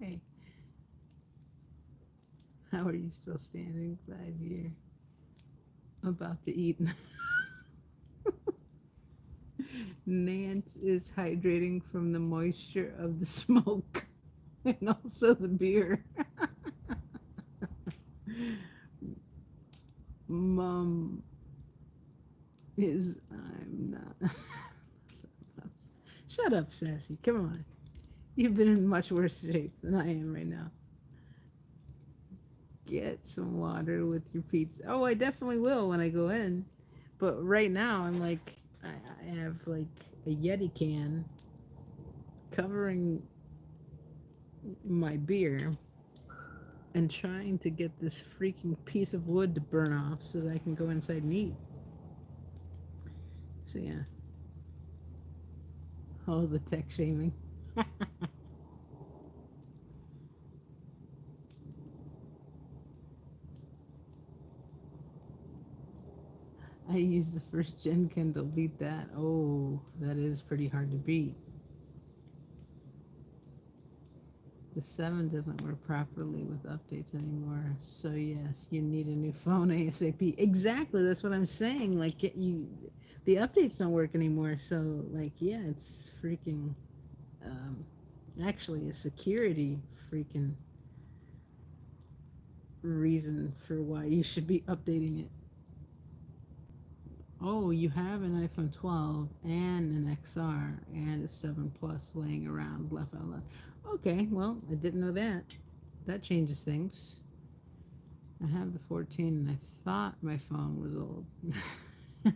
Okay. How are you still standing? Glad you're about to eat. Nance is hydrating from the moisture of the smoke and also the beer. Mom is, I'm not. Shut up, Sassy. Come on. You've been in much worse shape than I am right now. Get some water with your pizza. Oh, I definitely will when I go in. But right now, I'm like, I have like a Yeti can covering my beer and trying to get this freaking piece of wood to burn off so that I can go inside and eat. So, yeah. Oh, the tech shaming. I used the first gen Kindle. Beat that. Oh, that is pretty hard to beat. The 7 doesn't work properly with updates anymore. So yes, you need a new phone ASAP. Exactly, that's what I'm saying. Like the updates don't work anymore. So like yeah, it's freaking um, actually a security freaking reason for why you should be updating it. Oh, you have an iPhone 12 and an XR and a 7 Plus laying around left out loud. Okay, well, I didn't know that. That changes things. I have the 14 and I thought my phone was old. I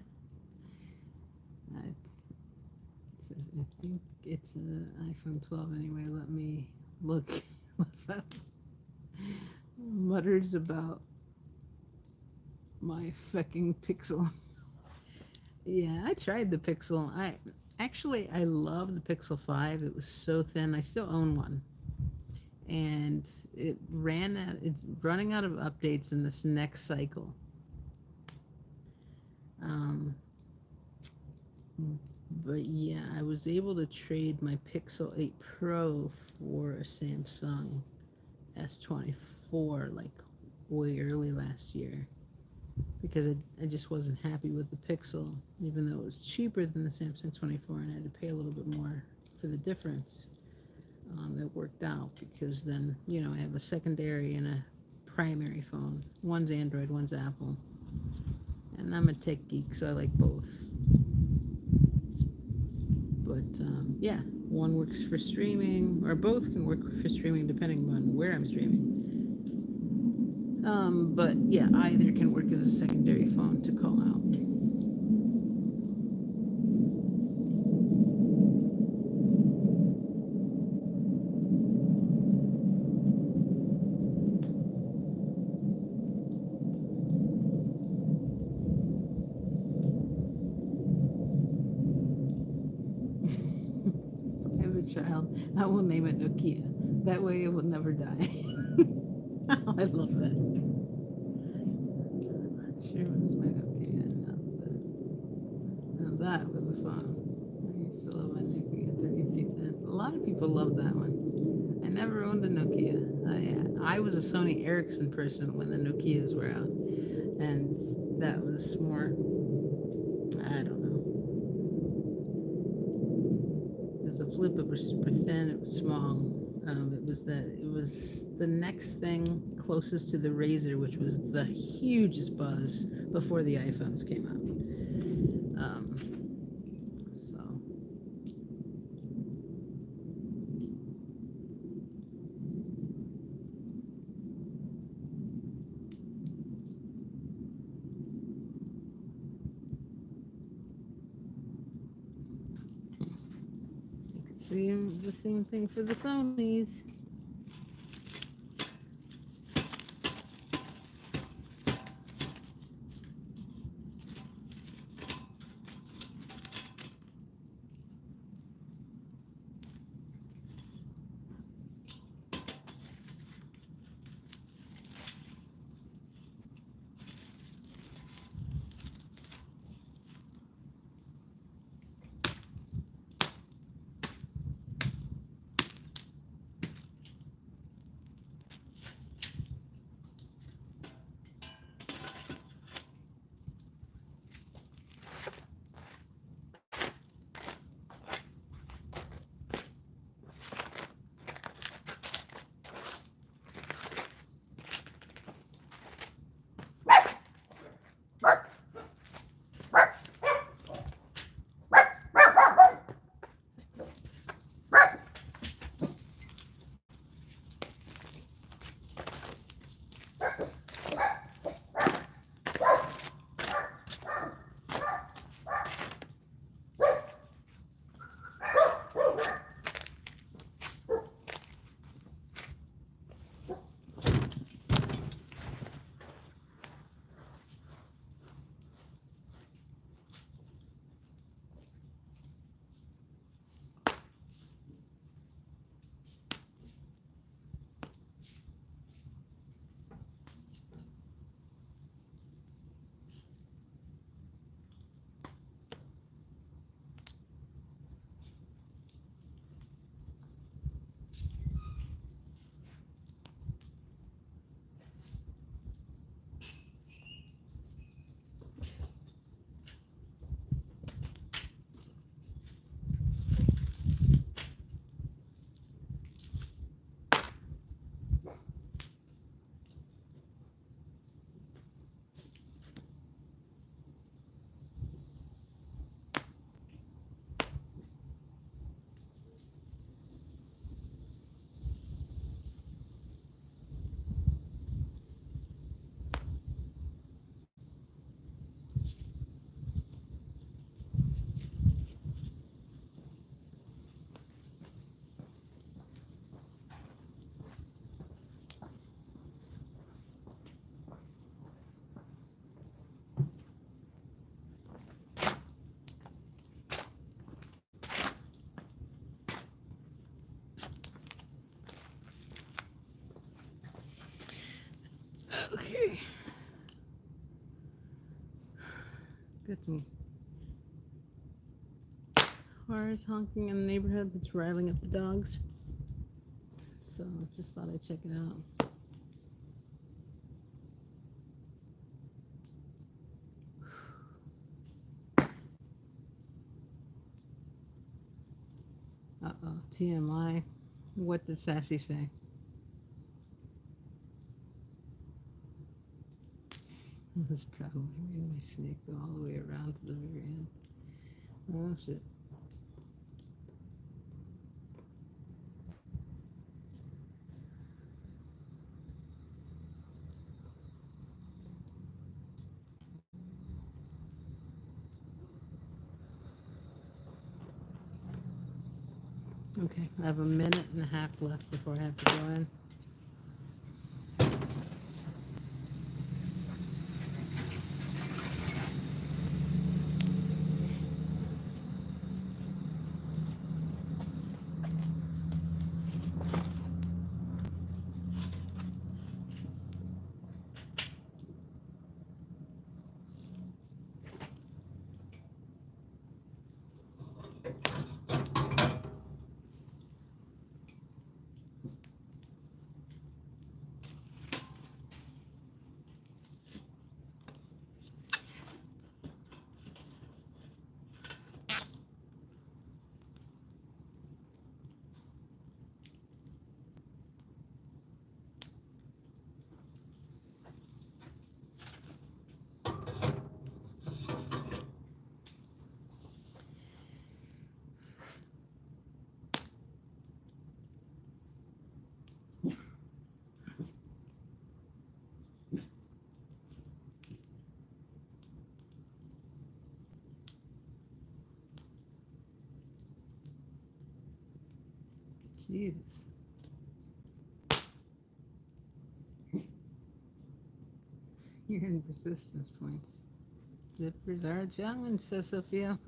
think it's an iPhone 12 anyway. Let me look. Mutters about my fucking Pixel. Yeah, I tried the Pixel. I love the Pixel 5. It was so thin. I still own one. And it's running out of updates in this next cycle. Um, but yeah, I was able to trade my Pixel 8 Pro for a Samsung S24 like way early last year because I just wasn't happy with the Pixel, even though it was cheaper than the Samsung 24 and I had to pay a little bit more for the difference. It worked out because then, I have a secondary and a primary phone. One's Android, one's Apple. And I'm a tech geek, so I like both. But yeah, one works for streaming, or both can work for streaming depending on where I'm streaming. But yeah, either can work as a secondary phone to call out. I have a child. I will name it Nokia. That way it will never die. I love that. Sure was my Nokia. Now that was a fun. I used to love my Nokia 3310. A lot of people love that one. I never owned a Nokia. I was a Sony Ericsson person when the Nokias were out. And that was more, I don't know. It was a flip. It was super thin. It was small. It was the next thing closest to the Razr, which was the hugest buzz before the iPhones came out. So you could see the same thing for the Sonys. Okay. Got some cars honking in the neighborhood that's riling up the dogs. So just thought I'd check it out. Uh-oh, TMI. What did Sassy say? This probably made my snake go all the way around to the very end. Oh, shit. Okay, I have a minute and a half left before I have to go in. Jesus. You're in persistence points. Zippers are a challenge, says Sophia.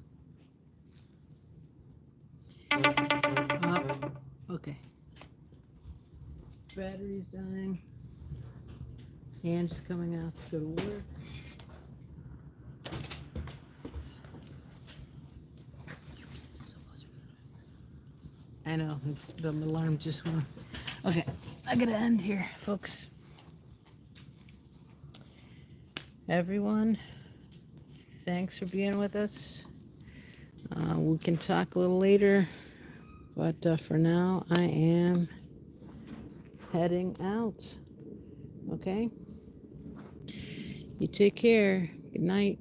Oh, okay. Battery's dying. Anne's coming out to go to work. I know, the alarm just went. Okay, I gotta end here, folks. Everyone, thanks for being with us. We can talk a little later, but for now, I am heading out. Okay? You take care. Good night.